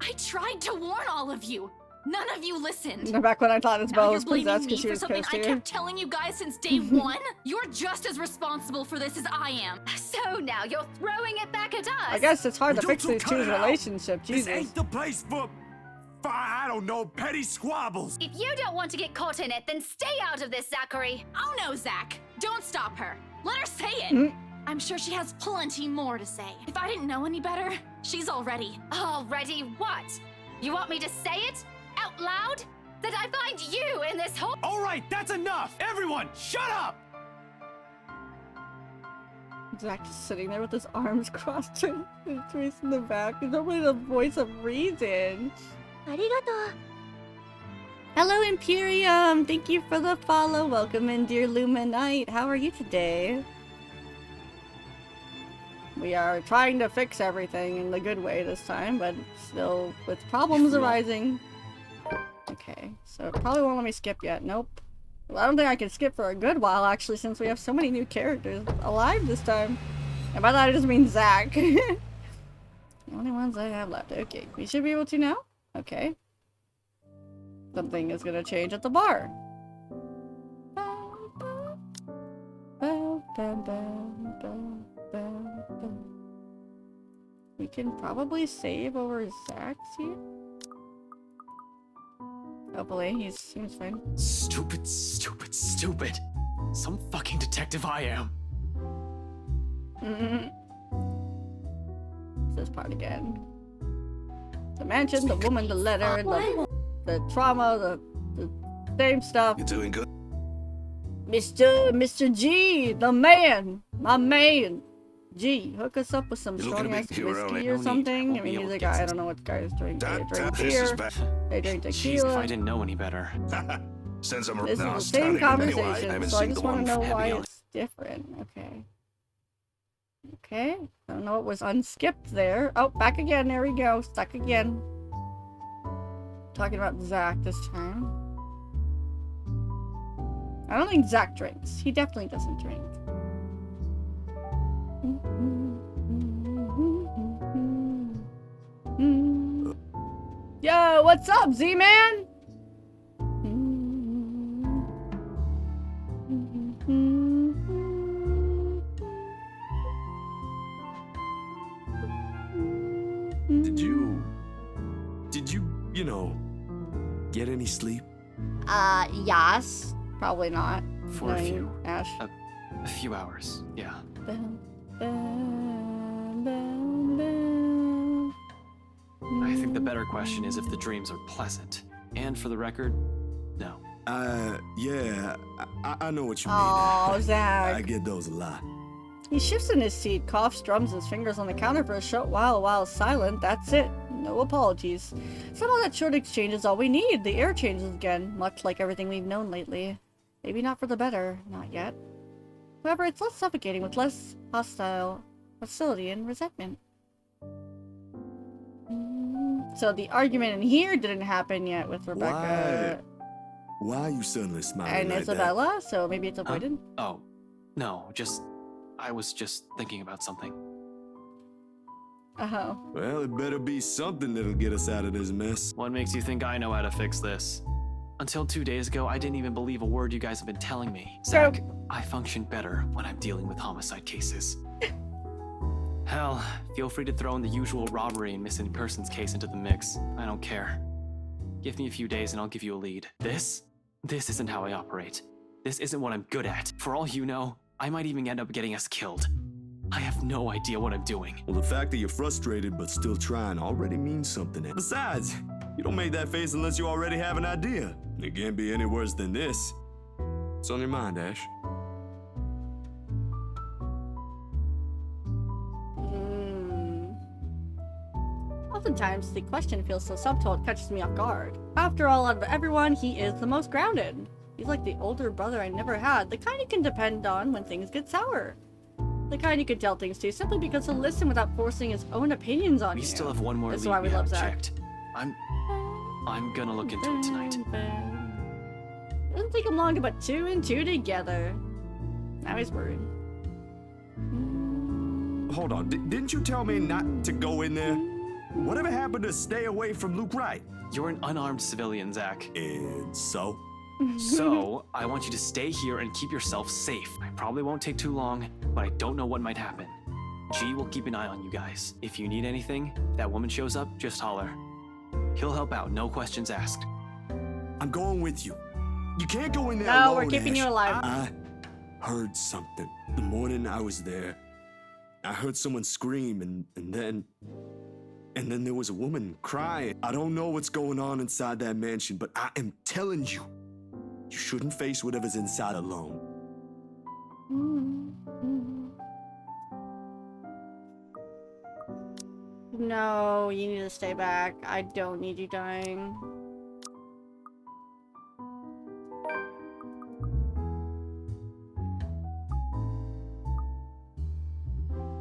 I tried to warn all of you. None of you listened. Back when I thought Now Isabella you're was blaming possessed me because she for was something cursed I here. kept telling you guys since day one. You're just as responsible for this as I am. So now you're throwing it back at us. I guess it's hard to You fix two these cut two's it out. relationship, This Jesus. ain't the place for, I don't know, petty squabbles. If you don't want to get caught in it, then stay out of this, Zachary. Oh no, Zach. Don't stop her. Let her say it. I'm sure she has plenty more to say. If I didn't know any better, she's already. Already what? You want me to say it? Out loud? That I find you in this whole— All right, that's enough. Everyone, shut up. Zach just sitting there with his arms crossed and his face in the back. There's nobody the voice of reason. Arigato. Hello, Imperium! Thank you for the follow. Welcome in, dear Luminite. How are you today? We are trying to fix everything in the good way this time, but still with problems arising. Okay, so it probably won't let me skip yet. Nope. Well, I don't think I can skip for a good while, actually, since we have so many new characters alive this time. And by that, I just mean Zach. The only ones I have left. Okay, we should be able to now? Okay. Something is gonna change at the bar. We can probably save over Zach's here. Hopefully, he seems fine. Stupid. Some fucking detective I am. This part again. The mansion, the woman, the letter, the trauma, the same stuff. You're doing good. Mr. G, the man, my man. G, hook us up with some You're looking strong a ass bit pure, whiskey only. or No something. need. I mean, he's a guy. I don't know what guys drink. They drink This is beer. bad. They drink Jeez, if tequila. I didn't know any better. Since I'm This is no, the starting same it anyway, I conversation, haven't so I seen just the want one to know from why Beyond. it's different. Okay. Okay. I don't know what was unskipped there. Oh, back again. There we go. Stuck again. talking about Zach this time. I don't think Zach drinks. He definitely doesn't drink. Yo, what's up, Z-Man? Did you, get any sleep? Yes. Probably not. For a Knowing few. Ash. A few hours, yeah. I think the better question is if the dreams are pleasant. And for the record, no. Yeah, I know what you Aw, mean. Zach. I get those a lot. He shifts in his seat, coughs, drums his fingers on the counter for a short while silent. That's it. No apologies. Somehow that short exchange is all we need. The air changes again, much like everything we've known lately. Maybe not for the better. Not yet. However, it's less suffocating with less hostility and resentment. So the argument in here didn't happen yet with Rebecca Why are you suddenly smiling and like Isabella, so maybe it's avoided. Oh, no, I was just thinking about something. Oh. Well, it better be something that'll get us out of this mess. What makes you think I know how to fix this? Until 2 days ago, I didn't even believe a word you guys have been telling me. Zach, I function better when I'm dealing with homicide cases. Hell, feel free to throw in the usual robbery and missing persons case into the mix. I don't care. Give me a few days and I'll give you a lead. This isn't how I operate. This isn't what I'm good at. For all you know, I might even end up getting us killed. I have no idea what I'm doing. Well, the fact that you're frustrated but still trying already means something. Besides, you don't make that face unless you already have an idea. It can't be any worse than this. What's on your mind, Ash? Oftentimes, the question feels so subtle it catches me off guard. After all, out of everyone, he is the most grounded. He's like the older brother I never had, the kind you can depend on when things get sour. The kind you can tell things to simply because he'll listen without forcing his own opinions on you. We still have one more That's lead why we love haven't Zach. checked. I'm gonna look into it tonight. It doesn't take him long to put 2 and 2 together. Now he's worried. Hold on, didn't you tell me not to go in there? Whatever happened to stay away from Luke Wright? You're an unarmed civilian, Zach. And so? So, I want you to stay here and keep yourself safe. I probably won't take too long, but I don't know what might happen. G will keep an eye on you guys. If you need anything, if that woman shows up, just holler. He'll help out, no questions asked. I'm going with you. You can't go in there No, alone, we're keeping Ash. you alive. I heard something. The morning I was there, I heard someone scream and then there was a woman crying. I don't know what's going on inside that mansion, but I am telling you, you shouldn't face whatever's inside alone. No, you need to stay back. I don't need you dying.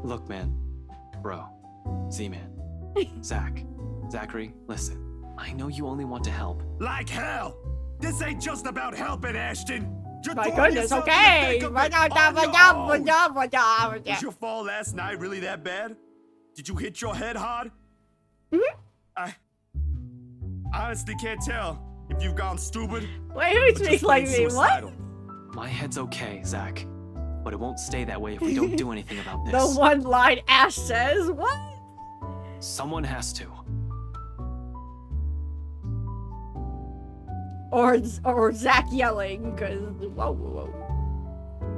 Look, man. Bro. Z-Man. Zach. Zachary, listen. I know you only want to help. Like hell! This ain't just about helping, Ashton! You're My throwing goodness, yourself in okay! the thick of it on your own. Was Was your fall last night really that bad? Did you hit your head hard? I honestly can't tell if you've gone stupid. Wait, who or just speaks like plain me? What? suicidal. My head's okay, Zach. But it won't stay that way if we don't do anything about this. The one line Ash says? What? Someone has to. Or Zach yelling, because whoa.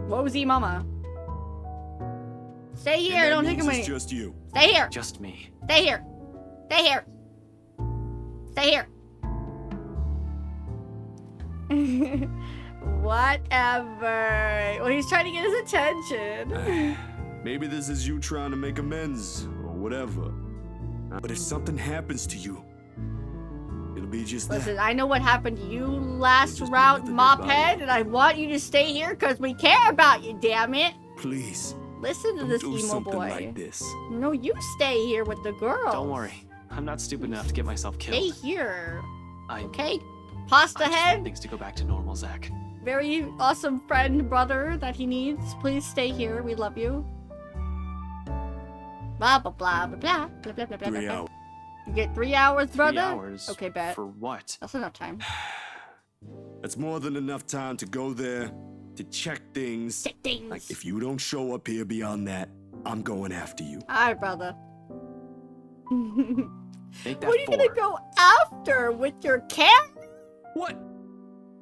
Whoa-zy mama. Stay here, don't take him away. It's just you. Stay here. Just me. Stay here. Stay here. Stay here. Whatever. Well, he's trying to get his attention. Maybe this is you trying to make amends, or whatever. But if something happens to you, it'll be just Listen, that. I know what happened to you last route, Mophead, and I want you to stay here because we care about you, damn it. Please. Listen to Don't this do emo something boy. like this. No, you stay here with the girls. Don't worry. I'm not stupid enough to get myself Stay killed. here. Okay? Pasta I just head. want things to go back to normal, Zach. Very awesome friend, brother that he needs. Please stay here. We love you. Blah, blah, blah, blah, blah, blah, blah, blah, blah, 3 blah. hours. You get 3 hours, brother? 3 hours. Okay, bet. For what? That's enough time. That's more than enough time to go there, to check things. Check things. Like, if you don't show up here beyond that, I'm going after you. Alright, brother. Make that What are you 4. gonna go after with your camera? What?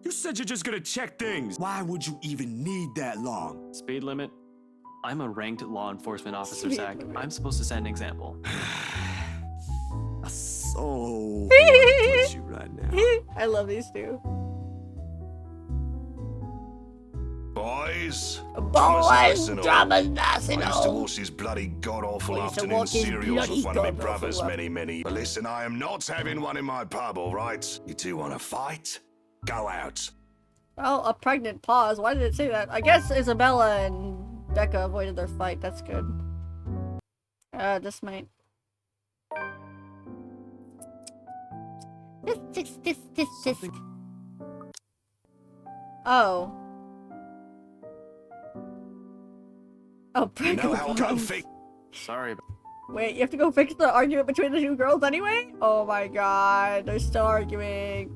You said you're just gonna check things. Why would you even need that long? Speed limit? I'm a ranked law enforcement officer, Speed Zach. limit. I'm supposed to set an example. I so want to touch you right now. I love these two. Boys, Boys, and all. drama's nice and I used to all. watch this bloody god-awful I used to afternoon watch his serials bloody with one of my god-awful brothers afternoon. many. But listen, I am not having one in my pub, alright? You two want to fight? Go out. Oh, a pregnant pause. Why did it say that? I guess Isabella and Becca avoided their fight. That's good. This might... This. Oh. Oh, You pregnant know how I go pause. fix. Sorry. Wait, you have to go fix the argument between the two girls anyway? Oh my god, they're still arguing.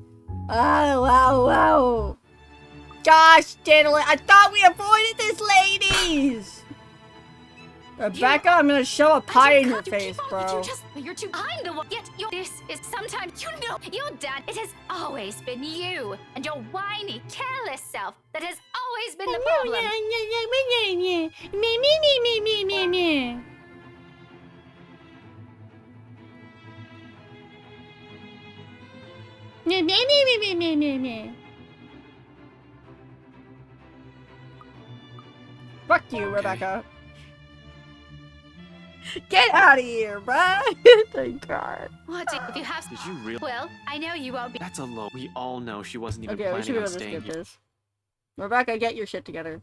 Oh, wow. Gosh, diddly, I thought we avoided this, ladies! Rebecca, I'm gonna show a pie in your face, bro. You're too. I'm the one. Yet this is sometimes. You know, your dad. It has always been you and your whiny, careless self that has always been the problem. Fuck you, Rebecca. Get out of here, bruh. Thank God. What if you have? Did you really? Well, I know you won't be. That's a low. We all know she wasn't even Okay, we should be planning on able to staying skip here. this. Rebecca, get your shit together.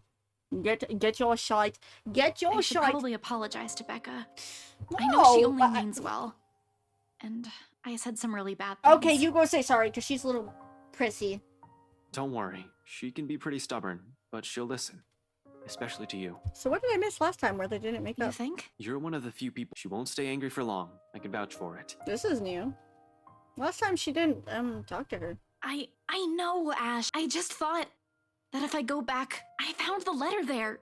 Get your shite. Get your I should shite. probably apologize to Becca. I know she only means well. And I said some really bad things. Okay, you go say sorry, because she's a little prissy. Don't worry. She can be pretty stubborn, but she'll listen. Especially to you. So what did I miss last time where they didn't make up? You think? You're one of the few people. She won't stay angry for long. I can vouch for it. This is new. Last time she didn't talk to her. I know, Ash. I just thought that if I go back, I found the letter there.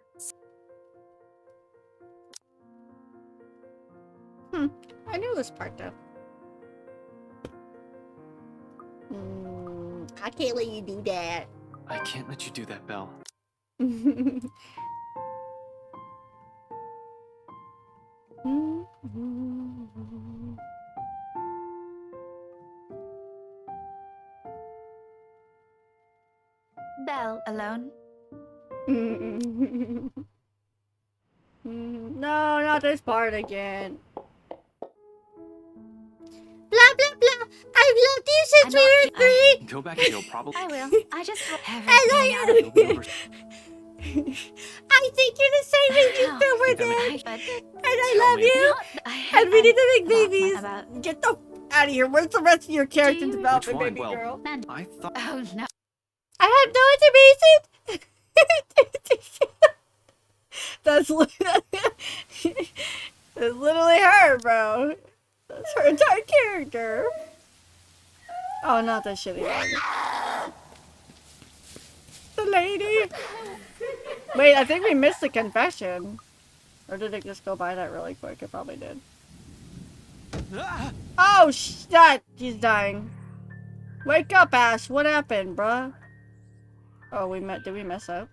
I knew this part though. I can't let you do that. I can't let you do that, Belle. Belle alone. No, not this part again. Blah blah blah. I've loved you since we were 3. Go back and you'll probably. I will. I just I everything think you're the same as you feel with it. And I love you. And we need to make babies. Get the out of here. Where's the rest of your character development, one? baby Well, girl? I thought. Oh no. I have no information. That's literally her, bro. That's her entire character. Oh, not that shitty one. The lady. Wait, I think we missed the confession. Or did it just go by that really quick? It probably did. Oh, shit! He's dying. Wake up, Ash. What happened, bruh? Oh, did we mess up?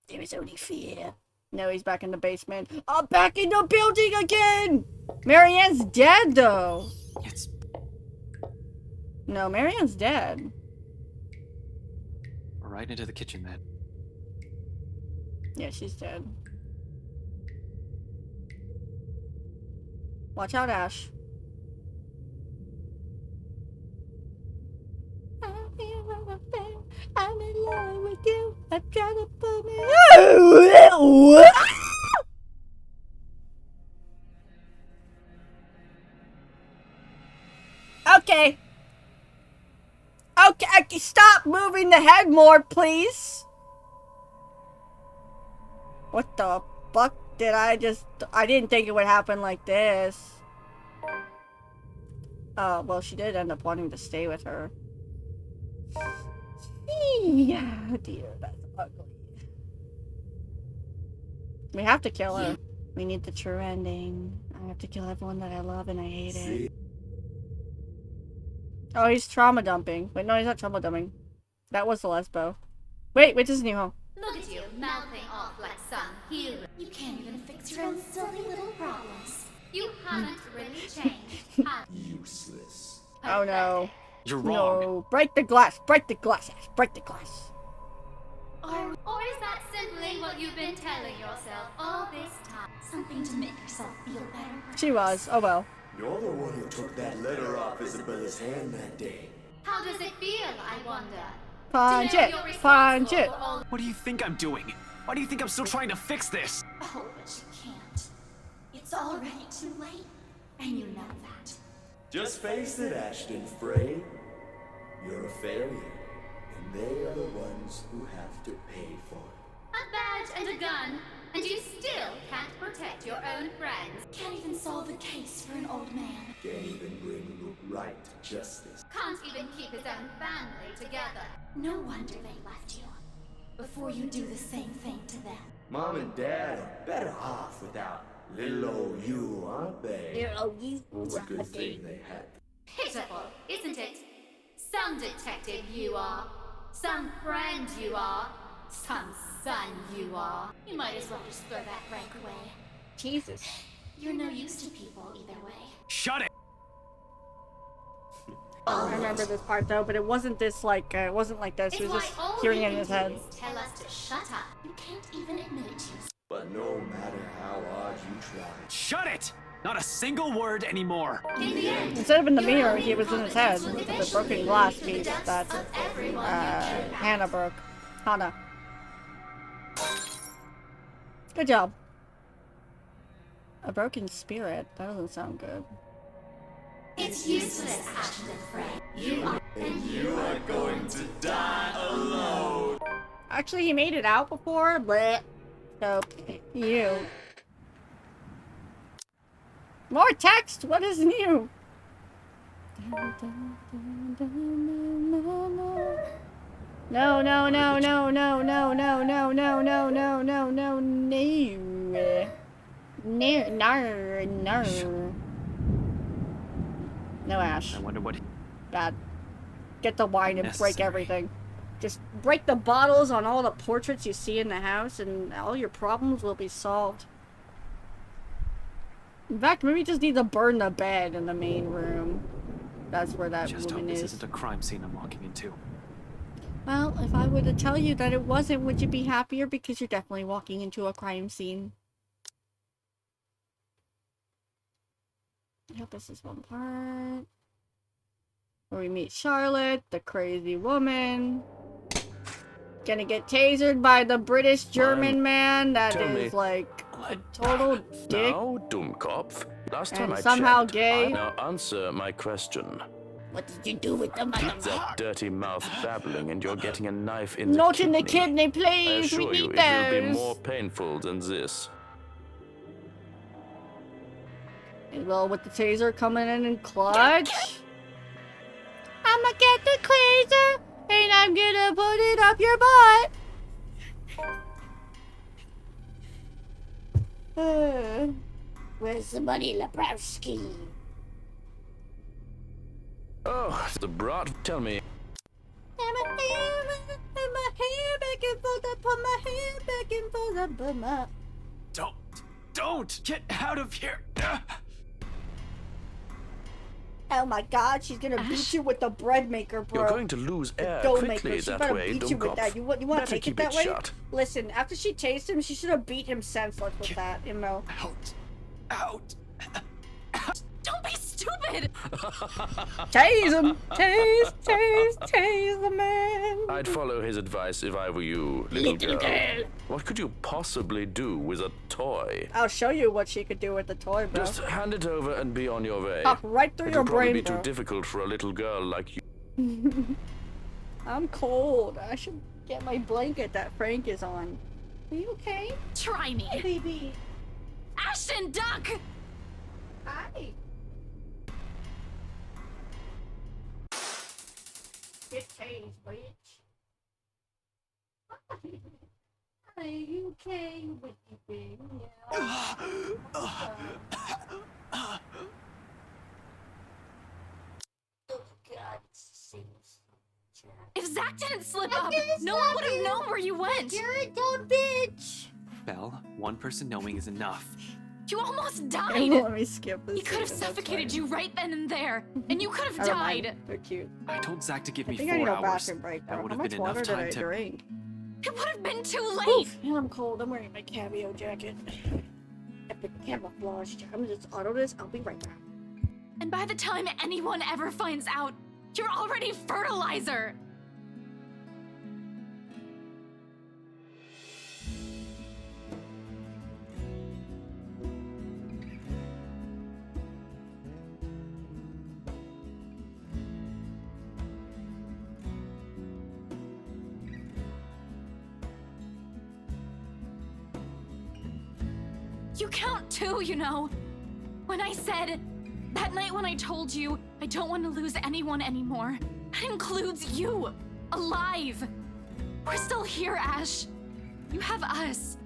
There was only fear. No, he's back in the basement. I'm back in the building again! Marianne's dead, though. It's. No, Marianne's dead. Right into the kitchen then. Yeah, she's dead. Watch out, Ash. I'm in love with you. I'm trying to put me. Okay. Okay, stop moving the head more, please. What the fuck did I didn't think it would happen like this. Oh, well, she did end up wanting to stay with her. Yeah, dear, that's ugly. We have to kill her. We need the true ending. I have to kill everyone that I love and I hate it. Oh, he's trauma dumping. Wait, no, he's not trauma dumping. That was the lesbo. Wait, this is new home. Look at you, mouthing off like some hero. You can't even fix your own silly little problems. You haven't really changed. Useless. Oh no. You're wrong. No, break the glass, break the glass, Ash, break the glass. Or is that simply what you've been telling yourself all this time? Something to make yourself feel better. She was, oh well. You're the one who took that letter off Isabella's hand that day. How does it feel, I wonder? Punch it, punch it. What do you think I'm doing? Why do you think I'm still trying to fix this? Oh, but you can't. It's already too late, and you know that. Just face it, Ashton Frey. You're a failure, and they are the ones who have to pay for it. A badge and a gun, and you still can't protect your own friends. Can't even solve a case for an old man. Can't even bring Luke right to justice. Can't even keep his own family together. No wonder they left you. Before you do the same thing to them. Mom and Dad are better off without little old you, aren't they? Little you, It's a good thing they had. Pitiful, isn't it? Some detective you are. Some friend you are. Some son you are. You might as well just throw that rank away. Jesus. You're no use to people either way. Shut it! I remember this part though, but it wasn't this like, it wasn't like this. He was just hearing it in his head. Tell us to shut up. You can't even admit it to yourself. But no matter how hard you try. Shut it! Not a single word anymore. In the end, Instead of in the mirror, he was in his head with the broken glass piece that Hannah broke. Hannah. Good job. A broken spirit? That doesn't sound good. It's useless, Ashton Frey. You are. And you are going to die alone. Actually, he made it out before, but so you. More text. What is new? No, no, no, no, no, no, no, no, no, no, no, no, no, no. No. No, Ash. I wonder what. Bad. Get the wine and break everything. Just break the bottles on all the portraits you see in the house and all your problems will be solved. In fact, maybe you just need to burn the bed in the main room. That's where that Just woman hope this is. isn't a crime scene I'm walking into. Well, if I were to tell you that it wasn't, would you be happier? Because you're definitely walking into a crime scene. I hope this is one part. Where we meet Charlotte, the crazy woman. Gonna get tasered by the British German man that Tell me. is like a total dick. Now, Doomkopf. Last time And I somehow checked. gay. Now answer my question. What did you do with the Keep mother? that dirty mouth babbling and you're getting a knife in the Not kidney. in the kidney, I please. We assure you, need it will be those. more painful than this. Well, with the taser coming in and clutch. I'ma get the taser and I'm gonna put it up your butt. Where's the money, Lebowski? Oh, the brat. Tell me. Put my hair back and forth, put my hair back and forth, put my... Don't! Get out of here! Oh my god, she's gonna beat you with the bread maker, bro. You're going to lose The air dough quickly maker. She's that gonna way, beat you with that. Doomkopf. You want to Better take it keep that it way? shut. Listen, after she tased him, she should have beat him senseless with that, Immo. Out! Don't be stupid! stupid! Tase him! Tase the man! I'd follow his advice if I were you, little girl. What could you possibly do with a toy? I'll show you what she could do with the toy, bro. Just hand it over and be on your way. Pop right through your It'll probably brain, be bro. too difficult for a little girl like you. I'm cold. I should get my blanket that Frank is on. Are you okay? Try me. Hey, baby. Ashton, duck! Hi. Get tased, bitch. Are you okay with you, baby? If Zach didn't slip up, no one would have known where you went. You're a dumb bitch. Belle, one person knowing is enough. You almost Okay, died. let me skip this. He could have scene, that's suffocated fine. you right then and there, and you could have I don't mind. died. They're cute. I told Zach to give I me think I need 4 a hours. bathroom break. That though. would How have much been water enough did time I to. drink? It would have been too late. Oof, and I'm cold. I'm wearing my cameo jacket. Epic camouflage. I'm just auto this. I'll be right back. And by the time anyone ever finds out, you're already fertilizer. You count too, you know. When I said, that night when I told you I don't want to lose anyone anymore, that includes you, alive. We're still here, Ash. You have us.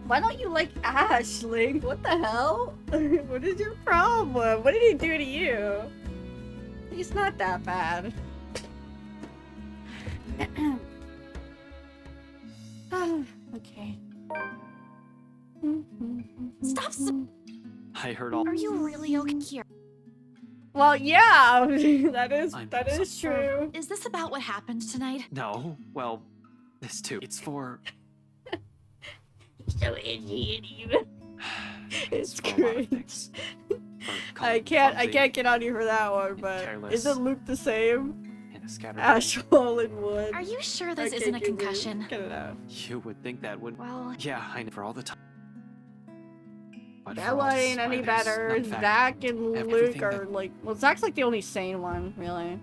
Why don't you like Ash, Link? What the hell? What is your problem? What did he do to you? He's not that bad. Okay. Stop. I heard all. Are you really okay here? Well, yeah, that is true. Is this about what happened tonight? No, well, this too. It's for. So idiot, you. It's for a lot of great. things. I can't get on you for that one, but careless. isn't Luke the same? And a scattered. Ash Wallen Wood. Are you sure this Okay, isn't a give me- concussion? Get it out. You would think that would. Well, Yeah, I know for all the time. But for That all the ain't any spiders, better. none fact- Zach and Luke everything are that- like, well, Zach's like the only sane one, really.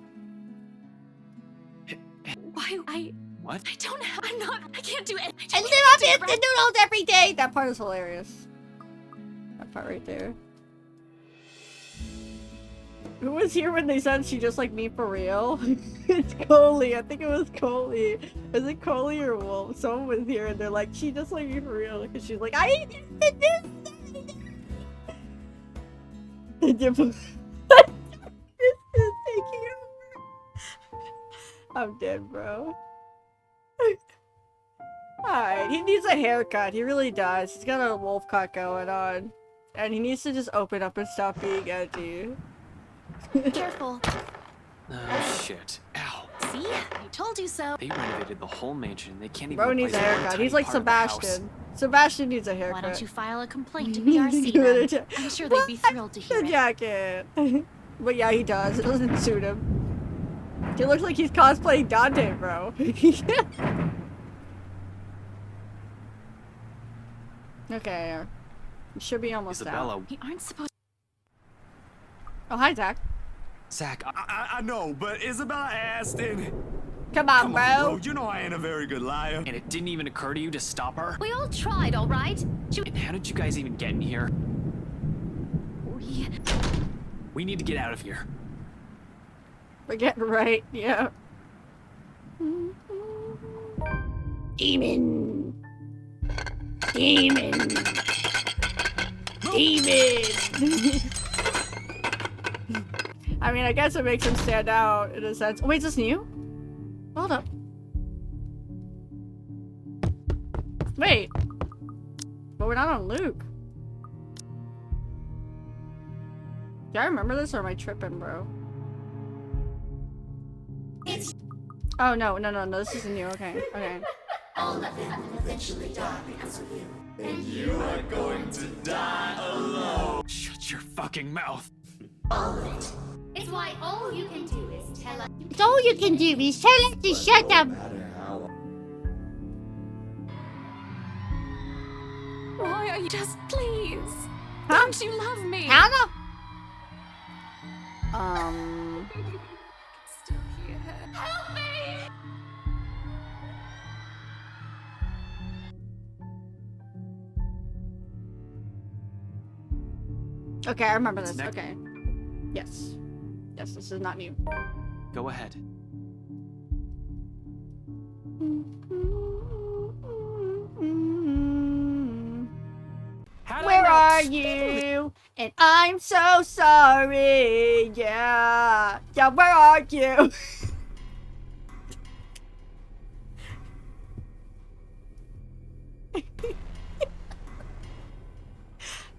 why? What? I don't have. I'm not. I can't do it. And they're up instant noodles every day. That part is hilarious. That part right there. Who was here when they said she just like me for real? It's Coley. I think it was Coley. Is it Coley or Wolf? Someone was here and they're like, she just like me for real because she's like, I did this. I'm dead, bro. Alright, he needs a haircut. He really does. He's got a wolf cut going on. And he needs to just open up and stop being edgy. Careful. Oh shit! Ow! See? I told you so. They renovated the whole mansion. They can't even. Bro needs a replace one haircut. tiny He's like part of the house. Sebastian. Sebastian needs a haircut. Why don't you file a complaint to BRC Give it a then? check. I'm sure they'd be thrilled to hear The it. jacket. But yeah, he does. It doesn't suit him. He looks like he's cosplaying Dante, bro. Okay. You should be almost Isabella. out. We aren't supposed. Oh, hi, Zach. Zach, I know, but Isabella asked and... Come on, Come bro. on, bro. You know I ain't a very good liar. and it didn't even occur to you to stop her. We all tried, all right? And how did you guys even get in here? We We need to get out of here. We're getting right, yeah. Demon. Demon. Demon. I mean, I guess it makes him stand out in a sense. Oh, wait, is this new? Hold up. Wait. But we're not on Luke. Do I remember this or am I tripping, bro? Oh, no, this isn't new. Okay, okay. All of them will eventually die because of you. And you are going to die alone. Shut your fucking mouth. All of it. It's why all you can do is tell us. It's all you can do is tell us to shut up. Why are you just please? Huh? Don't you love me? Hannah? Still here. Help me! Okay, I remember this. Next. Okay. Yes. Yes, this is not new. Go ahead. Where are you? And I'm so sorry. Yeah. Yeah, where are you?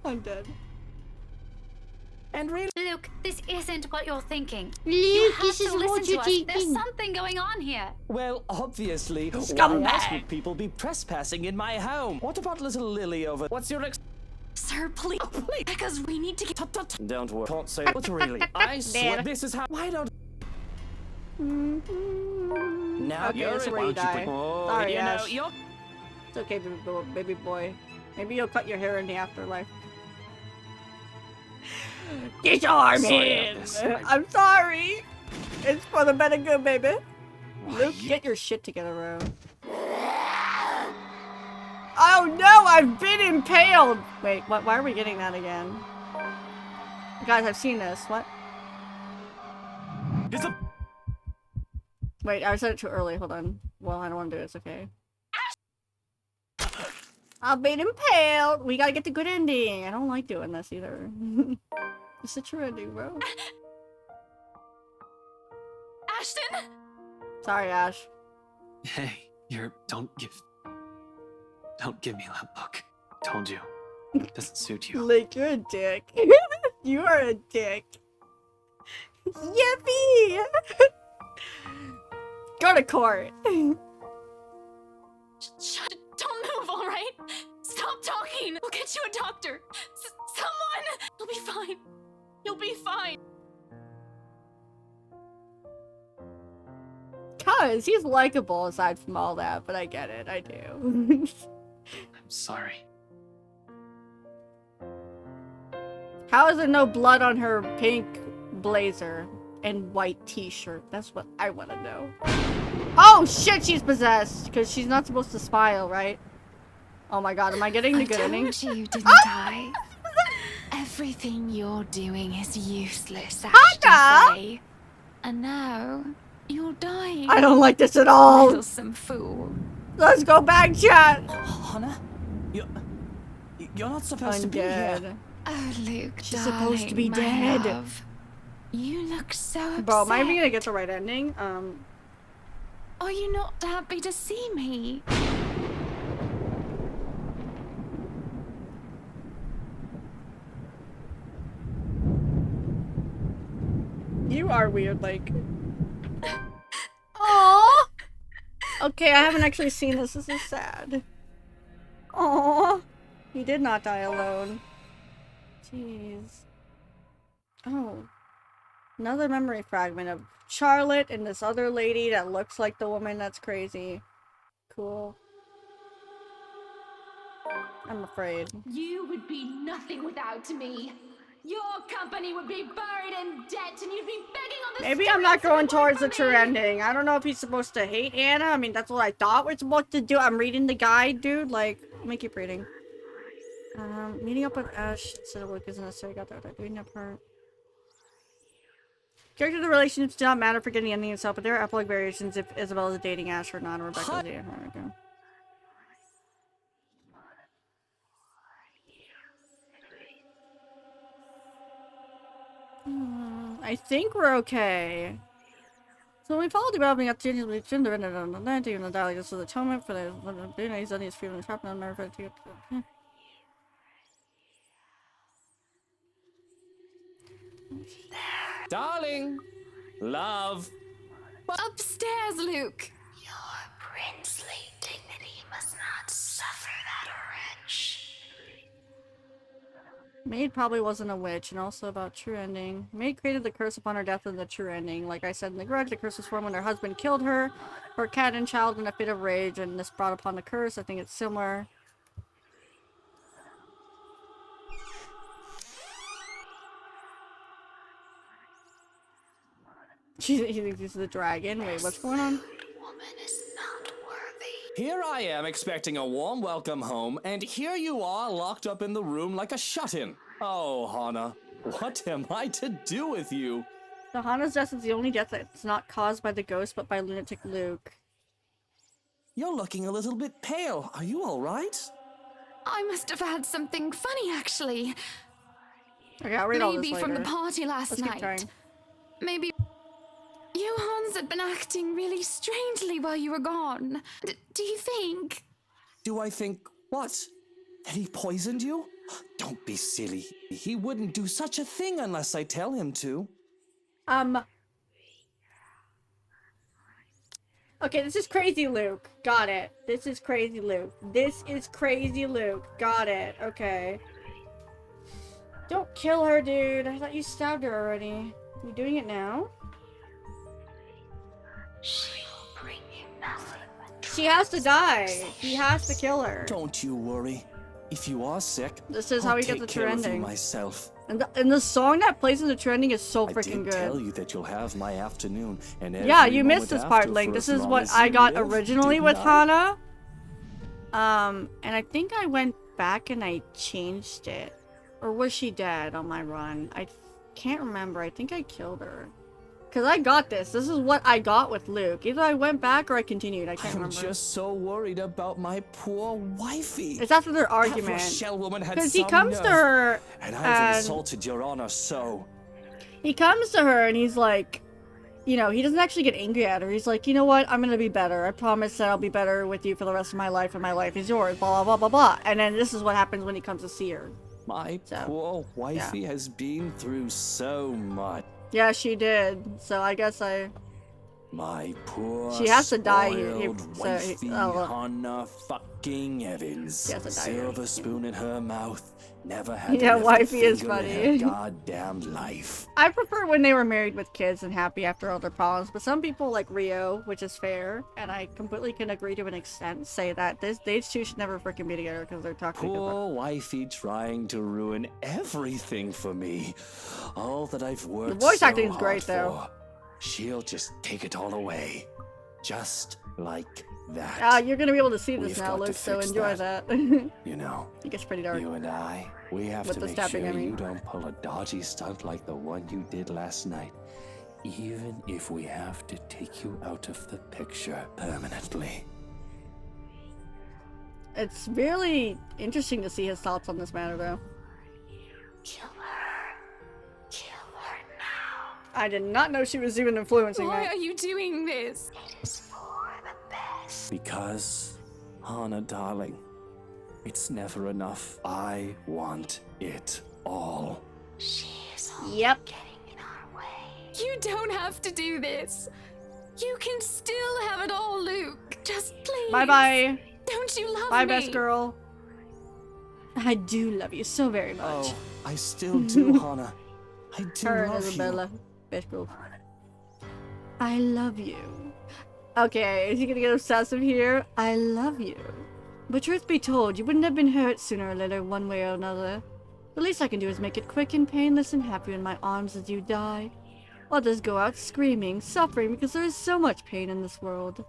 I'm dead. And really, Luke, this isn't what you're thinking. Luke, You have this to is listen what to you're us. thinking. There's something going on here. Well, obviously. Scumbag. Why else would people be trespassing in my home? What about little Lily over? What's your Sir, please. Oh, please. Because we need to get. Don't worry. Can't say what really. I swear this is how. Why don't? Now Okay, you're this is it. where Why you don't you die. put- Oh, Sorry, you know, Ash. you're. It's okay, baby boy. Maybe you'll cut your hair in the afterlife. Disarm Sorry him! about this. I'm sorry! It's for the better good, baby. Luke, get your shit together, bro. Oh no, I've been impaled! Wait, what? Why are we getting that again? Guys, I've seen this. What? Wait, I said it too early. Hold on. Well, I don't want to do it. It's okay. I've been impaled! We gotta get the good ending. I don't like doing this either. It's the true ending, bro. Ashton! Sorry, Ash. Hey, don't give me that look. Told you. Doesn't suit you. Like, you're a dick. You are a dick. Yippee! Go to court. Shut. Don't move, all right? Stop talking. We'll get you a doctor. Someone. You'll be fine. You'll be fine. Cuz, he's likable aside from all that, but I get it. I do. I'm sorry. How is there no blood on her pink blazer and white t-shirt? That's what I want to know. Oh shit, she's possessed! Because she's not supposed to smile, right? Oh my god, am I getting the good ending? I told you, didn't I? Everything you're doing is useless, Ashton. And now, you're dying. I don't like this at all! Meddlesome fool. Let's go back, chat! Hannah? You're not supposed to be Undead. here. Oh, Luke, She's darling, supposed to be my dead. love. You look so upset. Bro, am I even gonna get the right ending? Are you not happy to see me? You are weird, like. Aww! Okay, I haven't actually seen this. This is sad. Aww! He did not die alone. Jeez. Oh. Another memory fragment of Charlotte and this other lady that looks like the woman that's crazy. Cool. I'm afraid. You would be nothing without me. Your company would be buried in debt and you'd be begging on the Maybe I'm not going towards the true ending. I don't know if he's supposed to hate Anna. I mean, that's what I thought we're supposed to do. I'm reading the guide, dude. Like, let me keep reading. Meeting up with Ash instead of Luke isn't necessary. Got that. Doing that part. Character the relationships do not matter for getting ending itself, but there are epilogue variations if Isabella is dating Ash or not, or Rebecca is dating her. Okay. I think we're okay. So we follow developing opportunities with gender and the dialogue. This is the atonement for the he's on his feeling trapped on America to get Darling! Love! Upstairs, Luke! Your princely dignity must not suffer that wrench. Maid probably wasn't a witch, and also about true ending. Maid created the curse upon her death and the true ending. Like I said in the grudge, the curse was formed when her husband killed her, her cat and child in a fit of rage, and this brought upon the curse. I think it's similar. He thinks he's the dragon. Wait, what's going on? Here I am expecting a warm welcome home, and here you are locked up in the room like a shut-in. Oh, Hana, what am I to do with you? So Hana's death is the only death that's not caused by the ghost, but by lunatic Luke. You're looking a little bit pale. Are you all right? I must have had something funny, actually. Okay, I'll read all this Maybe later. from the party last Let's keep night. trying. Maybe Johans had been acting really strangely while you were gone. Do you think? Do I think what? That he poisoned you? Don't be silly. He wouldn't do such a thing unless I tell him to. Okay, this is crazy Luke. Got it. This is crazy Luke. This is crazy Luke. Got it. Okay. Don't kill her, dude. I thought you stabbed her already. You doing it now? She has to die. He has to kill her. Don't you worry. If you are sick, This is I'll how he take gets the care of you trending. myself. And the song that plays in the trending is so I freaking did tell good. you that you'll have my afternoon, and Yeah, every you missed moment this after part, for Link. as This is long what as I you got live, originally didn't with I? Hana. And I think I went back and I changed it. Or was she dead on my run? I can't remember. I think I killed her. Because I got this. This is what I got with Luke. Either I went back or I continued. I can't I'm remember. just so worried about my poor wifey. It's after their That argument. Rochelle woman had Because he some comes to nerve. her And I've and insulted your honor so. he comes to her and he's like, you know, he doesn't actually get angry at her. He's like, you know what? I'm gonna be better. I promise that I'll be better with you for the rest of my life, and my life is yours. Blah blah blah blah blah. And then this is what happens when he comes to see her. My poor wifey has been through so much. Yeah, she did. So I guess My poor She has to die here. spoiled So wifey oh, Hannah fucking Evans. She has to die here. Silver spoon in her mouth. Never had Yeah, to lift a wifey is finger in funny. her goddamn life. I prefer when they were married with kids and happy after all their problems. But some people like Rio, which is fair, and I completely can agree to an extent, say that these two should never freaking be together because they're toxic. as fuck. Poor wifey trying to ruin everything for me. All that I've worked voice so acting is great, hard though. for. She'll just take it all away. Just like that. Ah, you're gonna be able to see this We've now, got to Luke. So fix enjoy that. that. You know, It gets pretty dark. you and I, we have With to the make stabbing, sure I mean. you don't pull a dodgy stunt like the one you did last night. Even if we have to take you out of the picture permanently. It's really interesting to see his thoughts on this matter, though. Kill her. Kill her now. I did not know she was even influencing Why that. are you doing this? It is for the best. Because, Hannah, darling, it's never enough. I want it all. She is Yep. getting in our way. You don't have to do this. You can still have it all, Luke. Just please. Bye bye. Don't you love Bye, me? best girl. I do love you so very much. Oh, I still do, Hannah. I do Her and love Isabella. you. Best girl. I love you. Okay, is he gonna get obsessive here? I love you. But truth be told, you wouldn't have been hurt sooner or later, one way or another. The least I can do is make it quick and painless and have you in my arms as you die. Others go out screaming, suffering because there is so much pain in this world.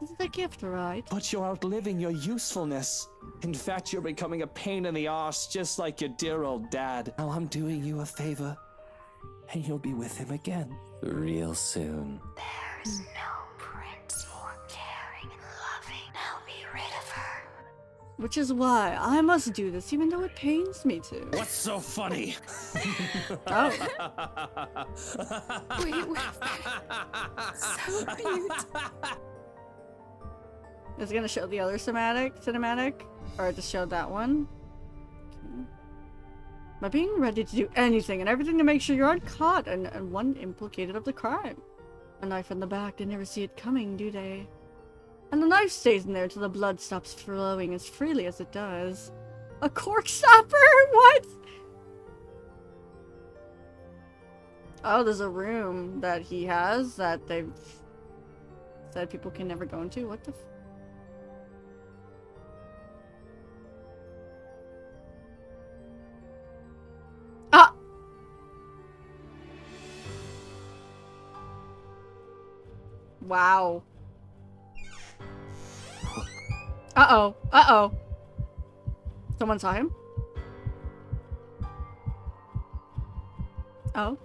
This is a gift, right? But you're outliving your usefulness. In fact, you're becoming a pain in the arse, just like your dear old dad. Now I'm doing you a favor. and you'll be with him again. Real soon. There's no prince more caring and loving. Now be rid of her. Which is why I must do this, even though it pains me to. What's so funny? Oh. Wait, so cute. Is it gonna show the other cinematic? Or it just showed that one? Okay. By being ready to do anything and everything to make sure you're uncaught and one implicated of the crime. A knife in the back, they never see it coming, do they? And the knife stays in there till the blood stops flowing as freely as it does. A cork stopper? What? Oh, there's a room that he has that they've said people can never go into. What the Ah! Wow. Uh-oh. Uh-oh. Someone saw him? Oh.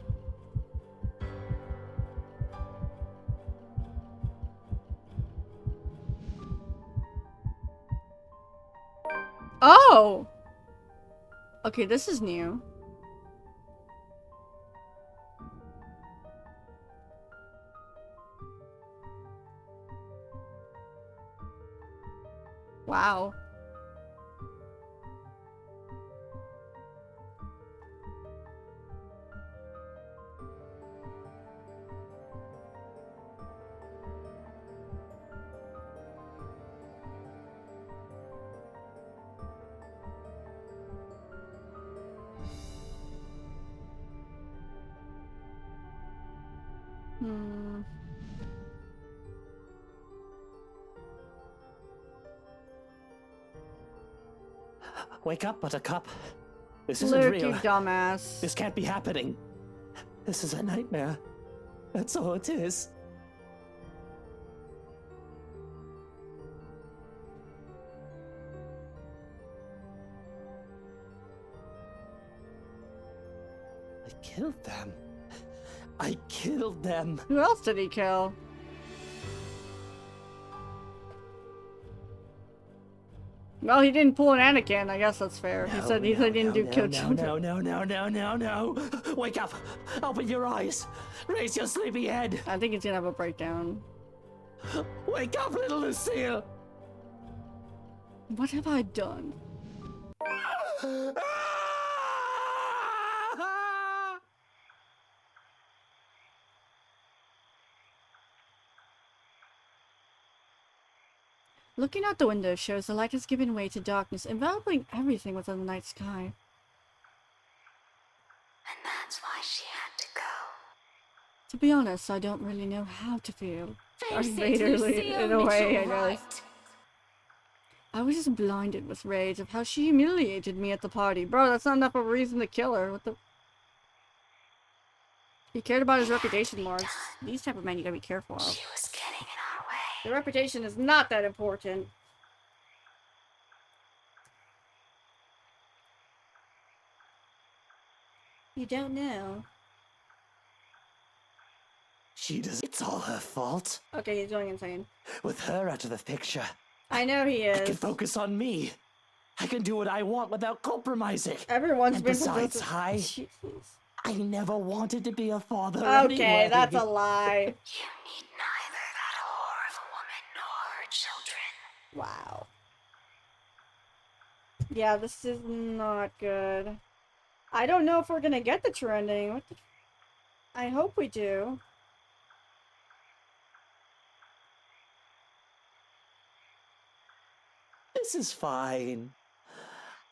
Oh! Okay, this is new. Wow. Hmm. Wake up, Buttercup. This isn't Luke, real. you dumbass. This can't be happening. This is a nightmare. That's all it is. I killed them. I killed them. Who else did he kill? Well, he didn't pull an Anakin. I guess that's fair. He said he didn't do kill children. No. Wake up. Open your eyes. Raise your sleepy head. I think he's gonna have a breakdown. Wake up, little Lucille. What have I done? Looking out the window shows the light has given way to darkness, enveloping everything within the night sky. And that's why she had to go. To be honest, I don't really know how to feel. Face it, Vaderly, in a Lucille, way, I Mitchell, guess. right. I was just blinded with rage of how she humiliated me at the party. Bro, that's not enough of a reason to kill her. What the... He cared about his reputation more. These type of men you gotta be careful of. She was getting in our way. The reputation is not that important. You don't know. She does. It's all her fault. Okay, he's going insane. With her out of the picture, I know he I can is. focus on me. I can do what I want without compromising. Everyone's And been besides, possessed. I never wanted to be a father. Okay, anyway. that's a lie. You need neither that whore of a woman nor her children. Wow. Yeah, this is not good. I don't know if we're gonna get the true ending. What the... I hope we do. This is fine.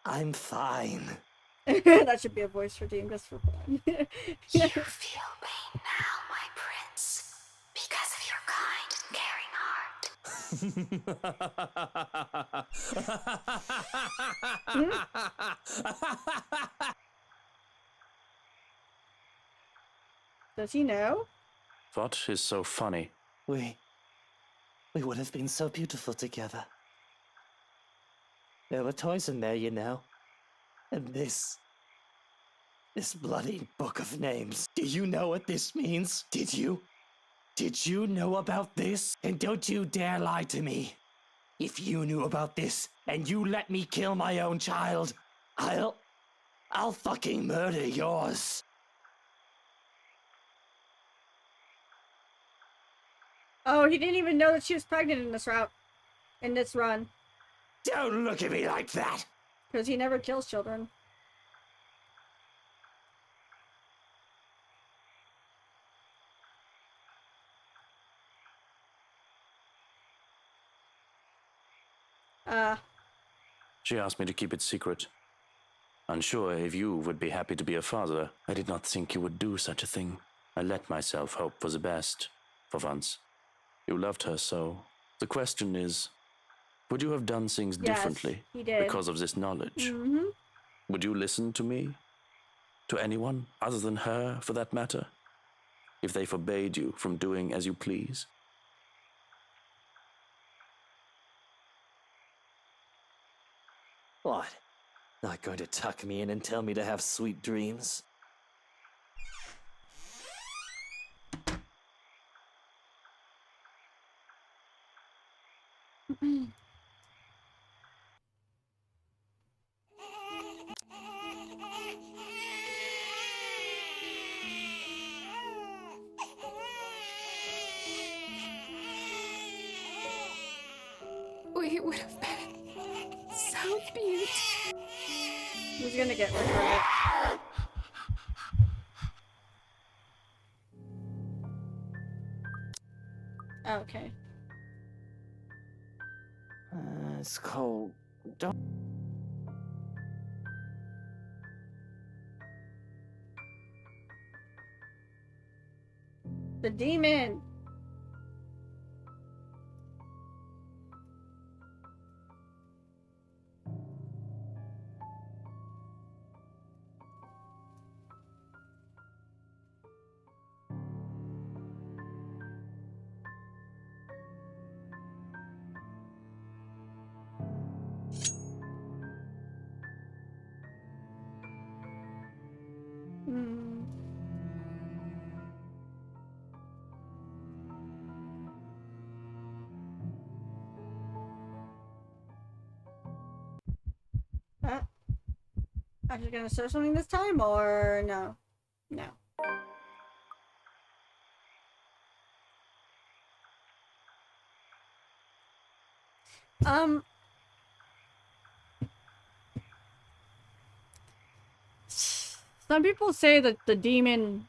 I'm fine. That should be a voice for Dean, just for fun. You feel pain now, my prince, because of your kind and caring heart. Does he know? What is so funny? We would have been so beautiful together. There were toys in there, you know. And this This bloody book of names. Do you know what this means? Did you? Did you know about this? And don't you dare lie to me. If you knew about this and you let me kill my own child, I'll fucking murder yours. Oh, he didn't even know that she was pregnant in this route. In this run. Don't look at me like that! Because he never kills children. She asked me to keep it secret. Unsure if you would be happy to be a father, I did not think you would do such a thing. I let myself hope for the best, for once. You loved her so. The question is, would you have done things differently he did. because of this knowledge? Mm-hmm. Would you listen to me? To anyone other than her, for that matter? If they forbade you from doing as you please? What? Not going to tuck me in and tell me to have sweet dreams? We would have been so beautiful. He's gonna get recruited. Okay. It's cold. Don't. The demon! Are you gonna search something this time, or no? No. Some people say that the demon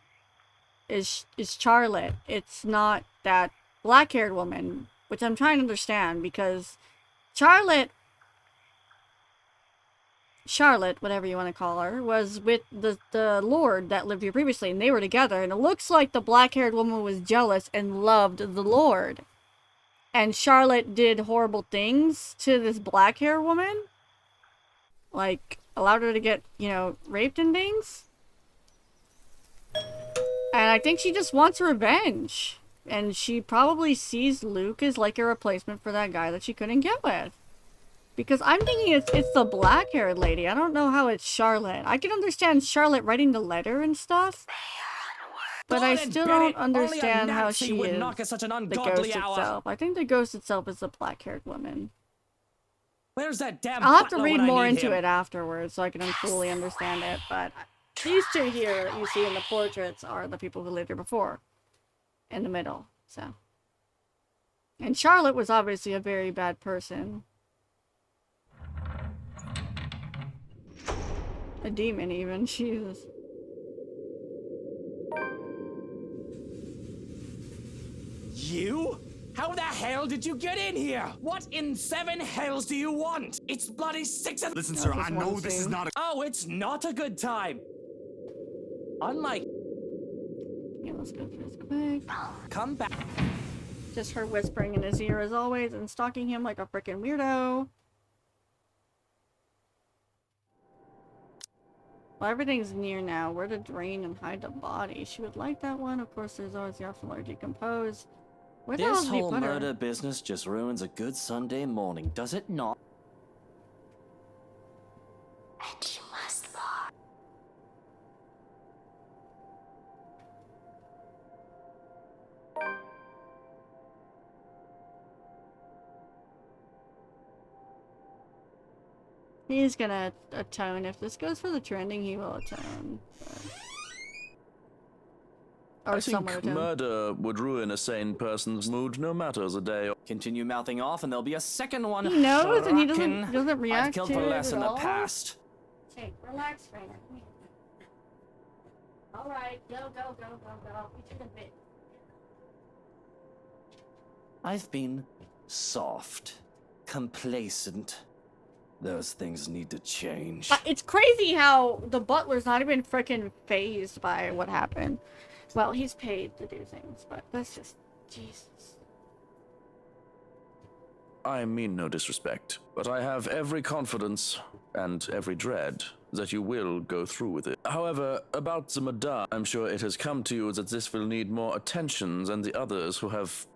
is Charlotte. It's not that black-haired woman, which I'm trying to understand, because Charlotte, whatever you want to call her, was with the Lord that lived here previously, and they were together, and it looks like the black-haired woman was jealous and loved the Lord. And Charlotte did horrible things to this black-haired woman. Like, allowed her to get, you know, raped and things. And I think she just wants revenge. And she probably sees Luke as like a replacement for that guy that she couldn't get with. Because I'm thinking it's the black-haired lady. I don't know how it's Charlotte. I can understand Charlotte writing the letter and stuff. But I still don't understand how she is the ghost itself. I think the ghost itself is the black-haired woman. Where's that damn I'll have to butler read when I more need into him? it afterwards so I can fully understand it. But these two here that you see in the portraits are the people who lived here before. In the middle, so. And Charlotte was obviously a very bad person. A demon, even. Jesus. You? How the hell did you get in here? What in 7 hells do you want? It's bloody 6 of— Listen, sir, I know this is not a— Oh, it's not a good time. Unlike— Yeah, let's go through this quick. Come back. Just her whispering in his ear as always and stalking him like a freaking weirdo. Well, everything's near now. Where to drain and hide the body? She would like that one. Of course, there's always the option to decompose. Where the hell This did he whole put her? murder business just ruins a good Sunday morning, does it not? And you must bar. He's gonna atone. If this goes for the trending, he will atone. Or I someone think atone. murder would ruin a sane person's mood no matter the day. Continue mouthing off and there'll be a second one. He knows and he Shrocking. doesn't react I've killed to for it less at in the all? past. Hey, relax, Rainer. Alright, go. We took a bit. I've been soft, complacent. Those things need to change. It's crazy how the butler's not even freaking phased by what happened. Well, he's paid to do things, but that's just... Jesus. I mean no disrespect, but I have every confidence and every dread that you will go through with it. However, about the Madame, I'm sure it has come to you that this will need more attention than the others who have...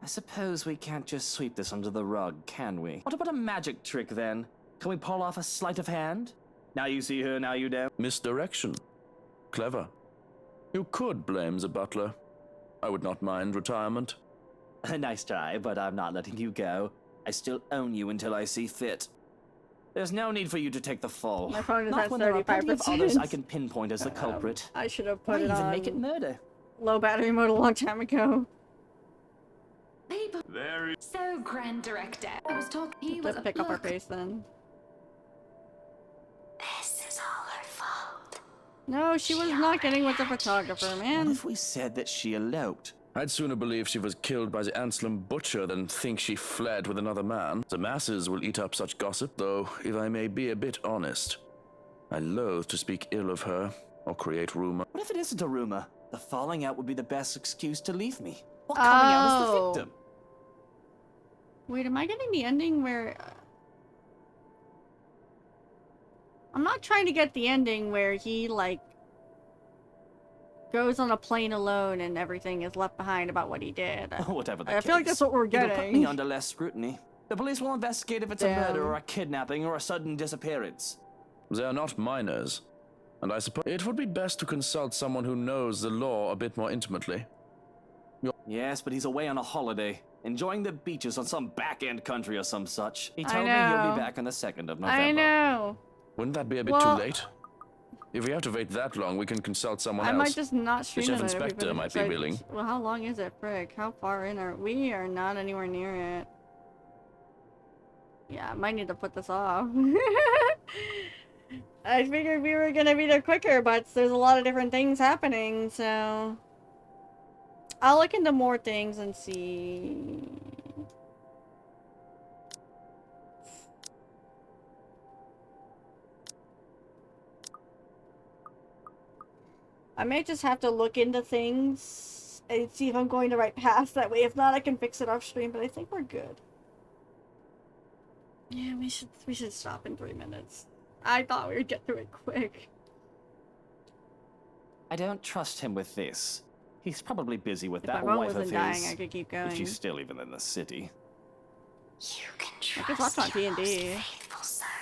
I suppose we can't just sweep this under the rug, can we? What about a magic trick, then? Can we pull off a sleight of hand? Now you see her, now you don't. Misdirection. Clever. You could blame the butler. I would not mind retirement. A nice try, but I'm not letting you go. I still own you until I see fit. There's no need for you to take the fall. My phone is Not at when there are plenty of 35%. others I can pinpoint as the culprit. I should have Why put it even on make it murder? low battery mode a long time ago. People. Very. So, Grand Director. I was talking. He was Let's a pick up our look. face then. This is all her fault. No, she was not getting with the photographer, man. What if we said that she eloped? I'd sooner believe she was killed by the Anselm butcher than think she fled with another man. The masses will eat up such gossip, though, if I may be a bit honest. I loathe to speak ill of her or create rumor. What if it isn't a rumor? The falling out would be the best excuse to leave me. Well, coming out as the Oh. victim. Wait, am I getting the ending where... I'm not trying to get the ending where he, like, goes on a plane alone and everything is left behind about what he did. Whatever the I case. feel like that's what we're It'll put me getting. under less scrutiny. The police will investigate if it's a Damn. murder or a kidnapping or a sudden disappearance. They are not minors, and I suppose it would be best to consult someone who knows the law a bit more intimately. Yes, but he's away on a holiday, enjoying the beaches on some back-end country or some such. He I told me he'll know. be back on the 2nd of November. I know. Wouldn't that be a bit Well- too late? If we have to wait that long, we can consult someone I else. might just not stream The it. chief if inspector everybody might be decides- willing. Well, how long is it, frick? How far in are we? Are not anywhere near it. Yeah, I might need to put this off. I figured we were gonna be there quicker, but there's a lot of different things happening, so... I'll look into more things and see... I may just have to look into things and see if I'm going the right path. That way, if not, I can fix it off stream. But I think we're good. Yeah, we should stop in 3 minutes. I thought we would get through it quick. I don't trust him with this. He's probably busy with If my that phone wife of wasn't dying, his. I could keep going. If she's still even in the city. You can I could watch trust on your most D&D. faithful servant.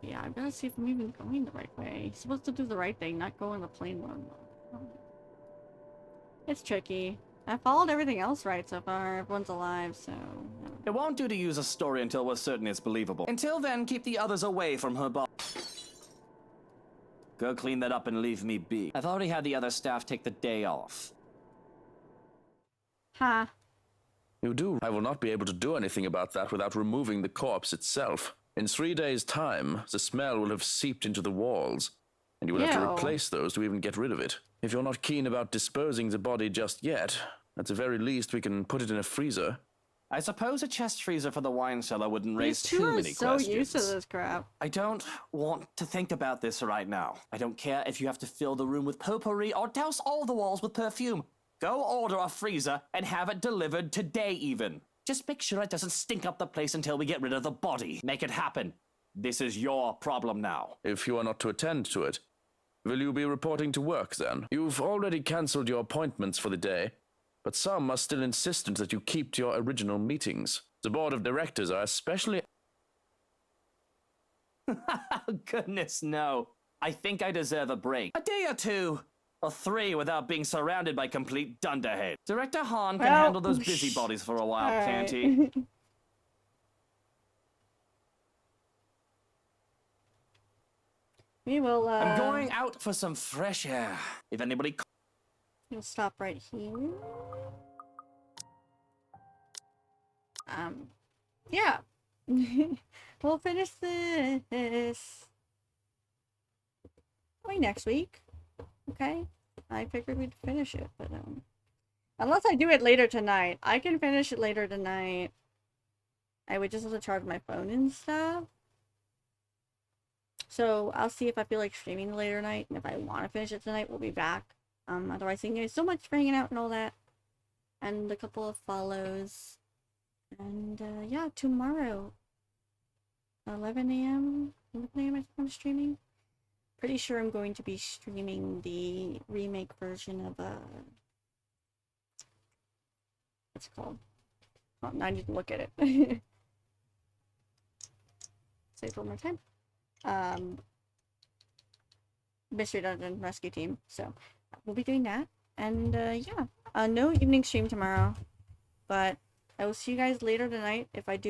Yeah, I gotta see if I'm even going the right way. He's supposed to do the right thing, not go in the plain one. It's tricky. I followed everything else right so far. Everyone's alive, so... It won't do to use a story until we're certain it's believable. Until then, keep the others away from her body. Go clean that up and leave me be. I've already had the other staff take the day off. Ha. You do. I will not be able to do anything about that without removing the corpse itself. In 3 days' time, the smell will have seeped into the walls, and you will have to Ew. replace those to even get rid of it. If you're not keen about disposing the body just yet, at the very least we can put it in a freezer. I suppose a chest freezer for the wine cellar wouldn't raise These two too are many so questions. used to this crap. I don't want to think about this right now. I don't care if you have to fill the room with potpourri or douse all the walls with perfume. Go order a freezer and have it delivered today even. Just make sure it doesn't stink up the place until we get rid of the body. Make it happen. This is your problem now. If you are not to attend to it, will you be reporting to work then? You've already cancelled your appointments for the day, but some are still insistent that you keep to your original meetings. The board of directors are especially... Goodness, no. I think I deserve a break. A day or two. Or 3 without being surrounded by complete dunderheads. Director Hahn can Well, handle those busybodies for a while, can't he? Alright. We will, I'm going out for some fresh air. If anybody... We'll stop right here. Yeah. We'll finish this probably next week. Okay? I figured we'd finish it, but unless I do it later tonight. I can finish it later tonight. I would just have to charge my phone and stuff. So I'll see if I feel like streaming later tonight, and if I want to finish it tonight, we'll be back. Otherwise, thank you guys so much for hanging out and all that. And a couple of follows. And yeah, tomorrow, 11 a.m. 11 a.m. I'm streaming. Pretty sure I'm going to be streaming the remake version of what's it called? Oh, now I need to look at it. Say it one more time. Mystery Dungeon Rescue Team. So we'll be doing that. And yeah, no evening stream tomorrow, but I will see you guys later tonight if I do